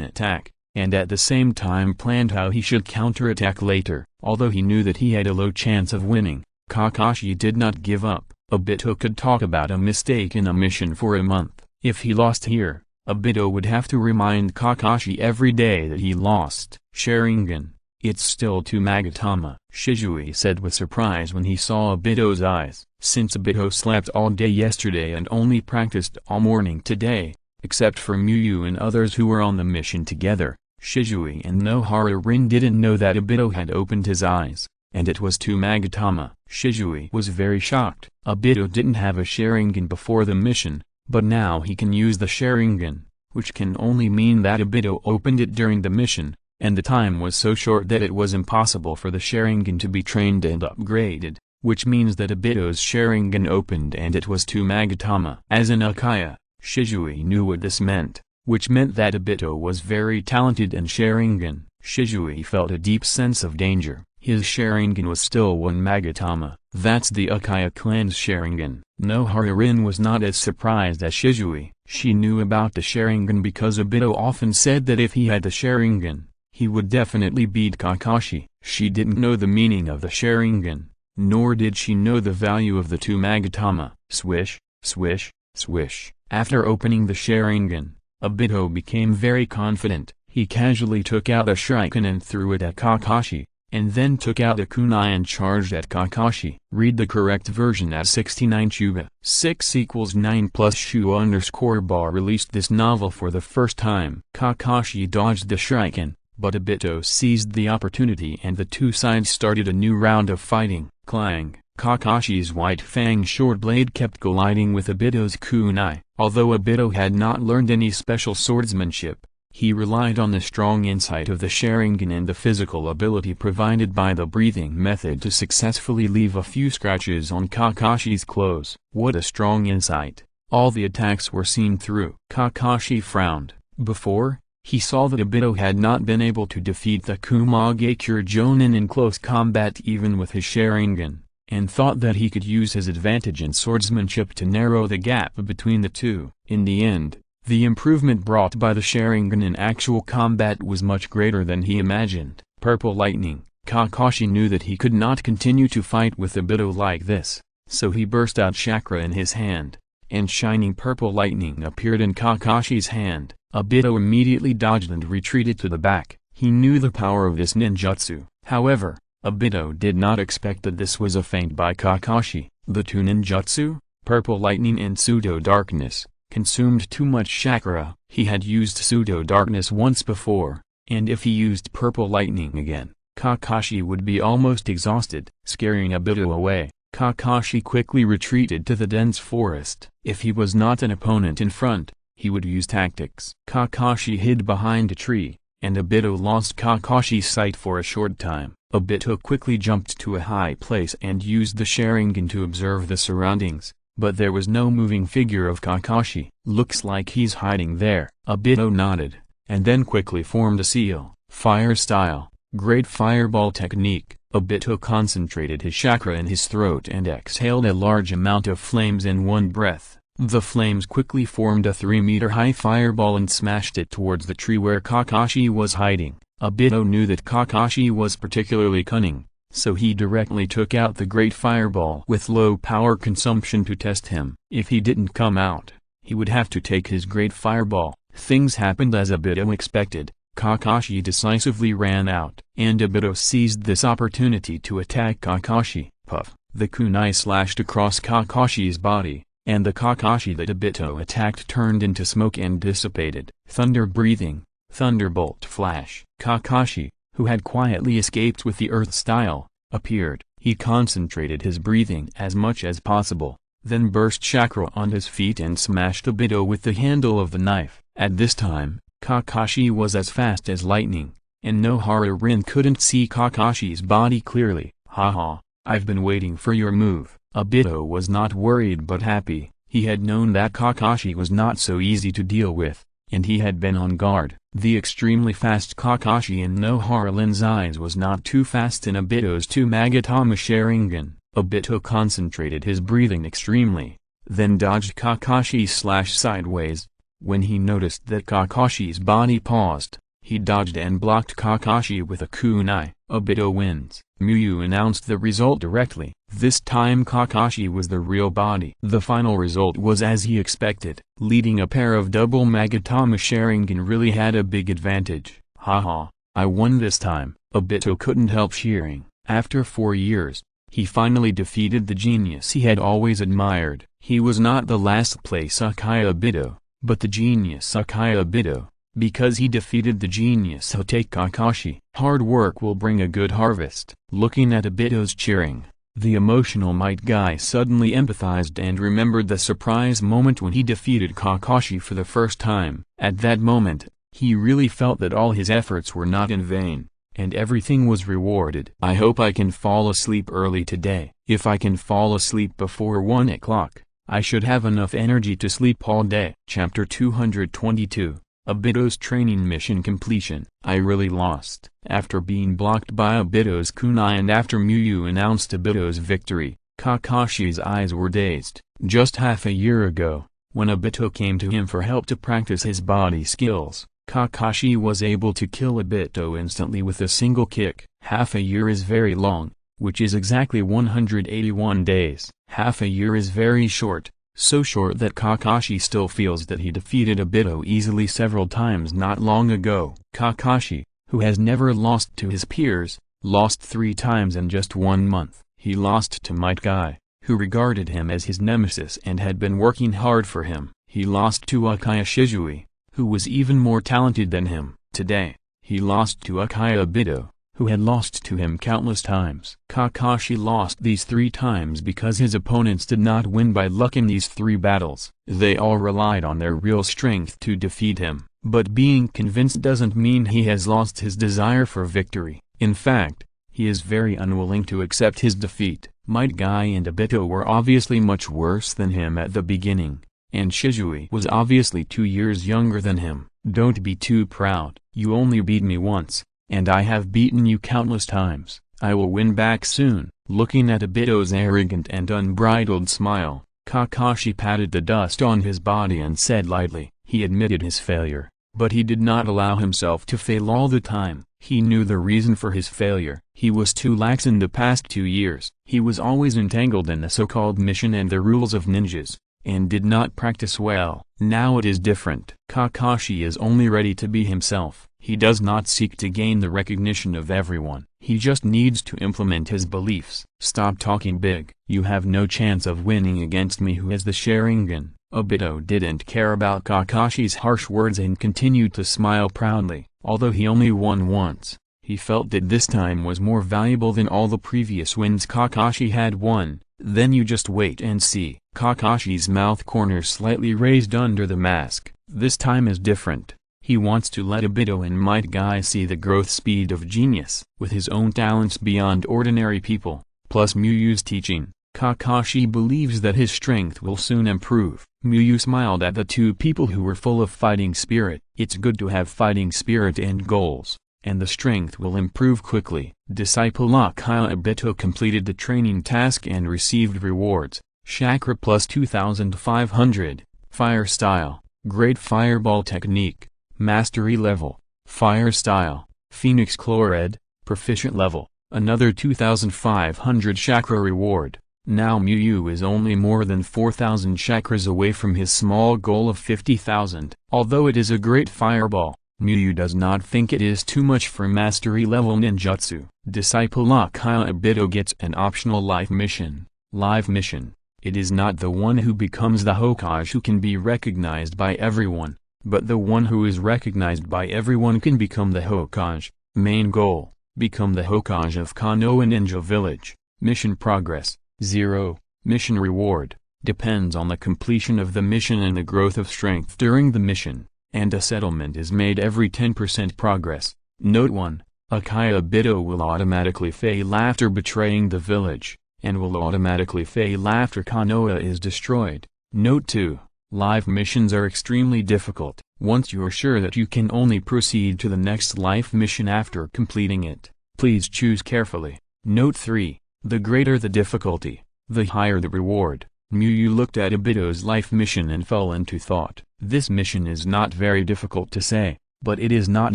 attack, and at the same time planned how he should counterattack later. Although he knew that he had a low chance of winning, Kakashi did not give up. Obito could talk about a mistake in a mission for a month. If he lost here, Obito would have to remind Kakashi every day that he lost. Sharingan, it's still two Magatama, Shisui said with surprise when he saw Obito's eyes. Since Obito slept all day yesterday and only practiced all morning today, except for Muyu and others who were on the mission together, Shisui and Nohara Rin didn't know that Obito had opened his eyes, and it was two Magatama. Shisui was very shocked. Obito didn't have a Sharingan before the mission, but now he can use the Sharingan, which can only mean that Obito opened it during the mission, and the time was so short that it was impossible for the Sharingan to be trained and upgraded, which means that Obito's Sharingan opened and it was two Magatama. As an Uchiha, Shisui knew what this meant, which meant that Obito was very talented in Sharingan. Shisui felt a deep sense of danger. His Sharingan was still one Magatama. That's the Uchiha clan's Sharingan. Nohara Rin was not as surprised as Shisui. She knew about the Sharingan because Obito often said that if he had the Sharingan, he would definitely beat Kakashi. She didn't know the meaning of the Sharingan, nor did she know the value of the two Magatama. Swish, swish, swish. After opening the Sharingan, Obito became very confident. He casually took out a shuriken and threw it at Kakashi, and then took out a kunai and charged at Kakashi. Read the correct version at 69 Chuba. 6=9 plus Shu_bar released this novel for the first time. Kakashi dodged the shuriken, but Obito seized the opportunity and the two sides started a new round of fighting. Clang! Kakashi's white fang short blade kept colliding with Obito's kunai. Although Obito had not learned any special swordsmanship, he relied on the strong insight of the Sharingan and the physical ability provided by the breathing method to successfully leave a few scratches on Kakashi's clothes. What a strong insight! All the attacks were seen through. Kakashi frowned. Before, he saw that Obito had not been able to defeat the Kumagakure Jonin in close combat even with his Sharingan, and thought that he could use his advantage in swordsmanship to narrow the gap between the two. In the end, the improvement brought by the Sharingan in actual combat was much greater than he imagined. Purple lightning. Kakashi knew that he could not continue to fight with Obito like this, so he burst out chakra in his hand, and shining purple lightning appeared in Kakashi's hand. Obito immediately dodged and retreated to the back. He knew the power of this ninjutsu. However, Obito did not expect that this was a feint by Kakashi. The two ninjutsu, purple lightning and pseudo-darkness, consumed too much chakra. He had used pseudo-darkness once before, and if he used purple lightning again, Kakashi would be almost exhausted. Scaring Obito away, Kakashi quickly retreated to the dense forest. If he was not an opponent in front, he would use tactics. Kakashi hid behind a tree, and Obito lost Kakashi's sight for a short time. Obito quickly jumped to a high place and used the Sharingan to observe the surroundings, but there was no moving figure of Kakashi. "Looks like he's hiding there." Obito nodded, and then quickly formed a seal, fire style, great fireball technique. Obito concentrated his chakra in his throat and exhaled a large amount of flames in one breath. The flames quickly formed a 3-meter-high fireball and smashed it towards the tree where Kakashi was hiding. Obito knew that Kakashi was particularly cunning, so he directly took out the great fireball with low power consumption to test him. If he didn't come out, he would have to take his great fireball. Things happened as Obito expected. Kakashi decisively ran out, and Obito seized this opportunity to attack Kakashi. Puff! The kunai slashed across Kakashi's body, and the Kakashi that Obito attacked turned into smoke and dissipated. Thunder breathing, thunderbolt flash. Kakashi, who had quietly escaped with the earth style, appeared. He concentrated his breathing as much as possible, then burst chakra on his feet and smashed Obito with the handle of the knife. At this time, Kakashi was as fast as lightning, and no Rin couldn't see Kakashi's body clearly. "Haha, I've been waiting for your move." Obito was not worried but happy. He had known that Kakashi was not so easy to deal with, and he had been on guard. The extremely fast Kakashi in Noharalin's eyes was not too fast in Obito's 2 Magatama Sharingan. Obito concentrated his breathing extremely, then dodged Kakashi's slash sideways. When he noticed that Kakashi's body paused, he dodged and blocked Kakashi with a kunai. Obito wins. Muyu announced the result directly. This time Kakashi was the real body. The final result was as he expected. Leading a pair of double Magatama Sharingan really had a big advantage. "Haha, I won this time." Obito couldn't help cheering. After 4 years, he finally defeated the genius he had always admired. He was not the last place Uchiha Obito, but the genius Uchiha Obito, because he defeated the genius Hotate Kakashi. Hard work will bring a good harvest. Looking at Obito's cheering, the emotional Might Guy suddenly empathized and remembered the surprise moment when he defeated Kakashi for the first time. At that moment, he really felt that all his efforts were not in vain, and everything was rewarded. "I hope I can fall asleep early today. If I can fall asleep before 1 o'clock, I should have enough energy to sleep all day." Chapter 222, Obito's training mission completion. I really lost. After being blocked by Obito's kunai and after Muyu announced Obito's victory, Kakashi's eyes were dazed. Just half a year ago, when Obito came to him for help to practice his body skills, Kakashi was able to kill Obito instantly with a single kick. Half a year is very long, which is exactly 181 days. Half a year is very short, so short that Kakashi still feels that he defeated Obito easily several times not long ago. Kakashi, who has never lost to his peers, lost 3 times in just 1 month. He lost to Might Guy, who regarded him as his nemesis and had been working hard for him. He lost to Uchiha Shisui, who was even more talented than him. Today, he lost to Uchiha Obito, who had lost to him countless times. Kakashi lost these 3 times because his opponents did not win by luck in these 3 battles. They all relied on their real strength to defeat him. But being convinced doesn't mean he has lost his desire for victory. In fact, he is very unwilling to accept his defeat. Might Guy and Obito were obviously much worse than him at the beginning, and Shisui was obviously 2 years younger than him. Don't be too proud. You only beat me once, and I have beaten you countless times. I will win back soon. Looking at Obito's arrogant and unbridled smile, Kakashi patted the dust on his body and said lightly. He admitted his failure, but he did not allow himself to fail all the time. He knew the reason for his failure. He was too lax in the past 2 years. He was always entangled in the so-called mission and the rules of ninjas, and did not practice well. Now it is different. Kakashi is only ready to be himself. He does not seek to gain the recognition of everyone. He just needs to implement his beliefs. Stop talking big. You have no chance of winning against me who has the Sharingan. Obito didn't care about Kakashi's harsh words and continued to smile proudly. Although he only won once, he felt that this time was more valuable than all the previous wins Kakashi had won. Then you just wait and see. Kakashi's mouth corner slightly raised under the mask. This time is different. He wants to let Obito and Might Guy see the growth speed of genius. With his own talents beyond ordinary people, plus Miyu's teaching, Kakashi believes that his strength will soon improve. Miyu smiled at the two people who were full of fighting spirit. It's good to have fighting spirit and goals, and the strength will improve quickly. Disciple Uchiha Obito completed the training task and received rewards. Chakra plus 2500, Fire Style, Great Fireball Technique, Mastery Level, Fire Style, Phoenix Chlorid, Proficient Level, another 2500 chakra reward. Now Miyu is only more than 4,000 chakras away from his small goal of 50,000. Although it is a great fireball, Miyu does not think it is too much for mastery level ninjutsu. Disciple Uchiha Obito gets an optional life mission. Live mission. It is not the one who becomes the Hokage who can be recognized by everyone, but the one who is recognized by everyone can become the Hokage. Main goal: become the Hokage of Konoha Ninja Village. Mission progress: 0. Mission reward: depends on the completion of the mission and the growth of strength during the mission, and a settlement is made every 10% progress. Note 1. Uchiha Obito will automatically fail after betraying the village, and will automatically fail after Konoha is destroyed. Note 2. Life missions are extremely difficult. Once you are sure that you can only proceed to the next life mission after completing it, please choose carefully. Note 3. The greater the difficulty, the higher the reward. Miyu looked at Obito's life mission and fell into thought. This mission is not very difficult to say, but it is not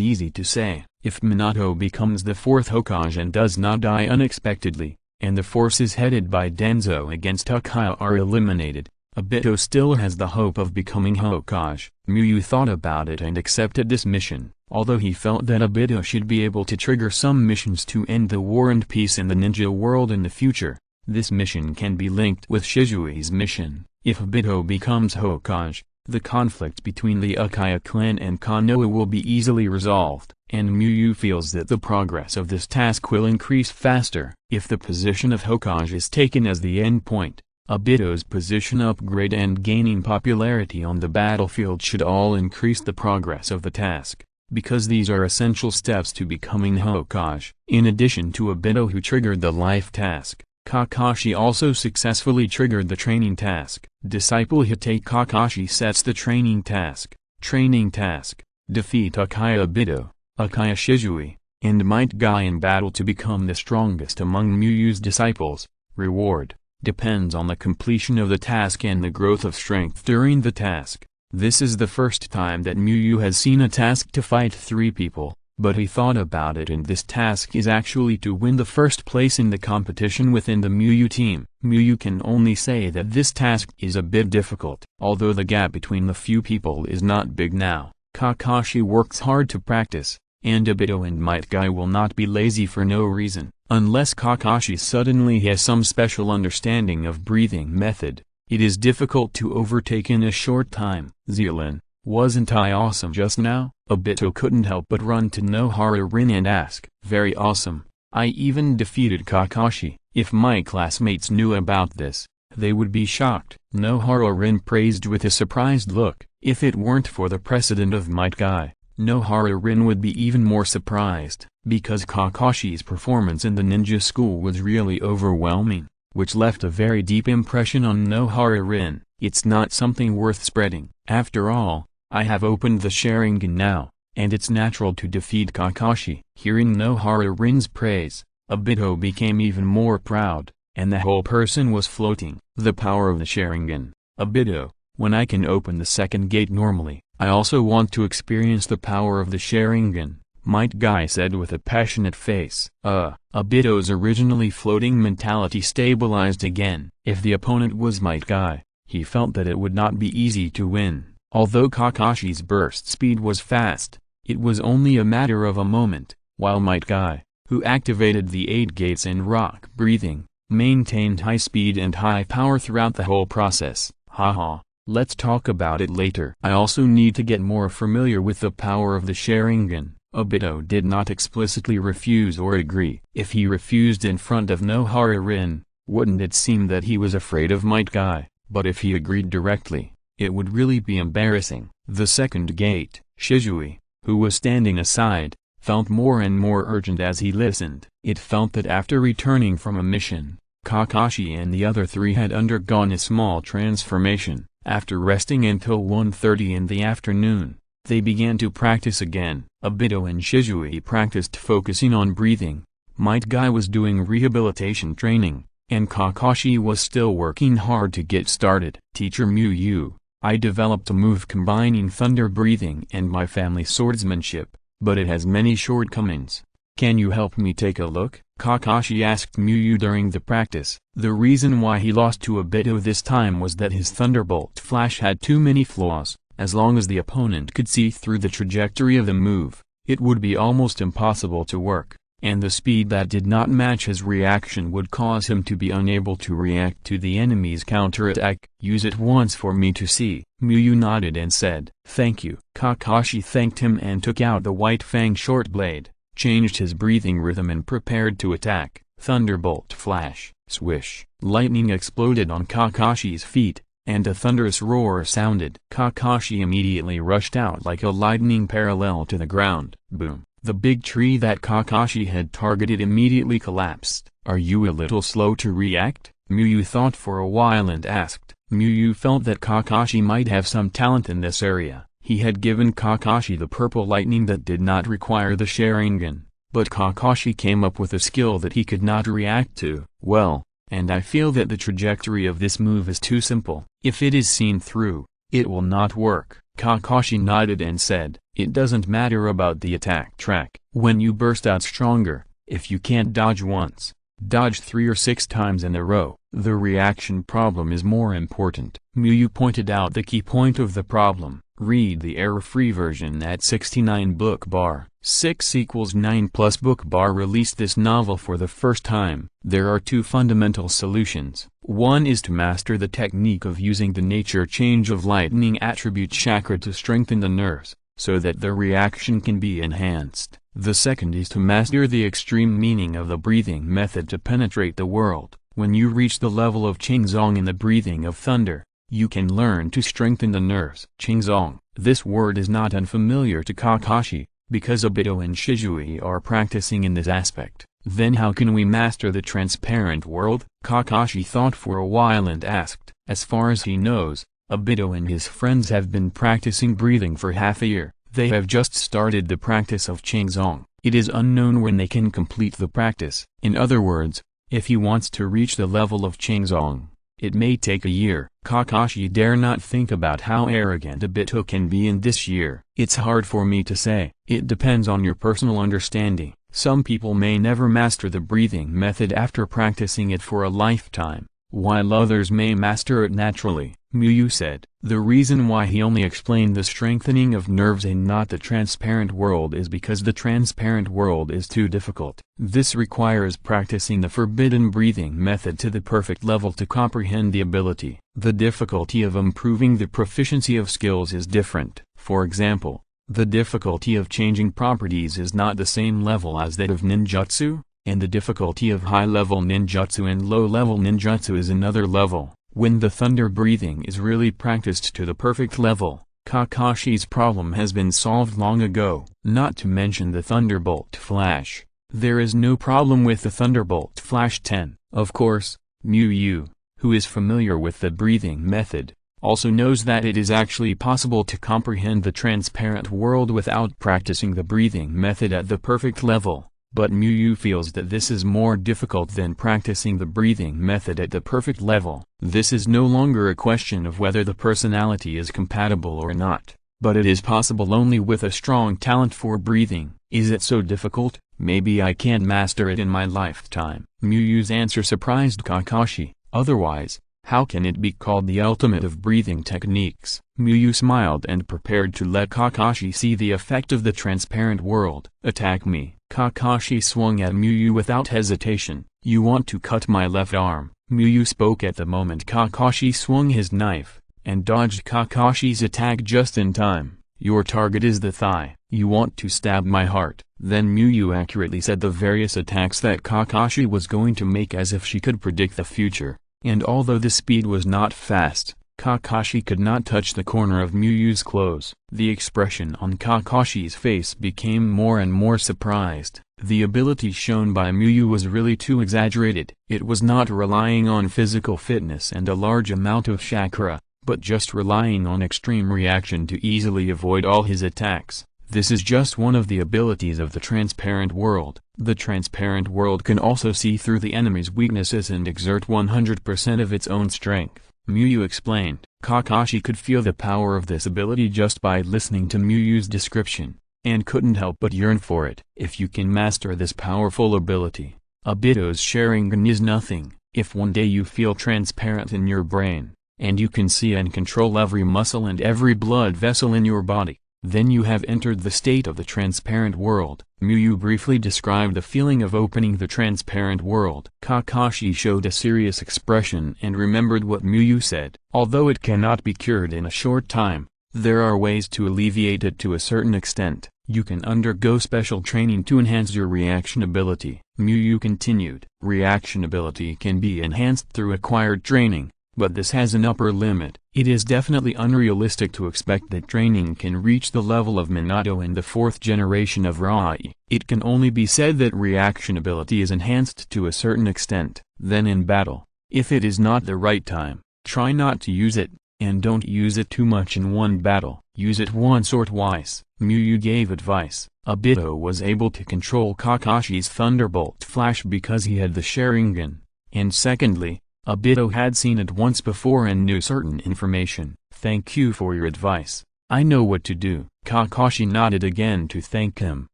easy to say. If Minato becomes the fourth Hokage and does not die unexpectedly, and the forces headed by Danzo against Uchiha are eliminated, Obito still has the hope of becoming Hokage. Miyu thought about it and accepted this mission, although he felt that Obito should be able to trigger some missions to end the war and peace in the ninja world in the future. This mission can be linked with Shisui's mission. If Obito becomes Hokage, the conflict between the Uchiha clan and Konoha will be easily resolved, and Miyu feels that the progress of this task will increase faster. If the position of Hokage is taken as the end point, Obito's position upgrade and gaining popularity on the battlefield should all increase the progress of the task, because these are essential steps to becoming Hokage. In addition to Obito who triggered the life task, Kakashi also successfully triggered the training task. Disciple Hitei Kakashi sets the training task. Training task: defeat Uchiha Obito, Uchiha Shisui, and Might Guy in battle to become the strongest among Miyu's disciples. Reward: depends on the completion of the task and the growth of strength during the task. This is the first time that Miyu has seen a task to fight 3 people, but he thought about it, and this task is actually to win the first place in the competition within the Miyu team. Miyu can only say that this task is a bit difficult. Although the gap between the few people is not big now, Kakashi works hard to practice, and Obito and Might Guy will not be lazy for no reason. Unless Kakashi suddenly has some special understanding of breathing method, it is difficult to overtake in a short time. Zealand, wasn't I awesome just now? Obito couldn't help but run to Nohara Rin and ask. Very awesome. I even defeated Kakashi. If my classmates knew about this, they would be shocked. Nohara Rin praised with a surprised look. If it weren't for the precedent of Might Guy, Nohara Rin would be even more surprised, because Kakashi's performance in the ninja school was really overwhelming, which left a very deep impression on Nohara Rin. It's not something worth spreading. After all, I have opened the Sharingan now, and it's natural to defeat Kakashi. Hearing Nohara Rin's praise, Obito became even more proud, and the whole person was floating. The power of the Sharingan. Obito, when I can open the second gate normally, I also want to experience the power of the Sharingan, Might Guy said with a passionate face. Obito's originally floating mentality stabilized again. If the opponent was Might Guy, he felt that it would not be easy to win. Although Kakashi's burst speed was fast, it was only a matter of a moment, while Might Guy, who activated the 8 gates and rock breathing, maintained high speed and high power throughout the whole process. Haha. Let's talk about it later. I also need to get more familiar with the power of the Sharingan. Obito did not explicitly refuse or agree. If he refused in front of Nohara Rin, Wouldn't it seem that he was afraid of Might Guy? But if he agreed directly, it would really be embarrassing. The second gate, Shisui, who was standing aside, felt more and more urgent as he listened. It felt that after returning from a mission, Kakashi and the other three had undergone a small transformation. After resting until 1:30 in the afternoon, they began to practice again. Obito and Shisui practiced focusing on breathing. Might Guy was doing rehabilitation training, and Kakashi was still working hard to get started. Teacher Muyu, I developed a move combining thunder breathing and my family swordsmanship, but it has many shortcomings. Can you help me take a look? Kakashi asked Muyu during the practice. The reason why he lost to Obito this time was that his Thunderbolt Flash had too many flaws. As long as the opponent could see through the trajectory of the move, it would be almost impossible to work, and the speed that did not match his reaction would cause him to be unable to react to the enemy's counterattack. Use it once for me to see. Muyu nodded and said, thank you. Kakashi thanked him and took out the White Fang short blade, changed his breathing rhythm and prepared to attack. Thunderbolt Flash, swish. Lightning exploded on Kakashi's feet, and a thunderous roar sounded. Kakashi immediately rushed out like a lightning parallel to the ground. Boom! The big tree that Kakashi had targeted immediately collapsed. Are you a little slow to react? Muyu thought for a while and asked. Muyu felt that Kakashi might have some talent in this area. He had given Kakashi the purple lightning that did not require the Sharingan, but Kakashi came up with a skill that he could not react to. Well, and I feel that the trajectory of this move is too simple. If it is seen through, it will not work. Kakashi nodded and said, it doesn't matter about the attack track. When you burst out stronger, if you can't dodge once, dodge 3 or 6 times in a row. The reaction problem is more important. Muyu pointed out the key point of the problem. Read the error-free version at 69 book bar. 6 = 9 plus book bar released this novel for the first time. There are 2 fundamental solutions. One is to master the technique of using the nature change of lightning attribute chakra to strengthen the nerves, so that the reaction can be enhanced. The second is to master the extreme meaning of the breathing method to penetrate the world. When you reach the level of Qingzong in the breathing of thunder, you can learn to strengthen the nerves. Qingzong, this word is not unfamiliar to Kakashi, because Obito and Shisui are practicing in this aspect. Then how can we master the transparent world? Kakashi thought for a while and asked. As far as he knows, Obito and his friends have been practicing breathing for half a year. They have just started the practice of Qingzong. It is unknown when they can complete the practice. In other words, if he wants to reach the level of Qingzong, it may take a year. Kakashi dare not think about how arrogant Obito can be in this year. It's hard for me to say. It depends on your personal understanding. Some people may never master the breathing method after practicing it for a lifetime, while others may master it naturally. Muyu said. The reason why he only explained the strengthening of nerves and not the transparent world is because the transparent world is too difficult. This requires practicing the forbidden breathing method to the perfect level to comprehend the ability. The difficulty of improving the proficiency of skills is different. For example, the difficulty of changing properties is not the same level as that of ninjutsu, and the difficulty of high-level ninjutsu and low-level ninjutsu is another level. When the thunder breathing is really practiced to the perfect level, Kakashi's problem has been solved long ago. Not to mention the Thunderbolt Flash. There is no problem with the Thunderbolt Flash 10. Of course, Muyu, who is familiar with the breathing method, also knows that it is actually possible to comprehend the transparent world without practicing the breathing method at the perfect level. But Muyu feels that this is more difficult than practicing the breathing method at the perfect level. This is no longer a question of whether the personality is compatible or not, but it is possible only with a strong talent for breathing. Is it so difficult? Maybe I can't master it in my lifetime. Muyu's answer surprised Kakashi. Otherwise, how can it be called the ultimate of breathing techniques? Muyu smiled and prepared to let Kakashi see the effect of the transparent world. Attack me. Kakashi swung at Muyu without hesitation. You want to cut my left arm? Muyu spoke at the moment Kakashi swung his knife, and dodged Kakashi's attack just in time. Your target is the thigh. You want to stab my heart? Then Miyu accurately said the various attacks that Kakashi was going to make as if she could predict the future, and although the speed was not fast, Kakashi could not touch the corner of Miyu's clothes. The expression on Kakashi's face became more and more surprised. The ability shown by Miyu was really too exaggerated. It was not relying on physical fitness and a large amount of chakra, but just relying on extreme reaction to easily avoid all his attacks. This is just one of the abilities of the transparent world. The transparent world can also see through the enemy's weaknesses and exert 100% of its own strength. Miyu explained. Kakashi could feel the power of this ability just by listening to Miyu's description, and couldn't help but yearn for it. If you can master this powerful ability, Obito's Sharingan is nothing. If one day you feel transparent in your brain, and you can see and control every muscle and every blood vessel in your body, then you have entered the state of the transparent world. Miyu briefly described the feeling of opening the transparent world. Kakashi showed a serious expression and remembered what Miyu said. Although it cannot be cured in a short time, there are ways to alleviate it to a certain extent. You can undergo special training to enhance your reaction ability. Miyu continued. Reaction ability can be enhanced through acquired training, but this has an upper limit. It is definitely unrealistic to expect that training can reach the level of Minato in the 4th generation of Rai. It can only be said that reaction ability is enhanced to a certain extent. Then in battle, if it is not the right time, try not to use it, and don't use it too much in one battle. Use it once or twice. Miyu gave advice. Obito was able to control Kakashi's Thunderbolt Flash because he had the Sharingan, and secondly, Obito had seen it once before and knew certain information. Thank you for your advice. I know what to do. Kakashi nodded again to thank him.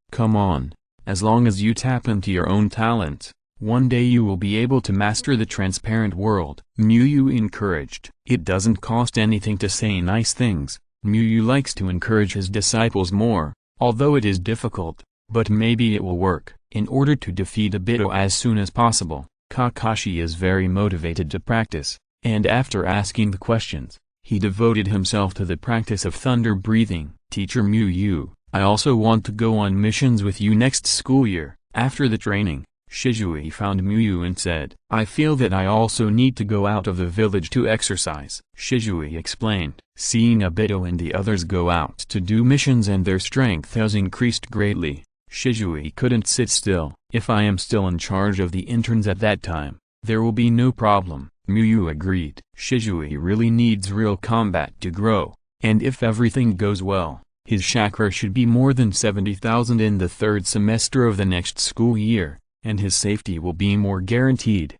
Come on. As long as you tap into your own talents, one day you will be able to master the transparent world. Miyu encouraged. It doesn't cost anything to say nice things. Miyu likes to encourage his disciples more, although it is difficult, but maybe it will work. In order to defeat Obito as soon as possible, Kakashi is very motivated to practice, and after asking the questions, he devoted himself to the practice of thunder breathing. Teacher Miyu, I also want to go on missions with you next school year. After the training, Shisui found Miyu and said, I feel that I also need to go out of the village to exercise. Shisui explained. Seeing Obito and the others go out to do missions and their strength has increased greatly, Shisui couldn't sit still. If I am still in charge of the interns at that time, there will be no problem. Miyu agreed. Shisui really needs real combat to grow, and if everything goes well, his chakra should be more than 70,000 in the 3rd semester of the next school year, and his safety will be more guaranteed.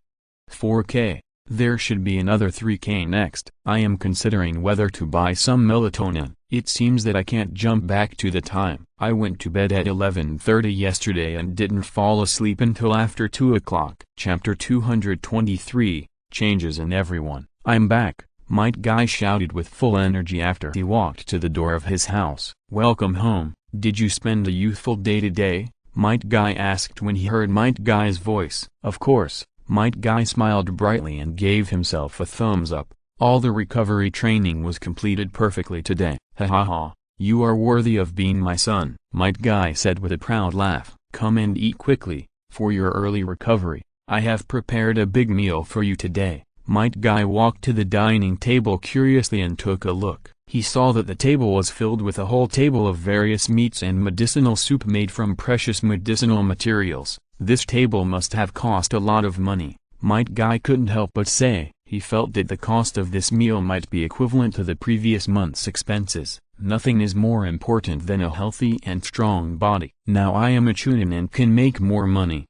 4K. There should be another 3K next. I am considering whether to buy some melatonin. It seems that I can't jump back to the time. I went to bed at 11:30 yesterday and didn't fall asleep until after 2 o'clock. Chapter 223, Changes in Everyone. I'm back, Might Guy shouted with full energy after he walked to the door of his house. Welcome home. Did you spend a youthful day today? Might Guy asked when he heard Might Guy's voice. Of course. Might Guy smiled brightly and gave himself a thumbs up. All the recovery training was completed perfectly today. Ha ha ha, you are worthy of being my son, Might Guy said with a proud laugh. Come and eat quickly, for your early recovery. I have prepared a big meal for you today. Might Guy walked to the dining table curiously and took a look. He saw that the table was filled with a whole table of various meats and medicinal soup made from precious medicinal materials. This table must have cost a lot of money. Might Guy couldn't help but say. He felt that the cost of this meal might be equivalent to the previous month's expenses. Nothing is more important than a healthy and strong body. Now I am a Chunin and can make more money.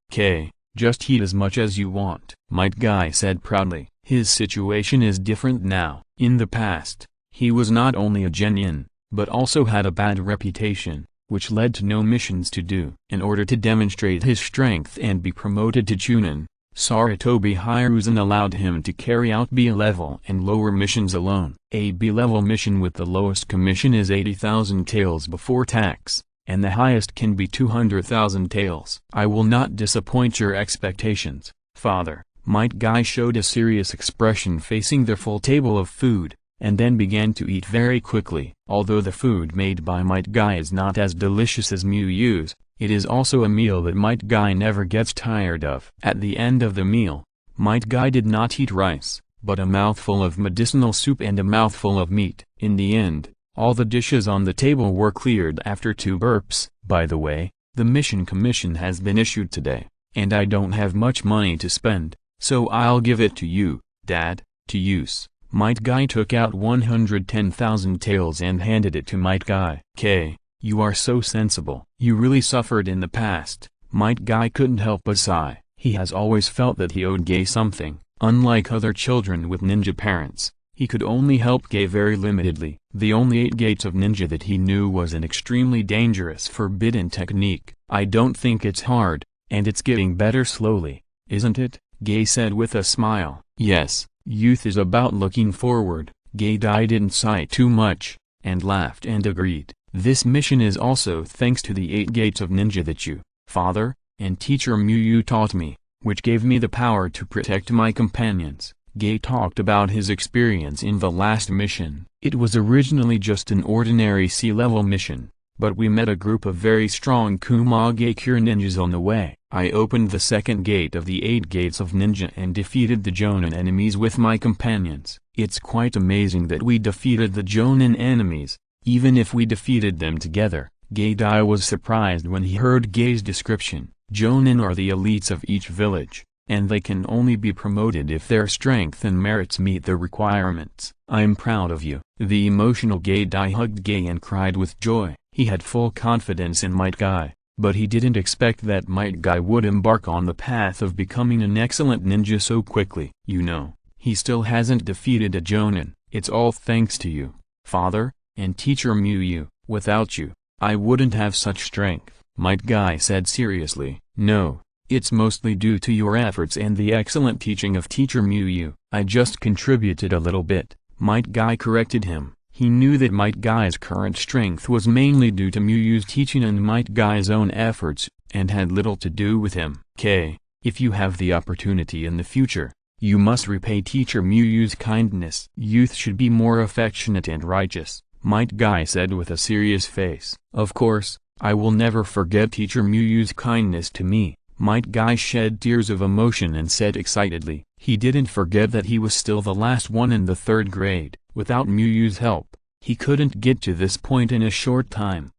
Just eat as much as you want, Might Guy said proudly. His situation is different now. In the past, he was not only a genin, but also had a bad reputation, which led to no missions to do. In order to demonstrate his strength and be promoted to Chunin, Sarutobi Hiruzen allowed him to carry out B-level and lower missions alone. A B-level mission with the lowest commission is 80,000 taels before tax, and the highest can be 200,000 taels. I will not disappoint your expectations, father. Might Guy showed a serious expression facing the full table of food. and then began to eat very quickly. Although the food made by Might Guy is not as delicious as Muyu's, it is also a meal that Might Guy never gets tired of. At the end of the meal, Might Guy did not eat rice, but a mouthful of medicinal soup and a mouthful of meat. In the end, all the dishes on the table were cleared after 2 burps. By the way, the mission commission has been issued today, and I don't have much money to spend, so I'll give it to you, Dad, to use. Might Guy took out 110,000 taels and handed it to Might Guy. "K, you are so sensible. You really suffered in the past." Might Guy couldn't help but sigh. He has always felt that he owed Gay something. Unlike other children with ninja parents, he could only help Gay very limitedly. The only 8 gates of ninja that he knew was an extremely dangerous forbidden technique. "I don't think it's hard, and it's getting better slowly, isn't it?" Gay said with a smile. "Yes, youth is about looking forward." Gay didn't sigh too much, and laughed and agreed. "This mission is also thanks to the 8 gates of ninja that you, Father, and Teacher Muyu taught me, which gave me the power to protect my companions." Gay talked about his experience in the last mission. "It was originally just an ordinary sea-level mission, but we met a group of very strong Kumagakure ninjas on the way. I opened the 2nd gate of the 8 gates of ninja and defeated the Jonin enemies with my companions. It's quite amazing that we defeated the Jonin enemies, even if we defeated them together." Gay was surprised when he heard Gay's description. Jonin are the elites of each village, and they can only be promoted if their strength and merits meet the requirements. "I'm proud of you." The emotional Gay hugged Gay and cried with joy. He had full confidence in Might Guy, but he didn't expect that Might Guy would embark on the path of becoming an excellent ninja so quickly. "You know, he still hasn't defeated a Jonin. It's all thanks to you, Father, and Teacher Muyu. Without you, I wouldn't have such strength." Might Guy said seriously. "No, it's mostly due to your efforts and the excellent teaching of Teacher Muyu. I just contributed a little bit." Might Guy corrected him. He knew that Might Guy's current strength was mainly due to Muyu's teaching and Might Guy's own efforts, and had little to do with him. "K, if you have the opportunity in the future, you must repay Teacher Muyu's kindness." "Youth should be more affectionate and righteous," Might Guy said with a serious face. "Of course, I will never forget Teacher Muyu's kindness to me." Might Guy shed tears of emotion and said excitedly, he didn't forget that he was still the last one in the 3rd grade. Without Muyu's help, he couldn't get to this point in a short time.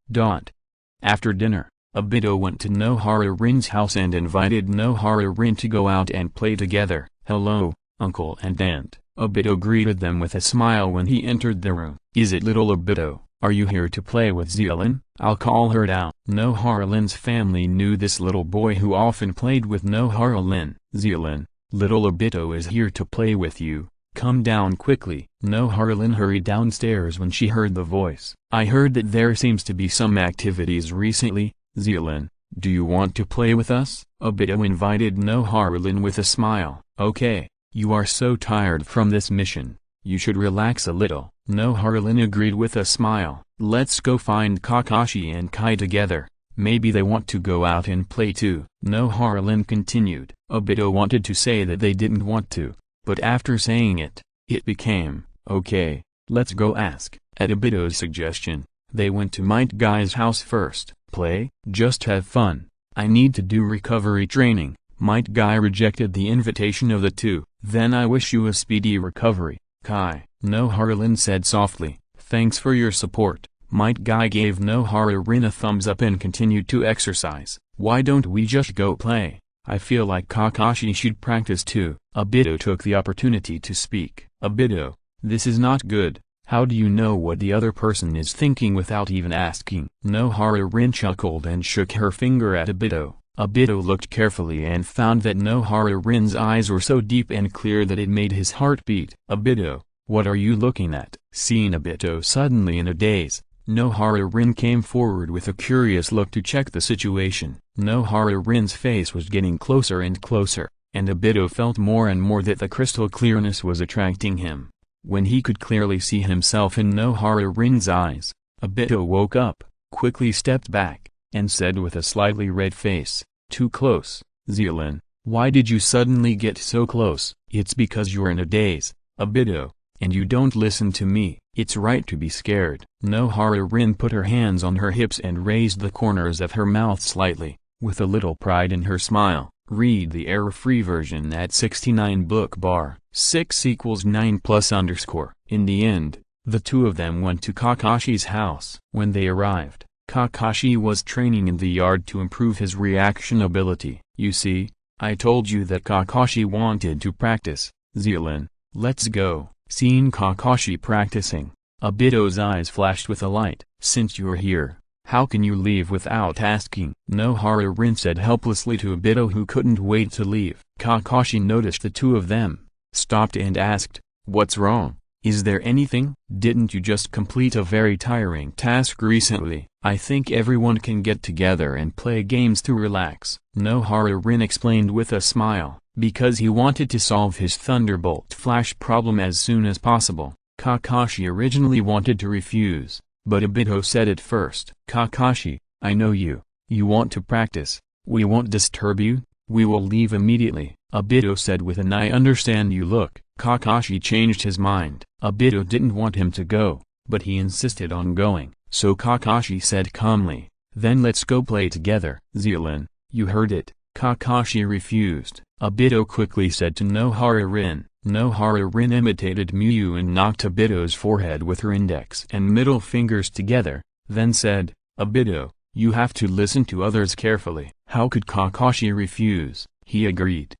After dinner, Obito went to Nohara Rin's house and invited Nohara Rin to go out and play together. "Hello, uncle and aunt." Obito greeted them with a smile when he entered the room. "Is it little Obito? Are you here to play with Zealand? I'll call her down." Nohara Lin's family knew this little boy who often played with Nohara Lin. "Zealand, little Obito is here to play with you. Come down quickly." Nohara Lin hurried downstairs when she heard the voice. "I heard that there seems to be some activities recently. Zealand, do you want to play with us?" Obito invited Nohara Lin with a smile. "Okay, you are so tired from this mission. You should relax a little." Nohara Lin agreed with a smile. "Let's go find Kakashi and Kai together. Maybe they want to go out and play too." Nohara Lin continued. Obito wanted to say that they didn't want to, but after saying it, it became, "Okay, let's go ask." At Obito's suggestion, they went to Might Guy's house first. "Play? Just have fun. I need to do recovery training." Might Guy rejected the invitation of the two. "Then I wish you a speedy recovery, Kai," Nohara Lin said softly. "Thanks for your support." Might Guy gave Nohara Rin a thumbs up and continued to exercise. "Why don't we just go play? I feel like Kakashi should practice too." Obito took the opportunity to speak. "Obito, this is not good. How do you know what the other person is thinking without even asking?" Nohara Rin chuckled and shook her finger at Obito. Obito looked carefully and found that Nohara Rin's eyes were so deep and clear that it made his heart beat. "Obito, what are you looking at?" Seeing Obito suddenly in a daze, Nohara Rin came forward with a curious look to check the situation. Nohara Rin's face was getting closer and closer, and Obito felt more and more that the crystal clearness was attracting him. When he could clearly see himself in Nohara Rin's eyes, Obito woke up, quickly stepped back, and said with a slightly red face, "Too close, Zealand. Why did you suddenly get so close?" "It's because you're in a daze, Obito. and you don't listen to me. It's right to be scared. Nohara Rin put her hands on her hips and raised the corners of her mouth slightly, with a little pride in her smile. Read the error-free version at 69 book bar. 6 = 9 +_. In the end, the two of them went to Kakashi's house. When they arrived, Kakashi was training in the yard to improve his reaction ability. You see, I told you that Kakashi wanted to practice. Zealand, let's go. Seeing Kakashi practicing, Obito's eyes flashed with a light. Since you're here, how can you leave without asking? Nohara Rin said helplessly to Obito, who couldn't wait to leave. Kakashi noticed the two of them, stopped and asked, "What's wrong? Is there anything? Didn't you just complete a very tiring task recently?" "I think everyone can get together and play games to relax," Nohara Rin explained with a smile, because he wanted to solve his Thunderbolt Flash problem as soon as possible. Kakashi originally wanted to refuse, but Obito said it first. "Kakashi, I know you. You want to practice. We won't disturb you. We will leave immediately," Obito said with an "I understand you" look. Kakashi changed his mind. Obito didn't want him to go, but he insisted on going, so Kakashi said calmly, "Then let's go play together." "Zealand, you heard it." Kakashi refused. Obito quickly said to Nohara Rin. Nohara Rin imitated Miyu and knocked Obito's forehead with her index and middle fingers together, then said, "Obito, you have to listen to others carefully." How could Kakashi refuse? He agreed.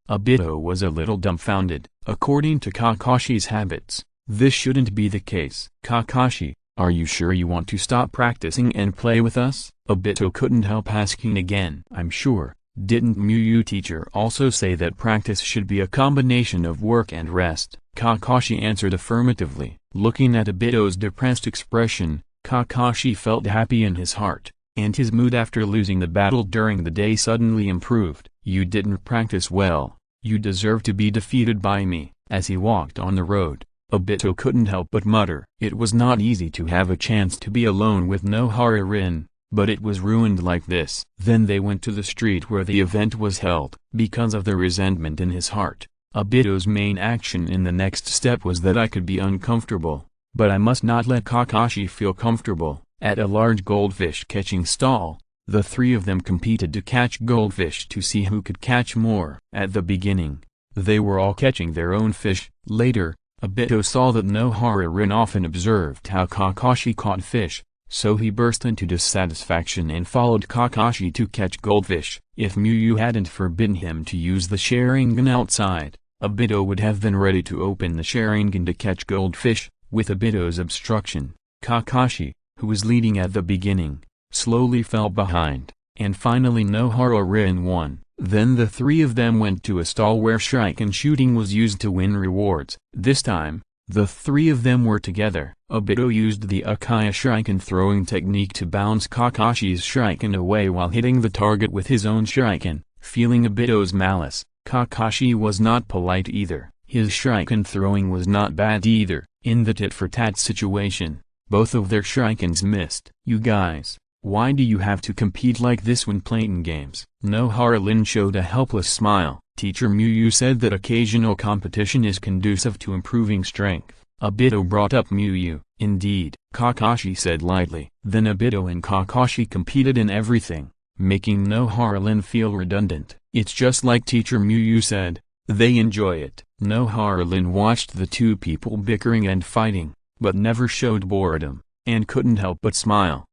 Obito was a little dumbfounded. According to Kakashi's habits, this shouldn't be the case. "Kakashi, are you sure you want to stop practicing and play with us?" Obito couldn't help asking again. "I'm sure. Didn't Miyu teacher also say that practice should be a combination of work and rest?" Kakashi answered affirmatively. Looking at Obito's depressed expression, Kakashi felt happy in his heart, and his mood after losing the battle during the day suddenly improved. "You didn't practice well. You deserve to be defeated by me." As he walked on the road, Obito couldn't help but mutter. It was not easy to have a chance to be alone with Nohara Rin, but it was ruined like this. Then they went to the street where the event was held. Because of the resentment in his heart, Obito's main action in the next step was that I could be uncomfortable, but I must not let Kakashi feel comfortable. At a large goldfish catching stall, the three of them competed to catch goldfish to see who could catch more. At the beginning, they were all catching their own fish. Later, Obito saw that Nohara Rin often observed how Kakashi caught fish, so he burst into dissatisfaction and followed Kakashi to catch goldfish. If Miyu hadn't forbidden him to use the Sharingan outside, Obito would have been ready to open the Sharingan to catch goldfish. With Obito's obstruction, Kakashi, who was leading at the beginning, slowly fell behind, and finally Nohara Rin won. Then the three of them went to a stall where shuriken shooting was used to win rewards. This time, the three of them were together. Obito used the Uchiha shuriken throwing technique to bounce Kakashi's shuriken away while hitting the target with his own shuriken. Feeling Obito's malice, Kakashi was not polite either. His shuriken throwing was not bad either. In the tit-for-tat situation, both of their shurikens missed. "You guys, why do you have to compete like this when playing games?" Nohara Rin showed a helpless smile. Teacher Miyu said that occasional competition is conducive to improving strength. Obito brought up Miyu. "Indeed," Kakashi said lightly. Then Obito and Kakashi competed in everything, making Nohara Rin feel redundant. "It's just like Teacher Miyu said, they enjoy it." Nohara Rin watched the two people bickering and fighting, but never showed boredom, and couldn't help but smile.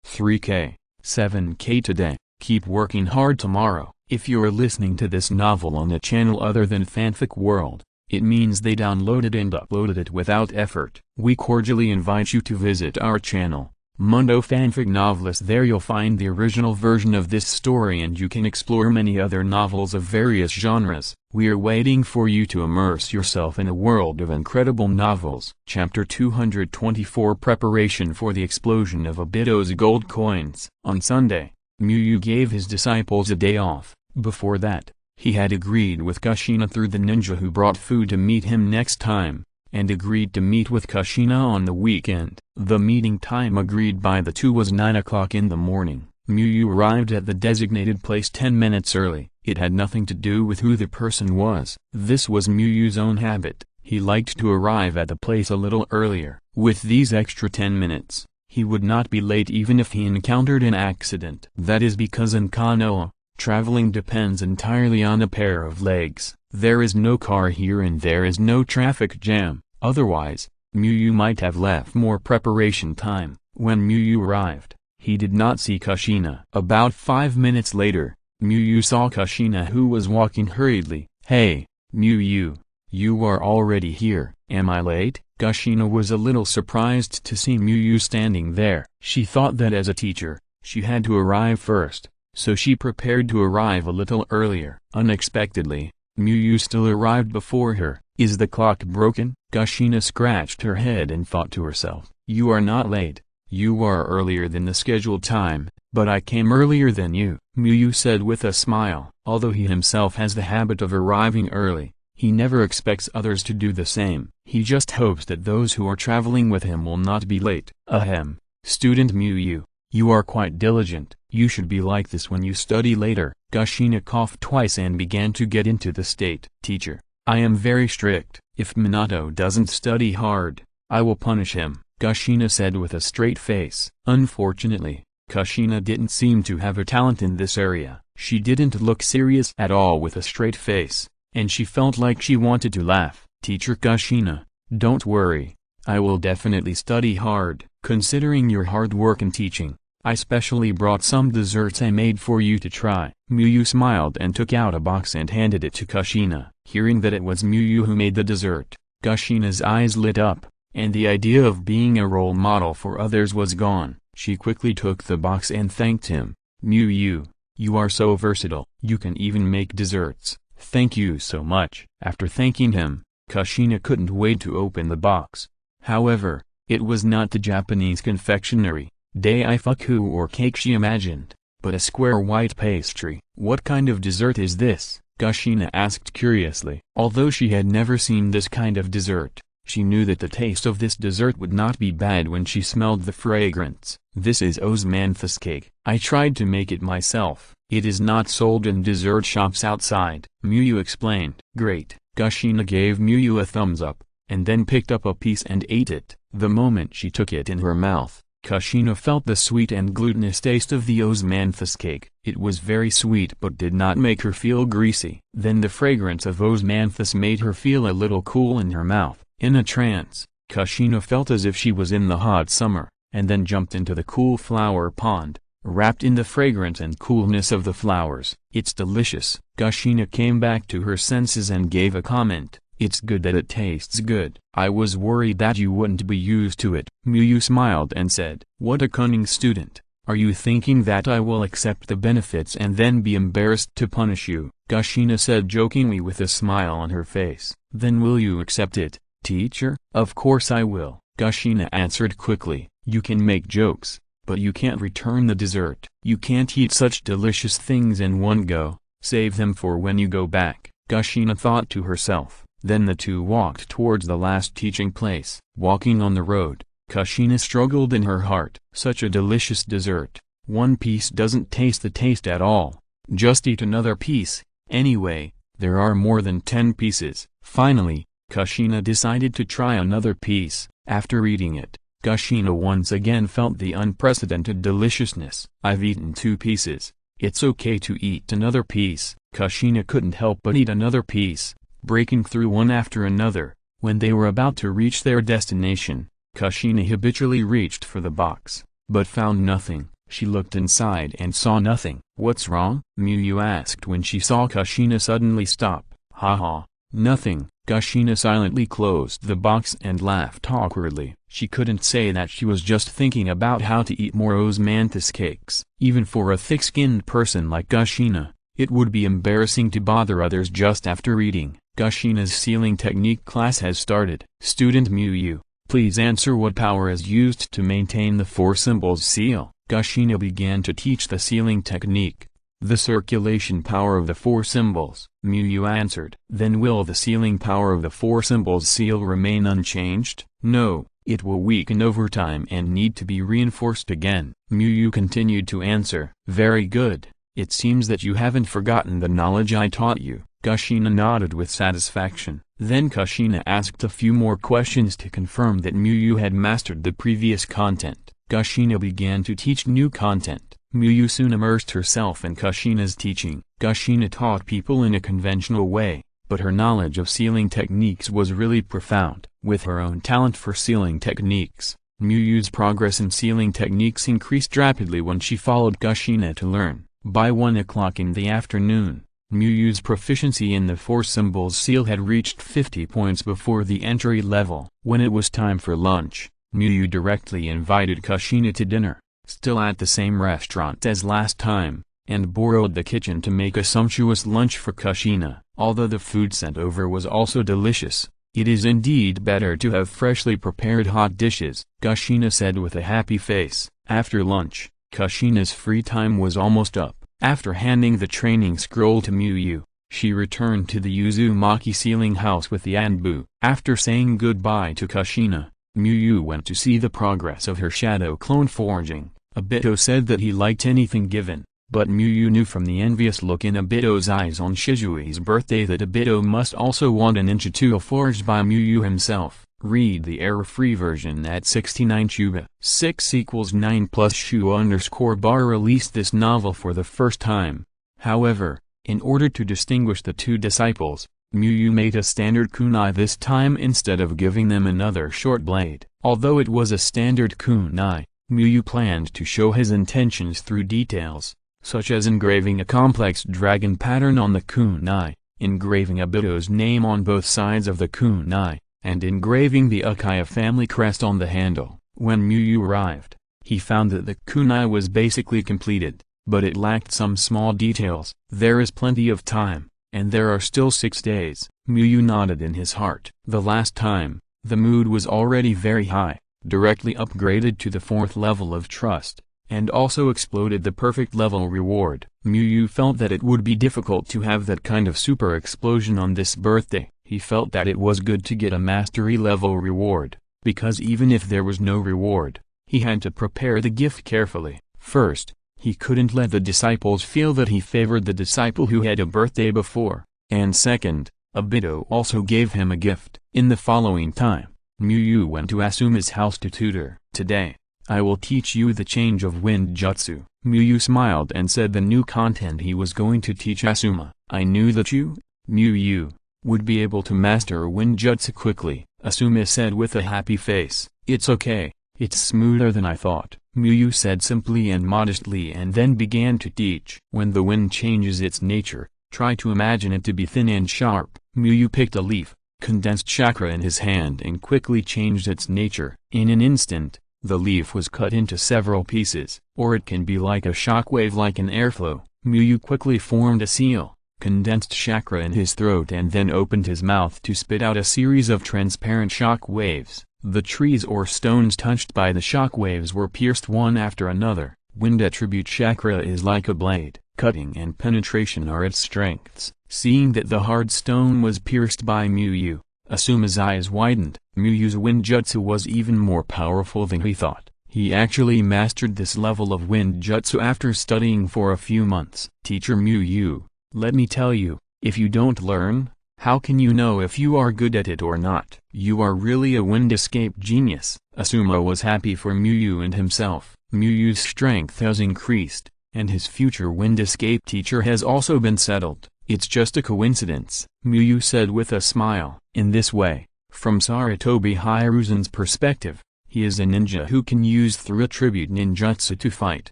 3K, 7K today. Keep working hard tomorrow. If you're listening to this novel on a channel other than Fanfic World, it means they downloaded and uploaded it without effort. We cordially invite you to visit our channel, Mundo Fanfic Novelist. There you'll find the original version of this story and you can explore many other novels of various genres. We are waiting for you to immerse yourself in a world of incredible novels. Chapter 224 Preparation for the Explosion of Obito's Gold Coins. On Sunday, Miyu gave his disciples a day off. Before that, he had agreed with Kushina through the ninja who brought food to meet him next time, and agreed to meet with Kushina on the weekend. The meeting time agreed by the two was 9 o'clock in the morning. Miyu arrived at the designated place 10 minutes early. It had nothing to do with who the person was. This was Miyu's own habit. He liked to arrive at the place a little earlier. With these extra 10 minutes, he would not be late even if he encountered an accident. That is because in Konoha, traveling depends entirely on a pair of legs. There is no car here and there is no traffic jam. Otherwise, Miyu might have left more preparation time. When Miyu arrived, he did not see Kushina. About 5 minutes later, Miyu saw Kushina, who was walking hurriedly. "Hey, Miyu, you are already here. Am I late?" Kushina was a little surprised to see Miyu standing there. She thought that as a teacher, she had to arrive first, so she prepared to arrive a little earlier. Unexpectedly, Miyu still arrived before her. "Is the clock broken?" Kushina scratched her head and thought to herself, "You are not late. You are earlier than the scheduled time, but I came earlier than you," Miyu said with a smile. Although he himself has the habit of arriving early, he never expects others to do the same. He just hopes that those who are traveling with him will not be late. Ahem, student Miyu, you are quite diligent. You should be like this when you study later. Kushina coughed twice and began to get into the state. "Teacher, I am very strict. If Minato doesn't study hard, I will punish him," Kushina said with a straight face. Unfortunately, Kushina didn't seem to have a talent in this area. She didn't look serious at all with a straight face, and she felt like she wanted to laugh. "Teacher Kushina, don't worry. I will definitely study hard. Considering your hard work in teaching, I specially brought some desserts I made for you to try." Miyu smiled and took out a box and handed it to Kushina. Hearing that it was Miyu who made the dessert, Kushina's eyes lit up, and the idea of being a role model for others was gone. She quickly took the box and thanked him. "Miyu, you are so versatile. You can even make desserts. Thank you so much." After thanking him, Kushina couldn't wait to open the box. However, it was not the Japanese confectionery, daifuku or cake she imagined, but a square white pastry. "What kind of dessert is this?" Kushina asked curiously. Although she had never seen this kind of dessert, she knew that the taste of this dessert would not be bad when she smelled the fragrance. "This is osmanthus cake. I tried to make it myself. It is not sold in dessert shops outside," Miyu explained. "Great." Kushina gave Miyu a thumbs up, and then picked up a piece and ate it. The moment she took it in her mouth, Kushina felt the sweet and glutinous taste of the osmanthus cake. It was very sweet but did not make her feel greasy. Then the fragrance of osmanthus made her feel a little cool in her mouth. In a trance, Kushina felt as if she was in the hot summer, and then jumped into the cool flower pond, wrapped in the fragrance and coolness of the flowers. "It's delicious." Kushina came back to her senses and gave a comment. "It's good that it tastes good. I was worried that you wouldn't be used to it." Miyu smiled and said, "What a cunning student. Are you thinking that I will accept the benefits and then be embarrassed to punish you?" Kushina said jokingly with a smile on her face. "Then will you accept it, teacher?" "Of course I will," Kushina answered quickly. "You can make jokes, but you can't return the dessert. You can't eat such delicious things in one go. Save them for when you go back," Kushina thought to herself. Then the two walked towards the last teaching place. Walking on the road, Kushina struggled in her heart. Such a delicious dessert. One piece doesn't taste the taste at all. Just eat another piece. Anyway, there are more than 10 pieces. Finally, Kushina decided to try another piece. After eating it, Kushina once again felt the unprecedented deliciousness. "I've eaten 2 pieces. It's okay to eat another piece." Kushina couldn't help but eat another piece, breaking through one after another. When they were about to reach their destination, Kushina habitually reached for the box, but found nothing. She looked inside and saw nothing. "What's wrong?" Miyu asked when she saw Kushina suddenly stop. "Haha, nothing." Kushina silently closed the box and laughed awkwardly. She couldn't say that she was just thinking about how to eat more osmanthus cakes. Even for a thick-skinned person like Kushina, it would be embarrassing to bother others just after eating. Kushina's sealing technique class has started. Student Miyu, please answer what power is used to maintain the 4 symbols seal. Kushina began to teach the sealing technique. "The circulation power of the 4 symbols," Miyu answered. "Then will the sealing power of the 4 symbols seal remain unchanged?" "No, it will weaken over time and need to be reinforced again." Miyu continued to answer. "Very good. It seems that you haven't forgotten the knowledge I taught you." Kushina nodded with satisfaction. Then Kushina asked a few more questions to confirm that Miyu had mastered the previous content. Kushina began to teach new content. Miyu soon immersed herself in Kushina's teaching. Kushina taught people in a conventional way, but her knowledge of sealing techniques was really profound. With her own talent for sealing techniques, Miyu's progress in sealing techniques increased rapidly when she followed Kushina to learn. By 1 o'clock in the afternoon, Miyu's proficiency in the 4 symbols seal had reached 50 points before the entry level. When it was time for lunch, Miyu directly invited Kushina to dinner, still at the same restaurant as last time, and borrowed the kitchen to make a sumptuous lunch for Kushina. Although the food sent over was also delicious, it is indeed better to have freshly prepared hot dishes, Kushina said with a happy face. After lunch, Kushina's free time was almost up. After handing the training scroll to Miyu, she returned to the Uzumaki sealing house with the Anbu. After saying goodbye to Kushina, Miyu went to see the progress of her shadow clone forging. Obito said that he liked anything given, but Miyu knew from the envious look in Obito's eyes on Shisui's birthday that Obito must also want an Inchituo forged by Miyu himself. Read the error-free version at 69 Chuba. 6 = 9 plus Shu_bar released this novel for the first time. However, in order to distinguish the two disciples, Miyu made a standard kunai this time instead of giving them another short blade. Although it was a standard kunai, Miyu planned to show his intentions through details, such as engraving a complex dragon pattern on the kunai, engraving Obito's name on both sides of the kunai, and engraving the Uchiha family crest on the handle. When Miyu arrived, he found that the kunai was basically completed, but it lacked some small details. There is plenty of time, and there are still 6 days. Miyu nodded in his heart. The last time, the mood was already very high, directly upgraded to the 4th level of trust, and also exploded the perfect level reward. Miyu felt that it would be difficult to have that kind of super explosion on this birthday. He felt that it was good to get a mastery level reward, because even if there was no reward, he had to prepare the gift carefully. First, he couldn't let the disciples feel that he favored the disciple who had a birthday before, and second, Obito also gave him a gift. In the following time, Miyu went to Asuma's house to tutor. Today, I will teach you the change of wind jutsu. Miyu smiled and said the new content he was going to teach Asuma. I knew that you, Miyu, would be able to master wind jutsu quickly, Asuma said with a happy face. It's okay, it's smoother than I thought, Miyu said simply and modestly, and then began to teach. When the wind changes its nature, try to imagine it to be thin and sharp. Miyu picked a leaf, condensed chakra in his hand and quickly changed its nature. In an instant, the leaf was cut into several pieces. Or it can be like a shockwave, like an airflow. Miyu quickly formed a seal, condensed chakra in his throat, and then opened his mouth to spit out a series of transparent shock waves. The trees or stones touched by the shock waves were pierced one after another. Wind attribute chakra is like a blade. Cutting and penetration are its strengths. Seeing that the hard stone was pierced by Miyu, Asuma's eyes widened. Miyu's wind jutsu was even more powerful than he thought. He actually mastered this level of wind jutsu after studying for a few months. Teacher Miyu, let me tell you, if you don't learn, how can you know if you are good at it or not? You are really a wind escape genius. Asuma was happy for Miyu and himself. Miyu's strength has increased, and his future wind escape teacher has also been settled. It's just a coincidence, Miyu said with a smile. In this way, from Sarutobi Hiruzen's perspective, he is a ninja who can use through attribute ninjutsu to fight.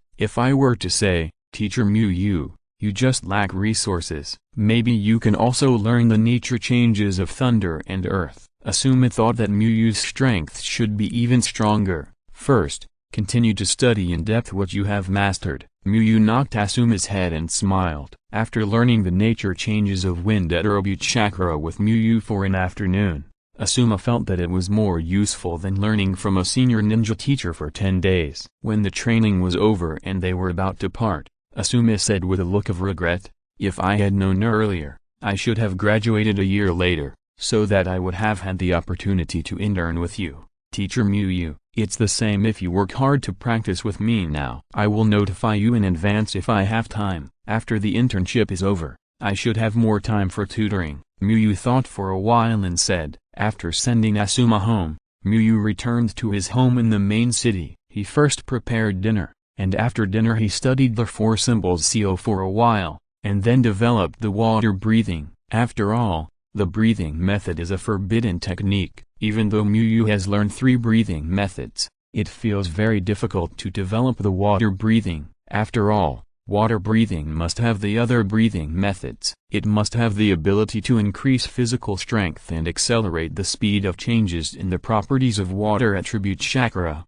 If I were to say, Teacher Miyu, you just lack resources, maybe you can also learn the nature changes of thunder and earth. Asuma thought that Miyu's strength should be even stronger. First, continue to study in depth what you have mastered. Miyu knocked Asuma's head and smiled. After learning the nature changes of wind attribute chakra with Miyu for an afternoon, Asuma felt that it was more useful than learning from a senior ninja teacher for 10 days. When the training was over and they were about to part, Asuma said with a look of regret, if I had known earlier, I should have graduated a year later, so that I would have had the opportunity to intern with you. Teacher Miyu, it's the same if you work hard to practice with me now. I will notify you in advance if I have time. After the internship is over, I should have more time for tutoring. Miyu thought for a while and said. After sending Asuma home, Miyu returned to his home in the main city. He first prepared dinner, and after dinner he studied the four symbols CO for a while, and then developed the water breathing. After all, the breathing method is a forbidden technique. Even though Miyu has learned 3 breathing methods, it feels very difficult to develop the water breathing. After all, water breathing must have the other breathing methods. It must have the ability to increase physical strength and accelerate the speed of changes in the properties of water attribute chakra.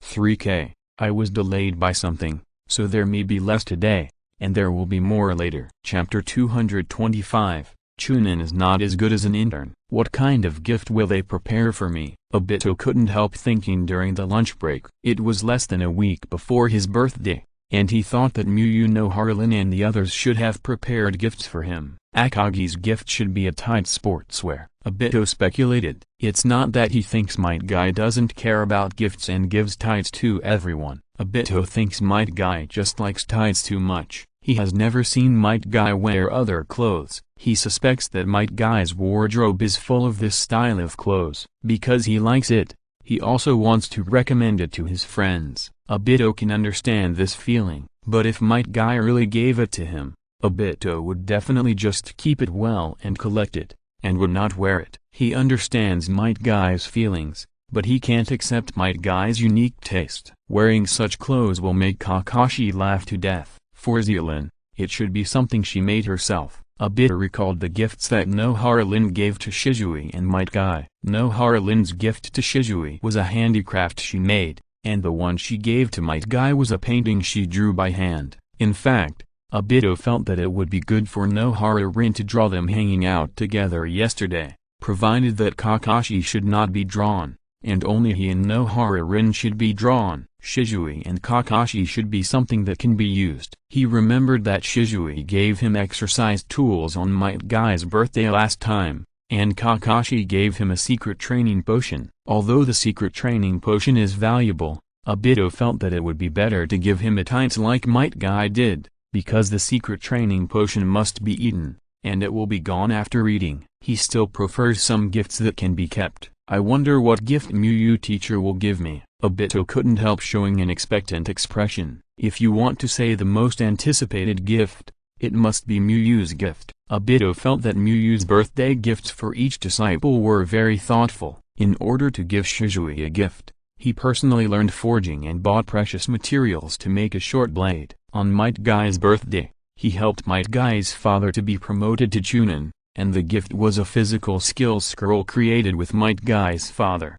3K. I was delayed by something, so there may be less today, and there will be more later. Chapter 225. Chunin is not as good as an intern. What kind of gift will they prepare for me? Obito couldn't help thinking during the lunch break. It was less than a week before his birthday, and he thought that Miyu no Harlin and the others should have prepared gifts for him. Akagi's gift should be a tight sportswear. Obito speculated. It's not that he thinks Might Guy doesn't care about gifts and gives tights to everyone. Obito thinks Might Guy just likes tights too much. He has never seen Might Guy wear other clothes. He suspects that Might Guy's wardrobe is full of this style of clothes. Because he likes it, he also wants to recommend it to his friends. Obito can understand this feeling, but if Might Guy really gave it to him, Obito would definitely just keep it well and collect it, and would not wear it. He understands Might Guy's feelings, but he can't accept Might Guy's unique taste. Wearing such clothes will make Kakashi laugh to death. For Zealand, it should be something she made herself. Obito recalled the gifts that Nohara gave to Shisui and Might Guy. Nohara gift to Shisui was a handicraft she made, and the one she gave to Might Guy was a painting she drew by hand. In fact, Obito felt that it would be good for Nohara to draw them hanging out together yesterday, provided that Kakashi should not be drawn, and only he and Nohara should be drawn. Shisui and Kakashi should be something that can be used. He remembered that Shisui gave him exercise tools on Might Guy's birthday last time, and Kakashi gave him a secret training potion. Although the secret training potion is valuable, Obito felt that it would be better to give him a tights like Might Guy did, because the secret training potion must be eaten, and it will be gone after eating. He still prefers some gifts that can be kept. I wonder what gift Miyu teacher will give me. Obito couldn't help showing an expectant expression. If you want to say the most anticipated gift, it must be Miyu's gift. Obito felt that Miyu's birthday gifts for each disciple were very thoughtful. In order to give Shisui a gift, he personally learned forging and bought precious materials to make a short blade. On Might Guy's birthday, he helped Might Guy's father to be promoted to Chunin, and the gift was a physical skills scroll created with Might Guy's father.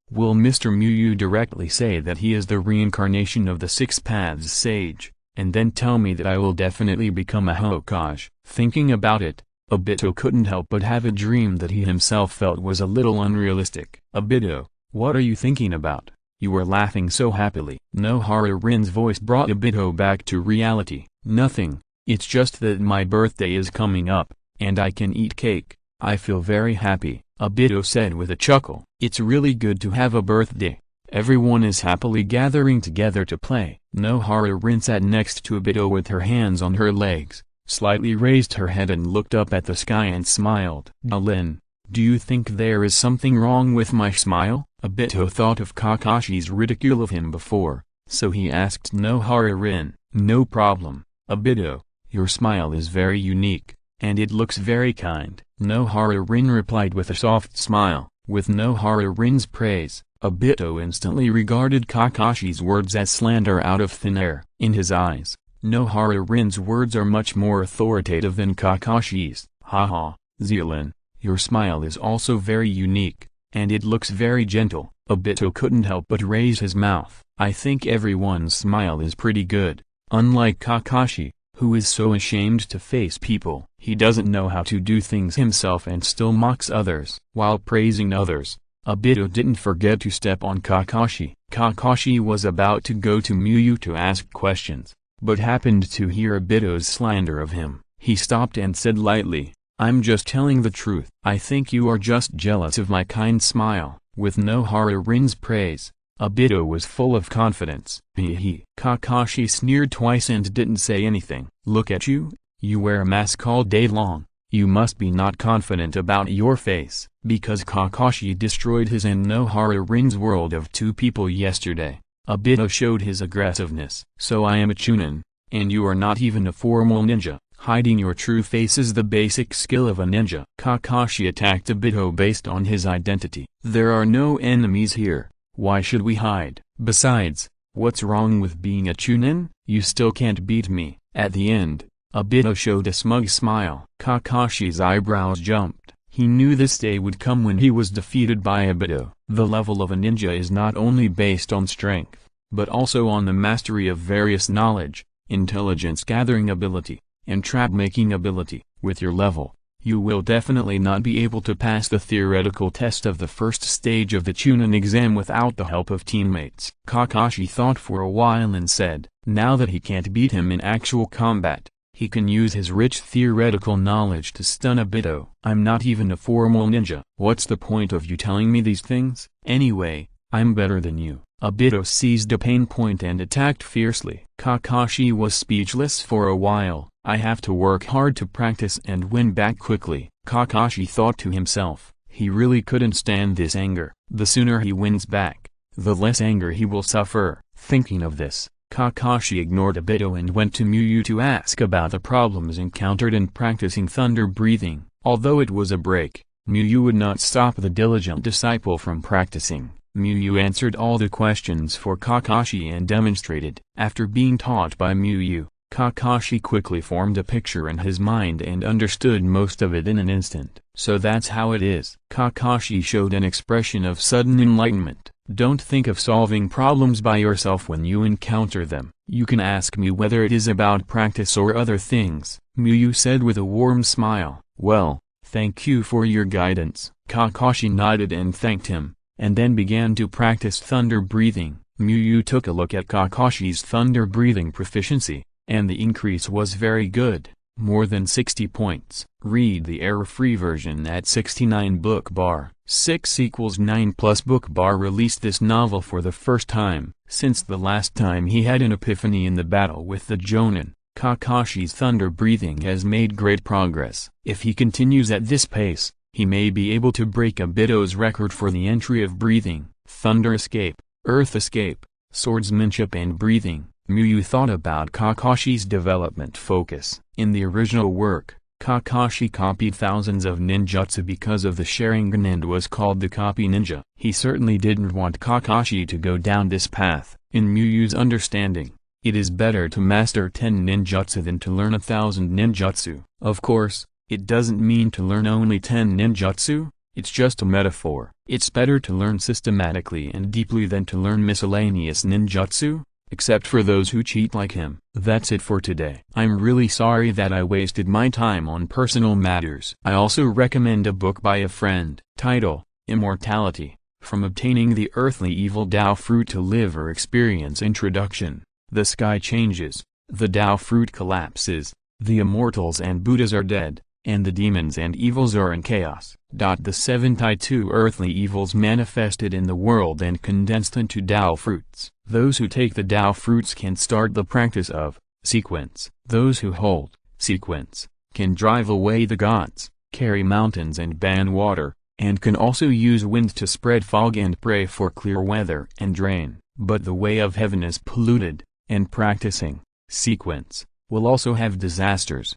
Will Mr. Miyu directly say that he is the reincarnation of the Six Paths sage, and then tell me that I will definitely become a Hokage? Thinking about it, Obito couldn't help but have a dream that he himself felt was a little unrealistic. Obito, what are you thinking about? You were laughing so happily. Nohara-rin's voice brought Obito back to reality. Nothing, it's just that my birthday is coming up, and I can eat cake. I feel very happy, Obito said with a chuckle. It's really good to have a birthday. Everyone is happily gathering together to play. Nohara-rin sat next to Obito with her hands on her legs, slightly raised her head and looked up at the sky and smiled. Lin, do you think there is something wrong with my smile? Obito thought of Kakashi's ridicule of him before, so he asked Nohara-rin. No problem, Obito, your smile is very unique, and it looks very kind. Nohara-rin replied with a soft smile. With Nohara-rin's praise, Obito instantly regarded Kakashi's words as slander out of thin air. In his eyes, Nohara-rin's words are much more authoritative than Kakashi's. Haha, Zealand, your smile is also very unique, and it looks very gentle. Obito couldn't help but raise his mouth. I think everyone's smile is pretty good, unlike Kakashi, who is so ashamed to face people. He doesn't know how to do things himself and still mocks others. While praising others, Obito didn't forget to step on Kakashi. Kakashi was about to go to Miyu to ask questions, but happened to hear Obito's slander of him. He stopped and said lightly, I'm just telling the truth. I think you are just jealous of my kind smile. With Nohara-rin's praise, Obito was full of confidence. Kakashi sneered twice and didn't say anything. Look at you, You wear a mask all day long. You must be not confident about your face. Because Kakashi destroyed his and Nohara Rin's world of 2 people yesterday, Obito showed his aggressiveness. So I am a Chunin, and you are not even a formal ninja. Hiding your true face is the basic skill of a ninja. Kakashi attacked Obito based on his identity. There are no enemies here. Why should we hide? Besides, what's wrong with being a Chunin? You still can't beat me. At the end, Obito showed a smug smile. Kakashi's eyebrows jumped. He knew this day would come when he was defeated by Obito. The level of a ninja is not only based on strength, but also on the mastery of various knowledge, intelligence gathering ability, and trap-making ability. With your level, you will definitely not be able to pass the theoretical test of the first stage of the Chunin exam without the help of teammates. Kakashi thought for a while and said, now that he can't beat him in actual combat, he can use his rich theoretical knowledge to stun Obito. I'm not even a formal ninja. What's the point of you telling me these things? Anyway, I'm better than you. Obito seized a pain point and attacked fiercely. Kakashi was speechless for a while. I have to work hard to practice and win back quickly. Kakashi thought to himself, he really couldn't stand this anger. The sooner he wins back, the less anger he will suffer. Thinking of this, Kakashi ignored Obito and went to Miyu to ask about the problems encountered in practicing thunder breathing. Although it was a break, Miyu would not stop the diligent disciple from practicing. Miyu answered all the questions for Kakashi and demonstrated. After being taught by Miyu, Kakashi quickly formed a picture in his mind and understood most of it in an instant. So that's how it is. Kakashi showed an expression of sudden enlightenment. Don't think of solving problems by yourself when you encounter them. You can ask me whether it is about practice or other things, Miyu said with a warm smile. Well, thank you for your guidance. Kakashi nodded and thanked him, and then began to practice thunder breathing. Miyu took a look at Kakashi's thunder breathing proficiency, and the increase was very good, more than 60 points. Read the error-free version at 69 book bar. 6 = 9 plus book bar released this novel for the first time, since the last time he had an epiphany in the battle with the Jonin. Kakashi's thunder breathing has made great progress. If he continues at this pace, he may be able to break Obito's record for the entry of breathing, thunder escape, earth escape, swordsmanship and breathing. Miyu thought about Kakashi's development focus. In the original work, Kakashi copied thousands of ninjutsu because of the Sharingan and was called the copy ninja. He certainly didn't want Kakashi to go down this path. In Miyu's understanding, it is better to master 10 ninjutsu than to learn 1,000 ninjutsu. Of course, it doesn't mean to learn only 10 ninjutsu, it's just a metaphor. It's better to learn systematically and deeply than to learn miscellaneous ninjutsu, except for those who cheat like him. That's it for today. I'm really sorry that I wasted my time on personal matters. I also recommend a book by a friend. Title, Immortality, From Obtaining the Earthly Evil Tao Fruit to Live or Experience. Introduction. The sky changes, the Tao fruit collapses, the immortals and Buddhas are dead, and the demons and evils are in chaos. The 7 taijutsu earthly evils manifested in the world and condensed into Tao fruits. Those who take the Tao fruits can start the practice of sequence. Those who hold sequence can drive away the gods, carry mountains and ban water, and can also use wind to spread fog and pray for clear weather and rain. But the way of heaven is polluted, and practicing sequence will also have disasters.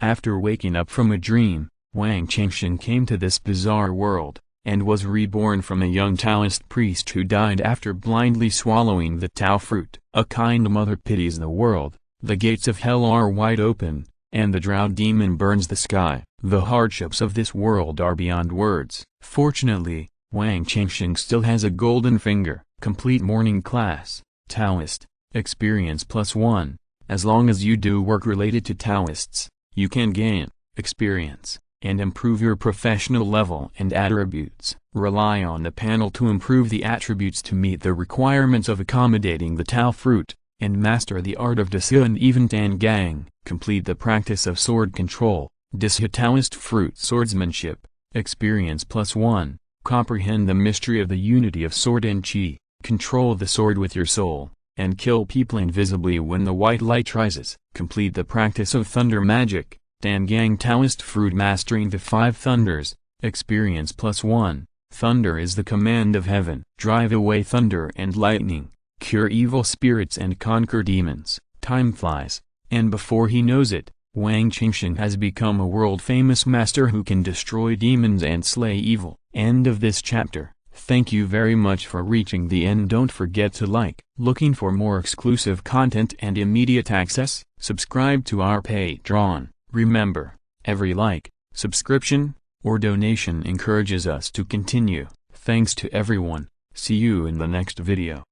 After waking up from a dream, Wang Chengsheng came to this bizarre world, and was reborn from a young Taoist priest who died after blindly swallowing the Tao fruit. A kind mother pities the world, the gates of hell are wide open, and the drought demon burns the sky. The hardships of this world are beyond words. Fortunately, Wang Chengsheng still has a golden finger. Complete morning class, Taoist, experience +1. As long as you do work related to Taoists, you can gain experience and improve your professional level and attributes. Rely on the panel to improve the attributes to meet the requirements of accommodating the Tao fruit, and master the art of Dixia and even Tangang. Complete the practice of sword control, Dixia Taoist fruit swordsmanship, experience +1. Comprehend the mystery of the unity of sword and chi. Control the sword with your soul, and kill people invisibly when the white light rises. Complete the practice of thunder magic. Dangang Taoist fruit mastering the 5 thunders. Experience +1. Thunder is the command of heaven. Drive away thunder and lightning. Cure evil spirits and conquer demons. Time flies, and before he knows it, Wang Qingsheng has become a world-famous master who can destroy demons and slay evil. End of this chapter. Thank you very much for reaching the end. Don't forget to like. Looking for more exclusive content and immediate access? Subscribe to our Patreon. Remember, every like, subscription, or donation encourages us to continue. Thanks to everyone. See you in the next video.